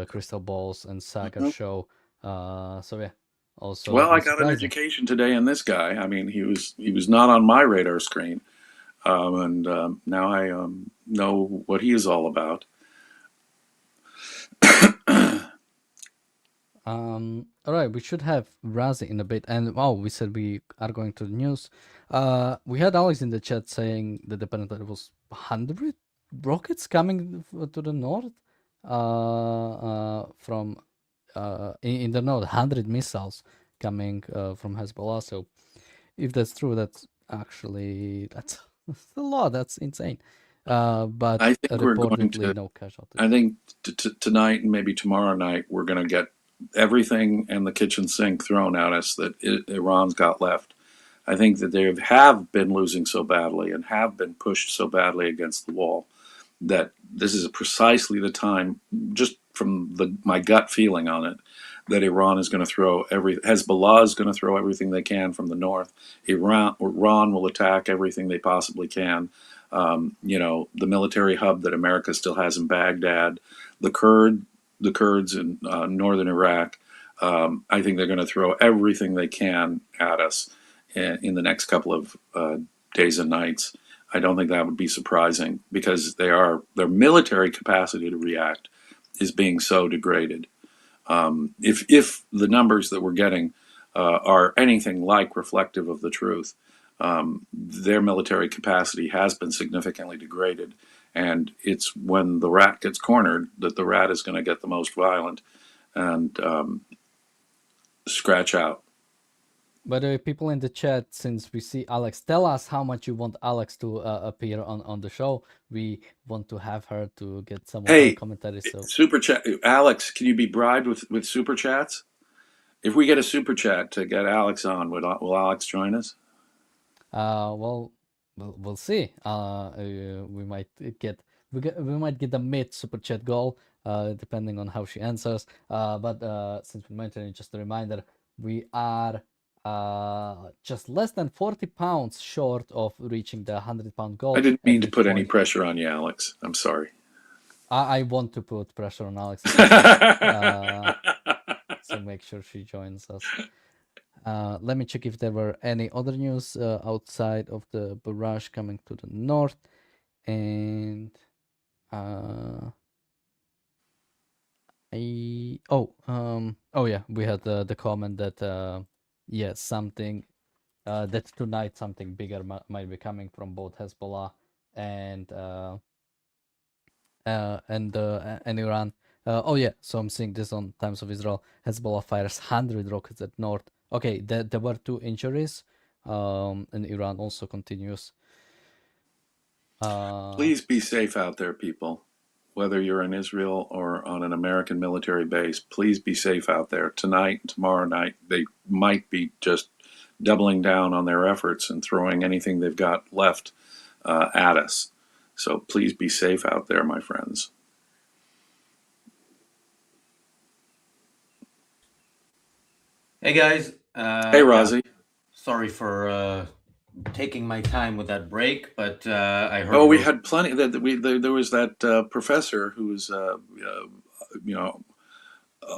Crystal Balls and Saga show. So yeah, also. Well, I got an education today in this guy. I mean, he was not on my radar screen, and now I know what he is all about. All right, we should have Razi in a bit, and we said we are going to the news. We had Alex in the chat saying that apparently there was 100 rockets coming to the north from in the north, 100 missiles coming from Hezbollah. So if that's true, that's a lot. That's insane. But I think we're going to. No casualties. I think tonight and maybe tomorrow night we're going to get everything and the kitchen sink thrown at us that Iran's got left. I think that they have been losing so badly and have been pushed so badly against the wall that this is precisely the time, just from my gut feeling on it, that Iran is going to Hezbollah is going to throw everything they can from the north. Iran will attack everything they possibly can. The military hub that America still has in Baghdad, the Kurds in northern Iraq. I think they're going to throw everything they can at us in the next couple of days and nights. I don't think that would be surprising because their military capacity to react is being so degraded. If the numbers that we're getting are anything like reflective of the truth, their military capacity has been significantly degraded. And it's when the rat gets cornered that the rat is going to get the most violent and scratch out. By the way, people in the chat, since we see Alex, tell us how much you want Alex to appear on the show. We want to have her to get some commentaries. So. Super chat, Alex, can you be bribed with super chats? If we get a super chat to get Alex on, will Alex join us? Well, we'll see. We might get the mid super chat goal, depending on how she answers. But since we mentioned it, just a reminder, we are just less than 40 pounds short of reaching the 100-pound goal. I didn't mean to put any pressure on you, Alex. I'm sorry. I want to put pressure on Alex. So make sure she joins us. Let me check if there were any other news outside of the barrage coming to the north. And we had the comment that something that tonight something bigger might be coming from both Hezbollah and Iran. Oh yeah, so I'm seeing this on Times of Israel. Hezbollah fires 100 rockets at north. Okay, there were 2 injuries, and Iran also continues. Please be safe out there, people. Whether you're in Israel or on an American military base, please be safe out there. Tonight and tomorrow night, they might be just doubling down on their efforts and throwing anything they've got left at us. So please be safe out there, my friends. Hey guys. Hey, Rozzy. Sorry for taking my time with that break, but I heard. Oh, we had plenty. There was that professor who was,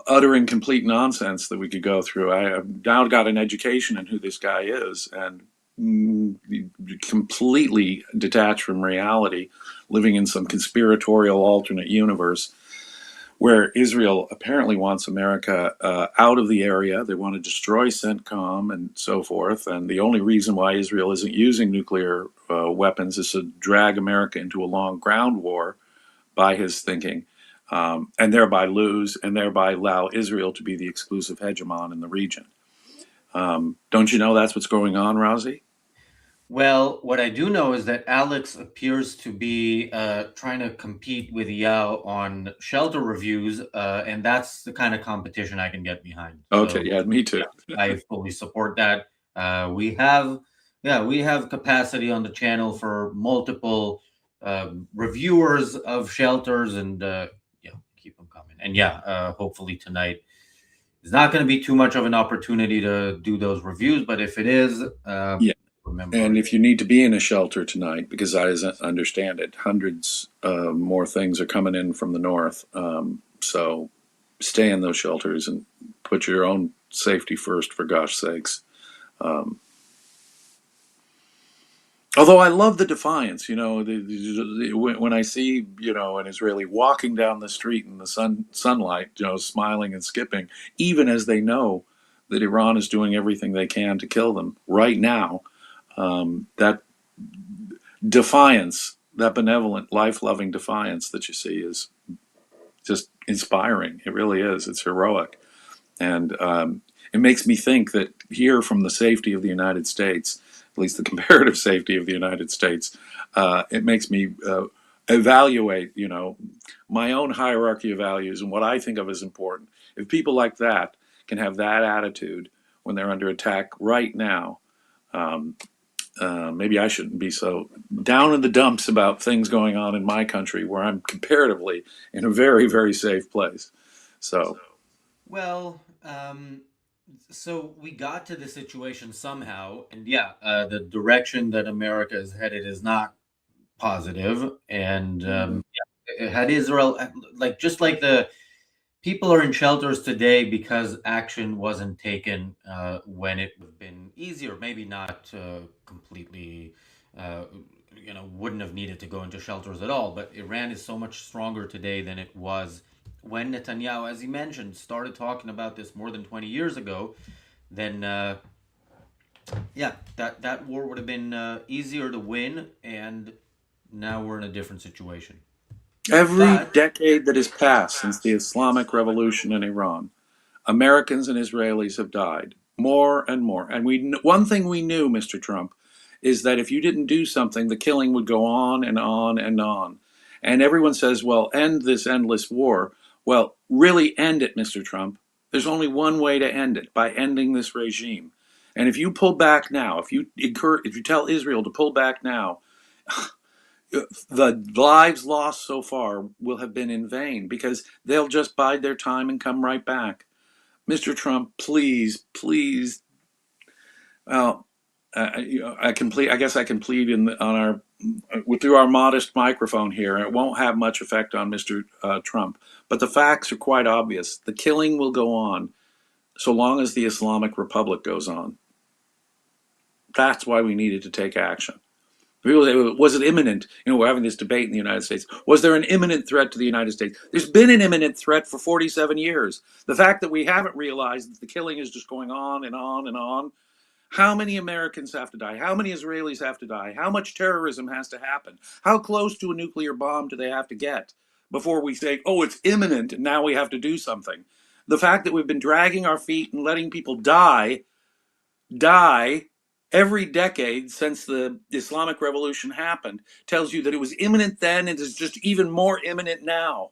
uttering complete nonsense that we could go through. I have now got an education in who this guy is, and completely detached from reality, living in some conspiratorial alternate universe where Israel apparently wants America out of the area. They want to destroy CENTCOM and so forth. And the only reason why Israel isn't using nuclear weapons is to drag America into a long ground war, by his thinking, and thereby lose, and thereby allow Israel to be the exclusive hegemon in the region. Don't you know that's what's going on, Rousey? Well, what I do know is that Alex appears to be trying to compete with Yao on shelter reviews, and that's the kind of competition I can get behind. Okay, yeah, me too. I fully support that. We have capacity on the channel for multiple reviewers of shelters, and keep them coming. And hopefully tonight is not going to be too much of an opportunity to do those reviews, but if it is, remember. And if you need to be in a shelter tonight, because I understand it, hundreds more things are coming in from the north. So stay in those shelters and put your own safety first, for gosh sakes. Although I love the defiance, when I see, an Israeli walking down the street in the sunlight, smiling and skipping, even as they know that Iran is doing everything they can to kill them right now. That defiance, that benevolent, life-loving defiance that you see is just inspiring. It really is. It's heroic. And it makes me think that here, from the safety of the United States, at least the comparative safety of the United States, it makes me evaluate, my own hierarchy of values and what I think of as important. If people like that can have that attitude when they're under attack right now, maybe I shouldn't be so down in the dumps about things going on in my country, where I'm comparatively in a very, very safe place. So we got to the situation somehow, and the direction that America is headed is not positive. And had Israel, just like the people are in shelters today because action wasn't taken when it would have been easier, maybe not completely, wouldn't have needed to go into shelters at all. But Iran is so much stronger today than it was when Netanyahu, as he mentioned, started talking about this more than 20 years ago. Then that war would have been easier to win, and now we're in a different situation. Every decade that has passed since the Islamic Revolution in Iran, Americans and Israelis have died more and more. And one thing we knew, Mr. Trump, is that if you didn't do something, the killing would go on and on and on. And everyone says, well, end this endless war. Well, really end it, Mr. Trump. There's only one way to end it, by ending this regime. And if you pull back now, if you tell Israel to pull back now, the lives lost so far will have been in vain, because they'll just bide their time and come right back. Mr. Trump, please. Well, I guess I can plead through our modest microphone here. It won't have much effect on Mr. Trump, but the facts are quite obvious. The killing will go on so long as the Islamic Republic goes on. That's why we needed to take action. Was it imminent? We're having this debate in the United States. Was there an imminent threat to the United States? There's been an imminent threat for 47 years. The fact that we haven't realized that the killing is just going on and on and on, How many Americans have to die? How many Israelis have to die? How much terrorism has to happen? How close to a nuclear bomb do they have to get before we say, oh, it's imminent and now we have to do something? The fact that we've been dragging our feet and letting people die every decade since the Islamic Revolution happened tells you that it was imminent then and is just even more imminent now.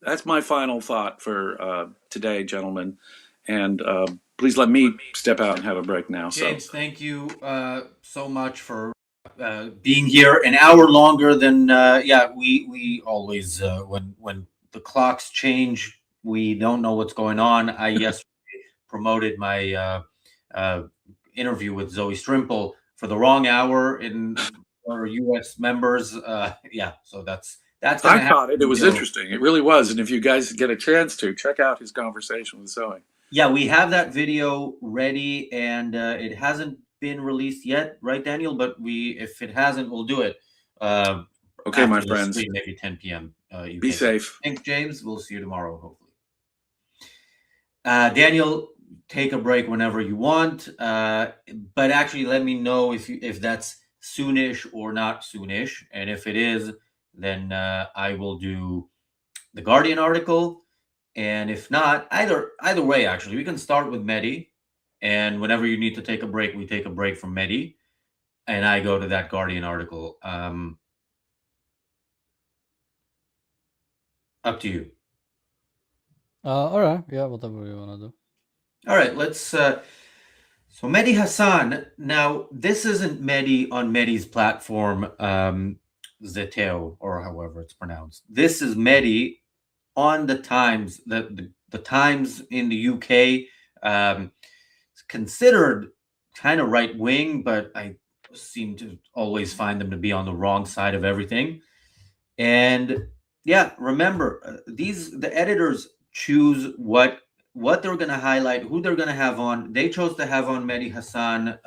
That's my final thought for today, gentlemen. And please let me step out and have a break now. James, thank you so much for being here an hour longer than we always when the clocks change, we don't know what's going on. I yesterday promoted my interview with Zoe Strimple for the wrong hour in our U.S. members. So that's I caught it. It was interesting. It really was. And if you guys get a chance to check out his conversation with Zoe. Yeah, we have that video ready, and it hasn't been released yet, right, Daniel? But if it hasn't, we'll do it. Okay, my friends. Stream, maybe 10 p.m. Be safe. Thanks, James. We'll see you tomorrow, hopefully. Daniel, take a break whenever you want, but actually let me know if that's soonish or not soonish, and if it is, then I will do the Guardian article, and if not, either way, actually, we can start with Mehdi, and whenever you need to take a break, we take a break from Mehdi, and I go to that Guardian article. Up to you. All right, yeah, whatever you want to do. All right, let's. So Mehdi Hassan. Now, this isn't Mehdi on Mehdi's platform, Zeteo, or however it's pronounced. This is Mehdi on the Times. The Times in the UK. It's considered kind of right wing, but I seem to always find them to be on the wrong side of everything. And yeah, remember, the editors choose what they're going to highlight, who they're going to have on. They chose to have on Mehdi Hassan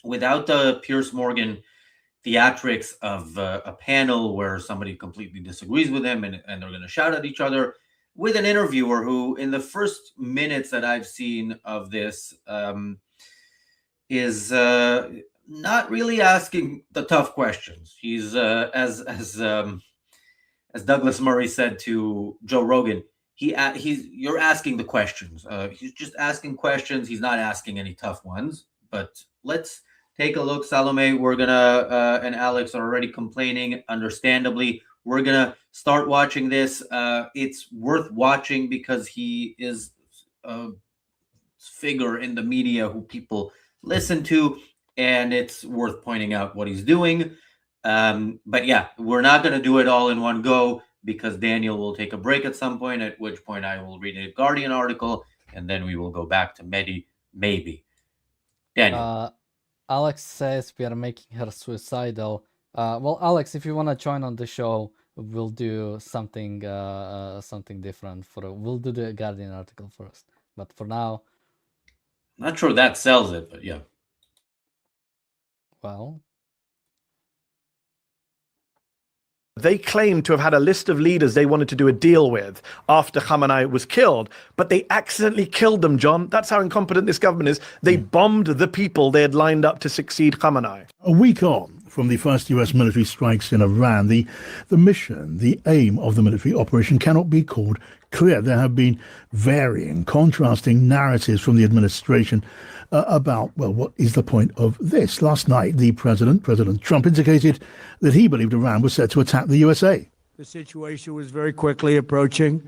without the Piers Morgan theatrics of a panel where somebody completely disagrees with him and they're going to shout at each other, with an interviewer who, in the first minutes that I've seen of this, is not really asking the tough questions. He's as Douglas Murray said to Joe Rogan, you're asking the questions. He's just asking questions. He's not asking any tough ones. But let's take a look. Salome, we're gonna and Alex are already complaining, understandably. We're gonna start watching this. It's worth watching because he is a figure in the media who people listen to, and it's worth pointing out what he's doing. But yeah, we're not going to do it all in one go because Daniel will take a break at some point, at which point I will read a Guardian article, and then we will go back to Mehdi, maybe. Daniel. Alex says we are making her suicidal. Well, Alex, if you want to join on the show, we'll do something different. We'll do the Guardian article first. But for now... Not sure that sells it, but yeah. Well... They claim to have had a list of leaders they wanted to do a deal with after Khamenei was killed, but they accidentally killed them, John. That's how incompetent this government is. They bombed the people they had lined up to succeed Khamenei. A week on from the first US military strikes in Iran, the mission, the aim of the military operation cannot be called clear. There have been varying, contrasting narratives from the administration about, well, what is the point of this? Last night, President Trump, indicated that he believed Iran was set to attack the USA. The situation was very quickly approaching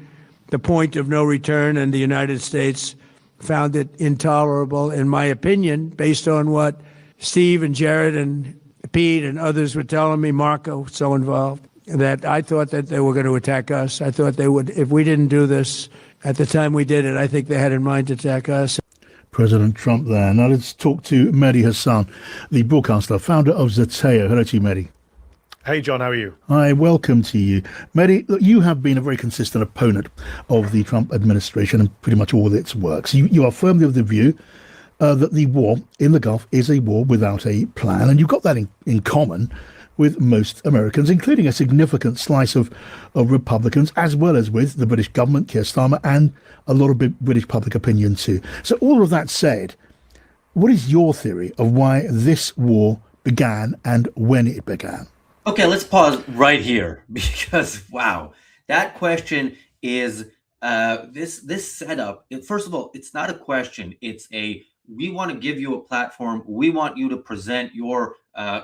the point of no return, and the United States found it intolerable, in my opinion, based on what Steve and Jared and Pete and others were telling me, Marco, so involved, that I thought that they were going to attack us. I thought they would, if we didn't do this at the time we did it, I think they had in mind to attack us. President Trump there. Now let's talk to Mehdi Hassan, the broadcaster, founder of Zeteo. Hello to you, Mehdi. Hey, John, how are you? Hi, welcome to you. Mehdi, look, you have been a very consistent opponent of the Trump administration and pretty much all its works. You are firmly of the view that the war in the Gulf is a war without a plan, and you've got that in common with most Americans, including a significant slice of Republicans, as well as with the British government, Keir Starmer, and a lot of British public opinion too. So all of that said, what is your theory of why this war began and when it began? Okay, let's pause right here because wow, that question is this setup. First of all, it's not a question. It's we want to give you a platform. We want you to present your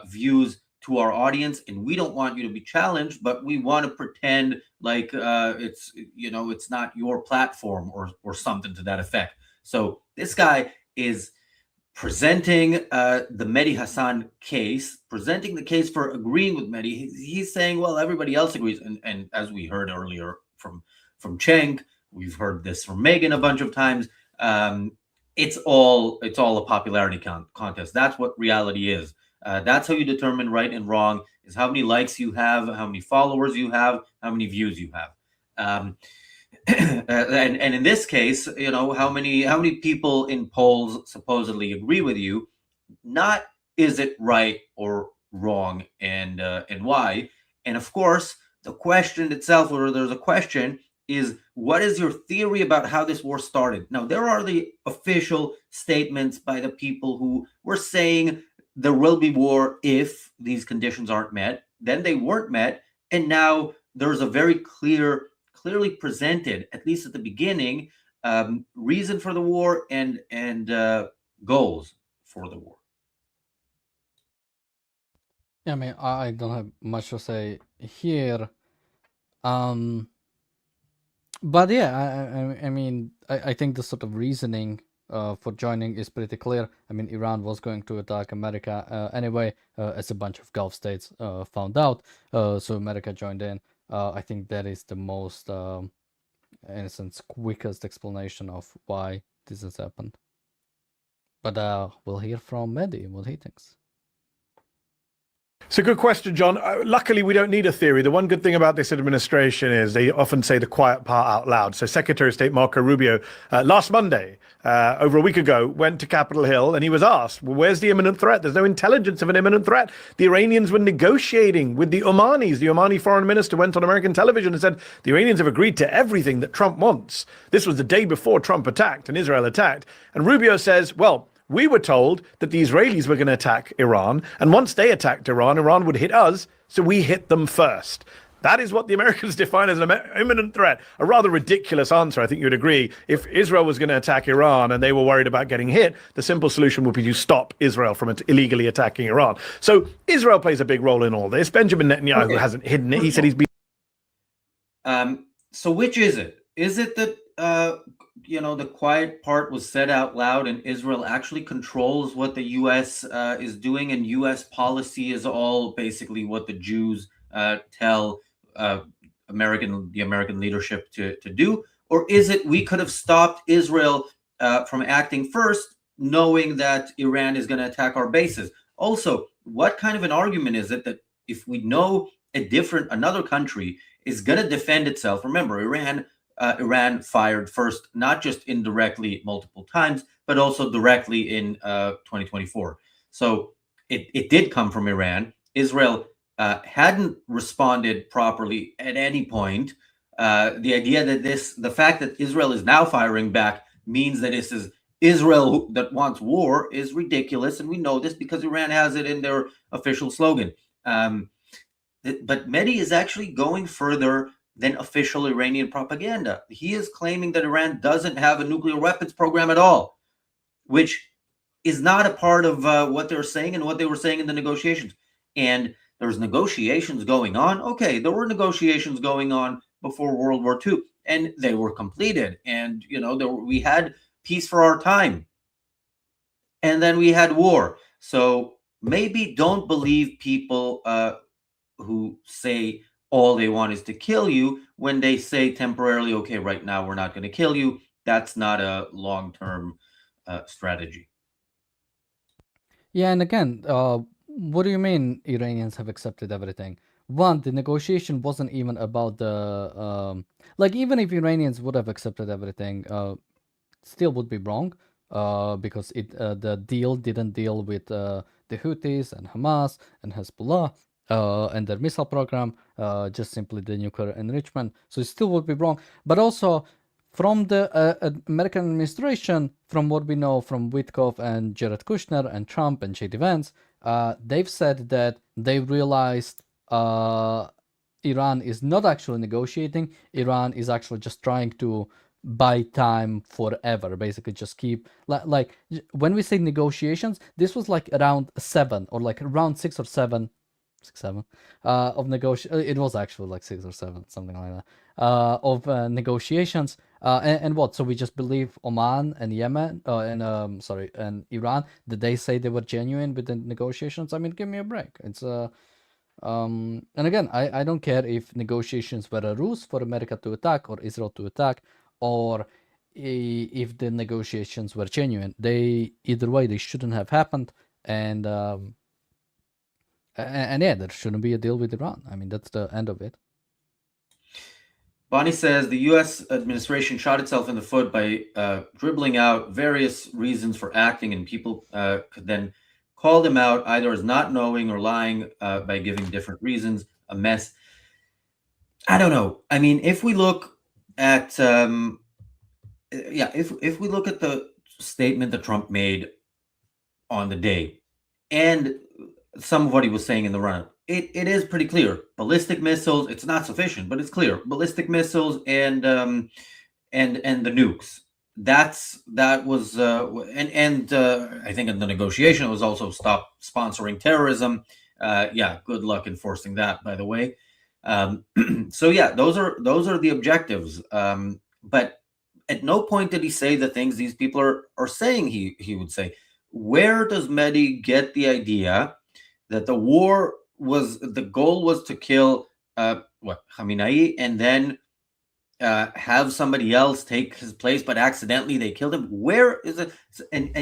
views to our audience, and we don't want you to be challenged, but we want to pretend like it's not your platform or something to that effect. So this guy is presenting the Mehdi Hassan case, presenting the case for agreeing with Mehdi. He's saying, well, everybody else agrees. And as we heard earlier from Cenk, we've heard this from Megan a bunch of times. It's all a popularity contest. That's what reality is. That's how you determine right and wrong, is how many likes you have, how many followers you have, how many views you have. And in this case, how many people in polls supposedly agree with you, not is it right or wrong, and why. And of course, the question itself, or there's a question, is what is your theory about how this war started? Now, there are the official statements by the people who were saying there will be war if these conditions aren't met. Then they weren't met, and now there's a very clearly presented, at least at the beginning, reason for the war and goals for the war. Yeah, I mean, I don't have much to say here. But yeah, I mean, I think the sort of reasoning for joining is pretty clear. I mean, Iran was going to attack America anyway, as a bunch of Gulf states found out. So America joined in. I think that is the most, in a sense, quickest explanation of why this has happened. But we'll hear from Mehdi what he thinks. It's a good question, John. Luckily, we don't need a theory. The one good thing about this administration is they often say the quiet part out loud. So Secretary of State Marco Rubio, last Monday, over a week ago, went to Capitol Hill and he was asked, well, where's the imminent threat? There's no intelligence of an imminent threat. The Iranians were negotiating with the Omanis. The Omani foreign minister went on American television and said, the Iranians have agreed to everything that Trump wants. This was the day before Trump attacked and Israel attacked. And Rubio says, well, we were told that the Israelis were going to attack Iran, and once they attacked Iran, Iran would hit us, so we hit them first. That is what the Americans define as an imminent threat. A rather ridiculous answer, I think you'd agree. If Israel was going to attack Iran and they were worried about getting hit, the simple solution would be to stop Israel from illegally attacking Iran. So Israel plays a big role in all this. Benjamin Netanyahu hasn't hidden it. He said he's been... So which is it? Is it that the quiet part was said out loud and Israel actually controls what the U.S. is doing, and U.S. policy is all basically what the Jews tell the American leadership to do? Or is it we could have stopped Israel from acting first, knowing that Iran is going to attack our bases? Also, what kind of an argument is it that if we know another country is going to defend itself? Remember, Iran fired first, not just indirectly multiple times, but also directly in 2024. So it did come from Iran. Israel hadn't responded properly at any point. The idea that the fact that Israel is now firing back means that this is Israel that wants war is ridiculous. And we know this because Iran has it in their official slogan. But Mehdi is actually going further than official Iranian propaganda. He is claiming that Iran doesn't have a nuclear weapons program at all, which is not a part of what they're saying and what they were saying in the negotiations. And there's negotiations going on. Okay, there were negotiations going on before World War II, and they were completed. And, we had peace for our time. And then we had war. So maybe don't believe people who say all they want is to kill you when they say temporarily, okay, right now we're not going to kill you. That's not a long-term strategy. Yeah, and again, what do you mean Iranians have accepted everything? One, the negotiation wasn't even about the even if Iranians would have accepted everything, still would be wrong, because the deal didn't deal with the Houthis and Hamas and Hezbollah. and their missile program, just simply the nuclear enrichment. So it still would be wrong. But also from the American administration, from what we know from Witkoff and Jared Kushner and Trump and J.D. Vance, they've said that they realized Iran is not actually negotiating. Iran is actually just trying to buy time forever, basically just keep like when we say negotiations, this was like around 7 or like around 6 or 7 of it was actually like 6 or 7, something like that, of negotiations, and what, so we just believe Oman and Yemen and Iran, did they say they were genuine with the negotiations? I mean, give me a break. It's and again, I don't care if negotiations were a ruse for America to attack or Israel to attack, or if the negotiations were genuine. Either way, they shouldn't have happened, and yeah, there shouldn't be a deal with Iran. I mean, that's the end of it. Bonnie says the U.S. administration shot itself in the foot by dribbling out various reasons for acting, and people could then call them out either as not knowing or lying by giving different reasons. A mess. I don't know. I mean, if we look at if we look at the statement that Trump made on the day and some of what he was saying in the run-up, it is pretty clear. Ballistic missiles, it's not sufficient, but it's clear. Ballistic missiles and the nukes. That was I think in the negotiation it was also stop sponsoring terrorism. Good luck enforcing that, by the way. So yeah, those are the objectives. But at no point did he say the things these people are saying he would say. Where does Mehdi get the idea that the goal was to kill Khamenei and then have somebody else take his place, but accidentally they killed him? Where is it? And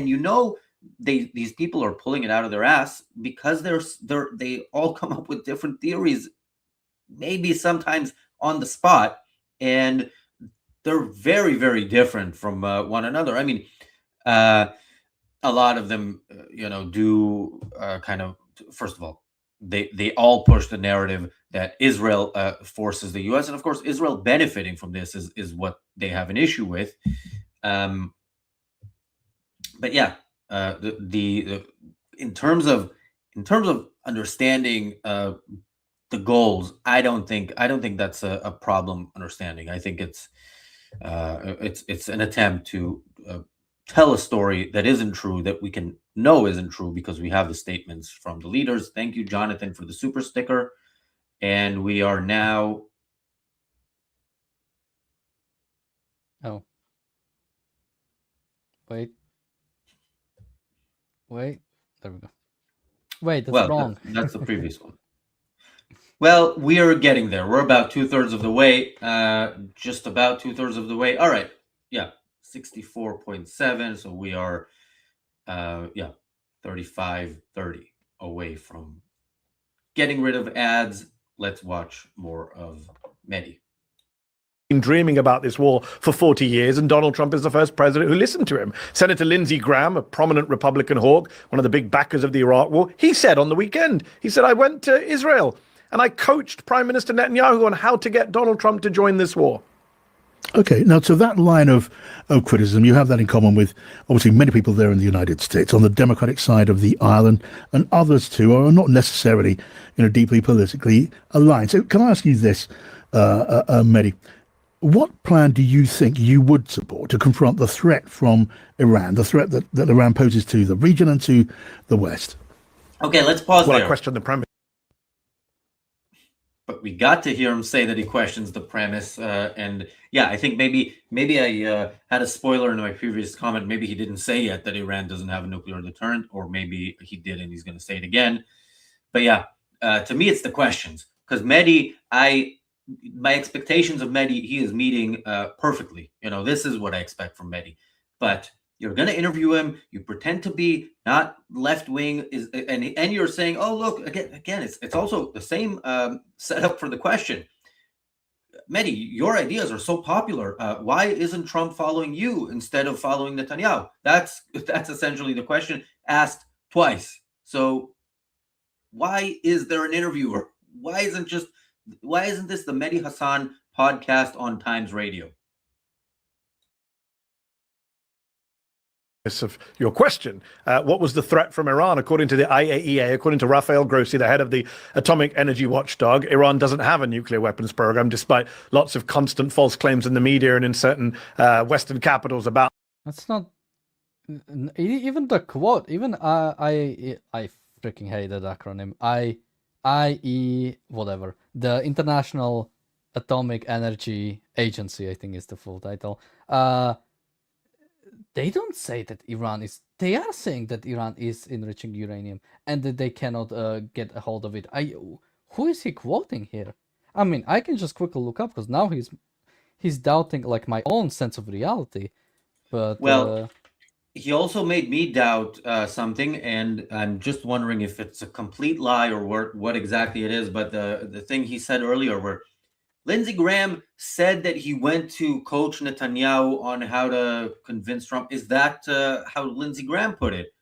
these people are pulling it out of their ass because they all come up with different theories, maybe sometimes on the spot, and they're very, very different from one another. I mean, a lot of them, do kind of. First of all, they all push the narrative that Israel forces the U.S., and of course, Israel benefiting from this is what they have an issue with. But yeah, the in terms of understanding the goals, I don't think that's a problem understanding. I think it's an attempt to tell a story that isn't true, that we can know isn't true because we have the statements from the leaders. Thank you, Jonathan, for the super sticker. And we are now. Oh. Wait. There we go. Wait, that's wrong. That's the previous one. Well, we are getting there. We're about 2/3 of the way. Just about 2/3 of the way. All right. Yeah. 64.7. So we are 35-30 away from getting rid of ads. Let's watch more of Mehdi. Been dreaming about this war for 40 years, and Donald Trump is the first president who listened to him. Senator Lindsey Graham, a prominent Republican hawk, one of the big backers of the Iraq war, he said on the weekend, I went to Israel and I coached Prime Minister Netanyahu on how to get Donald Trump to join this war. Okay, now to that line of criticism, you have that in common with obviously many people there in the United States on the Democratic side of the aisle, and others too are not necessarily, deeply politically aligned. So can I ask you this, Mehdi? What plan do you think you would support to confront the threat from Iran, the threat that Iran poses to the region and to the West? Okay, let's pause there. I question the premise. But we got to hear him say that he questions the premise, and yeah, I think maybe I had a spoiler in my previous comment. Maybe he didn't say yet that Iran doesn't have a nuclear deterrent, or maybe he did and he's going to say it again. But yeah, to me, it's the questions, because Mehdi, my expectations of Mehdi, he is meeting perfectly. This is what I expect from Mehdi. But you're going to interview him. You pretend to be not left wing, and you're saying, "Oh, look, again, it's also the same setup for the question." Mehdi, your ideas are so popular. Why isn't Trump following you instead of following Netanyahu? That's essentially the question asked twice. So Why is there an interviewer? Why isn't this the Mehdi Hassan podcast on Times Radio? Of your question, what was the threat from Iran? According to the IAEA, according to Rafael Grossi, the head of the Atomic Energy Watchdog, Iran doesn't have a nuclear weapons program, despite lots of constant false claims in the media and in certain Western capitals about. That's not even the quote. Even I freaking hate that acronym. IE whatever. The International Atomic Energy Agency, I think is the full title. They don't say that Iran is. They are saying that Iran is enriching uranium and that they cannot get a hold of it. Who is he quoting here? I mean, I can just quickly look up because now he's doubting like my own sense of reality. But well, he also made me doubt something, and I'm just wondering if it's a complete lie or what exactly it is. But the thing he said earlier, where Lindsey Graham said that he went to coach Netanyahu on how to convince Trump. Is that how Lindsey Graham put it?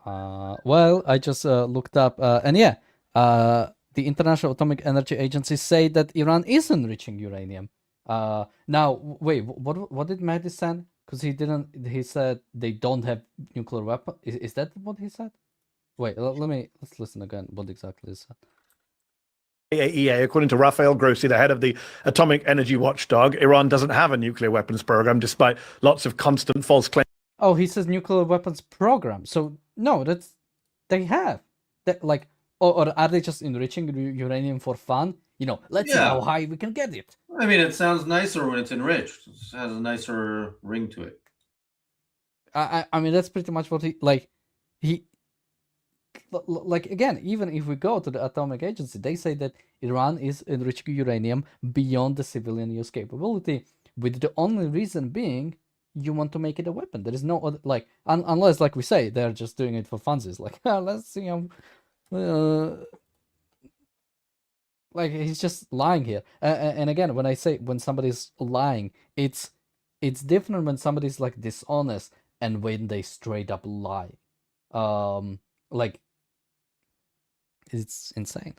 Well, I just looked up, and yeah, the International Atomic Energy Agency say that Iran is enriching uranium. Now, wait, what did Mehdi say? Because he said they don't have nuclear weapon. Is that what he said? Wait, let's listen again. What exactly is that? IAEA, according to Rafael Grossi, the head of the Atomic Energy Watchdog, Iran doesn't have a nuclear weapons program, despite lots of constant false claims. Oh, he says nuclear weapons program. So no, they have that, like, or are they just enriching uranium for fun? Let's see how high we can get it. I mean, it sounds nicer when it's enriched. It has a nicer ring to it. I mean, that's pretty much what like, again, even if we go to the Atomic Agency, they say that Iran is enriching uranium beyond the civilian use capability, with the only reason being you want to make it a weapon. There is no other, like, unless, like we say, they're just doing it for funsies. Like, let's see, like, he's just lying here. And again, when somebody's lying, it's different when somebody's like dishonest and when they straight up lie. Like, it's insane.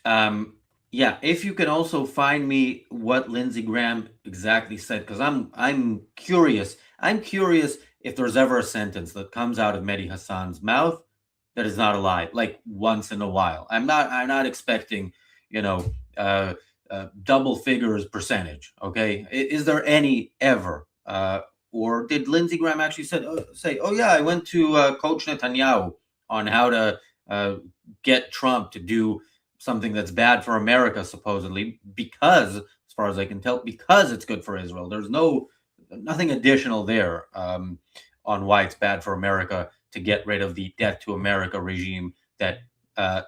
Yeah, if you can also find me what Lindsey Graham exactly said, because I'm curious. I'm curious if there's ever a sentence that comes out of Mehdi Hassan's mouth that is not a lie, like once in a while. I'm not expecting, double figures percentage. Okay, is there any ever? Or did Lindsey Graham actually say, "Oh yeah, I went to coach Netanyahu on how to get Trump to do something that's bad for America, supposedly, because, as far as I can tell, because it's good for Israel." There's nothing additional there on why it's bad for America to get rid of the debt to America regime that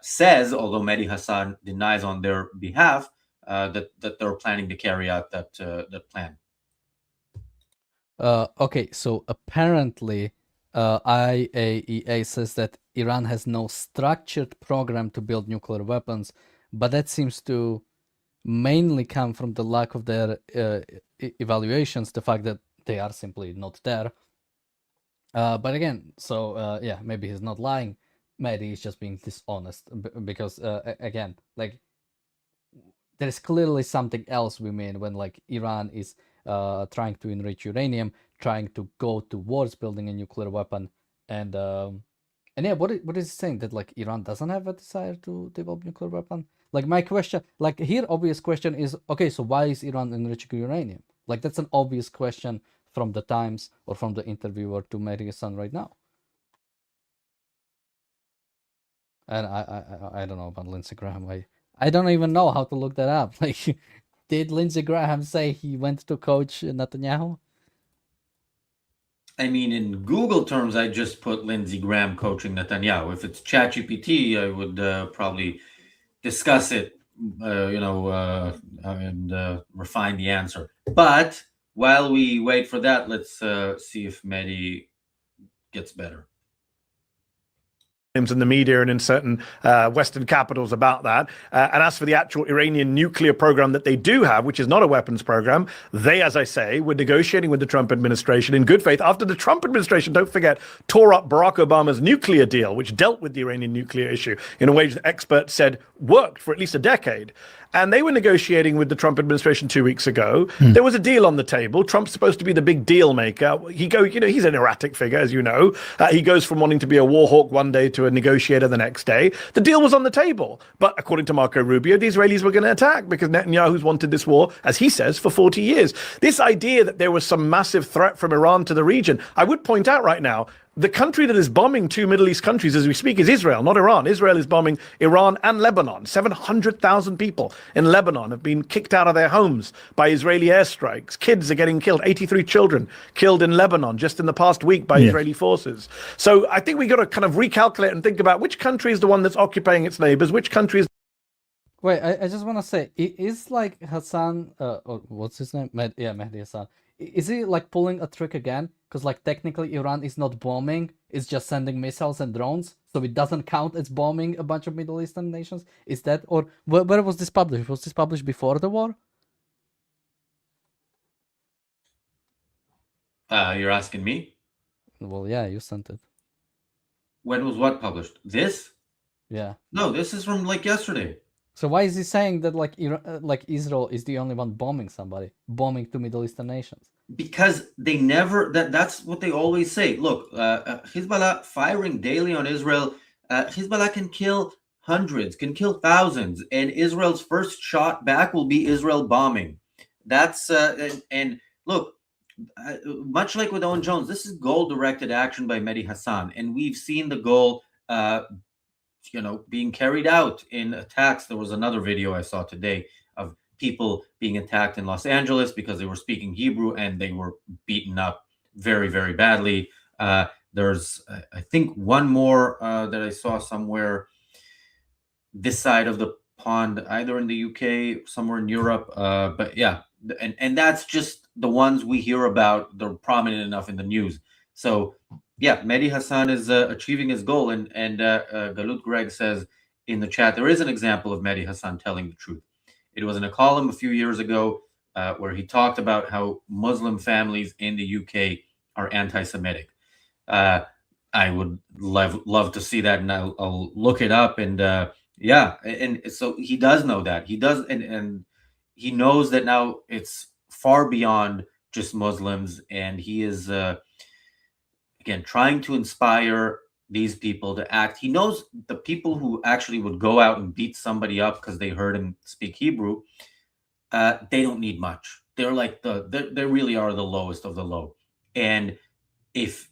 says, although Mehdi Hassan denies on their behalf, that they're planning to carry out that plan. Okay, so apparently IAEA says that Iran has no structured program to build nuclear weapons, but that seems to mainly come from the lack of their evaluations, the fact that they are simply not there. But again, so yeah, maybe he's not lying. Maybe he's just being dishonest because again, like, there's clearly something else we mean when, like, Iran is trying to enrich uranium, trying to go towards building a nuclear weapon, and yeah, what is it saying, that, like, Iran doesn't have a desire to develop nuclear weapon? Like, my question, like, here, obvious question is, okay, so why is Iran enriching uranium? Like, that's an obvious question from the Times or from the interviewer to Mehdi Hassan right now. And I don't know about Lindsey Graham. I don't even know how to look that up. Like, did Lindsey Graham say he went to coach Netanyahu? I mean, in Google terms, I just put Lindsey Graham coaching Netanyahu. If it's ChatGPT, I would probably discuss it, and refine the answer. But while we wait for that, let's see if Mehdi gets better. in the media and in certain Western capitals about that. And as for the actual Iranian nuclear program that they do have, which is not a weapons program, they, as I say, were negotiating with the Trump administration in good faith after the Trump administration, don't forget, tore up Barack Obama's nuclear deal, which dealt with the Iranian nuclear issue in a way that experts said worked for at least a decade. And they were negotiating with the Trump administration 2 weeks ago. There was a deal on the table. Trump's supposed to be the big deal maker. He's an erratic figure, as you know. He goes from wanting to be a war hawk one day to a negotiator the next day. The deal was on the table. But according to Marco Rubio, the Israelis were going to attack because Netanyahu's wanted this war, as he says, for 40 years. This idea that there was some massive threat from Iran to the region, I would point out right now, the country that is bombing two Middle East countries as we speak is Israel, not Iran. Israel is bombing Iran and Lebanon. 700,000 people in Lebanon have been kicked out of their homes by Israeli airstrikes. Kids are getting killed. 83 children killed in Lebanon just in the past week by Israeli forces. So I think we got to kind of recalculate and think about which country is the one that's occupying its neighbors, which country is. Wait, I just want to say, is like Hassan, or what's his name? Mehdi Hassan. Is he like pulling a trick again? Because like technically Iran is not bombing, it's just sending missiles and drones, so it doesn't count as bombing a bunch of Middle Eastern nations. Is that, or where was this published? Was this published before the war? You're asking me? Well, yeah, you sent it. When was what published? This? Yeah. No, this is from like yesterday. So why is he saying that like Israel is the only one bombing somebody, bombing two Middle Eastern nations? Because they never, that's what they always say. Look, Hezbollah firing daily on Israel. Hezbollah can kill hundreds, can kill thousands, and Israel's first shot back will be Israel bombing. That's, and look, much like with Owen Jones, this is goal-directed action by Mehdi Hassan, and we've seen the goal, being carried out in attacks. There was another video I saw today of people being attacked in Los Angeles because they were speaking Hebrew and they were beaten up very, very badly. There's, I think, one more that I saw somewhere this side of the pond, either in the UK, somewhere in Europe. But yeah, and that's just the ones we hear about. They're prominent enough in the news. So yeah, Mehdi Hassan is achieving his goal. And Galut Greg says in the chat, there is an example of Mehdi Hassan telling the truth. It was in a column a few years ago where he talked about how Muslim families in the UK are anti-Semitic. I would love to see that, and I'll look it up. And yeah, and so he does know that. He does, and he knows that now it's far beyond just Muslims, and he is again trying to inspire these people to act. He knows the people who actually would go out and beat somebody up because they heard him speak Hebrew, they don't need much. They're like they really are the lowest of the low. And if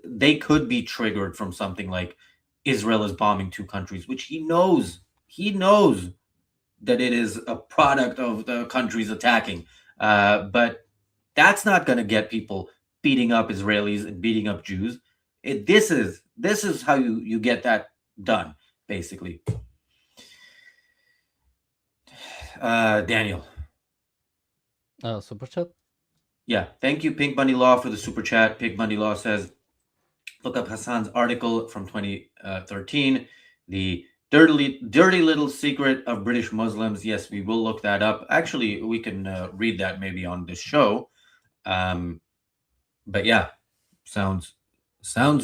they could be triggered from something like Israel is bombing two countries, which he knows that it is a product of the countries attacking. But that's not going to get people beating up Israelis and beating up Jews. This is how you get that done, basically. Daniel. Super chat. Yeah, thank you, Pink Bunny Law, for the super chat. Pink Bunny Law says, look up Hassan's article from 2013, the dirty little secret of British Muslims. Yes, we will look that up. Actually, we can read that maybe on this show. But yeah, sounds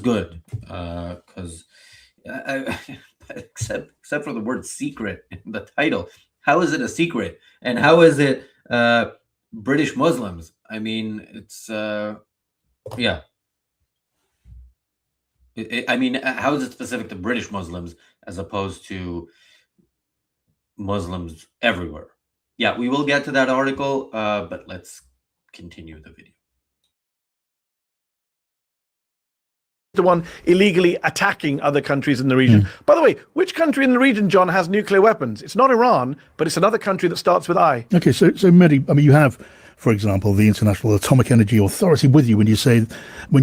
good. Because except for the word secret in the title, how is it a secret? And how is it British Muslims? I mean, it's yeah. I mean, how is it specific to British Muslims as opposed to Muslims everywhere? Yeah, we will get to that article, but let's continue the video. The one illegally attacking other countries in the region. By the way, which country in the region, John, has nuclear weapons? It's not Iran, but it's another country that starts with I. Okay, so Mehdi, I mean, you have, for example, the International Atomic Energy Authority with you when you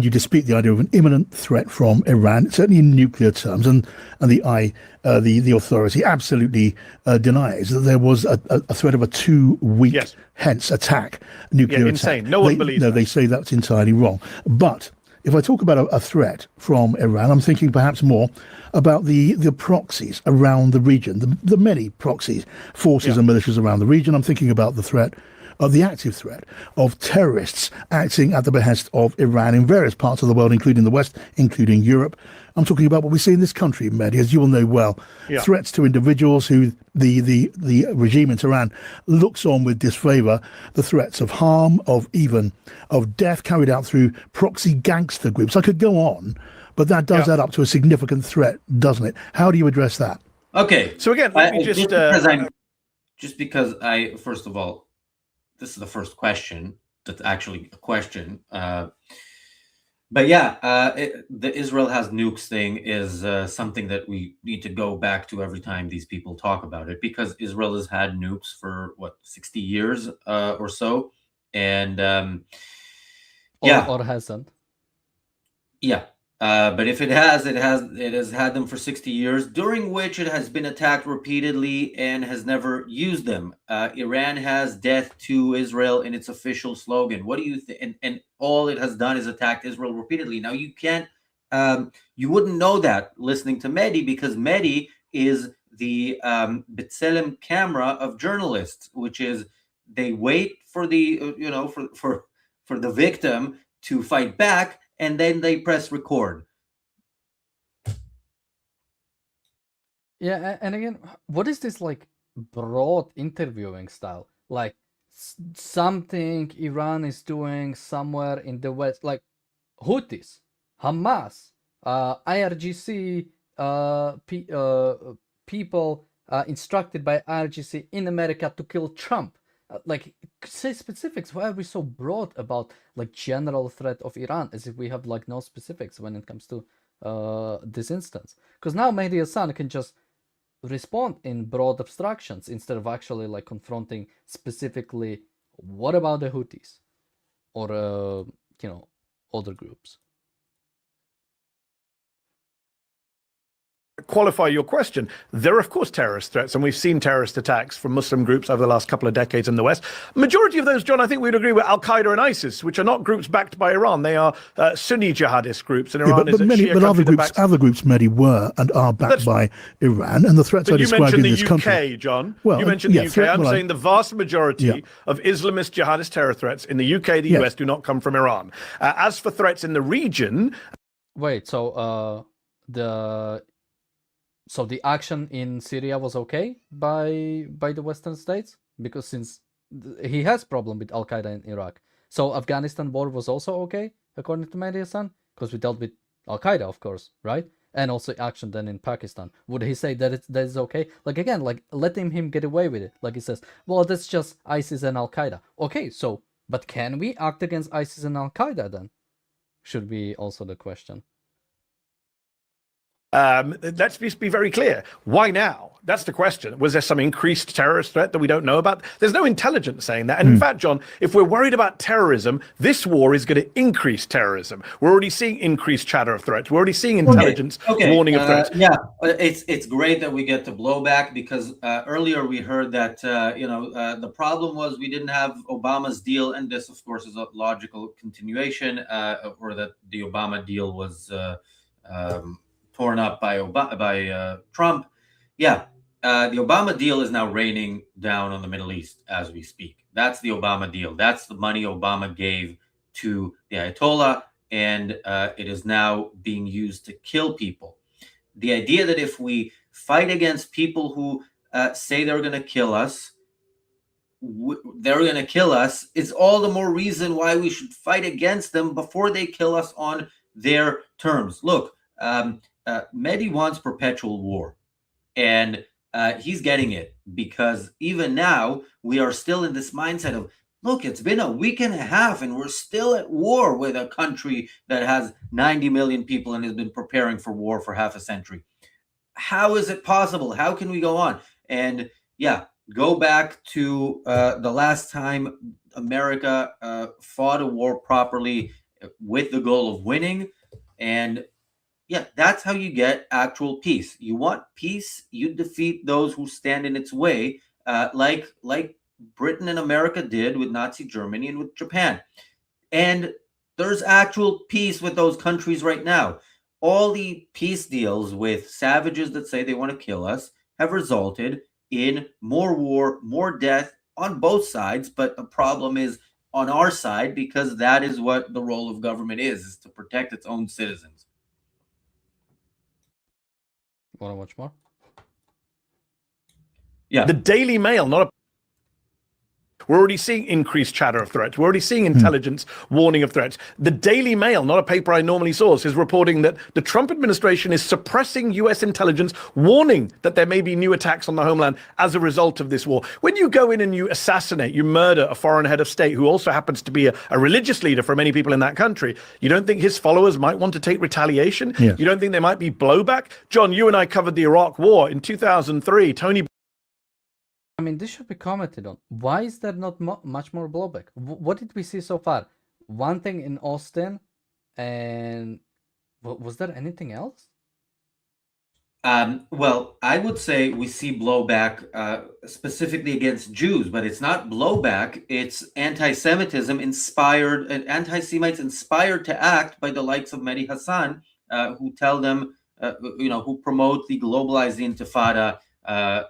dispute the idea of an imminent threat from Iran, certainly in nuclear terms, and the authority absolutely denies that there was a threat of a 2-week hence attack, nuclear attack. Insane. No one believes that. They say that's entirely wrong. But if I talk about a threat from Iran, I'm thinking perhaps more about the proxies around the region, the many proxies, forces and militias around the region. I'm thinking about the threat of the active threat of terrorists acting at the behest of Iran in various parts of the world, including the West, including Europe. I'm talking about what we see in this country, Mehdi, as you will know well, threats to individuals who the regime in Tehran looks on with disfavor, the threats of harm, of death carried out through proxy gangster groups. I could go on, but that does add up to a significant threat, doesn't it? How do you address that? Okay. So again, let me just because I first of all, this is the first question that's actually a question. But the Israel has nukes thing is something that we need to go back to every time these people talk about it, because Israel has had nukes for 60 years or so, and or hasn't. Yeah. But if it has had them for 60 years, during which it has been attacked repeatedly and has never used them. Iran has death to Israel in its official slogan. What do you think? And all it has done is attacked Israel repeatedly. Now you can't, you wouldn't know that listening to Mehdi, because Mehdi is the B'Tselem camera of journalists, which is they wait for the for the victim to fight back, and then they press record. Yeah, and again, what is this like broad interviewing style? Like something Iran is doing somewhere in the West, like Houthis, Hamas, IRGC, people instructed by IRGC in America to kill Trump. Like, say specifics. Why are we so broad about like general threat of Iran, as if we have like no specifics when it comes to this instance? Because now Mehdi Hassan can just respond in broad abstractions instead of actually like confronting specifically what about the Houthis or other groups. Qualify your question. There are, of course, terrorist threats, and we've seen terrorist attacks from Muslim groups over the last couple of decades in the West. Majority of those, John, I think we'd agree with Al-Qaeda and ISIS, which are not groups backed by Iran. They are Sunni jihadist groups, and Iran is a Shia but country other groups, Mehdi, were and are backed by Iran, and the threats I described in this country. You mentioned the UK, John. Well, you mentioned the UK. I'm saying the vast majority of Islamist jihadist terror threats in the UK, the US, do not come from Iran. As for threats in the region, So the action in Syria was okay by the Western states, because since he has problem with Al-Qaeda in Iraq. So Afghanistan war was also okay, according to Mehdi Hassan, because we dealt with Al-Qaeda, of course, right? And also action then in Pakistan. Would he say that that is okay? Like, again, like letting him get away with it. Like he says, well, that's just ISIS and Al-Qaeda. Okay, so, but can we act against ISIS and Al-Qaeda then? Should be also the question. Let's be very clear. Why now? That's the question. Was there some increased terrorist threat that we don't know about? There's no intelligence saying that. And in fact, John, if we're worried about terrorism, this war is going to increase terrorism. We're already seeing increased chatter of threats. We're already seeing intelligence warning of threats. It's great that we get to blowback, because earlier we heard that the problem was we didn't have Obama's deal, and this, of course, is a logical continuation, or that the Obama deal was torn up by Trump. The Obama deal is now raining down on the Middle East as we speak. That's the Obama deal. That's the money Obama gave to the Ayatollah, and it is now being used to kill people. The idea that if we fight against people who say they're going to kill us, is all the more reason why we should fight against them before they kill us on their terms. Look, Mehdi wants perpetual war, and he's getting it, because even now we are still in this mindset of, look, it's been a week and a half and we're still at war with a country that has 90 million people and has been preparing for war for half a century. How is it possible? How can we go on? And go back to the last time America fought a war properly with the goal of winning, and that's how you get actual peace. You want peace, you defeat those who stand in its way, like Britain and America did with Nazi Germany and with Japan. And There's actual peace with those countries right now. All the peace deals with savages that say they want to kill us have resulted in more war, more death on both sides. But the problem is on our side, because that is what the role of government is to protect its own citizens. Want to watch more? Yeah. The Daily Mail, not a. We're already seeing increased chatter of threats. We're already seeing intelligence warning of threats. The Daily Mail, not a paper I normally source, is reporting that the Trump administration is suppressing US intelligence, warning that there may be new attacks on the homeland as a result of this war. When you go in and you assassinate, you murder a foreign head of state who also happens to be a religious leader for many people in that country, you don't think his followers might want to take retaliation? Yes. You don't think there might be blowback? John, you and I covered the Iraq War in 2003. Tony. I mean, this should be commented on. Why is there not much more blowback? What did we see so far? One thing in Austin, and was there anything else? Well, I would say we see blowback specifically against Jews, but it's not blowback. It's anti-Semitism inspired, and anti-Semites inspired to act by the likes of Mehdi Hassan, who tell them, who promote the globalized intifada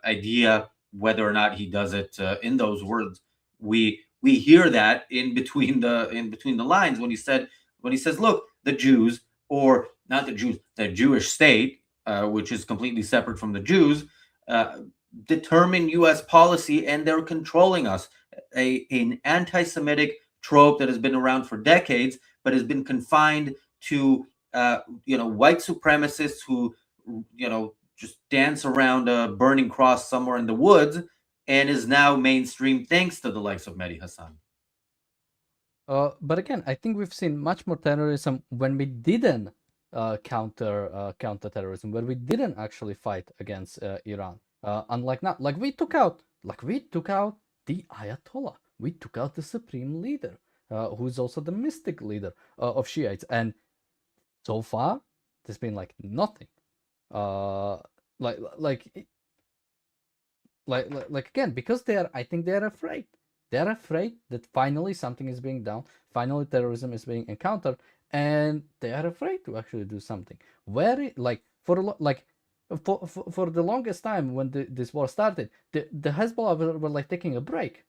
idea. Whether or not he does it in those words, we hear that in between the lines when he says, look, the Jews, or not the Jews, the Jewish state, which is completely separate from the Jews, determine U.S. policy, and they're controlling us. An anti-Semitic trope that has been around for decades, but has been confined to white supremacists who just dance around a burning cross somewhere in the woods, and is now mainstream thanks to the likes of Mehdi Hassan. But again, I think we've seen much more terrorism when we didn't counter terrorism, when we didn't actually fight against Iran. Unlike now, like we took out the Ayatollah, we took out the supreme leader, who is also the mystic leader of Shiites, and so far there's been like nothing. Again, because I think they're afraid. They're afraid that finally something is being done, finally terrorism is being encountered, and they are afraid to actually do something. For the longest time when this war started, the Hezbollah were like taking a break.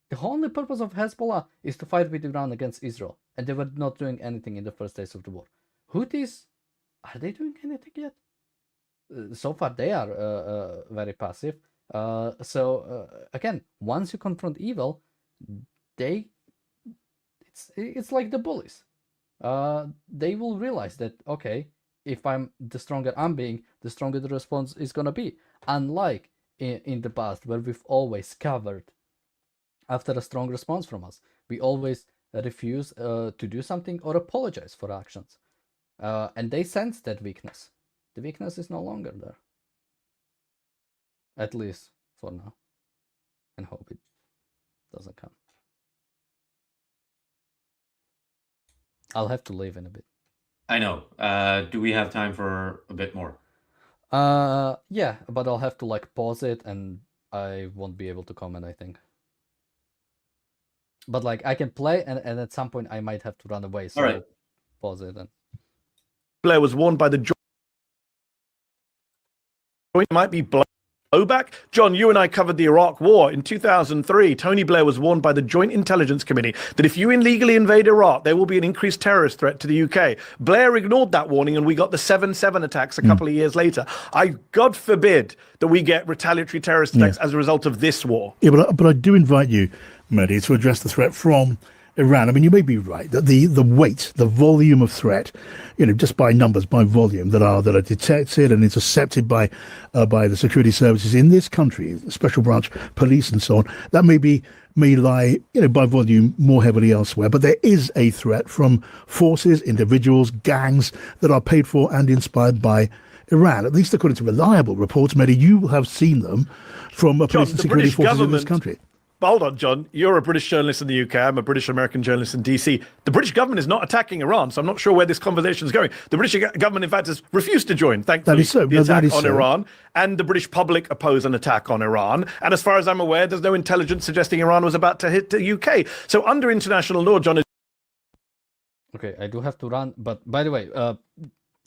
The only purpose of Hezbollah is to fight with Iran against Israel, and they were not doing anything in the first days of the war. Houthis, are they doing anything yet? So far, they are very passive. Again, once you confront evil, it's like the bullies. They will realize that, okay, if I'm the stronger I'm being, the stronger the response is gonna be. Unlike in the past, where we've always covered after a strong response from us, we always refuse to do something or apologize for actions, and they sense that weakness. The weakness is no longer there. At least for now. And hope it doesn't come. I'll have to leave in a bit. I know. Do we have time for a bit more? Yeah, but I'll have to pause it, and I won't be able to comment, I think. But I can play, and at some point I might have to run away. So all right. Pause it then. Blair was warned by the joint might be blowback. John, you and I covered the Iraq War in 2003. Tony Blair was warned by the Joint Intelligence Committee that if you illegally invade Iraq, there will be an increased terrorist threat to the UK. Blair ignored that warning, and we got the 7/7 attacks a couple of years later. God forbid that we get retaliatory terrorist attacks as a result of this war. Yeah, but I do invite you, Mehdi, to address the threat from Iran. I mean, you may be right that the weight, the volume of threat, just by numbers, by volume, that are detected and intercepted by the security services in this country, special branch police and so on, that may lie, by volume more heavily elsewhere. But there is a threat from forces, individuals, gangs that are paid for and inspired by Iran, at least according to reliable reports. Mehdi, you have seen them from police and security forces in this country. Hold on, John. You're a British journalist in the UK. I'm a British-American journalist in DC. The British government is not attacking Iran, so I'm not sure where this conversation is going. The British government, in fact, has refused to join, thankfully, that is so. the attack on Iran. And the British public oppose an attack on Iran. And as far as I'm aware, there's no intelligence suggesting Iran was about to hit the UK. So under international law, John, Okay, I do have to run. But by the way,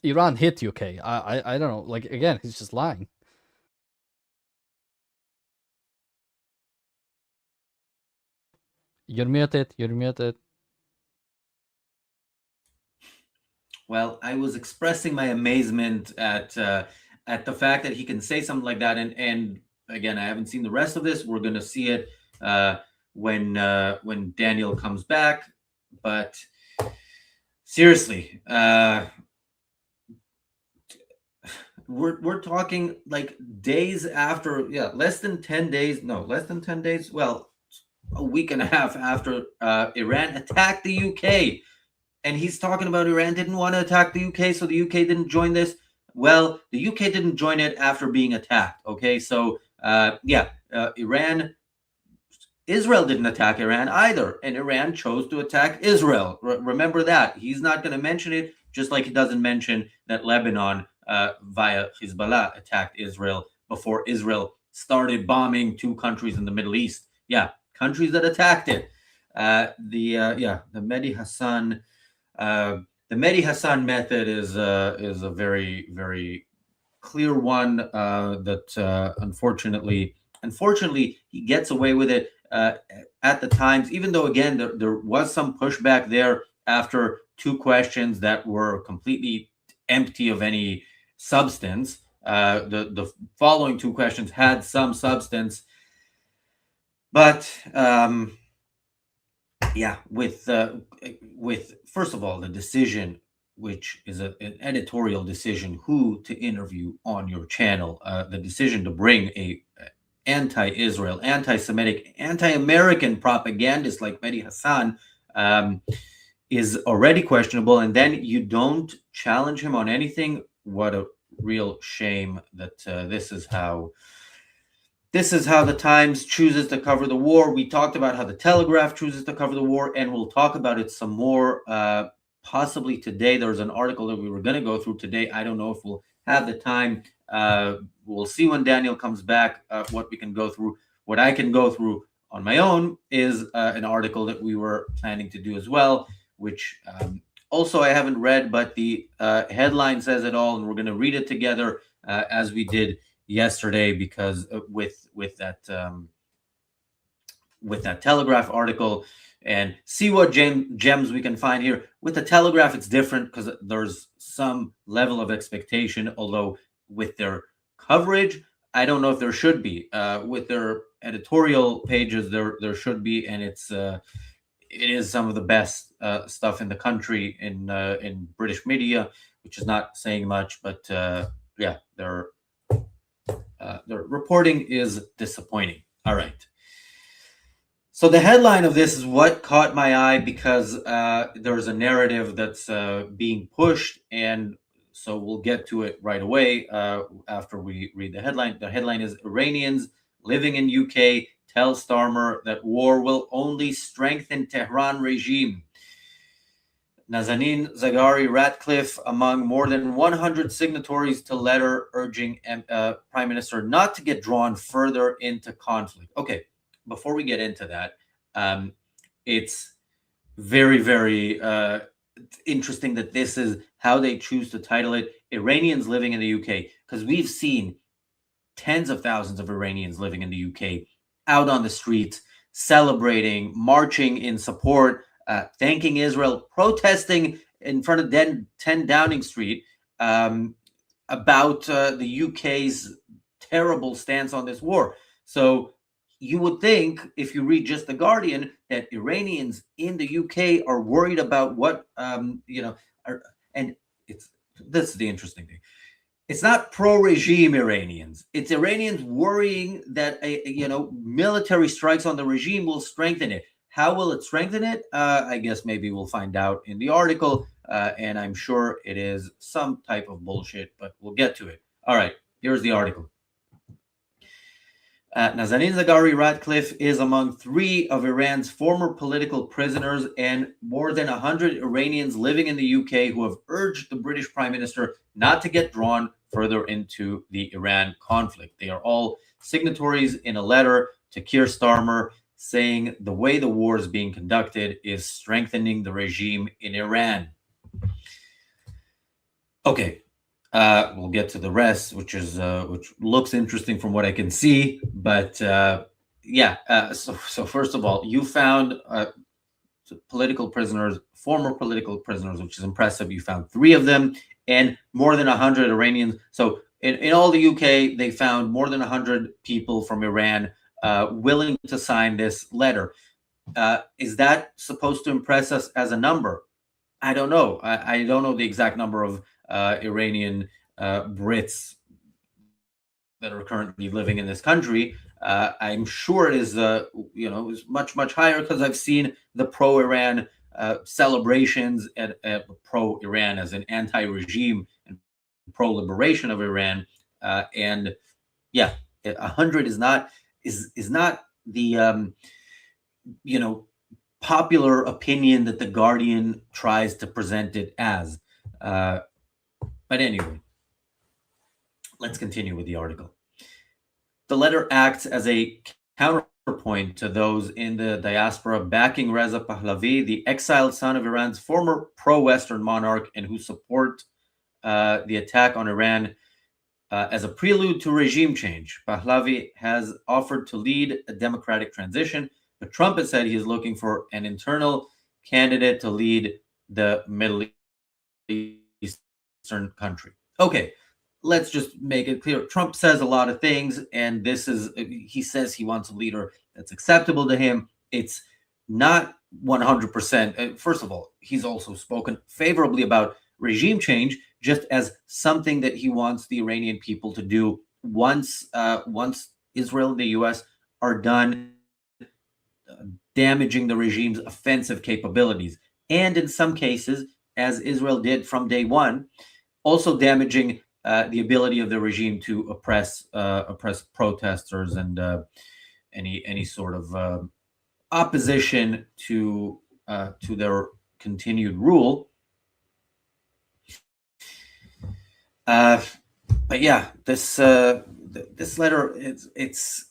Iran hit UK. I don't know. Like again, he's just lying. You're muted. You're muted. Well, I was expressing my amazement at the fact that he can say something like that, and again, I haven't seen the rest of this. We're gonna see it when Daniel comes back. But seriously, we're talking like days after, less than 10 days. No, less than 10 days. Well, a week and a half after Iran attacked the UK. And he's talking about Iran didn't want to attack the UK, so the UK didn't join this. Well, the UK didn't join it after being attacked. Okay, so Israel didn't attack Iran either, and Iran chose to attack Israel. Remember that. He's not going to mention it, just like he doesn't mention that Lebanon via Hezbollah attacked Israel before Israel started bombing 2 countries in the Middle East. Yeah, countries that attacked it. The Mehdi Hassan. The Mehdi Hassan method is a very, very clear one that unfortunately he gets away with it at the times, even though again there was some pushback there after 2 questions that were completely empty of any substance. The following 2 questions had some substance, but with first of all the decision, which is an editorial decision, who to interview on your channel, the decision to bring a anti-Israel, anti-Semitic, anti-American propagandist like Mehdi Hassan is already questionable, and then you don't challenge him on anything. What a real shame that this is how the Times chooses to cover the war. We talked about how the Telegraph chooses to cover the war, and we'll talk about it some more possibly today. There's an article that we were going to go through today. I don't know if we'll have the time. We'll see when Daniel comes back what we can go through. What I can go through on my own is an article that we were planning to do as well, which also I haven't read, but the headline says it all, and we're going to read it together as we did yesterday, because with that Telegraph article, and see what gems we can find here. With the Telegraph, it's different because there's some level of expectation, although with their coverage, I don't know if there should be. With their editorial pages, there should be, and it is some of the best stuff in the country in British media, which is not saying much, but their reporting is disappointing. All right. So the headline of this is what caught my eye, because there's a narrative that's being pushed, and so we'll get to it right away after we read the headline. The headline is Iranians living in UK tell Starmer that war will only strengthen Tehran regime. Nazanin Zaghari-Ratcliffe among more than 100 signatories to letter urging Prime Minister not to get drawn further into conflict. Okay, before we get into that, it's very, very interesting that this is how they choose to title it, Iranians living in the UK, because we've seen tens of thousands of Iranians living in the UK out on the streets, celebrating, marching in support, thanking Israel, protesting in front of 10 Downing Street about the UK's terrible stance on this war. So you would think, if you read just The Guardian, that Iranians in the UK are worried about what, and this is the interesting thing. It's not pro-regime Iranians. It's Iranians worrying that military strikes on the regime will strengthen it. How will it strengthen it? I guess maybe we'll find out in the article, and I'm sure it is some type of bullshit, but we'll get to it. All right, here's the article. Nazanin Zaghari-Ratcliffe is among 3 of Iran's former political prisoners and more than 100 Iranians living in the UK who have urged the British Prime Minister not to get drawn further into the Iran conflict. They are all signatories in a letter to Keir Starmer saying the way the war is being conducted is strengthening the regime in Iran. Okay, we'll get to the rest, which looks interesting from what I can see. But so first of all, you found political prisoners, former political prisoners, which is impressive. You found 3 of them and more than 100 Iranians. So in all the UK, they found more than 100 people from Iran willing to sign this letter. Is that supposed to impress us as a number? I don't know. I don't know the exact number of Iranian Brits that are currently living in this country. I'm sure it is, is much higher, because I've seen the pro-Iran celebrations at pro-Iran as an anti-regime and pro-liberation of Iran. And yeah, 100 is not the popular opinion that the Guardian tries to present it as. But anyway, let's continue with the article. The letter acts as a counterpoint to those in the diaspora backing Reza Pahlavi, the exiled son of Iran's former pro-Western monarch, and who support the attack on Iran as a prelude to regime change. Pahlavi has offered to lead a democratic transition, but Trump has said he is looking for an internal candidate to lead the Middle Eastern country. Okay, let's just make it clear. Trump says a lot of things, and he says he wants a leader that's acceptable to him. It's not 100%. First of all, he's also spoken favorably about regime change, just as something that he wants the Iranian people to do once Israel and the U.S. are done damaging the regime's offensive capabilities, and in some cases, as Israel did from day one, also damaging the ability of the regime to oppress protesters and any sort of opposition to their continued rule. But yeah, this letter, it's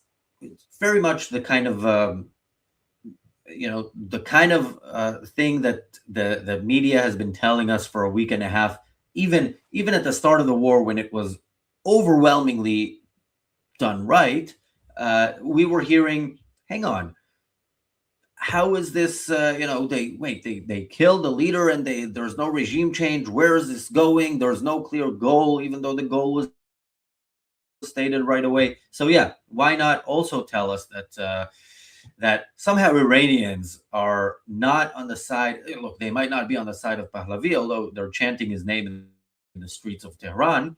very much the kind of thing that the media has been telling us for a week and a half, even at the start of the war, when it was overwhelmingly done right. We were hearing, hang on, how is this? They killed the leader and there's no regime change. Where is this going? There's no clear goal, even though the goal was stated right away. So yeah, why not also tell us that somehow Iranians are not on the side? Look, they might not be on the side of Pahlavi, although they're chanting his name in the streets of Tehran.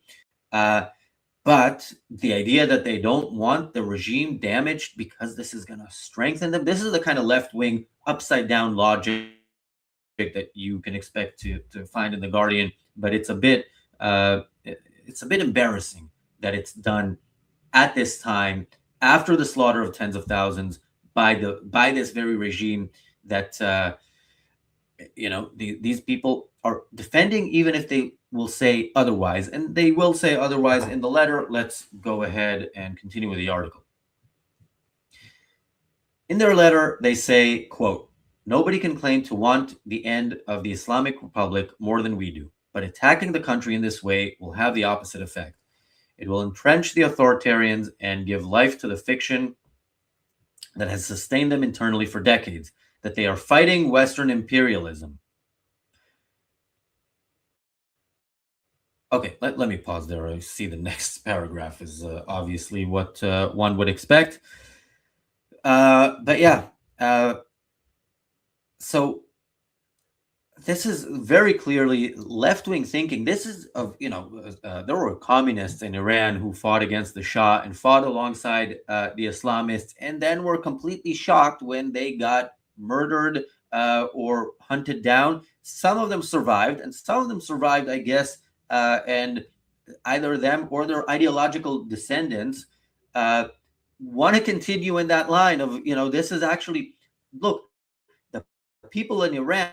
But the idea that they don't want the regime damaged because this is going to strengthen them, this is the kind of left-wing, upside-down logic that you can expect to find in The Guardian. But it's a bit embarrassing that it's done at this time, after the slaughter of tens of thousands by this very regime that these people are defending, even if they will say otherwise, and they will say otherwise in the letter. Let's go ahead and continue with the article. In their letter, they say, quote, "Nobody can claim to want the end of the Islamic Republic more than we do, but attacking the country in this way will have the opposite effect. It will entrench the authoritarians and give life to the fiction that has sustained them internally for decades, that they are fighting Western imperialism." Okay, let me pause there. I see the next paragraph is obviously what one would expect. But yeah, so this is very clearly left-wing thinking. This is there were communists in Iran who fought against the Shah and fought alongside the Islamists, and then were completely shocked when they got murdered or hunted down. Some of them survived, and some of them survived, I guess, and either them or their ideological descendants want to continue in that line of, this is actually, look, the people in Iran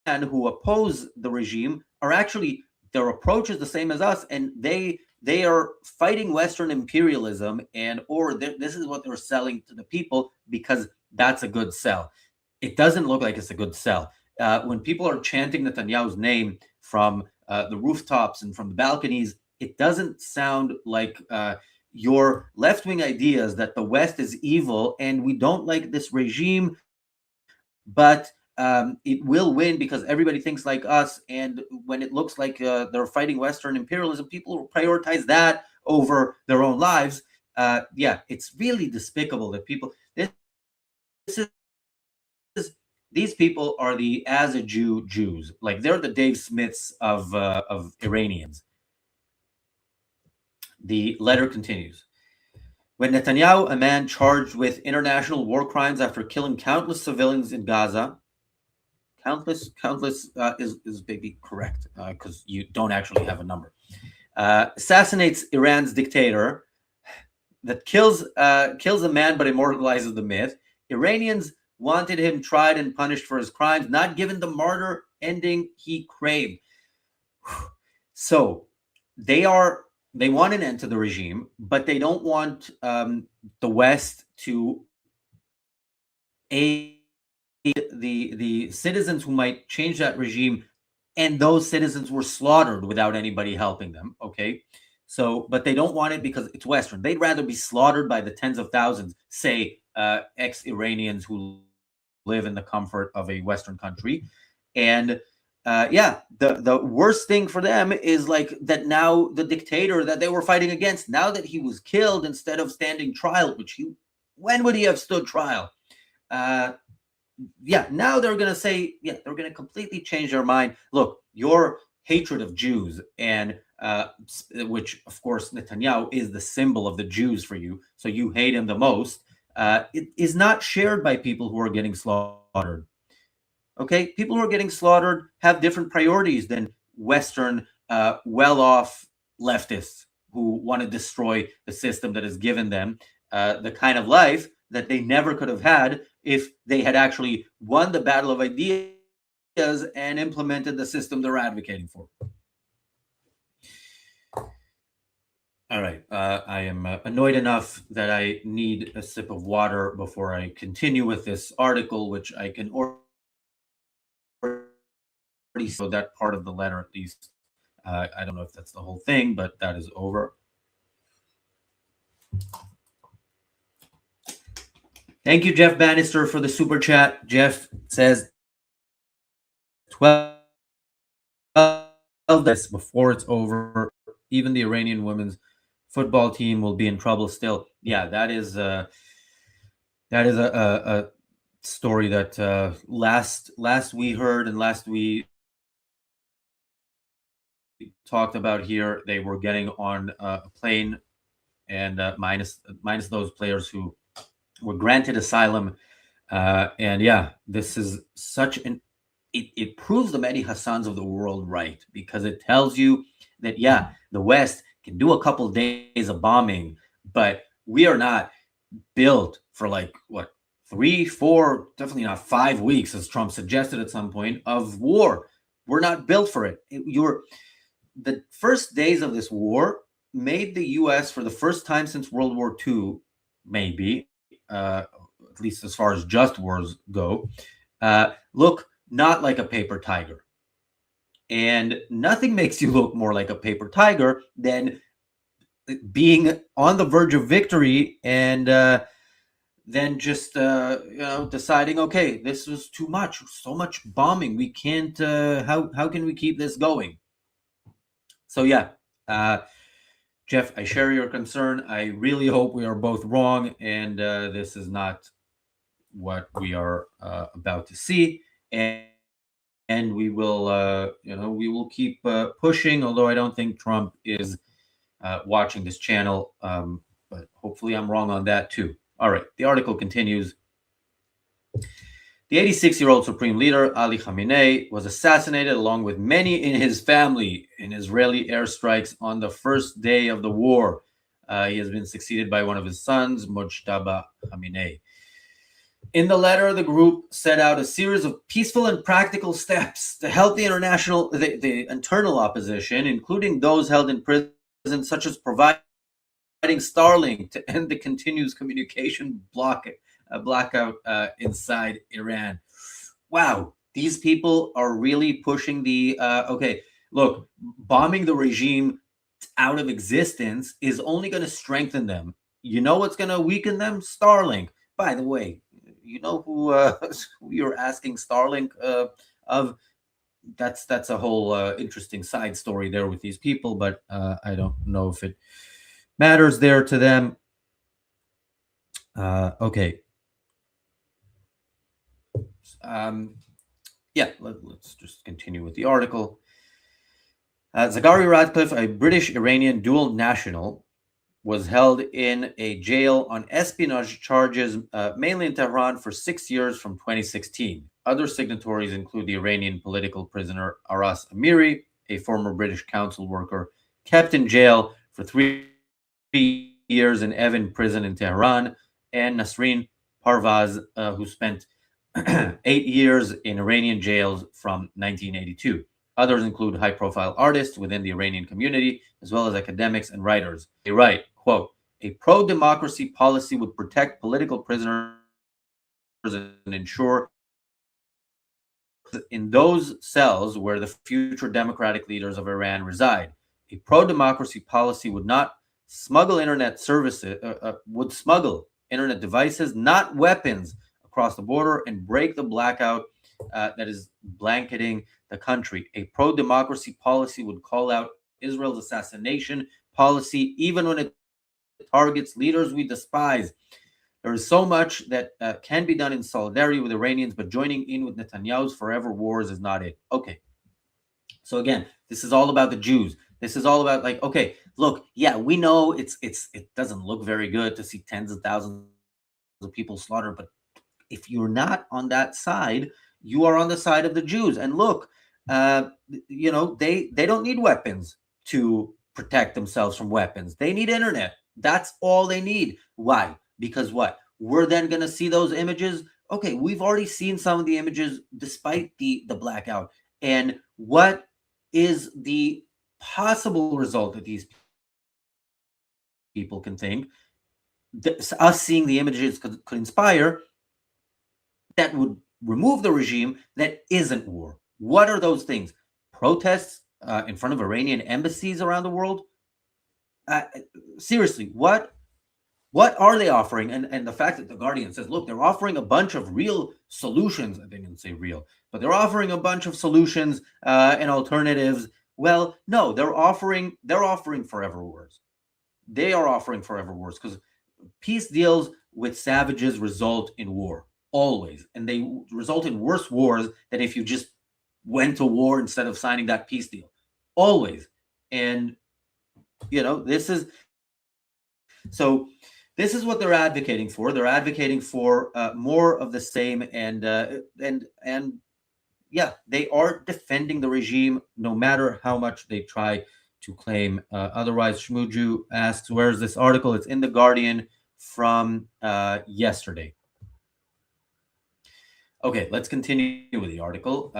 who oppose the regime are actually, their approach is the same as us, and they they are fighting Western imperialism, or this is what they're selling to the people because that's a good sell. It doesn't look like it's a good sell. When people are chanting Netanyahu's name from the rooftops and from the balconies, it doesn't sound like your left-wing ideas that the West is evil and we don't like this regime, but it will win because everybody thinks like us. And when it looks like they're fighting Western imperialism, people will prioritize that over their own lives. Yeah, it's really despicable that people. These people are the as a Jew Jews, like they're the Dave Smiths of Iranians. The letter continues. When Netanyahu, a man charged with international war crimes after killing countless civilians in Gaza, countless is maybe correct because you don't actually have a number, assassinates Iran's dictator, that kills a man but immortalizes the myth. Iranians wanted him tried and punished for his crimes, not given the martyr ending he craved. So they want an end to the regime, but they don't want the West to aid the citizens who might change that regime, and those citizens were slaughtered without anybody helping them. Okay, so but they don't want it because it's Western. They'd rather be slaughtered by the tens of thousands, say ex-Iranians who live in the comfort of a Western country. And the worst thing for them is like that now the dictator that they were fighting against, now that he was killed instead of standing trial, when would he have stood trial? Now they're going to say, they're going to completely change their mind. Look, your hatred of Jews, and which, of course, Netanyahu is the symbol of the Jews for you, so you hate him the most, it is not shared by people who are getting slaughtered. Okay, people who are getting slaughtered have different priorities than Western, well-off leftists who want to destroy the system that has given them the kind of life that they never could have had if they had actually won the battle of ideas and implemented the system they're advocating for. All right, I am annoyed enough that I need a sip of water before I continue with this article, which I can already so that part of the letter at least. I don't know if that's the whole thing, but that is over. Thank you, Jeff Bannister, for the super chat. Jeff says 12 this before it's over. Even the Iranian women's football team will be in trouble still. Yeah, that is a story that last we heard and last we talked about here. They were getting on a plane, and minus those players who were granted asylum. And yeah, this is such an it proves the Mehdi Hassans of the world right, because it tells you that the West can do a couple of days of bombing, but we are not built for 3, 4, definitely not 5 weeks, as Trump suggested at some point, of war. We're not built for it. The first days of this war made the U.S. for the first time since World War II, maybe, at least as far as just wars go, look not like a paper tiger. And nothing makes you look more like a paper tiger than being on the verge of victory and then just deciding, okay, this was too much, so much bombing. We can't. How can we keep this going? So Jeff, I share your concern. I really hope we are both wrong, and this is not what we are about to see. And we will, we will keep pushing. Although I don't think Trump is watching this channel, but hopefully I'm wrong on that too. All right, the article continues. The 86-year-old supreme leader, Ali Khamenei, was assassinated along with many in his family in Israeli airstrikes on the first day of the war. He has been succeeded by one of his sons, Mojtaba Khamenei. In the letter, the group set out a series of peaceful and practical steps to help the internal opposition, including those held in prison such as providing Starlink to end the continuous communication blackout inside Iran. Wow, these people are really pushing the okay. Look, bombing the regime out of existence is only going to strengthen them. You know what's going to weaken them? Starlink. By the way, you know who who you're asking Starlink of? That's a whole interesting side story there with these people, but I don't know if it matters there to them. Okay. Yeah, let's just continue with the article. Zaghari Ratcliffe, a British-Iranian dual national, was held in a jail on espionage charges, mainly in Tehran, for 6 years from 2016. Other signatories include the Iranian political prisoner Aras Amiri, a former British council worker kept in jail for 3 years in Evin prison in Tehran, and Nasrin Parvaz, who spent 8 years in Iranian jails from 1982. Others include high-profile artists within the Iranian community, as well as academics and writers. They write, quote, a pro-democracy policy would protect political prisoners and ensure in those cells where the future democratic leaders of Iran reside. A pro-democracy policy would not smuggle internet services, would smuggle internet devices, not weapons, across the border and break the blackout that is blanketing the country. A pro-democracy policy would call out Israel's assassination policy, even when it targets leaders we despise. There is so much that can be done in solidarity with Iranians, but joining in with Netanyahu's forever wars is not it. Okay. So again, this is all about the Jews. This is all about, like, okay, look, yeah, we know it doesn't look very good to see tens of thousands of people slaughtered, but if you're not on that side, you are on the side of the Jews. And look, you know, they don't need weapons to protect themselves from weapons. They need internet. That's all they need. Why? Because what? We're then going to see those images. Okay, we've already seen some of the images despite the blackout. And what is the possible result that these people can think? Us seeing the images could inspire that would remove the regime that isn't war. What are those things? Protests in front of Iranian embassies around the world? Seriously, what are they offering? And the fact that The Guardian says, look, they're offering a bunch of real solutions. They didn't say real, but they're offering a bunch of solutions and alternatives. Well, no, they're offering forever wars. They are offering forever wars because peace deals with savages result in war. Always. And they result in worse wars than if you just went to war instead of signing that peace deal. Always. And, you know, this is what they're advocating for. They're advocating for more of the same. And yeah, they are defending the regime no matter how much they try to claim otherwise. Shmuju asks, where is this article? It's in The Guardian from yesterday. Okay, let's continue with the article.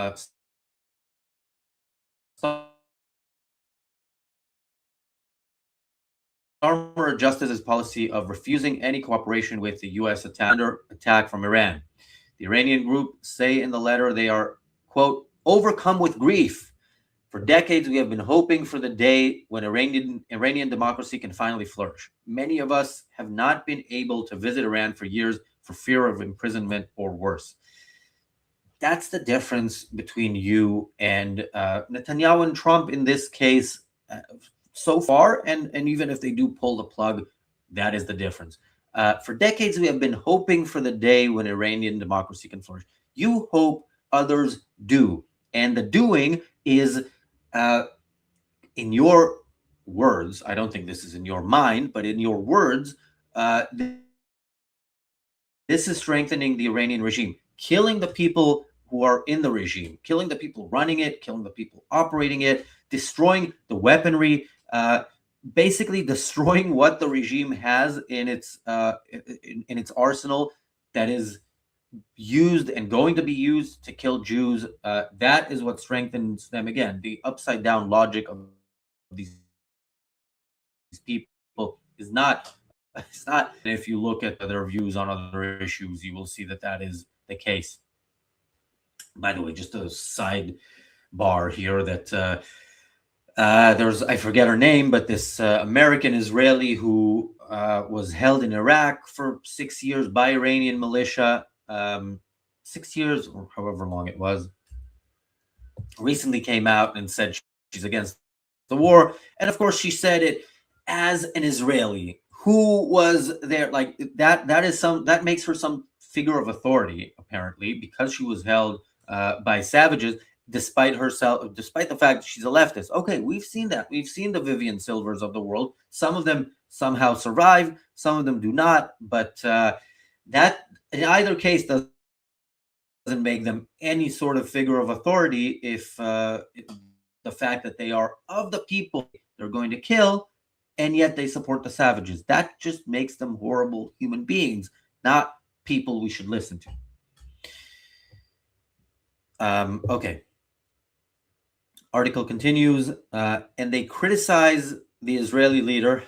Starmer adjusted his policy of refusing any cooperation with the U.S. under attack from Iran. The Iranian group say in the letter they are, quote, overcome with grief. For decades, we have been hoping for the day when Iranian democracy can finally flourish. Many of us have not been able to visit Iran for years for fear of imprisonment or worse. That's the difference between you and Netanyahu and Trump in this case so far. And even if they do pull the plug, that is the difference. For decades, we have been hoping for the day when Iranian democracy can flourish. You hope, others do. And the doing is, in your words, I don't think this is in your mind, but in your words, this is strengthening the Iranian regime, killing the people who are in the regime, killing the people running it, killing the people operating it, destroying the weaponry, basically destroying what the regime has in its arsenal that is used and going to be used to kill Jews. That is what strengthens them. Again, the upside down logic of these people is not. It's not. If you look at their views on other issues, you will see that that is the case. By the way, just a sidebar here that there's, I forget her name, but this American Israeli who was held in Iraq for 6 years by Iranian militia, 6 years or however long it was, recently came out and said she's against the war. And of course, she said it as an Israeli who was there. Like that makes her some figure of authority, apparently, because she was held by savages, despite the fact that she's a leftist. Okay, we've seen that. We've seen the Vivian Silvers of the world. Some of them somehow survive, some of them do not. But that, in either case, doesn't make them any sort of figure of authority if the fact that they are of the people they're going to kill, and yet they support the savages. That just makes them horrible human beings, not people we should listen to. Okay. Article continues, and they criticize the Israeli leader,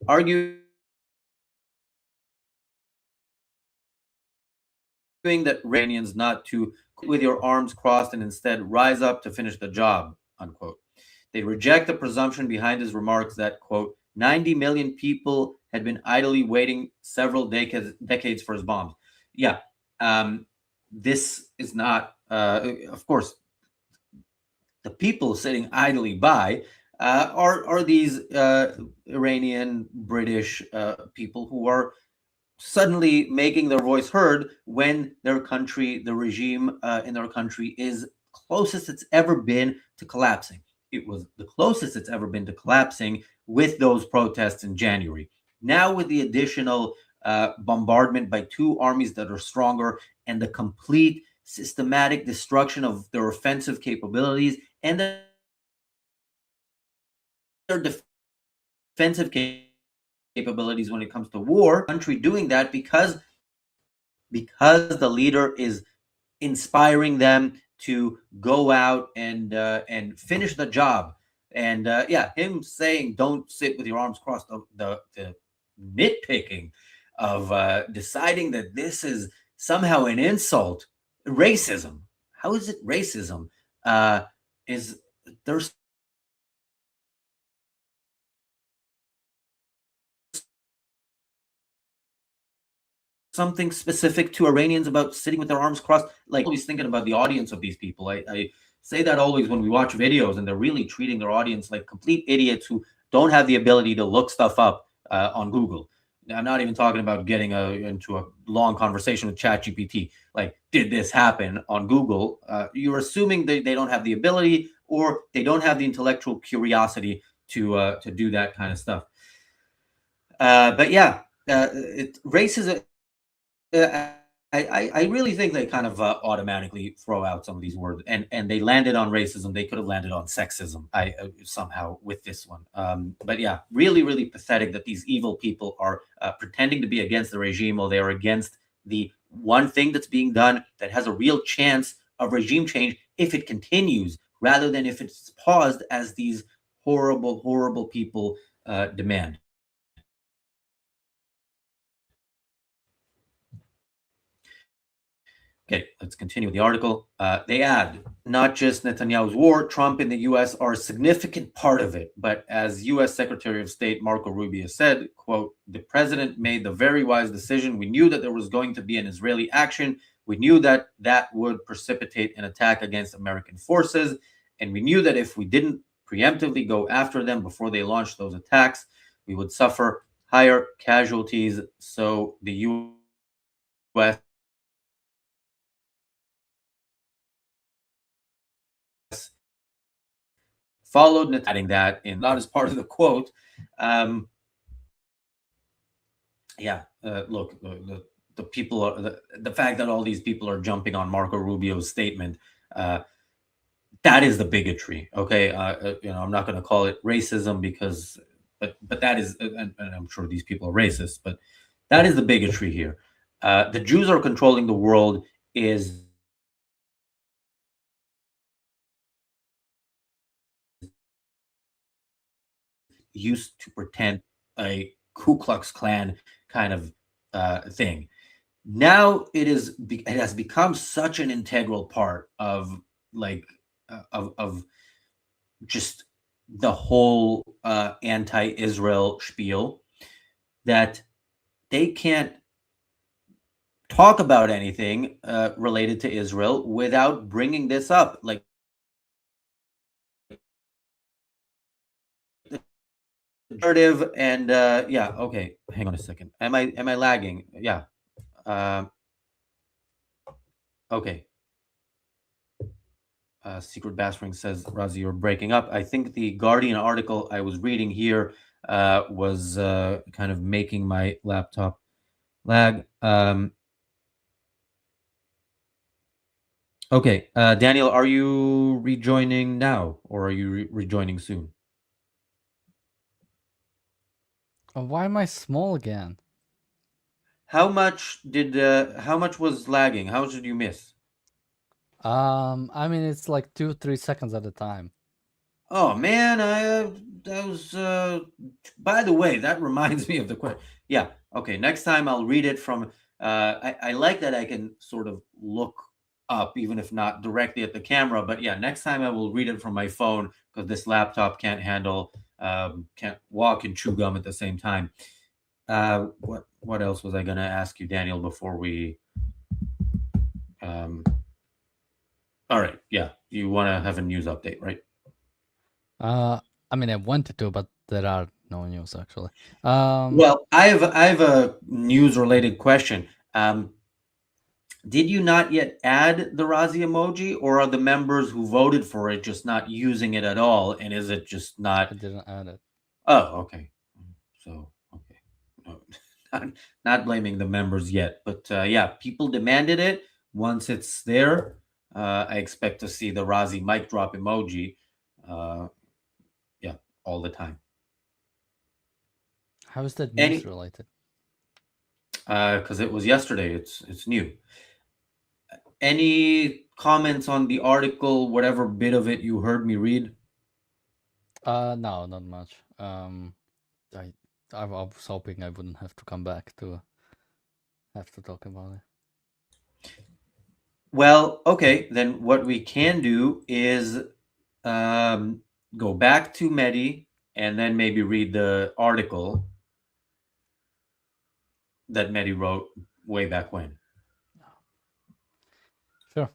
arguing that Iranians not to with your arms crossed and instead rise up to finish the job, unquote. They reject the presumption behind his remarks that, quote, 90 million people had been idly waiting several decades for his bombs. Yeah, this is not, of course, the people sitting idly by are these Iranian, British people who are suddenly making their voice heard when their country, the regime in their country, is closest it's ever been to collapsing. It was the closest it's ever been to collapsing with those protests in January. Now, with the additional bombardment by two armies that are stronger and the complete systematic destruction of their offensive capabilities and their defensive capabilities when it comes to war, country doing that because the leader is inspiring them to go out and finish the job. And him saying don't sit with your arms crossed, the nitpicking of deciding that this is somehow an insult, racism. How is it racism? Is there's something specific to Iranians about sitting with their arms crossed? Like, always thinking about the audience of these people. I say that always when we watch videos, and they're really treating their audience like complete idiots who don't have the ability to look stuff up on Google. I'm not even talking about getting into a long conversation with ChatGPT. Like, did this happen on Google? You're assuming they don't have the ability, or they don't have the intellectual curiosity to do that kind of stuff. But yeah, racism. I really think they kind of automatically throw out some of these words, and they landed on racism. They could have landed on sexism. Somehow with this one. But yeah, really, really pathetic that these evil people are pretending to be against the regime while they are against the one thing that's being done that has a real chance of regime change if it continues, rather than if it's paused as these horrible, horrible people demand. Okay, let's continue with the article. They add, not just Netanyahu's war, Trump and the U.S. are a significant part of it. But as U.S. Secretary of State Marco Rubio said, quote, the president made the very wise decision. We knew that there was going to be an Israeli action. We knew that that would precipitate an attack against American forces. And we knew that if we didn't preemptively go after them before they launched those attacks, we would suffer higher casualties. So the U.S. followed, adding that in, not as part of the quote. Look, the people are the fact that all these people are jumping on Marco Rubio's statement. That is the bigotry. Okay, I'm not going to call it racism because, but that is, and I'm sure these people are racist, but that is the bigotry here. The Jews are controlling the world is used to pretend a Ku Klux Klan kind of thing. Now it has become such an integral part of like of just the whole anti-Israel spiel that they can't talk about anything related to Israel without bringing this up. Like narrative and yeah, okay. Hang on a second. Am I lagging? Yeah. Okay. Secret Bassring says, Razi, you're breaking up. I think the Guardian article I was reading here was kind of making my laptop lag. Okay, Daniel, are you rejoining now or are you rejoining soon? Why am I small again? How much was lagging? How much did you miss? I mean, it's like 2-3 seconds at a time. Oh man, that was by the way, that reminds me of the question. Yeah, okay, next time I'll read it from I like that I can sort of look up even if not directly at the camera, but yeah, next time I will read it from my phone because this laptop can't handle can't walk and chew gum at the same time. What else was I going to ask you, Daniel, before we all right, yeah, you want to have a news update, right? I mean, I wanted to, but there are no news actually. Well, I have a news related question. Did you not yet add the Razi emoji, or are the members who voted for it just not using it at all? And is it just not? I didn't add it. Oh, okay. So okay, no, not blaming the members yet, but yeah, people demanded it. Once it's there, I expect to see the Razi mic drop emoji. Yeah, all the time. How is that news related? Because it was yesterday. It's new. Any comments on the article? Whatever bit of it you heard me read? No, not much. I was hoping I wouldn't have to come back to have to talk about it. Well, okay, then what we can do is go back to Mehdi and then maybe read the article that Mehdi wrote way back when. Sure.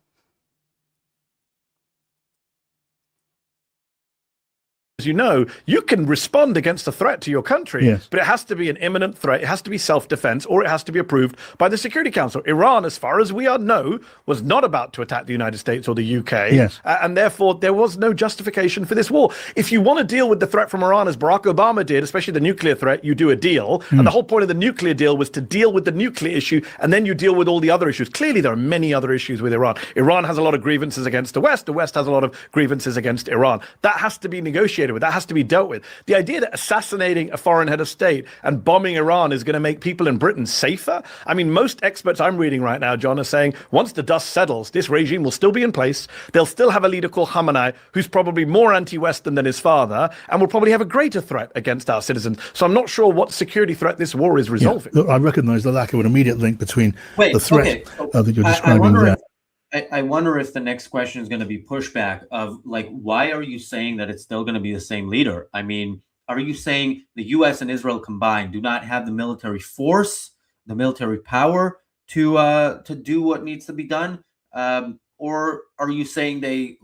As you know, you can respond against a threat to your country, yes, but it has to be an imminent threat. It has to be self-defense, or it has to be approved by the Security Council. Iran, as far as we know, was not about to attack the United States or the UK, yes, and therefore there was no justification for this war. If you want to deal with the threat from Iran, as Barack Obama did, especially the nuclear threat, you do a deal. And the whole point of the nuclear deal was to deal with the nuclear issue, and then you deal with all the other issues. Clearly, there are many other issues with Iran. Iran has a lot of grievances against the West. The West has a lot of grievances against Iran. That has to be negotiated with. That has to be dealt with. The idea that assassinating a foreign head of state and bombing Iran is going to make people in Britain safer. I mean, most experts I'm reading right now, John, are saying once the dust settles, this regime will still be in place. They'll still have a leader called Khamenei, who's probably more anti-Western than his father, and will probably have a greater threat against our citizens. So I'm not sure what security threat this war is resolving. Yeah. Look, I recognize the lack of an immediate link between the threat okay. that you're describing there. I wonder if the next question is going to be pushback of like, why are you saying that it's still going to be the same leader? I mean, are you saying the U.S. and Israel combined do not have the military force, the military power to do what needs to be done, or are you saying they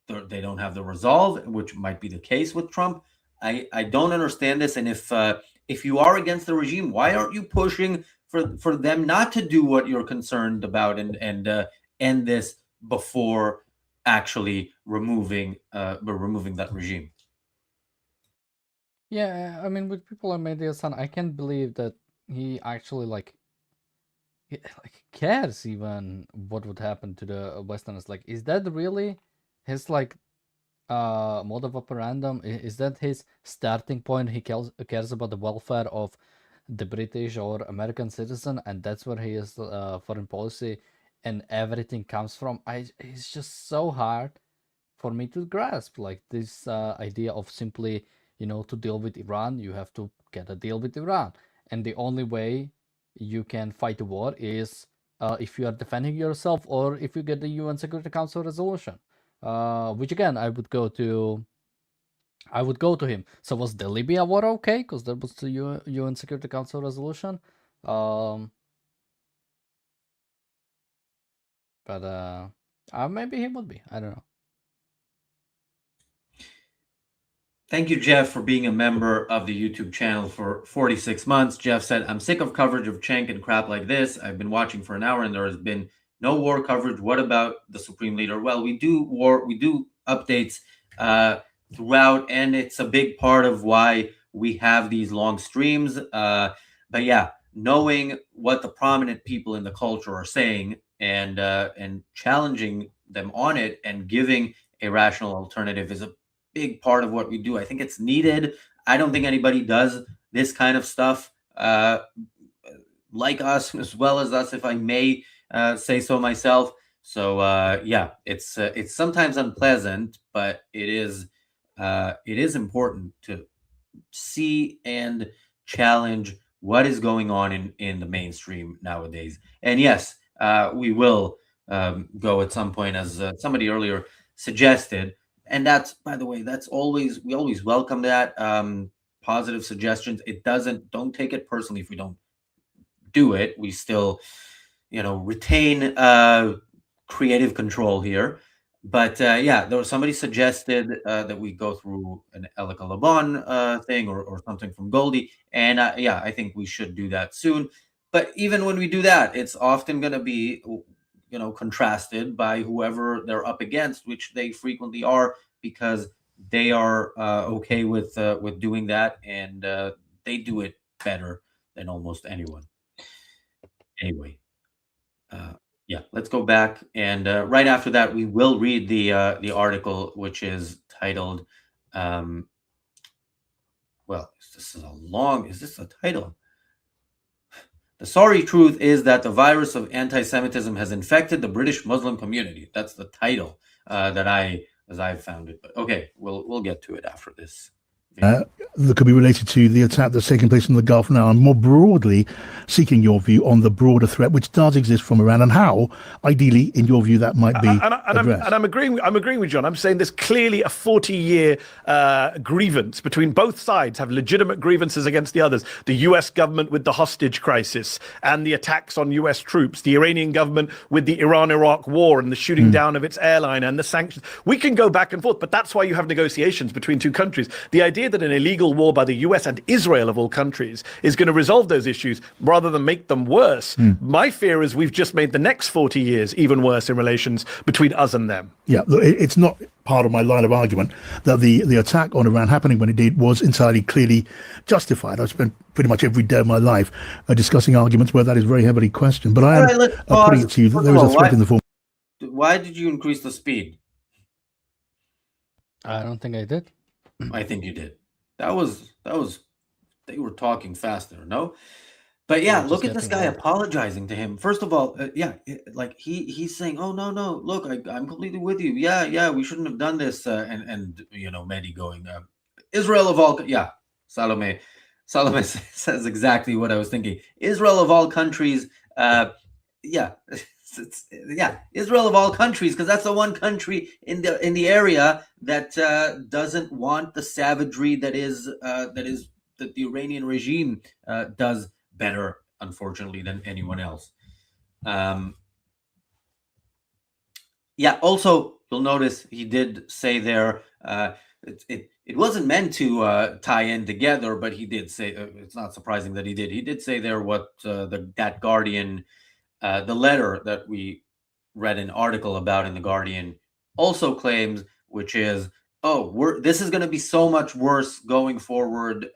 don't have the resolve, which might be the case with Trump? I don't understand this, and if you are against the regime, why aren't you pushing for them not to do what you're concerned about and end this before actually removing that regime? Yeah, I mean, with people like Mehdi Hassan, I can't believe that he actually like cares even what would happen to the Westerners. Like, is that really his like mode of operandum? Is that his starting point? He cares about the welfare of the British or American citizen, and that's where his foreign policy and everything comes from. It's just so hard for me to grasp, like this idea of simply to deal with Iran, you have to get a deal with Iran. And the only way you can fight a war is if you are defending yourself or if you get the UN Security Council resolution, which again, I would go to him. So was the Libya war okay? Because there was the UN Security Council resolution. But maybe he would be. I don't know. Thank you, Jeff, for being a member of the YouTube channel for 46 months. Jeff said, I'm sick of coverage of Cenk and crap like this. I've been watching for an hour and there has been no war coverage. What about the Supreme Leader? Well, we do updates throughout, and it's a big part of why we have these long streams. But yeah, knowing what the prominent people in the culture are saying and challenging them on it and giving a rational alternative is a big part of what we do. I think it's needed. I don't think anybody does this kind of stuff like us, as well as us, if I may say so myself. So yeah, it's sometimes unpleasant, but it is important to see and challenge what is going on in the mainstream nowadays. And yes, we will go at some point, as somebody earlier suggested. And that's, by the way, we always welcome that, positive suggestions. Don't take it personally if we don't do it. We still, retain creative control here. But yeah, there was somebody suggested that we go through an Elika Laban thing or something from Goldie. And yeah, I think we should do that soon. But even when we do that, it's often going to be contrasted by whoever they're up against, which they frequently are, because they are okay with doing that, and they do it better than almost anyone. Anyway, yeah, let's go back, and right after that, we will read the article, which is titled. Well, is this a title? The sorry truth is that the virus of anti-Semitism has infected the British Muslim community. That's the title that I've found it. But okay, we'll get to it after this. That could be related to the attack that's taking place in the Gulf now, and more broadly, seeking your view on the broader threat which does exist from Iran and how, ideally, in your view, that might be addressed. I'm agreeing with John. I'm saying there's clearly a 40-year grievance between both sides, have legitimate grievances against the others. The U.S. government with the hostage crisis and the attacks on U.S. troops, the Iranian government with the Iran-Iraq war and the shooting down of its airline and the sanctions. We can go back and forth, but that's why you have negotiations between two countries. The idea that an illegal war by the US and Israel, of all countries, is going to resolve those issues rather than make them worse. My fear is we've just made the next 40 years even worse in relations between us and them. Yeah, it's not part of my line of argument that the attack on Iran happening when it did was entirely clearly justified. I've spent pretty much every day of my life discussing arguments where that is very heavily questioned. But I am putting it to you that there is a threat in the form. Why did you increase the speed? I don't think I did. I think you did. That was they were talking faster, no? But yeah, look at this guy apologizing to him. First of all, yeah, like he's saying, "Oh no, look, I'm completely with you. Yeah, we shouldn't have done this." And Mehdi going, "Israel of all, yeah." Salome says exactly what I was thinking. Israel of all countries, yeah. Yeah, Israel of all countries, because that's the one country in the area that doesn't want the savagery that the Iranian regime does better, unfortunately, than anyone else. Yeah. Also, you'll notice he did say there it wasn't meant to tie in together, but he did say it's not surprising that he did. He did say there what that Guardian. The letter that we read an article about in the Guardian also claims, which is, this is going to be so much worse going forward.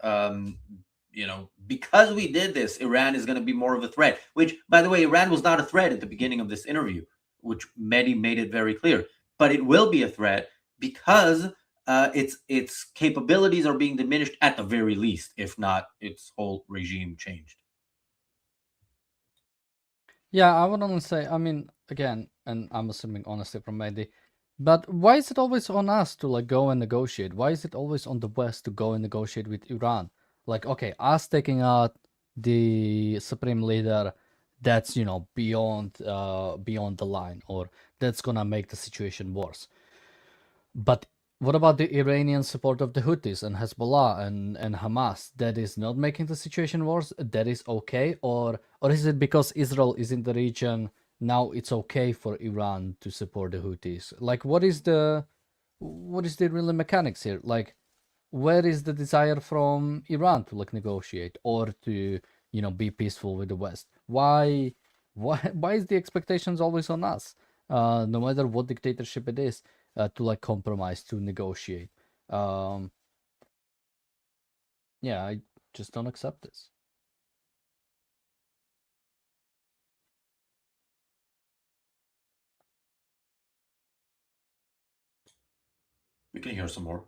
Because we did this, Iran is going to be more of a threat. Which, by the way, Iran was not a threat at the beginning of this interview, which Mehdi made it very clear. But it will be a threat because its capabilities are being diminished at the very least, if not its whole regime changed. Yeah, I would only say, I mean, again, and I'm assuming honestly from Mehdi, But why is it always on us to like go and negotiate? Why is it always on the West to go and negotiate with Iran? Like, okay, us taking out the supreme leader, that's beyond the line, or that's gonna make the situation worse. But what about the Iranian support of the Houthis and Hezbollah and Hamas? That is not making the situation worse. That is okay, or is it because Israel is in the region? Now it's okay for Iran to support the Houthis. Like, what is the real mechanics here? Like, where is the desire from Iran to like negotiate or to be peaceful with the West? Why is the expectations always on us? No matter what dictatorship it is, to like compromise, to negotiate. Yeah, I just don't accept this. We can hear some more.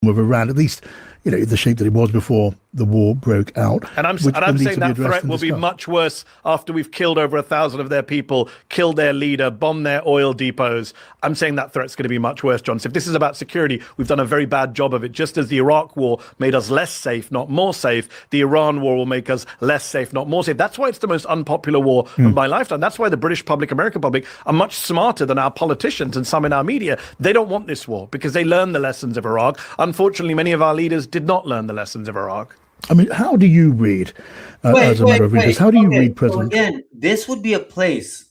With Iran, at least, the shape that it was before the war broke out. And I'm saying that threat will be much worse after we've killed over 1,000 of their people, killed their leader, bombed their oil depots. I'm saying that threat's going to be much worse, John. So if this is about security, we've done a very bad job of it. Just as the Iraq war made us less safe, not more safe, the Iran war will make us less safe, not more safe. That's why it's the most unpopular war of my lifetime. That's why the British public, American public, are much smarter than our politicians and some in our media. They don't want this war because they learned the lessons of Iraq. Unfortunately, many of our leaders did not learn the lessons of Iraq. I mean, how do you read, as a matter of interest, how do you read President? So again, this would be a place,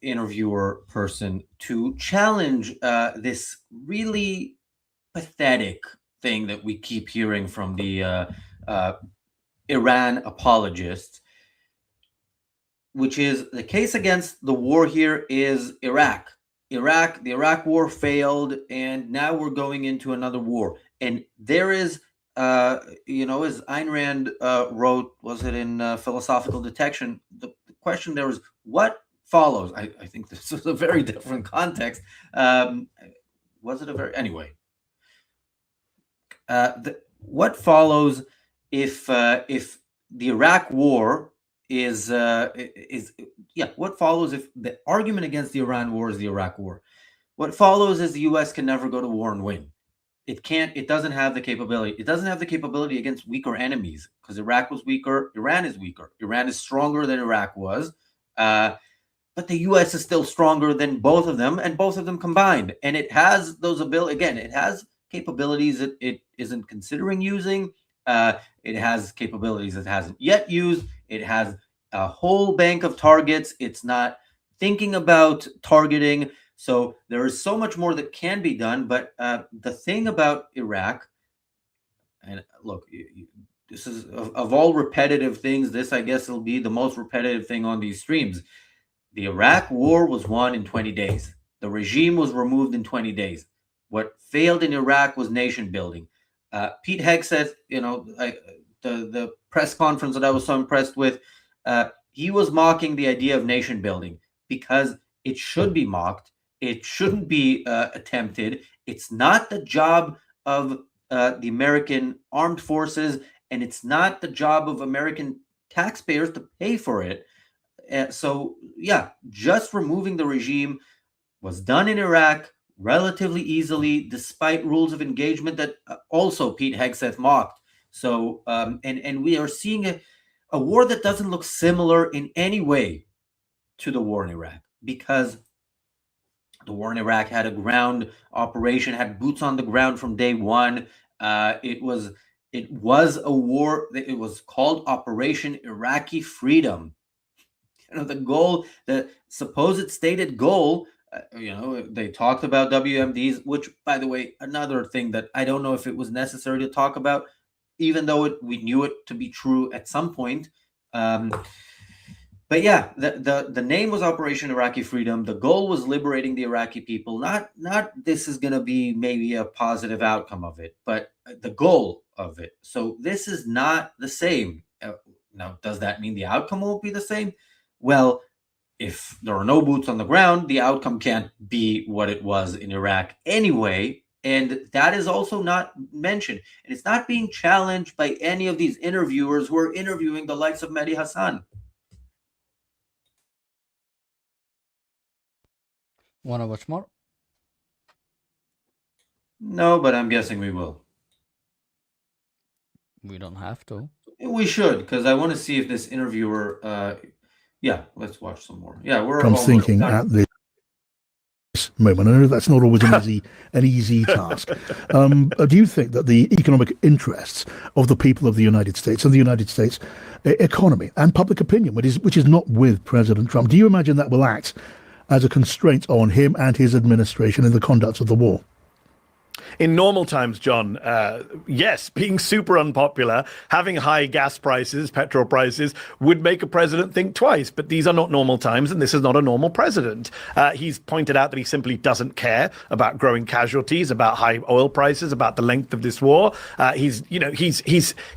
interviewer person, to challenge this really pathetic thing that we keep hearing from the Iran apologists, which is the case against the war here is Iraq. The Iraq war failed, and now we're going into another war. And there is, as Ayn Rand wrote, was it in Philosophical Detection? The question there was, what follows? I think this is a very different context. Was it a very, anyway. What follows if the Iraq war what follows if the argument against the Iran war is the Iraq war? What follows is the U.S. can never go to war and win. It can't. It doesn't have the capability. It doesn't have the capability against weaker enemies because Iraq was weaker. Iran is weaker. Iran is stronger than Iraq was, but the U.S. is still stronger than both of them, and both of them combined. And it has those abilities. Again, it has capabilities that it isn't considering using. It has capabilities it hasn't yet used. It has a whole bank of targets. It's not thinking about targeting. So there is so much more that can be done. But the thing about Iraq, and look, this is of all repetitive things, this I guess will be the most repetitive thing on these streams. The Iraq war was won in 20 days. The regime was removed in 20 days. What failed in Iraq was nation building. Pete Hegseth, the press conference that I was so impressed with, he was mocking the idea of nation building because it should be mocked. It shouldn't be attempted. It's not the job of the American armed forces, and it's not the job of American taxpayers to pay for it. So, just removing the regime was done in Iraq relatively easily, despite rules of engagement that also Pete Hegseth mocked. So, and we are seeing a war that doesn't look similar in any way to the war in Iraq, because the war in Iraq had a ground operation, had boots on the ground from day one. It was a war. It was called Operation Iraqi Freedom. The goal, the supposed stated goal, they talked about WMDs, which, by the way, another thing that I don't know if it was necessary to talk about, even though we knew it to be true at some point. But yeah, the name was Operation Iraqi Freedom. The goal was liberating the Iraqi people. Not this is going to be maybe a positive outcome of it, but the goal of it. So this is not the same. Now, does that mean the outcome won't be the same? Well, if there are no boots on the ground, the outcome can't be what it was in Iraq anyway. And that is also not mentioned. And it's not being challenged by any of these interviewers who are interviewing the likes of Mehdi Hassan. Want to watch more? No, but I'm guessing we will. We don't have to. We should, because I want to see if this interviewer. Yeah, let's watch some more. Yeah, we're. I'm almost thinking done. at this moment. I know that's not always an easy task. Do you think that the economic interests of the people of the United States and the United States economy and public opinion, which is not with President Trump, do you imagine that will act as a constraint on him and his administration in the conduct of the war? In normal times, John, yes, being super unpopular, having high gas prices, petrol prices, would make a president think twice. But these are not normal times, and this is not a normal president. He's pointed out that he simply doesn't care about growing casualties, about high oil prices, about the length of this war. He's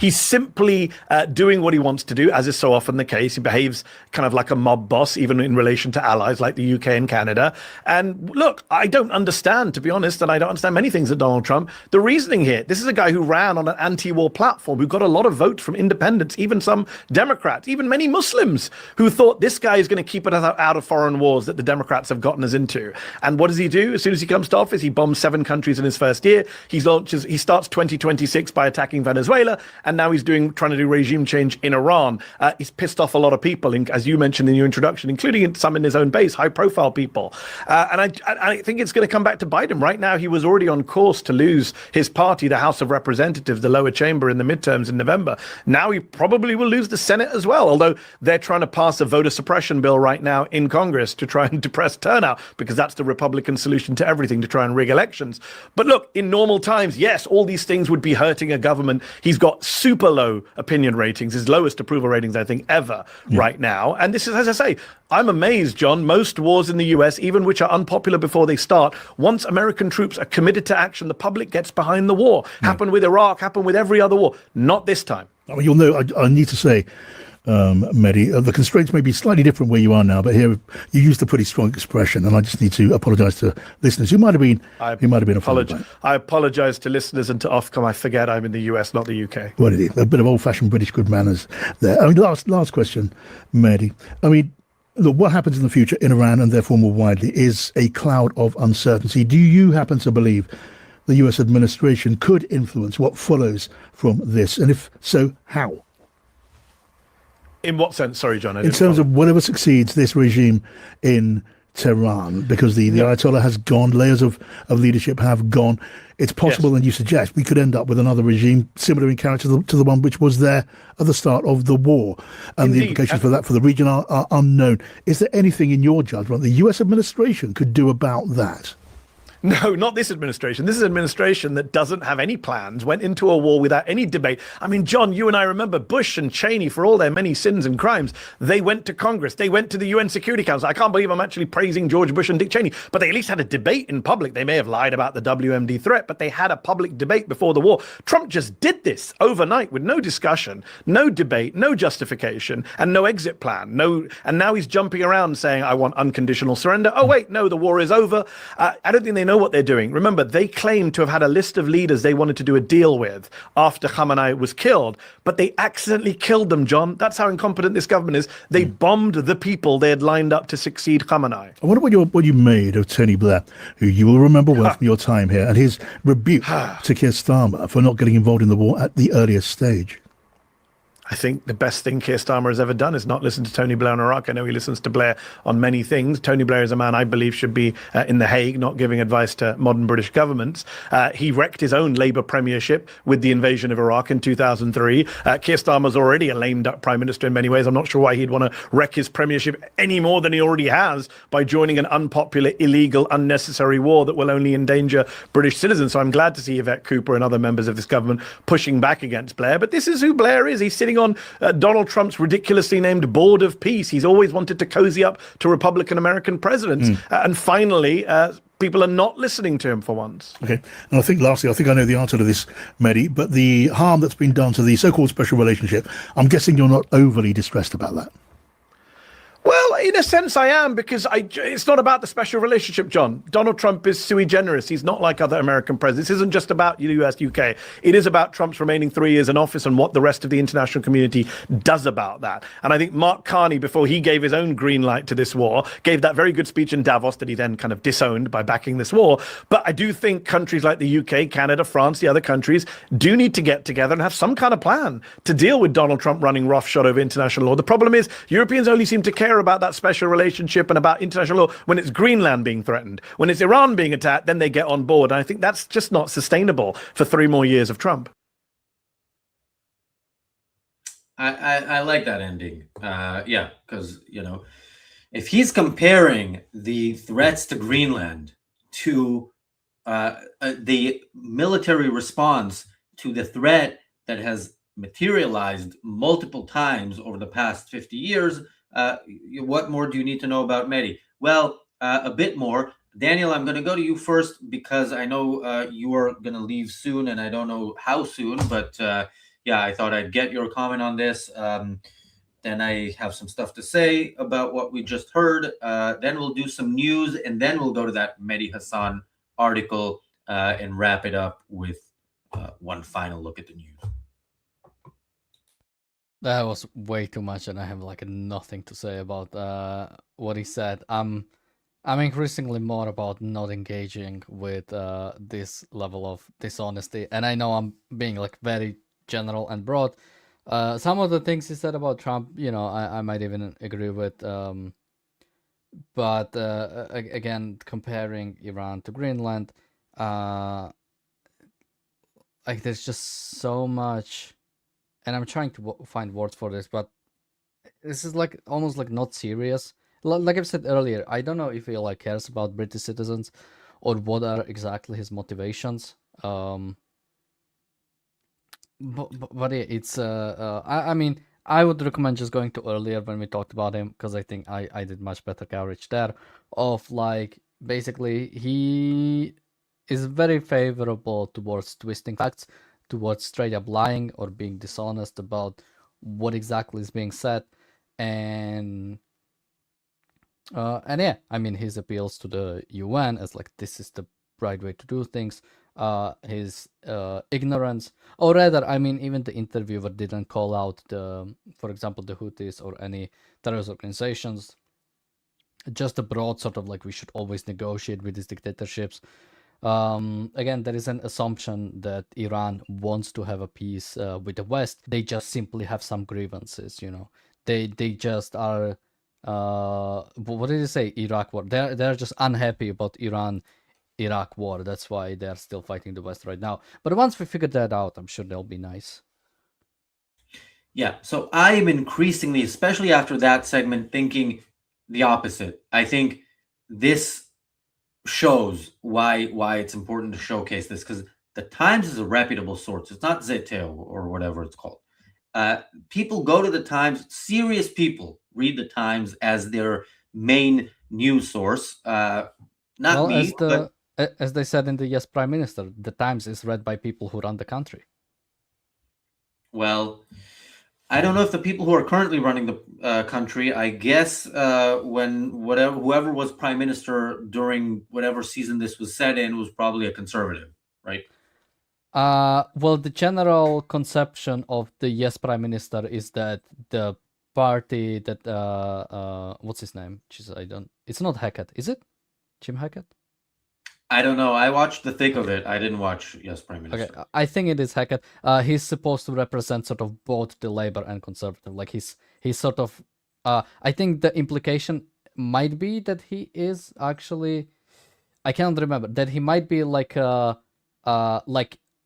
simply doing what he wants to do, as is so often the case. He behaves kind of like a mob boss, even in relation to allies like the UK and Canada. And look, I don't understand, to be honest, and I don't understand many things that Donald Trump. The reasoning here, this is a guy who ran on an anti-war platform, who got a lot of votes from independents, even some Democrats, even many Muslims who thought this guy is going to keep us out of foreign wars that the Democrats have gotten us into. And what does he do? As soon as he comes to office, he bombs 7 countries in his first year. He starts 2026 by attacking Venezuela, and now he's trying to do regime change in Iran. He's pissed off a lot of people, as you mentioned in your introduction, including some in his own base, high-profile people. And I think it's going to come back to bite him. Right now, he was already on course to lose his party, the House of Representatives, the lower chamber in the midterms in November. Now he probably will lose the Senate as well, although they're trying to pass a voter suppression bill right now in Congress to try and depress turnout, because that's the Republican solution to everything, to try and rig elections. But look, in normal times, yes, all these things would be hurting a government. He's got super low opinion ratings, his lowest approval ratings, I think, ever right now. And this is, as I say, I'm amazed, John. Most wars in the US, even which are unpopular before they start, once American troops are committed to action, the public gets behind the war. Happened with Iraq, happened with every other war. Not this time. I mean, you'll know, I need to say, Mehdi, the constraints may be slightly different where you are now, but here you used a pretty strong expression, and I just need to apologise to listeners who might have been offended by it. I apologise to listeners and to Ofcom. I forget I'm in the US, not the UK. What it is, a bit of old-fashioned British good manners there. I mean, last question, Mehdi. I mean, look, what happens in the future in Iran, and therefore more widely, is a cloud of uncertainty. Do you happen to believe the US administration could influence what follows from this? And if so, how? In what sense? Sorry, John. In terms of whatever succeeds this regime in Tehran, because the Ayatollah has gone, layers of leadership have gone. It's possible, and you suggest, we could end up with another regime similar in character to the one which was there at the start of the war. And the implications for that for the region are unknown. Is there anything in your judgment the US administration could do about that? No, not this administration. This is an administration that doesn't have any plans, went into a war without any debate. I mean, John, you and I remember Bush and Cheney, for all their many sins and crimes. They went to Congress. They went to the UN Security Council. I can't believe I'm actually praising George Bush and Dick Cheney, but they at least had a debate in public. They may have lied about the WMD threat, but they had a public debate before the war. Trump just did this overnight with no discussion, no debate, no justification, and no exit plan. And now he's jumping around saying, I want unconditional surrender. Oh, wait, no, the war is over. I don't think they know what they're doing. Remember, they claim to have had a list of leaders they wanted to do a deal with after Khamenei was killed, but they accidentally killed them, John. That's how incompetent this government is. They bombed the people they had lined up to succeed Khamenei. I wonder what you made of Tony Blair, who you will remember well from your time here, and his rebuke to Keir Starmer for not getting involved in the war at the earliest stage. I think the best thing Keir Starmer has ever done is not listen to Tony Blair in Iraq. I know he listens to Blair on many things. Tony Blair is a man I believe should be in The Hague, not giving advice to modern British governments. He wrecked his own Labour premiership with the invasion of Iraq in 2003. Keir Starmer's already a lame duck prime minister in many ways. I'm not sure why he'd want to wreck his premiership any more than he already has by joining an unpopular, illegal, unnecessary war that will only endanger British citizens. So I'm glad to see Yvette Cooper and other members of this government pushing back against Blair. But this is who Blair is. He's sitting on Donald Trump's ridiculously named Board of Peace. He's always wanted to cozy up to Republican American presidents. And finally, people are not listening to him for once. Okay. And I think lastly, I know the answer to this, Mehdi, but the harm that's been done to the so-called special relationship, I'm guessing you're not overly distressed about that. Well, a sense, I am, because it's not about the special relationship, John. Donald Trump is sui generis. He's not like other American presidents. This isn't just about the US, UK. It is about Trump's remaining 3 years in office and what the rest of the international community does about that. And I think Mark Carney, before he gave his own green light to this war, gave that very good speech in Davos that he then kind of disowned by backing this war. But I do think countries like the UK, Canada, France, the other countries do need to get together and have some kind of plan to deal with Donald Trump running roughshod over international law. The problem is Europeans only seem to care about that special relationship and about international law when it's Greenland being threatened. When it's Iran being attacked, then they get on board. And I think that's just not sustainable for 3 more years of Trump. I like that ending. Yeah, because, if he's comparing the threats to Greenland to the military response to the threat that has materialized multiple times over the past 50 years, what more do you need to know about Mehdi? Well, a bit more. Daniel, I'm going to go to you first because I know you are going to leave soon, and I don't know how soon, but yeah, I thought I'd get your comment on this. Then I have some stuff to say about what we just heard. Then we'll do some news, and then we'll go to that Mehdi Hasan article and wrap it up with one final look at the news. That was way too much, and I have like nothing to say about what he said. I'm increasingly more about not engaging with this level of dishonesty, and I know I'm being like very general and broad. Some of the things he said about Trump, I might even agree with. But again, comparing Iran to Greenland, like there's just so much. And I'm trying to find words for this, but this is like almost like not serious. Like I've said earlier, I don't know if he like cares about British citizens or what are exactly his motivations. But yeah, it's I mean, I would recommend just going to earlier when we talked about him, because I think I did much better coverage there of like basically he is very favorable towards twisting facts, towards straight up lying or being dishonest about what exactly is being said, and yeah, I mean his appeals to the UN as like this is the right way to do things, his ignorance, or rather, I mean even the interviewer didn't call out for example, the Houthis or any terrorist organizations, just a broad sort of like we should always negotiate with these dictatorships. Again, there is an assumption that Iran wants to have a peace with the West. They just simply have some grievances, They just are. What did you say? Iraq war. They're just unhappy about Iraq war. That's why they're still fighting the West right now. But once we figure that out, I'm sure they'll be nice. Yeah. So I am increasingly, especially after that segment, thinking the opposite. I think this shows why it's important to showcase this, because the Times is a reputable source. It's not Zeteo or whatever it's called. People go to the Times. Serious people read the Times as their main news source. Not me, as they said in the Yes Prime Minister, the Times is read by people who run the country. Well, I don't know if the people who are currently running the country, I guess whoever was prime minister during whatever season this was set in was probably a conservative, right? Well, the general conception of the Yes Prime Minister is that the party that what's his name? It's not Hackett, is it? Jim Hackett? I don't know. I watched the thick of it. I didn't watch Yes Prime Minister. Okay, I think it is Hackett. He's supposed to represent sort of both the Labour and Conservative. Like he's sort of. I think the implication might be that he is actually. I can't remember that he might be like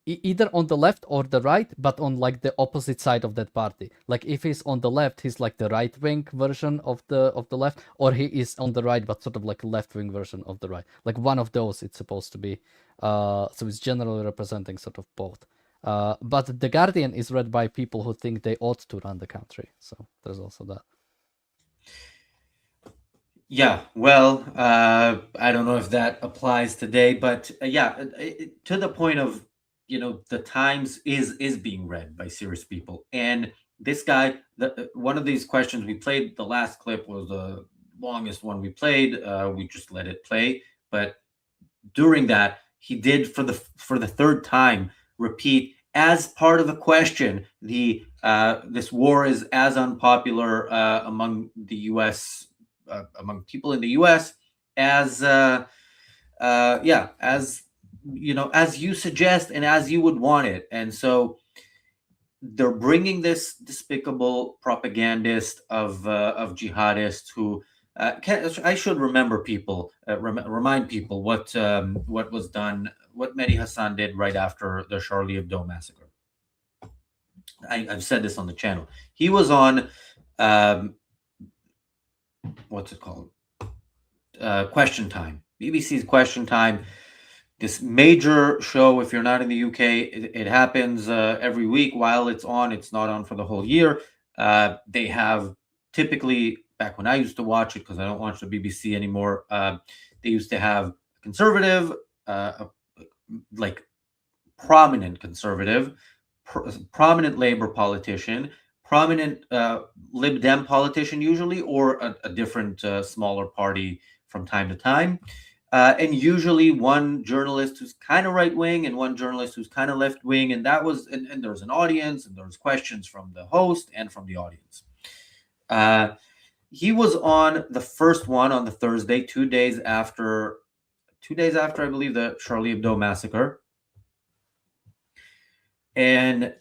either on the left or the right, but on like the opposite side of that party. Like if he's on the left, he's like the right wing version of the left, or he is on the right, but sort of like a left wing version of the right. Like one of those, it's supposed to be. So it's generally representing sort of both. But The Guardian is read by people who think they ought to run the country. So there's also that. Yeah, well, I don't know if that applies today, but yeah, to the point of, the Times is being read by serious people. And this guy, one of these questions we played, the last clip was longest one we played. We just let it play. But during that, he did for the third time repeat, as part of the question, this war is as unpopular among the U.S. Among people in the U.S. as as as you suggest and as you would want it. And so they're bringing this despicable propagandist of jihadists who I should remind people what was done, what Mehdi Hassan did right after the Charlie Hebdo massacre. I've said this on the channel. He was on what's it called? Question Time, BBC's Question Time. This major show, if you're not in the UK, it happens every week. While it's on, it's not on for the whole year. They have typically, back when I used to watch it, because I don't watch the BBC anymore, they used to have conservative, like prominent conservative, prominent Labour politician, prominent Lib Dem politician usually, or a different smaller party from time to time. And usually one journalist who's kind of right wing and one journalist who's kind of left wing, and that was and there's an audience and there's questions from the host and from the audience. He was on the first one on the Thursday, 2 days after I believe the Charlie Hebdo massacre, and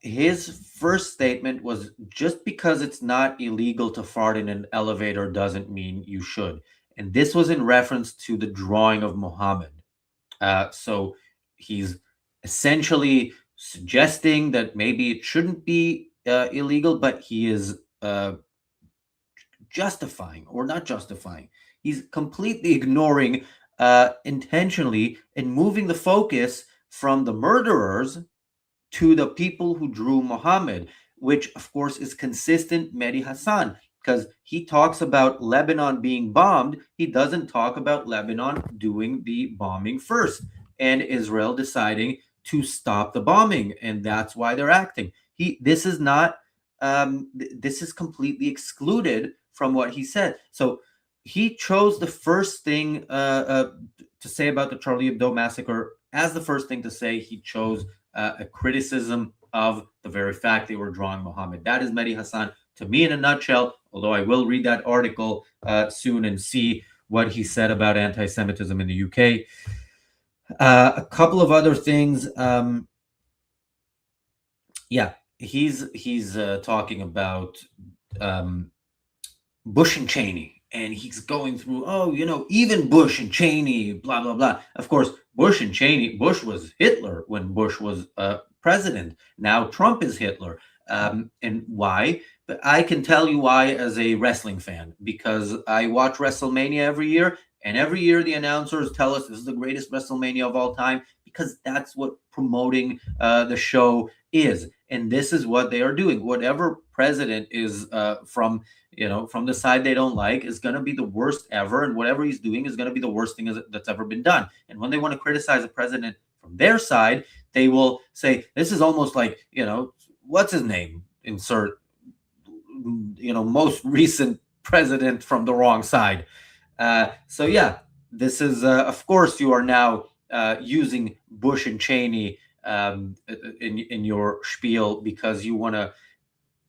his first statement was, just because it's not illegal to fart in an elevator doesn't mean you should. And this was in reference to the drawing of Muhammad. So he's essentially suggesting that maybe it shouldn't be illegal, but he is justifying, or not justifying. He's completely ignoring intentionally and moving the focus from the murderers to the people who drew Muhammad, which of course is consistent Mehdi Hassan. Because he talks about Lebanon being bombed, he doesn't talk about Lebanon doing the bombing first and Israel deciding to stop the bombing, and that's why they're acting. This is not this is completely excluded from what he said. So he chose the first thing to say about the Charlie Hebdo massacre. As the first thing to say, he chose a criticism of the very fact they were drawing Muhammad. That is Mehdi Hassan, to me, in a nutshell, although I will read that article soon and see what he said about anti-Semitism in the UK. A couple of other things. He's talking about Bush and Cheney, and he's going through, even Bush and Cheney, blah, blah, blah. Of course, Bush and Cheney, Bush was Hitler when Bush was president. Now Trump is Hitler. And why? But I can tell you why as a wrestling fan, because I watch WrestleMania every year, and every year the announcers tell us this is the greatest WrestleMania of all time, because that's what promoting the show is. And this is what they are doing. Whatever president is from the side they don't like is going to be the worst ever, and whatever he's doing is going to be the worst thing that's ever been done. And when they want to criticize a president from their side, they will say, this is almost like, what's his name? Insert, most recent president from the wrong side. So yeah, this is, of course, you are now using Bush and Cheney in your spiel because you want to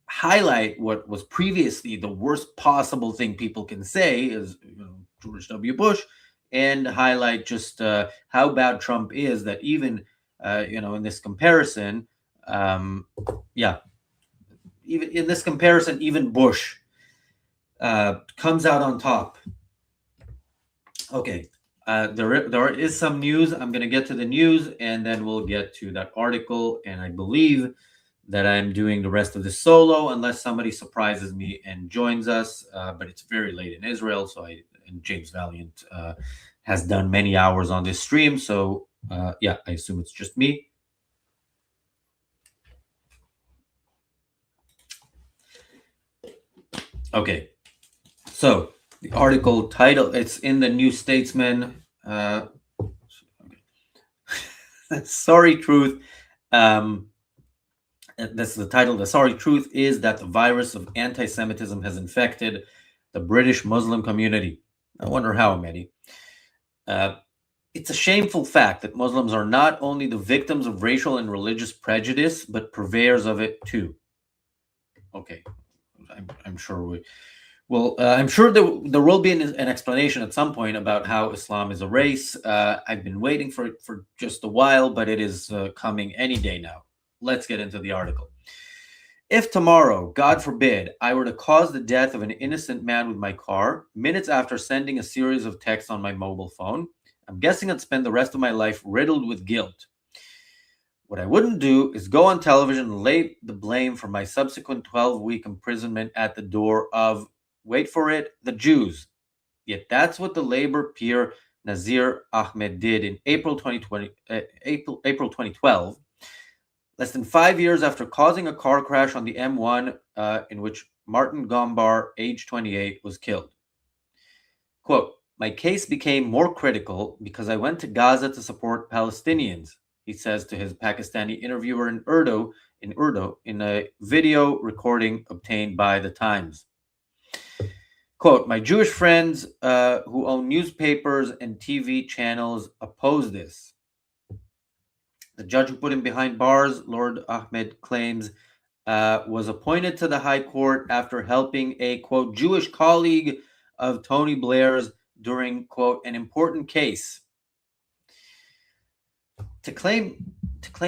highlight what was previously the worst possible thing people can say is George W. Bush, and highlight just how bad Trump is, that even in this comparison, even in this comparison, even Bush comes out on top. Okay, there is some news. I'm going to get to the news, and then we'll get to that article. And I believe that I'm doing the rest of this solo, unless somebody surprises me and joins us. But it's very late in Israel, and James Valiant has done many hours on this stream. So I assume it's just me. Okay, so the article title, it's in the New Statesman. Sorry truth. That's the title. The sorry truth is that the virus of anti-Semitism has infected the British Muslim community. I wonder how, Mehdi. It's a shameful fact that Muslims are not only the victims of racial and religious prejudice, but purveyors of it too. Okay, I'm sure we well. I'm sure there will be an explanation at some point about how Islam is a race. I've been waiting for it for just a while, but it is coming any day now. Let's get into the article. If tomorrow, God forbid, I were to cause the death of an innocent man with my car, minutes after sending a series of texts on my mobile phone, I'm guessing I'd spend the rest of my life riddled with guilt. What I wouldn't do is go on television and lay the blame for my subsequent 12-week imprisonment at the door of, wait for it, the Jews. Yet that's what the Labour peer Nazir Ahmed did in April 2012, less than 5 years after causing a car crash on the M1 in which Martin Gombar, age 28, was killed. Quote, my case became more critical because I went to Gaza to support Palestinians, he says to his Pakistani interviewer in Urdu in a video recording obtained by The Times. Quote, my Jewish friends who own newspapers and TV channels oppose this. The judge who put him behind bars, Lord Ahmed claims, was appointed to the High Court after helping a, quote, Jewish colleague of Tony Blair's during, quote, an important case. To claim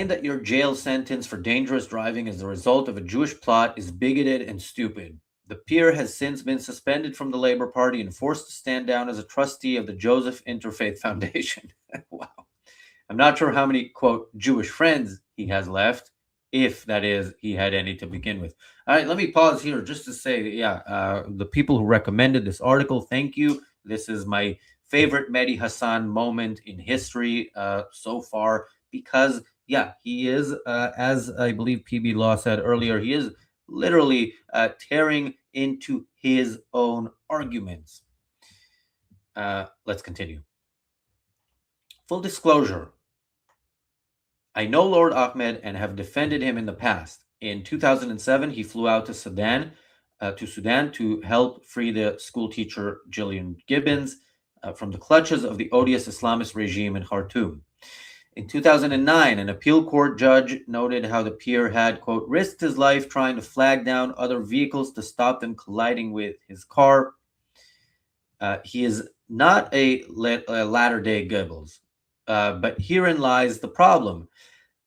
that your jail sentence for dangerous driving is the result of a Jewish plot is bigoted and stupid. The peer has since been suspended from the Labour Party and forced to stand down as a trustee of the Joseph Interfaith Foundation. Wow. I'm not sure how many, quote, Jewish friends he has left, if that is, he had any to begin with. All right, let me pause here just to say, the people who recommended this article, thank you. This is my favorite Mehdi Hassan moment in history so far because, he is, as I believe PB Law said earlier, he is literally tearing into his own arguments. Let's continue. Full disclosure. I know Lord Ahmed and have defended him in the past. In 2007, he flew out to Sudan to help free the school teacher Gillian Gibbons from the clutches of the odious Islamist regime in Khartoum. In 2009, an appeal court judge noted how the peer had, quote, risked his life trying to flag down other vehicles to stop them colliding with his car. He is not a latter-day Goebbels, but herein lies the problem.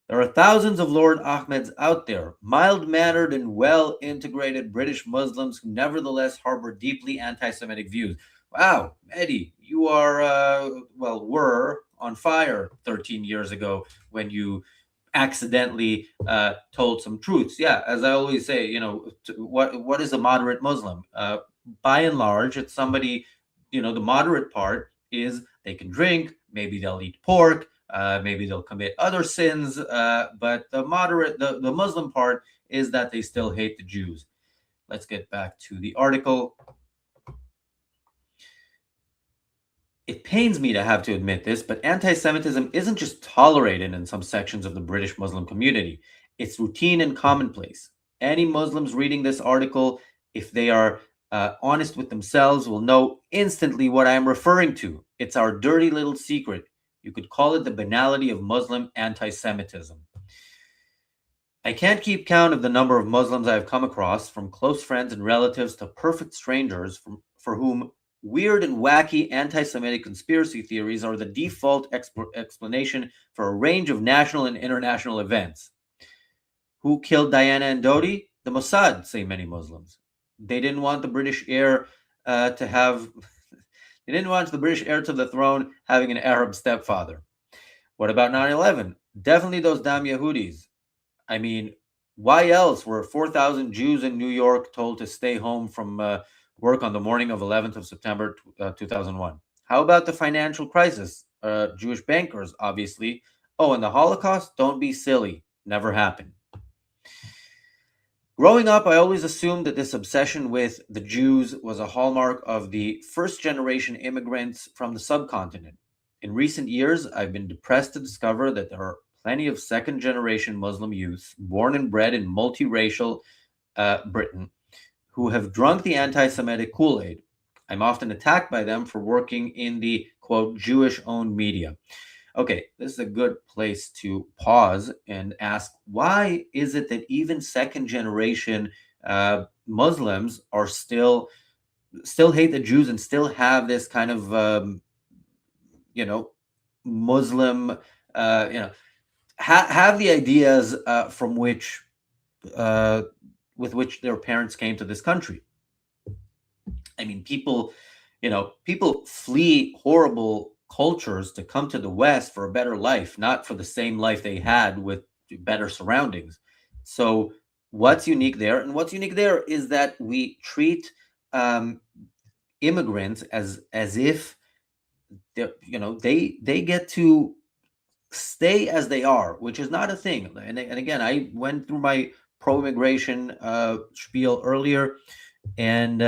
There are thousands of Lord Ahmeds out there, mild-mannered and well-integrated British Muslims who nevertheless harbor deeply anti-Semitic views. Wow, Mehdi, you are, were on fire 13 years ago when you accidentally told some truths. Yeah, as I always say, what is a moderate Muslim? By and large, it's somebody, the moderate part is they can drink, maybe they'll eat pork, maybe they'll commit other sins, but the Muslim part is that they still hate the Jews. Let's get back to the article. It pains me to have to admit this, but anti-Semitism isn't just tolerated in some sections of the British Muslim community. It's routine and commonplace. Any Muslims reading this article, if they are honest with themselves, will know instantly what I am referring to. It's our dirty little secret. You could call it the banality of Muslim anti-Semitism. I can't keep count of the number of Muslims I have come across, from close friends and relatives to perfect strangers, for whom weird and wacky anti-Semitic conspiracy theories are the default explanation for a range of national and international events. Who killed Diana and Dodi? The Mossad, say many Muslims. They didn't want the British heir to have... They didn't want the British heir to the throne having an Arab stepfather. What about 9/11? Definitely those damn Yehudis. I mean, why else were 4,000 Jews in New York told to stay home from work on the morning of 11th of September 2001? How about the financial crisis? Jewish bankers, obviously. Oh, and the Holocaust? Don't be silly. Never happened. Growing up, I always assumed that this obsession with the Jews was a hallmark of the first-generation immigrants from the subcontinent. In recent years, I've been depressed to discover that there are plenty of second-generation Muslim youths born and bred in multiracial Britain who have drunk the anti-Semitic Kool-Aid. I'm often attacked by them for working in the, quote, Jewish-owned media. Okay, this is a good place to pause and ask, why is it that even second-generation Muslims are still hate the Jews and still have this kind of, Muslim, have the ideas from which, with which their parents came to this country? I mean, people flee horrible cultures to come to the West for a better life, not for the same life they had with better surroundings. So what's unique there? And what's unique there is that we treat immigrants as if they get to stay as they are, which is not a thing. And again, I went through my pro-immigration spiel earlier, and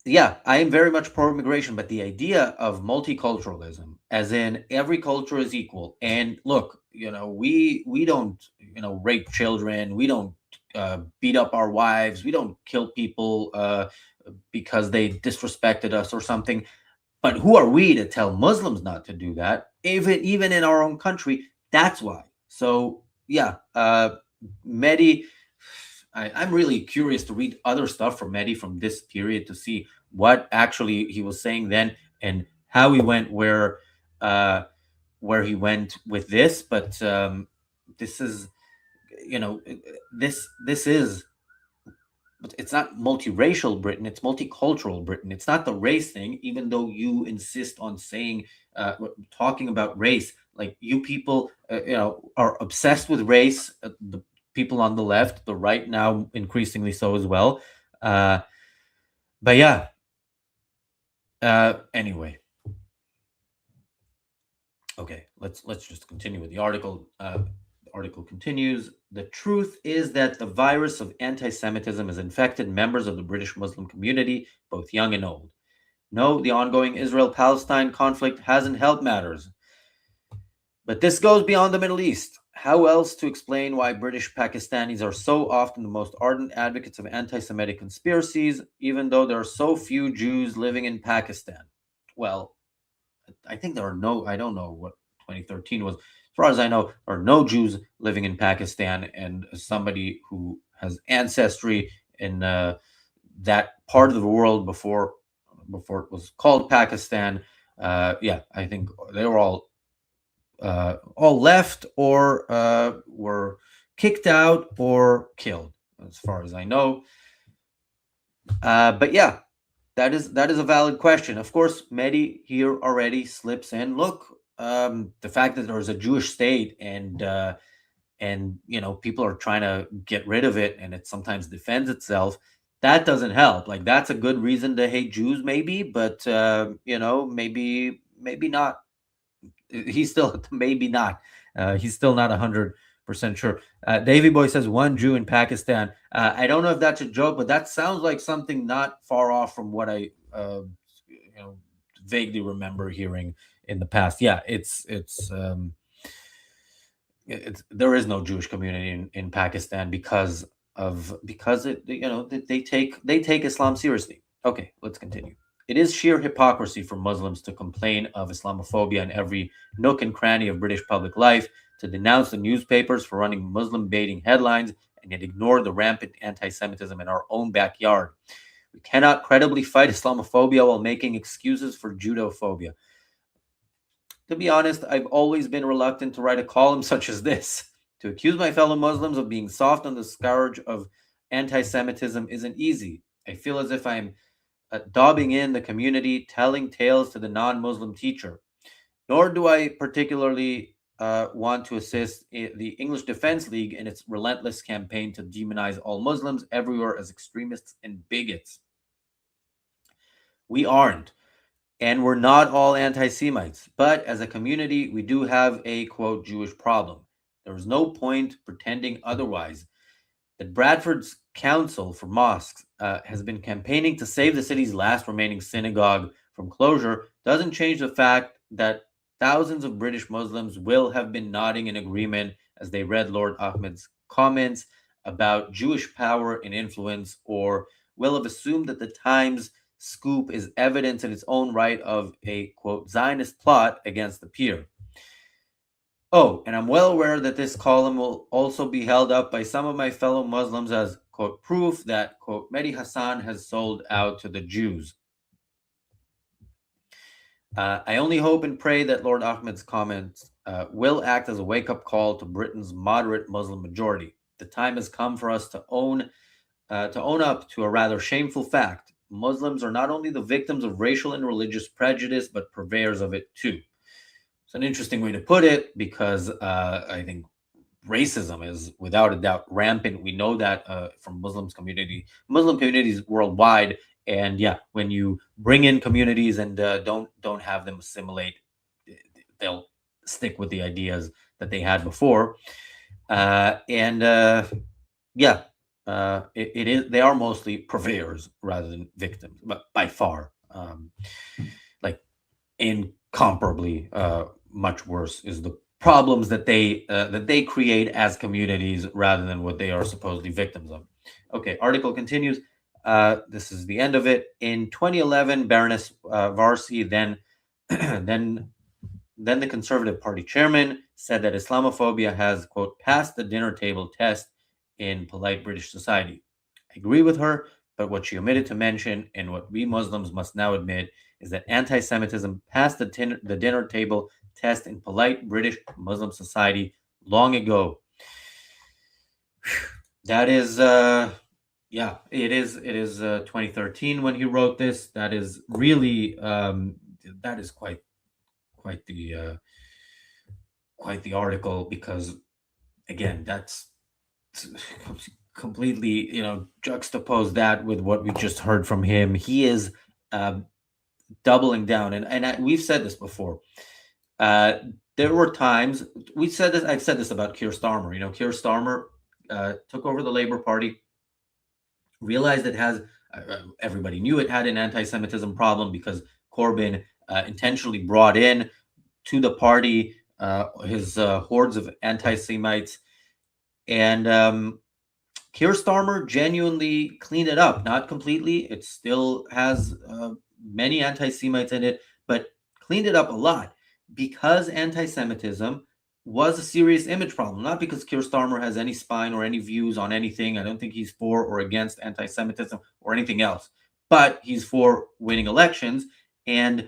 yeah, I am very much pro-immigration, but the idea of multiculturalism, as in every culture is equal, and look, we don't, rape children, we don't beat up our wives, we don't kill people because they disrespected us or something. But who are we to tell Muslims not to do that? Even in our own country, that's why. So yeah, Mehdi, I'm really curious to read other stuff from Mehdi from this period to see what actually he was saying then and how he went where he went with this. But this is, this is. But it's not multiracial Britain, it's multicultural Britain. It's not the race thing, even though you insist on saying, talking about race. Like, you people, are obsessed with race. The people on the left, the right now increasingly so as well. But yeah. Anyway. Okay, let's just continue with the article. The article continues. The truth is that the virus of anti-Semitism has infected members of the British Muslim community, both young and old. No, the ongoing Israel-Palestine conflict hasn't helped matters. But this goes beyond the Middle East. How else to explain why British Pakistanis are so often the most ardent advocates of anti-Semitic conspiracies, even though there are so few Jews living in Pakistan? Well, I think there are no, I don't know what 2013 was. As far as I know, there are no Jews living in Pakistan, and as somebody who has ancestry in that part of the world before it was called Pakistan, yeah, I think they were all left or were kicked out or killed, as far as I know. But yeah, that is a valid question. Of course, Mehdi here already slips in. Look, the fact that there's a Jewish state and people are trying to get rid of it, and it sometimes defends itself, that doesn't help. Like, that's a good reason to hate Jews, maybe, but maybe not. He's still maybe not. He's still not 100% sure. Davy Boy says 1 Jew in Pakistan. I don't know if that's a joke, but that sounds like something not far off from what I vaguely remember hearing in the past. Yeah, there is no Jewish community in Pakistan because they take Islam seriously. Okay, let's continue. It is sheer hypocrisy for Muslims to complain of Islamophobia in every nook and cranny of British public life, to denounce the newspapers for running Muslim-baiting headlines, and yet ignore the rampant anti-Semitism in our own backyard. We cannot credibly fight Islamophobia while making excuses for Judophobia. To be honest, I've always been reluctant to write a column such as this. To accuse my fellow Muslims of being soft on the scourge of anti-Semitism isn't easy. I feel as if I'm daubing in the community, telling tales to the non-Muslim teacher. Nor do I particularly want to assist the English Defense League in its relentless campaign to demonize all Muslims everywhere as extremists and bigots. We aren't. And we're not all anti-Semites, but as a community, we do have a, quote, Jewish problem. There is no point pretending otherwise. That Bradford's Council for Mosques has been campaigning to save the city's last remaining synagogue from closure doesn't change the fact that thousands of British Muslims will have been nodding in agreement as they read Lord Ahmed's comments about Jewish power and influence, or will have assumed that the Times scoop is evidence in its own right of a, quote, Zionist plot against the Pier. Oh, and I'm well aware that this column will also be held up by some of my fellow Muslims as, quote, proof that, quote, Mehdi Hassan has sold out to the Jews. I only hope and pray that Lord Ahmed's comments will act as a wake-up call to Britain's moderate Muslim majority. The time has come for us to own up to a rather shameful fact. Muslims are not only the victims of racial and religious prejudice, but purveyors of it too. It's an interesting way to put it, because I think racism is without a doubt rampant. We know that from Muslim communities worldwide. And yeah, when you bring in communities and don't have them assimilate, they'll stick with the ideas that they had before. It is, they are mostly purveyors rather than victims, but by far, like incomparably much worse is the problems that they create as communities rather than what they are supposedly victims of. Okay, article continues. This is the end of it. In 2011, Baroness Varsi, then the Conservative Party chairman, said that Islamophobia has, quote, passed the dinner table test in polite British society. I agree with her, but what she omitted to mention, and what we Muslims must now admit, is that anti-Semitism passed the dinner table test in polite British Muslim society long ago. That is, it is 2013 when he wrote this. That is really, that is quite the article, because again, that's completely, juxtapose that with what we just heard from him. He is doubling down, and we've said this before. There were times I've said this about Keir Starmer. Keir Starmer took over the Labour Party, realized it has, everybody knew it had an anti-Semitism problem, because Corbyn intentionally brought in to the party his hordes of anti-Semites, and Keir Starmer genuinely cleaned it up. Not completely; it still has many anti-Semites in it, but cleaned it up a lot, because anti-Semitism was a serious image problem, not because Keir Starmer has any spine or any views on anything. I don't think he's for or against anti-Semitism or anything else, but he's for winning elections, and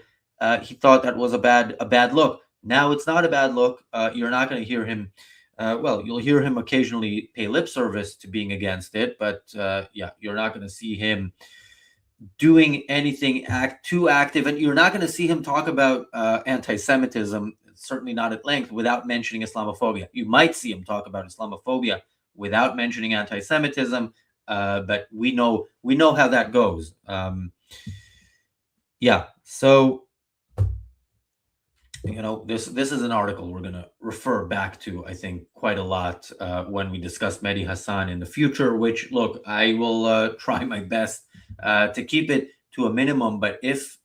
he thought that was a bad look. Now it's not a bad look. You're not going to hear him. You'll hear him occasionally pay lip service to being against it, but you're not going to see him doing anything too active, and you're not going to see him talk about anti-Semitism, certainly not at length, without mentioning Islamophobia. You might see him talk about Islamophobia without mentioning anti-Semitism, but we know how that goes. So this is an article we're going to refer back to, I think, quite a lot when we discuss Mehdi Hassan in the future, which, look, I will try my best to keep it to a minimum. But if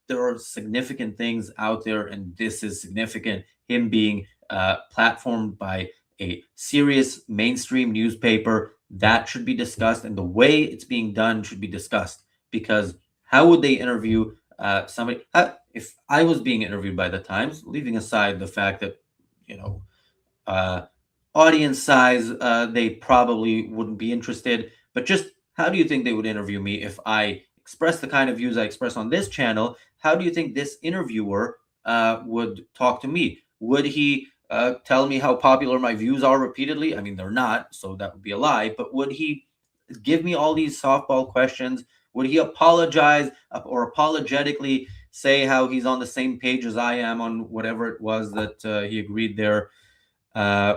there are significant things out there, and this is significant, him being platformed by a serious mainstream newspaper, that should be discussed, and the way it's being done should be discussed. Because how would they interview somebody? If I was being interviewed by the Times, leaving aside the fact that, audience size, they probably wouldn't be interested, but just how do you think they would interview me if I express the kind of views I express on this channel? How do you think this interviewer would talk to me? Would he tell me how popular my views are repeatedly? I mean, they're not, so that would be a lie. But would he give me all these softball questions? Would he apologize or apologetically say how he's on the same page as I am on whatever it was that he agreed there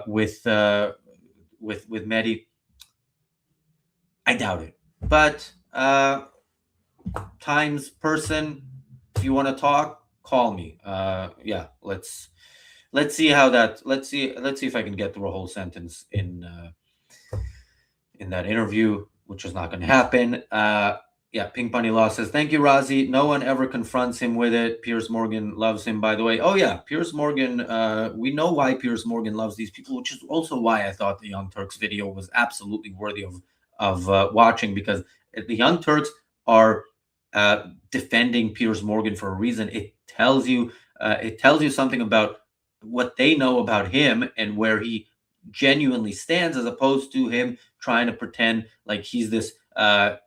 with Mehdi? I doubt it. But Times person, if you want to talk, call me. Let's see how that. Let's see if I can get through a whole sentence in that interview, which is not going to happen. Yeah, Pink Bunny Law says, thank you, Razi. No one ever confronts him with it. Piers Morgan loves him, by the way. Oh, yeah, Piers Morgan. We know why Piers Morgan loves these people, which is also why I thought the Young Turks video was absolutely worthy of watching, because the Young Turks are defending Piers Morgan for a reason. It tells you something about what they know about him and where he genuinely stands, as opposed to him trying to pretend like he's this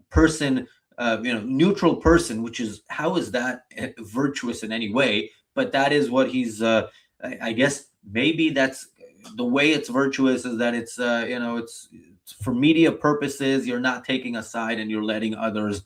person, neutral person, which is, how is that virtuous in any way? But that is what he's, I guess maybe that's the way it's virtuous, is that it's, it's for media purposes. You're not taking a side and you're letting others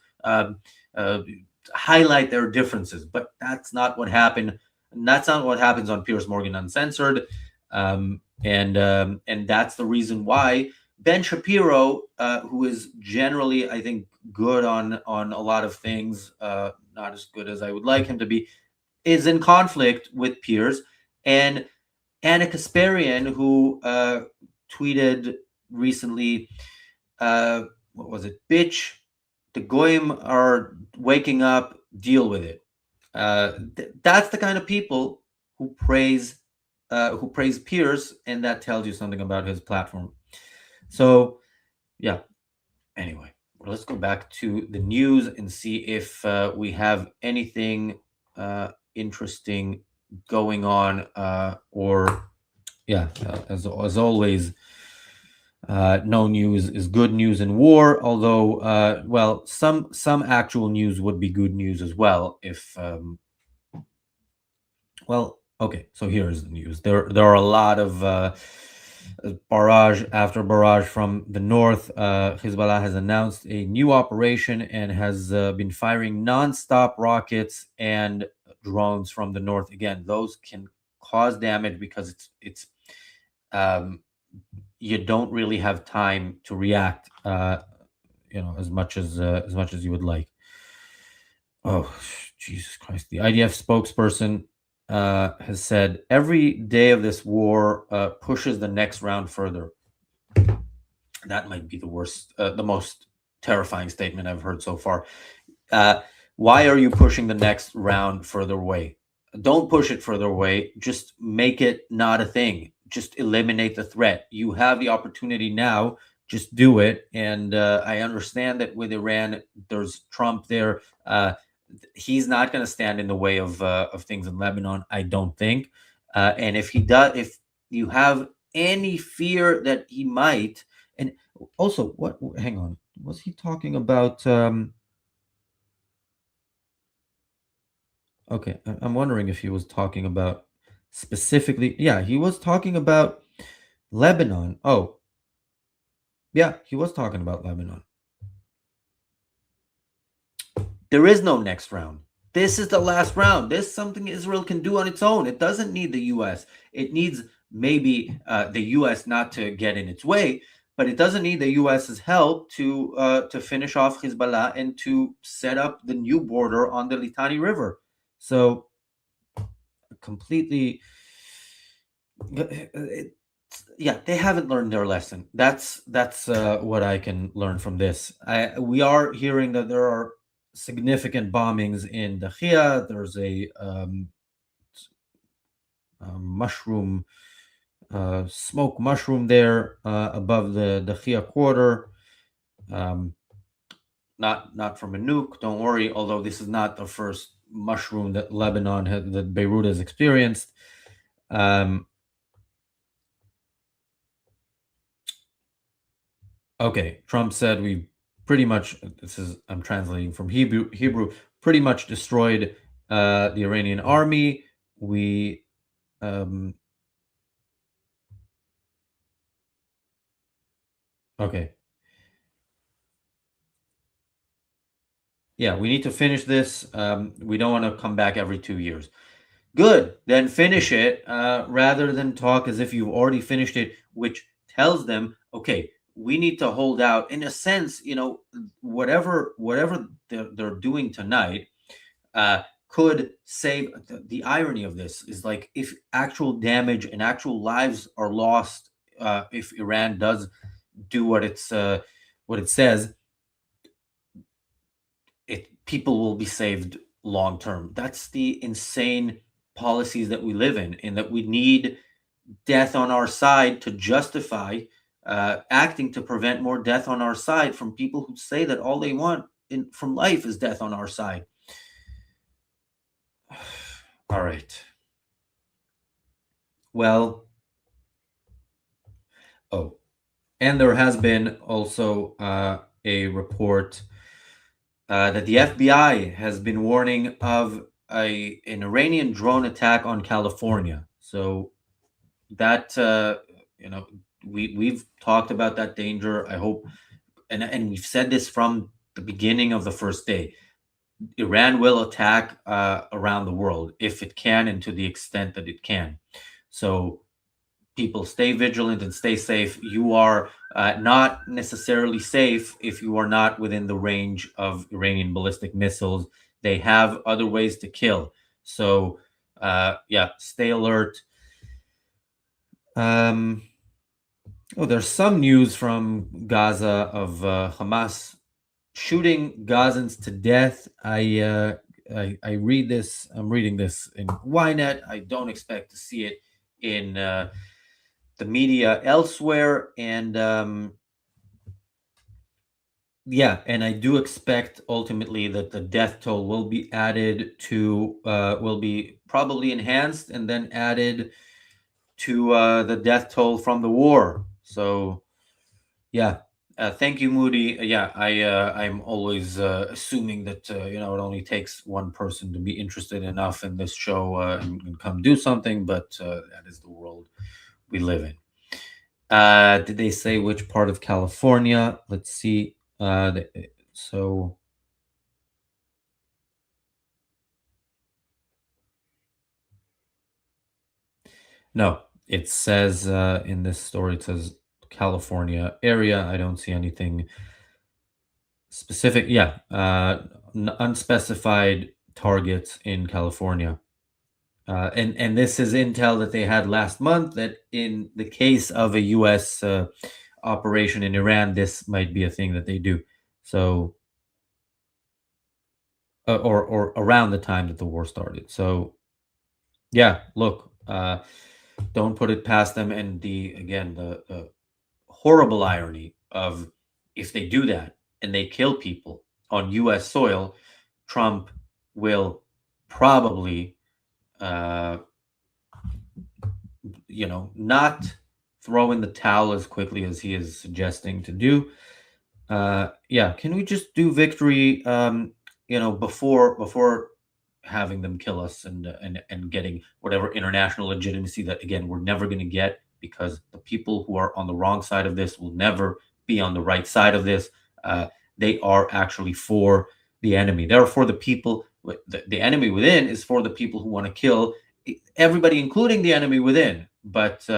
highlight their differences. But that's not what happened. And that's not what happens on Piers Morgan Uncensored. And that's the reason why Ben Shapiro, who is generally, I think, good on a lot of things, not as good as I would like him to be, is in conflict with Piers. And Anna Kasparian, who tweeted recently, what was it? Bitch, the goyim are waking up, deal with it. That's the kind of people who praise Piers, and that tells you something about his platform. So, yeah. Anyway, let's go back to the news and see if we have anything interesting going on. As always, no news is good news in war. Although, some actual news would be good news as well. If okay. So here is the news. There are a lot of barrage after barrage from the north. Hezbollah has announced a new operation and has been firing non-stop rockets and drones from the north. Again, those can cause damage because it's you don't really have time to react, as much as you would like. Oh, Jesus Christ! The IDF spokesperson has said every day of this war pushes the next round further. That might be the worst, the most terrifying statement I've heard so far. Why are you pushing the next round further away? Don't push it further away. Just make it not a thing. Just eliminate the threat. You have the opportunity now. Just do it. And I understand that with Iran, there's Trump there. He's not going to stand in the way of things in Lebanon, I don't think. And if he does, if you have any fear that he might, and also, what? Hang on, was he talking about? Okay, I'm wondering if he was talking about specifically. Yeah, he was talking about Lebanon. Oh, yeah, he was talking about Lebanon. There is no next round. This is the last round. This is something Israel can do on its own. It doesn't need the U.S. It needs maybe the U.S. not to get in its way, but it doesn't need the U.S.'s help to finish off Hezbollah and to set up the new border on the Litani River. So completely, yeah, they haven't learned their lesson. That's what I can learn from this. We are hearing that there are significant bombings in Dahia. There's a mushroom, smoke mushroom there above the Dahia quarter. Not from a nuke, don't worry. Although this is not the first mushroom that that Beirut has experienced. Okay, Trump said we pretty much, I'm translating from Hebrew, pretty much destroyed the Iranian army. We okay. Yeah, we need to finish this. We don't want to come back every 2 years. Good, then finish it rather than talk as if you've already finished it, which tells them, okay, we need to hold out. In a sense, whatever they're doing tonight could save. The irony of this is, like, if actual damage and actual lives are lost, if Iran does do what it says, people will be saved long term. That's the insane policies that we live in that we need death on our side to justify acting to prevent more death on our side from people who say that all they want from life is death on our side. All right. Well, and there has been also a report that the FBI has been warning of an Iranian drone attack on California. So that we've talked about that danger. I hope, and we've said this from the beginning of the first day. Iran will attack around the world if it can and to the extent that it can. So people, stay vigilant and stay safe. You are not necessarily safe if you are not within the range of Iranian ballistic missiles. They have other ways to kill. So stay alert. There's some news from Gaza of Hamas shooting Gazans to death. I read this. I'm reading this in Ynet. I don't expect to see it in the media elsewhere, and and I do expect ultimately that the death toll will be added to, will be probably enhanced and then added to the death toll from the war. So, thank you, Moody. I'm always assuming that it only takes one person to be interested enough in this show and come do something, but that is the world we live in. Did they say which part of California? Let's see. No, it says in this story, it says California area. I don't see anything specific. Unspecified targets in California. And this is intel that they had last month, that in the case of a U.S. Operation in Iran, this might be a thing that they do. So, or around the time that the war started. So, look, don't put it past them. And the horrible irony of, if they do that and they kill people on U.S. soil, Trump will probably not throw in the towel as quickly as he is suggesting to do. Can we just do victory before having them kill us and getting whatever international legitimacy that, again, we're never going to get, because the people who are on the wrong side of this will never be on the right side of this. They are actually for the enemy. They're for the people. The enemy within is for the people who want to kill everybody, including the enemy within. But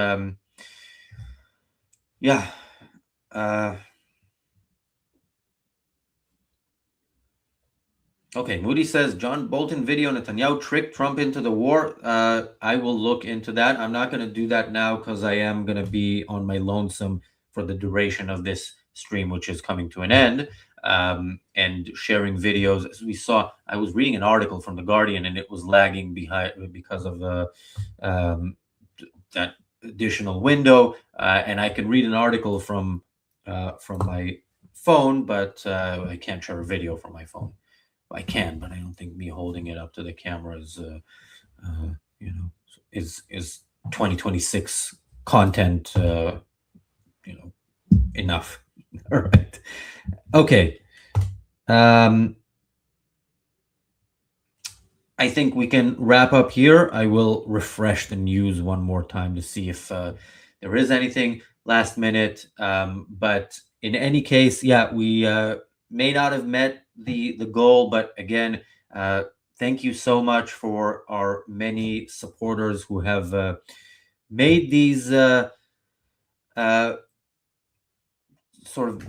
okay, Moody says John Bolton video, Netanyahu tricked Trump into the war. I will look into that. I'm not going to do that now because I am going to be on my lonesome for the duration of this stream, which is coming to an end, and sharing videos. As we saw, I was reading an article from The Guardian and it was lagging behind because of that additional window. And I can read an article from my phone, but I can't share a video from my phone. I can, but I don't think me holding it up to the camera is 2026 content, enough. All right. Okay. I think we can wrap up here. I will refresh the news one more time to see if there is anything last minute. But in any case, we may not have met the goal, but again, thank you so much for our many supporters who have made these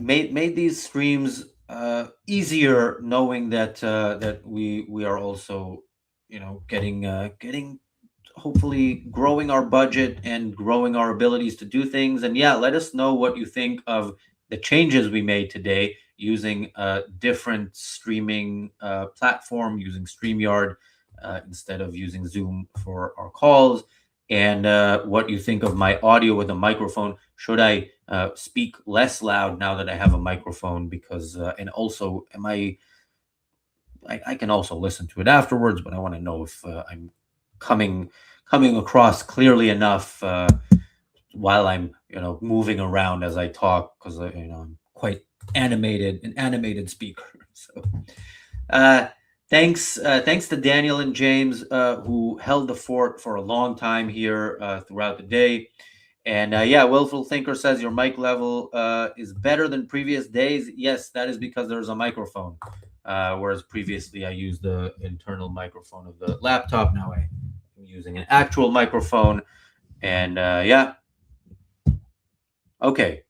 made these streams easier, knowing that we are also getting hopefully growing our budget and growing our abilities to do things. And let us know what you think of the changes we made today. using a different streaming platform, using StreamYard instead of using Zoom for our calls, and what you think of my audio with a microphone. Should I speak less loud now that I have a microphone? Because and also, I can also listen to it afterwards, but I want to know if I'm coming across clearly enough while I'm moving around as I talk, because I'm quite an animated speaker. So thanks to Daniel and James who held the fort for a long time here throughout the day. And yeah, Willful Thinker says your mic level is better than previous days. Yes, that is because there's a microphone. Whereas previously I used the internal microphone of the laptop. Now I'm using an actual microphone. And yeah. Okay.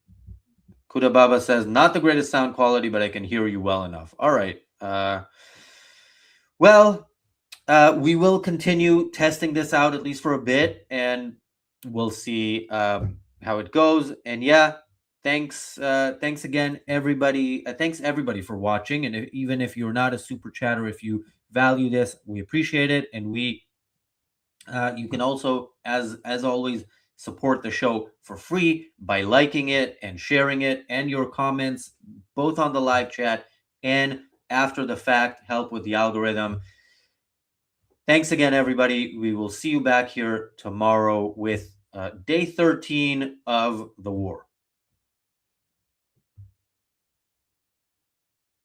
Kuda Baba says, not the greatest sound quality, but I can hear you well enough. All right. Well, we will continue testing this out at least for a bit, and we'll see how it goes. And yeah, thanks again, everybody. Thanks everybody for watching. And even if you're not a super chatter, if you value this, we appreciate it. And we, you can also, as always, support the show for free by liking it and sharing it, and your comments, both on the live chat and after the fact, help with the algorithm. Thanks again, everybody. We will see you back here tomorrow with day 13 of the war.